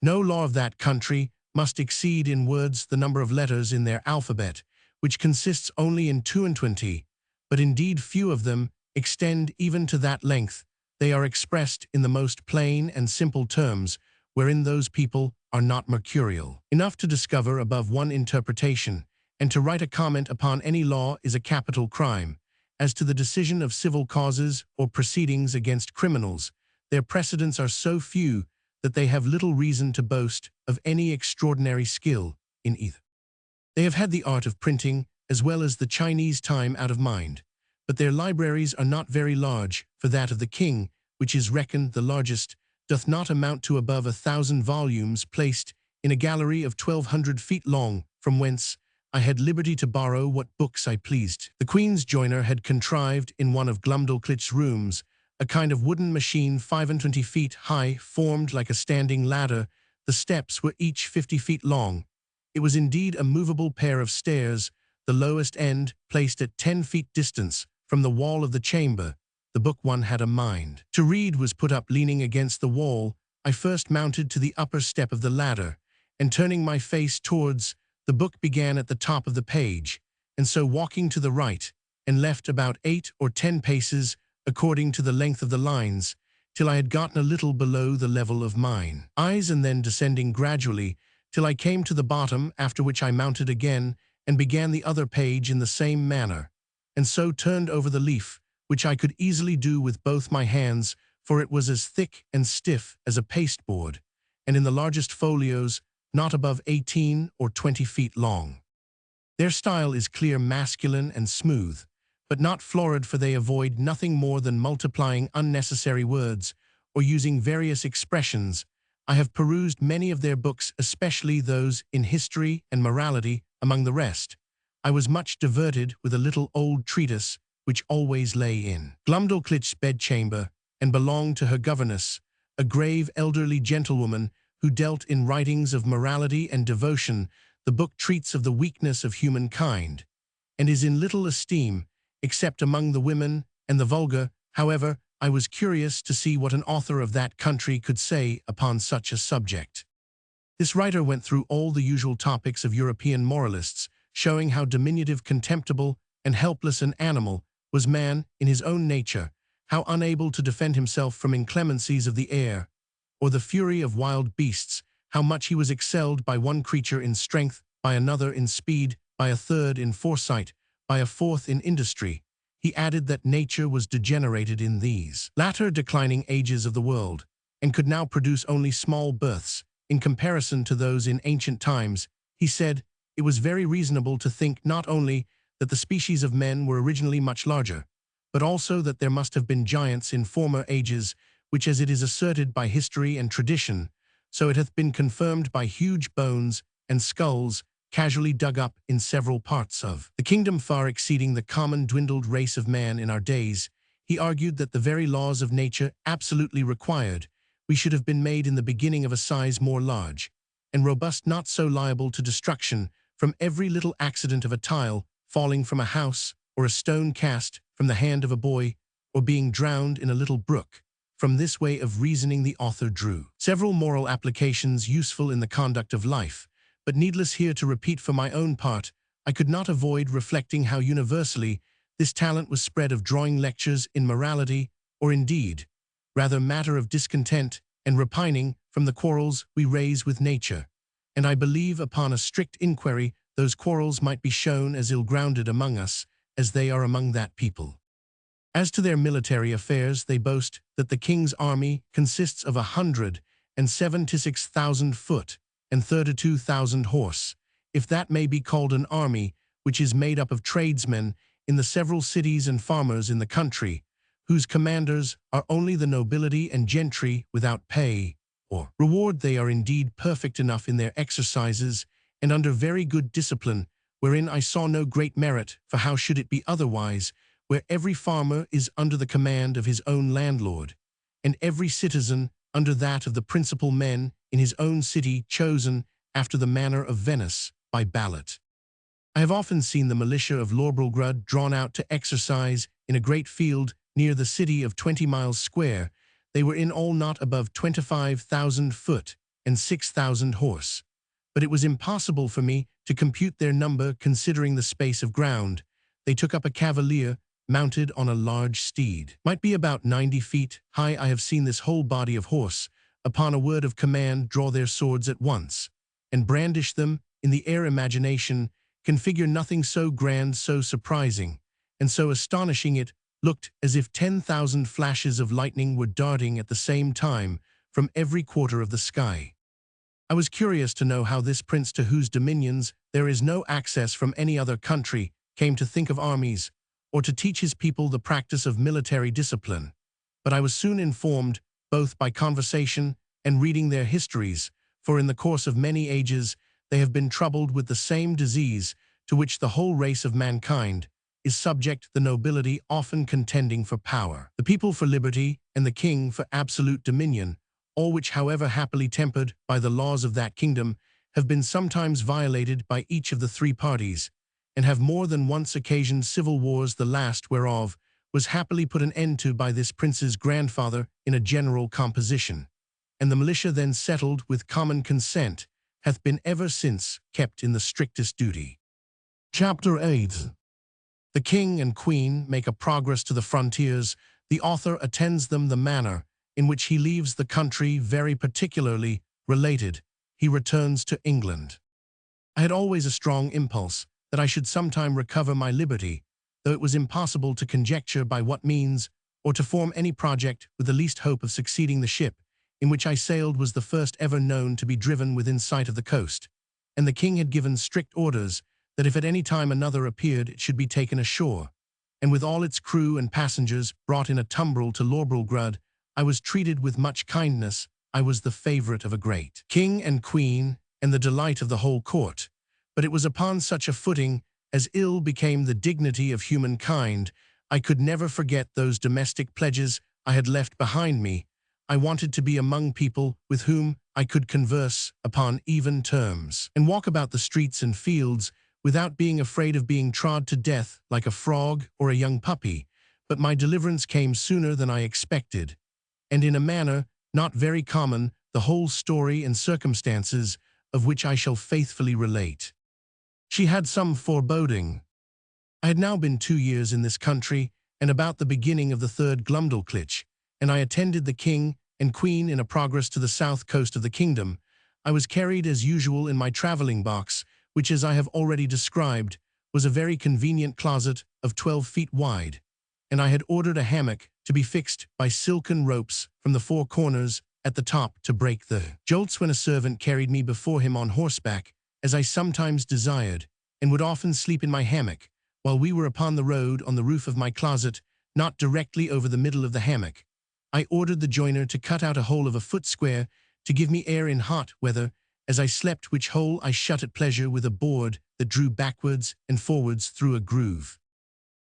No law of that country must exceed in words the number of letters in their alphabet, which consists only in 22, but indeed few of them extend even to that length. They are expressed in the most plain and simple terms, wherein those people are not mercurial enough to discover above one interpretation, and to write a comment upon any law is a capital crime. As to the decision of civil causes or proceedings against criminals, their precedents are so few that they have little reason to boast of any extraordinary skill in either. They have had the art of printing as well as the Chinese time out of mind, but their libraries are not very large, for that of the king, which is reckoned the largest, doth not amount to above 1,000 volumes, placed in a gallery of 1,200 feet long, from whence I had liberty to borrow what books I pleased. The Queen's joiner had contrived in one of Glumdalclitch's rooms a kind of wooden machine 25 feet high, formed like a standing ladder. The steps were each 50 feet long. It was indeed a movable pair of stairs, the lowest end placed at 10 feet distance from the wall of the chamber. The book one had a mind to read was put up leaning against the wall. I first mounted to the upper step of the ladder, and turning my face towards the book, began at the top of the page, and so walking to the right and left about 8 or 10 paces according to the length of the lines, till I had gotten a little below the level of mine eyes, and then descending gradually till I came to the bottom, after which I mounted again and began the other page in the same manner, and so turned over the leaf, which I could easily do with both my hands, for it was as thick and stiff as a pasteboard, and in the largest folios not above 18 or 20 feet long. Their style is clear, masculine, and smooth, but not florid, for they avoid nothing more than multiplying unnecessary words or using various expressions. I have perused many of their books, especially those in history and morality, among the rest. I was much diverted with a little old treatise which always lay in Glumdalclitch's bedchamber, and belonged to her governess, a grave elderly gentlewoman who dealt in writings of morality and devotion. The book treats of the weakness of humankind, and is in little esteem, except among the women and the vulgar. However, I was curious to see what an author of that country could say upon such a subject. This writer went through all the usual topics of European moralists, showing how diminutive, contemptible, and helpless an animal was man in his own nature, how unable to defend himself from inclemencies of the air, or the fury of wild beasts, how much he was excelled by one creature in strength, by another in speed, by a third in foresight, by a fourth in industry. He added that nature was degenerated in these latter declining ages of the world, and could now produce only small births, in comparison to those in ancient times. He said, it was very reasonable to think not only that the species of men were originally much larger, but also that there must have been giants in former ages, which, as it is asserted by history and tradition, so it hath been confirmed by huge bones and skulls casually dug up in several parts of the kingdom, far exceeding the common dwindled race of man in our days. He argued that the very laws of nature absolutely required we should have been made in the beginning of a size more large and robust, not so liable to destruction from every little accident of a tile falling from a house, or a stone cast from the hand of a boy, or being drowned in a little brook. From this way of reasoning the author drew several moral applications useful in the conduct of life, but needless here to repeat. For my own part, I could not avoid reflecting how universally this talent was spread of drawing lectures in morality, or indeed, rather matter of discontent and repining from the quarrels we raise with nature. And I believe upon a strict inquiry those quarrels might be shown as ill-grounded among us as they are among that people. As to their military affairs, they boast that the king's army consists of 176,000 foot and 32,000 horse, if that may be called an army, which is made up of tradesmen in the several cities and farmers in the country, whose commanders are only the nobility and gentry without pay or reward. They are indeed perfect enough in their exercises, and under very good discipline, wherein I saw no great merit, for how should it be otherwise, where every farmer is under the command of his own landlord, and every citizen under that of the principal men in his own city, chosen after the manner of Venice, by ballot. I have often seen the militia of Lorbrulgrud drawn out to exercise in a great field near the city of 20 miles square. They were in all not above 25,000 foot and 6,000 horse. But it was impossible for me to compute their number, considering the space of ground. They took up a cavalier, mounted on a large steed, might be about 90 feet high. I have seen this whole body of horse, upon a word of command, draw their swords at once, and brandish them in the air. Imagination can figure nothing so grand, so surprising, and so astonishing. It looked as if 10,000 flashes of lightning were darting at the same time from every quarter of the sky. I was curious to know how this prince, to whose dominions there is no access from any other country, came to think of armies, or to teach his people the practice of military discipline. But I was soon informed, both by conversation and reading their histories, for in the course of many ages they have been troubled with the same disease to which the whole race of mankind is subject, the nobility often contending for power, the people for liberty, and the king for absolute dominion, all which, however happily tempered by the laws of that kingdom, have been sometimes violated by each of the three parties, and have more than once occasioned civil wars, the last whereof was happily put an end to by this prince's grandfather in a general composition. And the militia, then settled with common consent, hath been ever since kept in the strictest duty. Chapter 8. The king and queen make a progress to the frontiers. The author attends them. The manner in which he leaves the country very particularly related. He returns to England. I had always a strong impulse that I should sometime recover my liberty, though it was impossible to conjecture by what means, or to form any project with the least hope of succeeding. The ship in which I sailed was the first ever known to be driven within sight of the coast, and the king had given strict orders that if at any time another appeared, it should be taken ashore, and with all its crew and passengers brought in a tumbrel to Lorbrulgrud, I was treated with much kindness. I was the favorite of a great king and queen, and the delight of the whole court. But it was upon such a footing as ill became the dignity of humankind. I could never forget those domestic pledges I had left behind me. I wanted to be among people with whom I could converse upon even terms, and walk about the streets and fields without being afraid of being trod to death like a frog or a young puppy. But my deliverance came sooner than I expected, and in a manner not very common, the whole story and circumstances of which I shall faithfully relate. She had some foreboding. I had now been 2 years in this country, and about the beginning of the third Glumdalclitch, and I attended the king and queen in a progress to the south coast of the kingdom. I was carried as usual in my travelling box, which, as I have already described, was a very convenient closet of 12 feet wide, and I had ordered a hammock to be fixed by silken ropes from the 4 corners at the top to break the jolts when a servant carried me before him on horseback, as I sometimes desired, and would often sleep in my hammock, while we were upon the road on the roof of my closet, not directly over the middle of the hammock. I ordered the joiner to cut out a hole of a foot square to give me air in hot weather, as I slept, which hole I shut at pleasure with a board that drew backwards and forwards through a groove.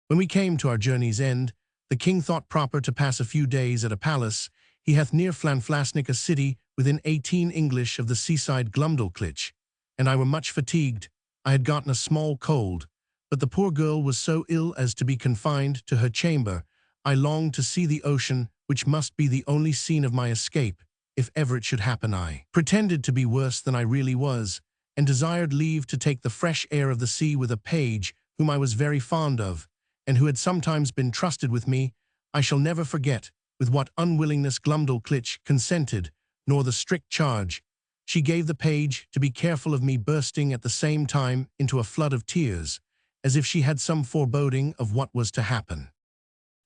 When we came to our journey's end, the king thought proper to pass a few days at a palace he hath near Llanflasnic, a city within 18 English of the seaside Glumdalclitch, and I were much fatigued. I had gotten a small cold, but the poor girl was so ill as to be confined to her chamber. I longed to see the ocean, which must be the only scene of my escape, if ever it should happen. I pretended to be worse than I really was, and desired leave to take the fresh air of the sea with a page whom I was very fond of, and who had sometimes been trusted with me. I shall never forget with what unwillingness Glumdalclitch consented, nor the strict charge. She gave the page to be careful of me, bursting at the same time into a flood of tears, as if she had some foreboding of what was to happen.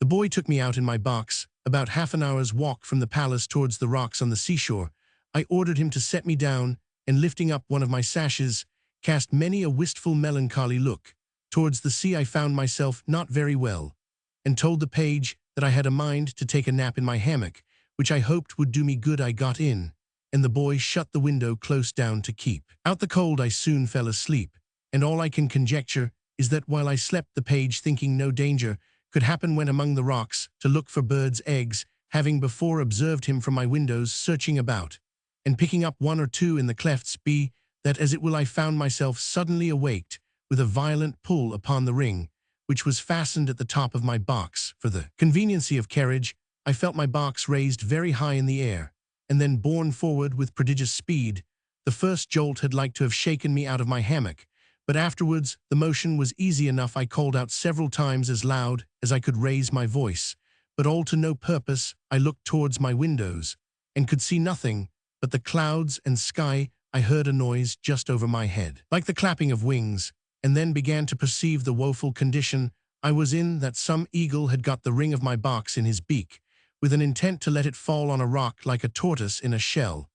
The boy took me out in my box, about half an hour's walk from the palace towards the rocks on the seashore. I ordered him to set me down, and lifting up one of my sashes, cast many a wistful melancholy look towards the sea. I found myself not very well, and told the page that I had a mind to take a nap in my hammock, which I hoped would do me good. I got in, and the boy shut the window close down to keep out the cold. I soon fell asleep, and all I can conjecture is that while I slept, the page, thinking no danger could happen, went among the rocks to look for birds' eggs, having before observed him from my windows searching about, and picking up 1 or 2 in the clefts. Be that as it will, I found myself suddenly awaked with a violent pull upon the ring, which was fastened at the top of my box. For the conveniency of carriage, I felt my box raised very high in the air, and then borne forward with prodigious speed. The first jolt had like to have shaken me out of my hammock, but afterwards the motion was easy enough. I called out several times as loud as I could raise my voice, but all to no purpose. I looked towards my windows, and could see nothing but the clouds and sky. I heard a noise just over my head, like the clapping of wings, and then began to perceive the woeful condition I was in, that some eagle had got the ring of my box in his beak, with an intent to let it fall on a rock like a tortoise in a shell,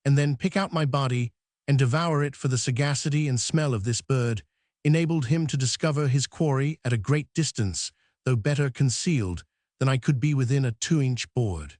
and then pick out my body and devour it. For the sagacity and smell of this bird enabled him to discover his quarry at a great distance, though better concealed than I could be within a 2-inch board.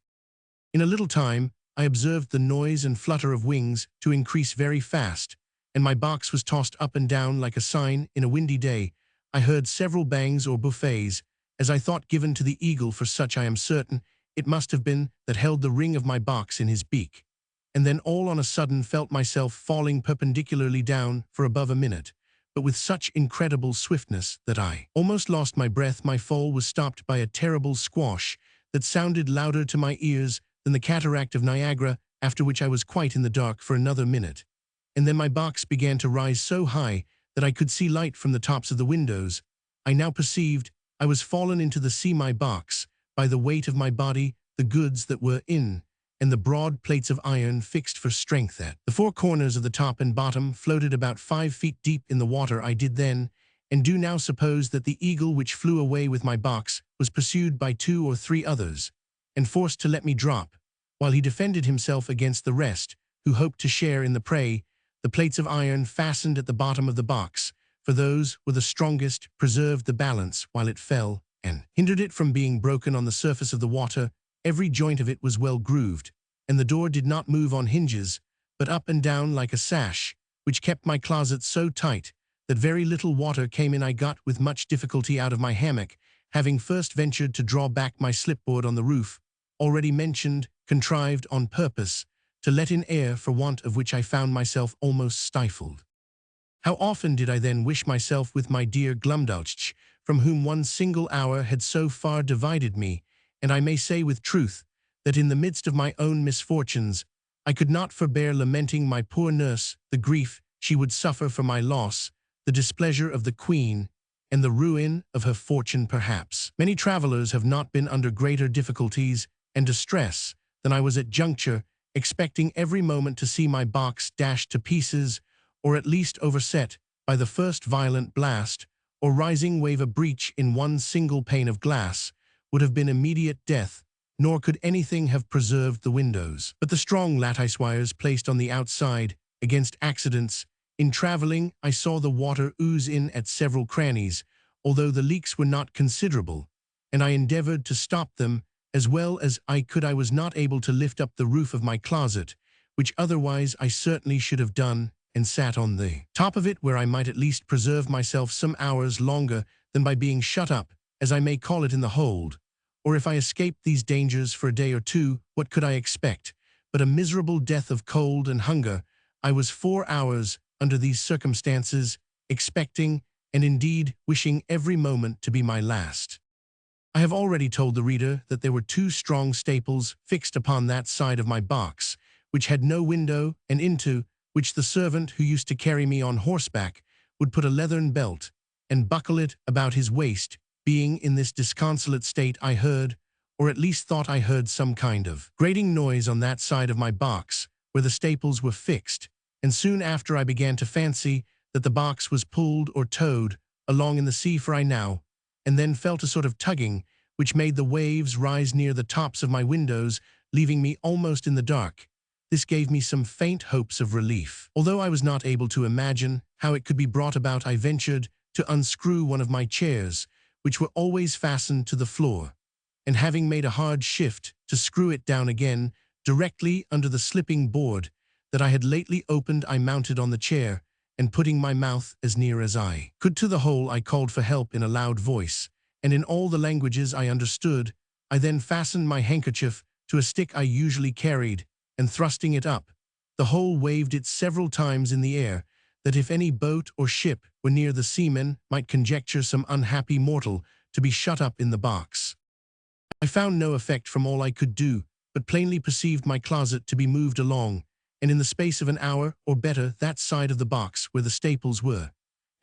In a little time, I observed the noise and flutter of wings to increase very fast, and my box was tossed up and down like a sign in a windy day. I heard several bangs or buffets, as I thought given to the eagle, for such I am certain it must have been, that held the ring of my box in his beak, and then all on a sudden felt myself falling perpendicularly down for above a minute, but with such incredible swiftness that I almost lost my breath. My fall was stopped by a terrible squash that sounded louder to my ears than the cataract of Niagara, after which I was quite in the dark for another minute, and then my box began to rise so high that I could see light from the tops of the windows. I now perceived I was fallen into the sea, my box, by the weight of my body, the goods that were in, and the broad plates of iron fixed for strength at the 4 corners of the top and bottom, floated about 5 feet deep in the water. I did then, and do now, suppose that the eagle which flew away with my box was pursued by 2 or 3 others, and forced to let me drop, while he defended himself against the rest, who hoped to share in the prey. The plates of iron fastened at the bottom of the box, for those were the strongest, preserved the balance while it fell, and hindered it from being broken on the surface of the water. Every joint of it was well grooved, and the door did not move on hinges, but up and down like a sash, which kept my closet so tight that very little water came in. I got with much difficulty out of my hammock, having first ventured to draw back my slipboard on the roof, already mentioned, contrived on purpose, to let in air, for want of which I found myself almost stifled. How often did I then wish myself with my dear Glumdalch, from whom one single hour had so far divided me, and I may say with truth, that in the midst of my own misfortunes, I could not forbear lamenting my poor nurse, the grief she would suffer for my loss, the displeasure of the Queen, and the ruin of her fortune perhaps. Many travellers have not been under greater difficulties and distress than I was at juncture, expecting every moment to see my box dashed to pieces, or at least overset by the first violent blast, or rising wave. A breach in one single pane of glass would have been immediate death, nor could anything have preserved the windows. But the strong lattice wires placed on the outside against accidents. In travelling, I saw the water ooze in at several crannies, although the leaks were not considerable, and I endeavored to stop them as well as I could. I was not able to lift up the roof of my closet, which otherwise I certainly should have done, and sat on the top of it, where I might at least preserve myself some hours longer than by being shut up, as I may call it, in the hold. Or if I escaped these dangers for a day or two, what could I expect but a miserable death of cold and hunger? I was 4 hours under these circumstances, expecting, and indeed wishing every moment to be my last. I have already told the reader that there were 2 strong staples fixed upon that side of my box, which had no window, and into which the servant who used to carry me on horseback would put a leathern belt, and buckle it about his waist. Being in this disconsolate state, I heard, or at least thought I heard, some kind of grating noise on that side of my box where the staples were fixed, and soon after I began to fancy that the box was pulled or towed along in the sea, for I now and then felt a sort of tugging which made the waves rise near the tops of my windows, leaving me almost in the dark. This gave me some faint hopes of relief. Although I was not able to imagine how it could be brought about, I ventured to unscrew one of my chairs, which were always fastened to the floor, and having made a hard shift to screw it down again directly under the slipping board that I had lately opened, I mounted on the chair, and putting my mouth as near as I could to the hole, I called for help in a loud voice, and in all the languages I understood. I then fastened my handkerchief to a stick I usually carried, and thrusting it up the hole, waved it several times in the air, that if any boat or ship were near, the seamen might conjecture some unhappy mortal to be shut up in the box. I found no effect from all I could do, but plainly perceived my closet to be moved along, and in the space of an hour, or better, that side of the box where the staples were,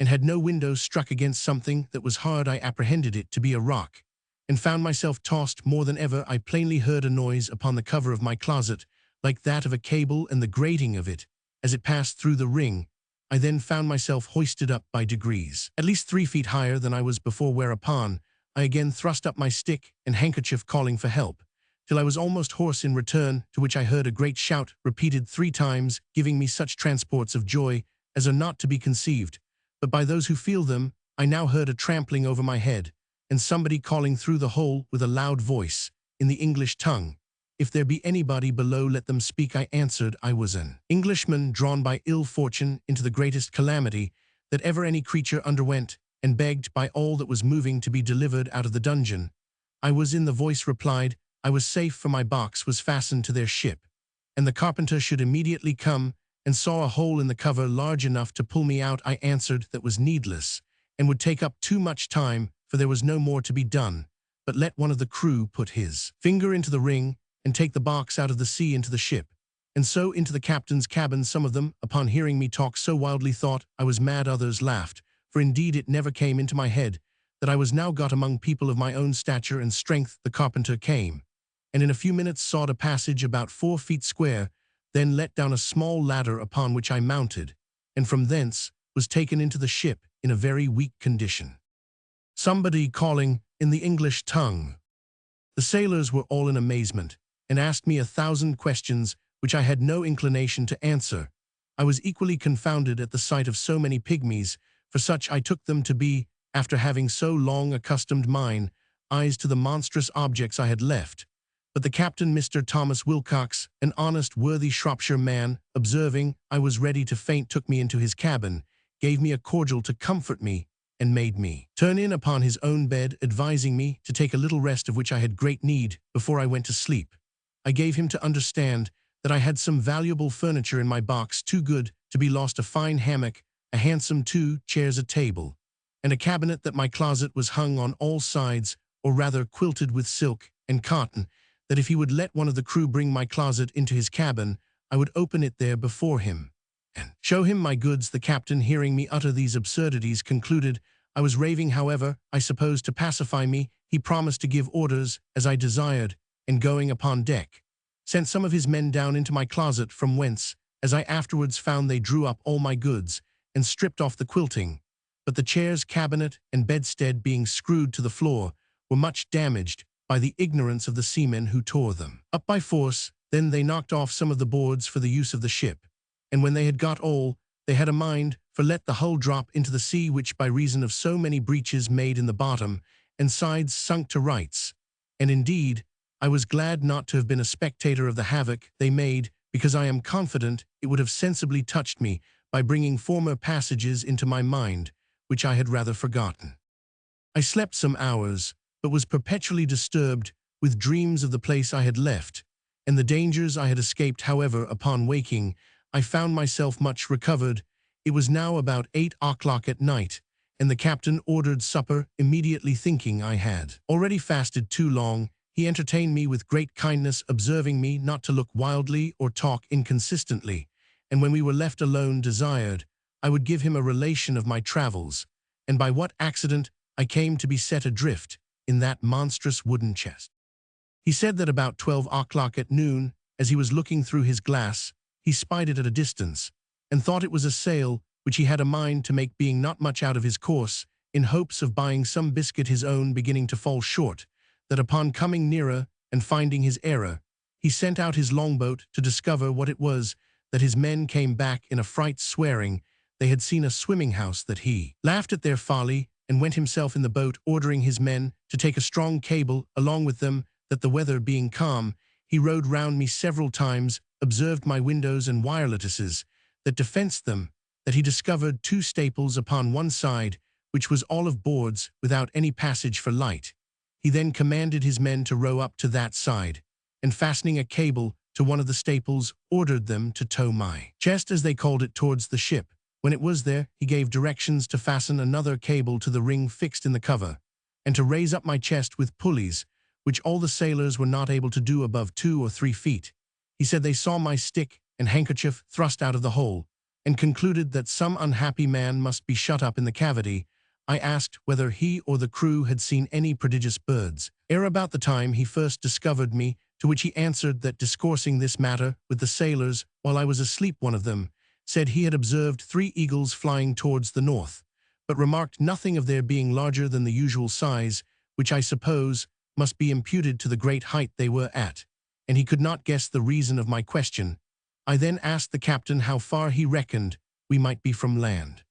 and had no window, struck against something that was hard. I apprehended it to be a rock, and found myself tossed more than ever. I plainly heard a noise upon the cover of my closet, like that of a cable, and the grating of it as it passed through the ring. I then found myself hoisted up by degrees, at least 3 feet higher than I was before, whereupon I again thrust up my stick and handkerchief, calling for help, till I was almost hoarse in return, to which I heard a great shout repeated 3 times, giving me such transports of joy as are not to be conceived, but by those who feel them. I now heard a trampling over my head, and somebody calling through the hole with a loud voice, in the English tongue, "If there be anybody below, let them speak." I answered I was an Englishman, drawn by ill fortune into the greatest calamity that ever any creature underwent, and begged by all that was moving to be delivered out of the dungeon. I was in. The voice replied, I was safe, for my box was fastened to their ship, and the carpenter should immediately come, and saw a hole in the cover large enough to pull me out. I answered that was needless, and would take up too much time, for there was no more to be done, but let one of the crew put his finger into the ring, and take the box out of the sea into the ship, and so into the captain's cabin. Some of them, upon hearing me talk so wildly, thought I was mad. Others laughed, for indeed it never came into my head that I was now got among people of my own stature and strength. The carpenter came, and in a few minutes sawed a passage about 4 feet square, then let down a small ladder, upon which I mounted, and from thence was taken into the ship in a very weak condition, somebody calling in the English tongue. The sailors were all in amazement, and asked me 1,000 questions which I had no inclination to answer. I was equally confounded at the sight of so many pygmies, for such I took them to be, after having so long accustomed mine. eyes to the monstrous objects I had left. But the captain, Mr. Thomas Wilcox, an honest, worthy Shropshire man, observing I was ready to faint, took me into his cabin, gave me a cordial to comfort me, and made me turn in upon his own bed, advising me to take a little rest, of which I had great need, before I went to sleep. I gave him to understand that I had some valuable furniture in my box, too good to be lost, a fine hammock, a handsome 2 chairs, a table, and a cabinet, that my closet was hung on all sides, or rather quilted with silk and cotton, that if he would let one of the crew bring my closet into his cabin, I would open it there before him, and show him my goods. The captain, hearing me utter these absurdities, concluded I was raving. However, I suppose to pacify me, he promised to give orders as I desired, and going upon deck, sent some of his men down into my closet, from whence, as I afterwards found, they drew up all my goods, and stripped off the quilting. But the chairs, cabinet, and bedstead, being screwed to the floor, were much damaged by the ignorance of the seamen who tore them up by force. Then they knocked off some of the boards for the use of the ship, and when they had got all, they had a mind for let the hull drop into the sea, which by reason of so many breaches made in the bottom, and sides sunk to rights. And indeed, I was glad not to have been a spectator of the havoc they made, because I am confident it would have sensibly touched me by bringing former passages into my mind, which I had rather forgotten. I slept some hours, but was perpetually disturbed with dreams of the place I had left, and the dangers I had escaped. However, upon waking, I found myself much recovered. It was now about 8 o'clock at night, and the captain ordered supper immediately. Thinking I had already fasted too long, he entertained me with great kindness, observing me not to look wildly or talk inconsistently, and when we were left alone, desired I would give him a relation of my travels, and by what accident I came to be set adrift in that monstrous wooden chest. He said that about 12 o'clock at noon, as he was looking through his glass, he spied it at a distance, and thought it was a sail, which he had a mind to make, being not much out of his course, in hopes of buying some biscuit, his own beginning to fall short, that upon coming nearer and finding his error, he sent out his longboat to discover what it was. That his men came back in a fright, swearing they had seen a swimming house, that he laughed at their folly, and went himself in the boat, ordering his men to take a strong cable along with them, that the weather being calm, he rowed round me several times, observed my windows and wirelesses that defenced them, that he discovered 2 staples upon one side, which was all of boards, without any passage for light. He then commanded his men to row up to that side, and fastening a cable to one of the staples, ordered them to tow my chest, as they called it, towards the ship. When it was there, he gave directions to fasten another cable to the ring fixed in the cover, and to raise up my chest with pulleys, which all the sailors were not able to do above 2 or 3 feet. He said they saw my stick and handkerchief thrust out of the hole, and concluded that some unhappy man must be shut up in the cavity. I asked whether he or the crew had seen any prodigious birds ere about the time he first discovered me, to which he answered that, discoursing this matter with the sailors while I was asleep, one of them said he had observed 3 eagles flying towards the north, but remarked nothing of their being larger than the usual size, which I suppose must be imputed to the great height they were at, and he could not guess the reason of my question. I then asked the captain how far he reckoned we might be from land.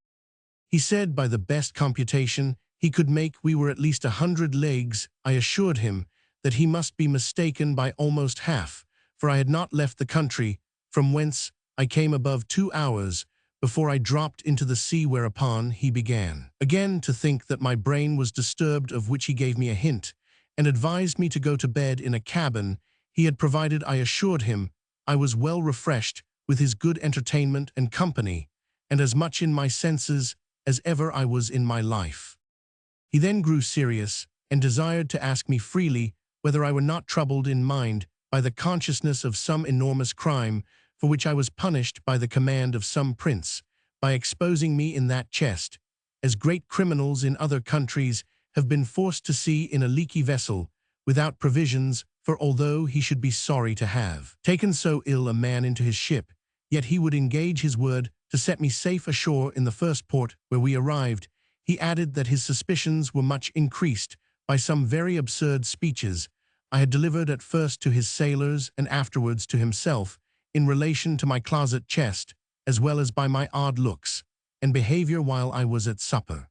He said by the best computation he could make we were at least 100 leagues. I assured him that he must be mistaken by almost half, for I had not left the country from whence I came above 2 hours before I dropped into the sea, whereupon he began again to think that my brain was disturbed, of which he gave me a hint, and advised me to go to bed in a cabin he had provided. I assured him I was well refreshed with his good entertainment and company, and as much in my senses as ever I was in my life. He then grew serious, and desired to ask me freely whether I were not troubled in mind by the consciousness of some enormous crime, for which I was punished by the command of some prince, by exposing me in that chest, as great criminals in other countries have been forced to sea in a leaky vessel, without provisions, for although he should be sorry to have taken so ill a man into his ship, yet he would engage his word to set me safe ashore in the first port where we arrived. He added that his suspicions were much increased by some very absurd speeches I had delivered at first to his sailors and afterwards to himself, in relation to my closet chest, as well as by my odd looks and behavior while I was at supper.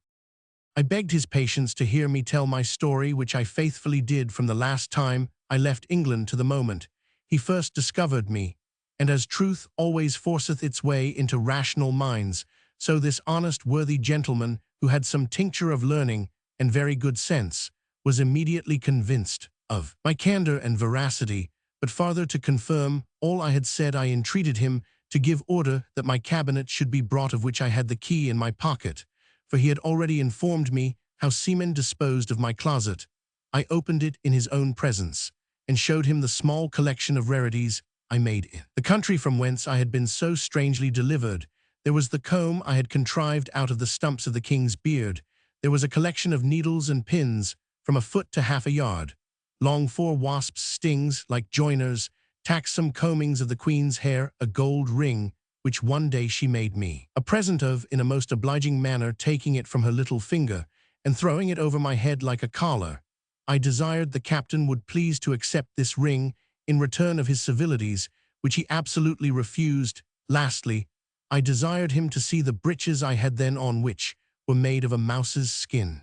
I begged his patience to hear me tell my story, which I faithfully did from the last time I left England to the moment he first discovered me, and as truth always forceth its way into rational minds, so this honest worthy gentleman, who had some tincture of learning and very good sense, was immediately convinced of my candor and veracity, but farther to confirm all I had said, I entreated him to give order that my cabinet should be brought, of which I had the key in my pocket, for he had already informed me how seamen disposed of my closet. I opened it in his own presence, and showed him the small collection of rarities I made in the country from whence I had been so strangely delivered. There was the comb I had contrived out of the stumps of the king's beard. There was a collection of needles and pins, from a foot to half a yard, long 4 wasps' stings like joiners, taxsome combings of the queen's hair, a gold ring, which one day she made me a present of in a most obliging manner, taking it from her little finger, and throwing it over my head like a collar. I desired the captain would please to accept this ring in return of his civilities, which he absolutely refused. Lastly, I desired him to see the breeches I had then on, which were made of a mouse's skin.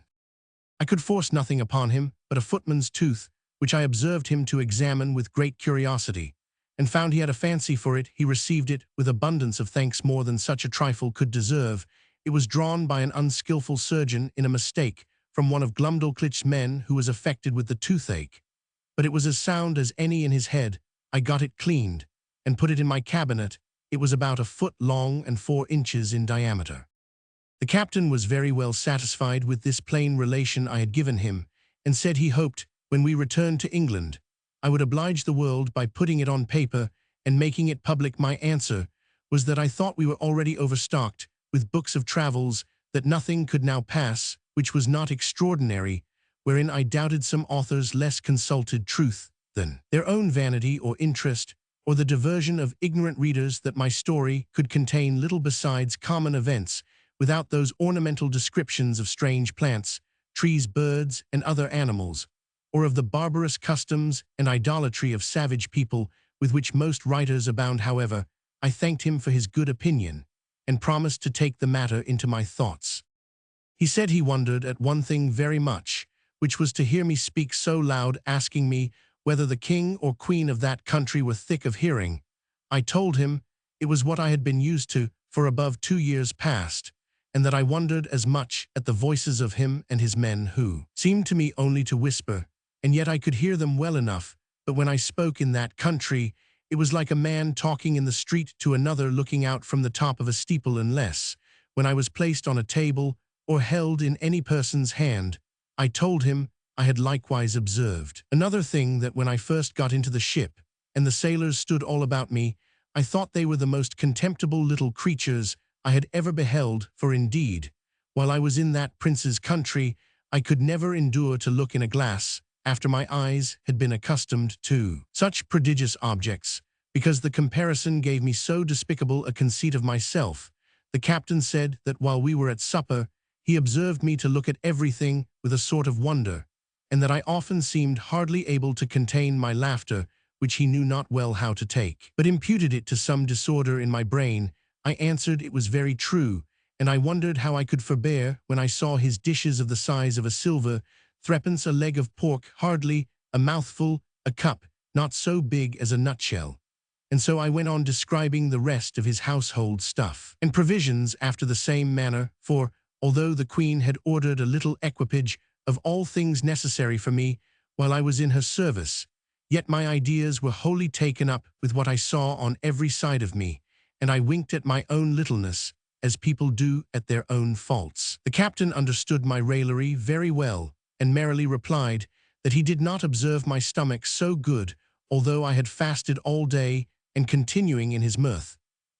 I could force nothing upon him but a footman's tooth, which I observed him to examine with great curiosity, and found he had a fancy for it. He received it with abundance of thanks, more than such a trifle could deserve. It was drawn by an unskilful surgeon in a mistake from one of Glumdalclitch's men, who was affected with the toothache, but it was as sound as any in his head. I got it cleaned, and put it in my cabinet. It was about 1 foot long and 4 inches in diameter. The captain was very well satisfied with this plain relation I had given him, and said he hoped, when we returned to England, I would oblige the world by putting it on paper and making it public. My answer was that I thought we were already overstocked with books of travels, that nothing could now pass which was not extraordinary, wherein I doubted some authors less consulted truth than their own vanity or interest, or the diversion of ignorant readers, that my story could contain little besides common events, without those ornamental descriptions of strange plants, trees, birds, and other animals, or of the barbarous customs and idolatry of savage people, with which most writers abound. However, I thanked him for his good opinion, and promised to take the matter into my thoughts. He said he wondered at one thing very much, which was to hear me speak so loud, asking me whether the king or queen of that country were thick of hearing. I told him it was what I had been used to for above 2 years past, and that I wondered as much at the voices of him and his men, who seemed to me only to whisper, and yet I could hear them well enough. But when I spoke in that country, it was like a man talking in the street to another, looking out from the top of a steeple, unless when I was placed on a table or held in any person's hand. I told him I had likewise observed another thing, that when I first got into the ship, and the sailors stood all about me, I thought they were the most contemptible little creatures I had ever beheld, for indeed, while I was in that prince's country, I could never endure to look in a glass, after my eyes had been accustomed to such prodigious objects, because the comparison gave me so despicable a conceit of myself. The captain said that while we were at supper, he observed me to look at everything with a sort of wonder, and that I often seemed hardly able to contain my laughter, which he knew not well how to take, but imputed it to some disorder in my brain. I answered it was very true, and I wondered how I could forbear when I saw his dishes of the size of a silver, 3d a leg of pork, hardly a mouthful, a cup not so big as a nutshell. And so I went on describing the rest of his household stuff and provisions after the same manner, for although the queen had ordered a little equipage of all things necessary for me while I was in her service, yet my ideas were wholly taken up with what I saw on every side of me, and I winked at my own littleness, as people do at their own faults. The captain understood my raillery very well, and merrily replied that he did not observe my stomach so good, although I had fasted all day, and continuing in his mirth,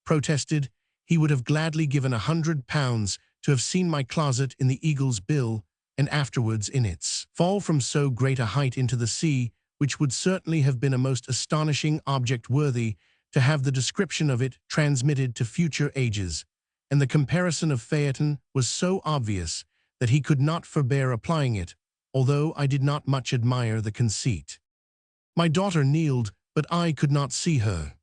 protested he would have gladly given £100 to have seen my closet in the Eagle's Bill, and afterwards in its fall from so great a height into the sea, which would certainly have been a most astonishing object, worthy to have the description of it transmitted to future ages. And the comparison of Phaeton was so obvious that he could not forbear applying it, although I did not much admire the conceit. My daughter kneeled, but I could not see her.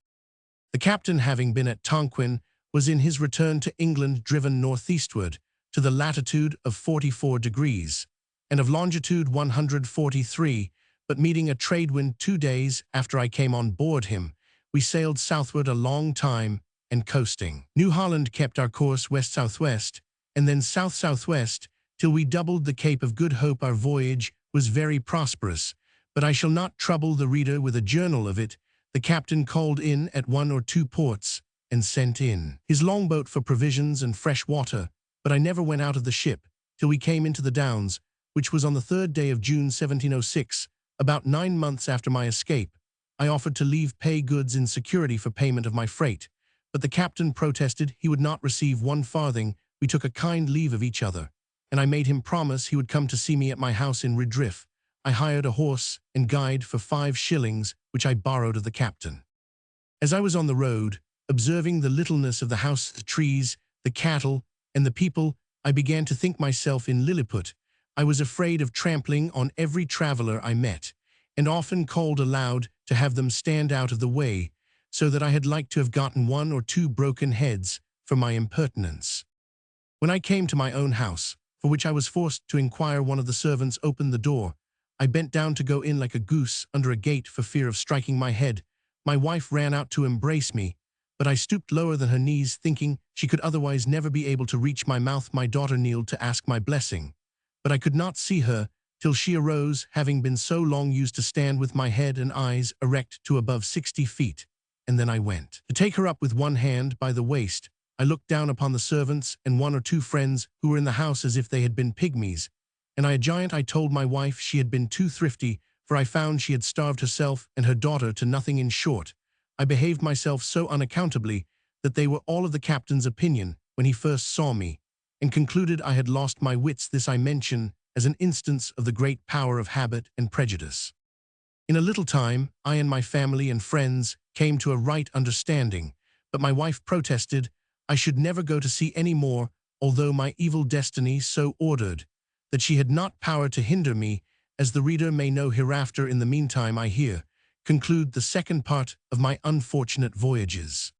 The captain, having been at Tonquin, was in his return to England driven northeastward to the latitude of 44 degrees, and of longitude 143, but meeting a trade wind 2 days after I came on board him, we sailed southward a long time and coasting. New Holland kept our course west-southwest, and then south-southwest, till we doubled the Cape of Good Hope. Our voyage was very prosperous, but I shall not trouble the reader with a journal of it. The captain called in at 1 or 2 ports, and sent in his longboat for provisions and fresh water, but I never went out of the ship, till we came into the Downs, which was on the 3rd day of June 1706, about 9 months after my escape. I offered to leave pay goods in security for payment of my freight, but the captain protested he would not receive 1 farthing. We took a kind leave of each other, and I made him promise he would come to see me at my house in Redriff. I hired a horse and guide for 5 shillings, which I borrowed of the captain. As I was on the road, observing the littleness of the house, the trees, the cattle, and the people, I began to think myself in Lilliput. I was afraid of trampling on every traveller I met, and often called aloud to have them stand out of the way, so that I had like to have gotten 1 or 2 broken heads for my impertinence. When I came to my own house, for which I was forced to inquire, one of the servants opened the door. I bent down to go in like a goose under a gate for fear of striking my head. My wife ran out to embrace me, but I stooped lower than her knees, thinking she could otherwise never be able to reach my mouth. My daughter kneeled to ask my blessing, but I could not see her till she arose, having been so long used to stand with my head and eyes erect to above 60 feet, and then I went to take her up with one hand by the waist. I looked down upon the servants and 1 or 2 friends who were in the house as if they had been pygmies, and a giant. I told my wife she had been too thrifty, for I found she had starved herself and her daughter to nothing. In short, I behaved myself so unaccountably that they were all of the captain's opinion when he first saw me, and concluded I had lost my wits. This I mention as an instance of the great power of habit and prejudice. In a little time, I and my family and friends came to a right understanding, but my wife protested I should never go to sea any more, although my evil destiny so ordered that she had not power to hinder me, as the reader may know hereafter. In the meantime, I here conclude the second part of my unfortunate voyages.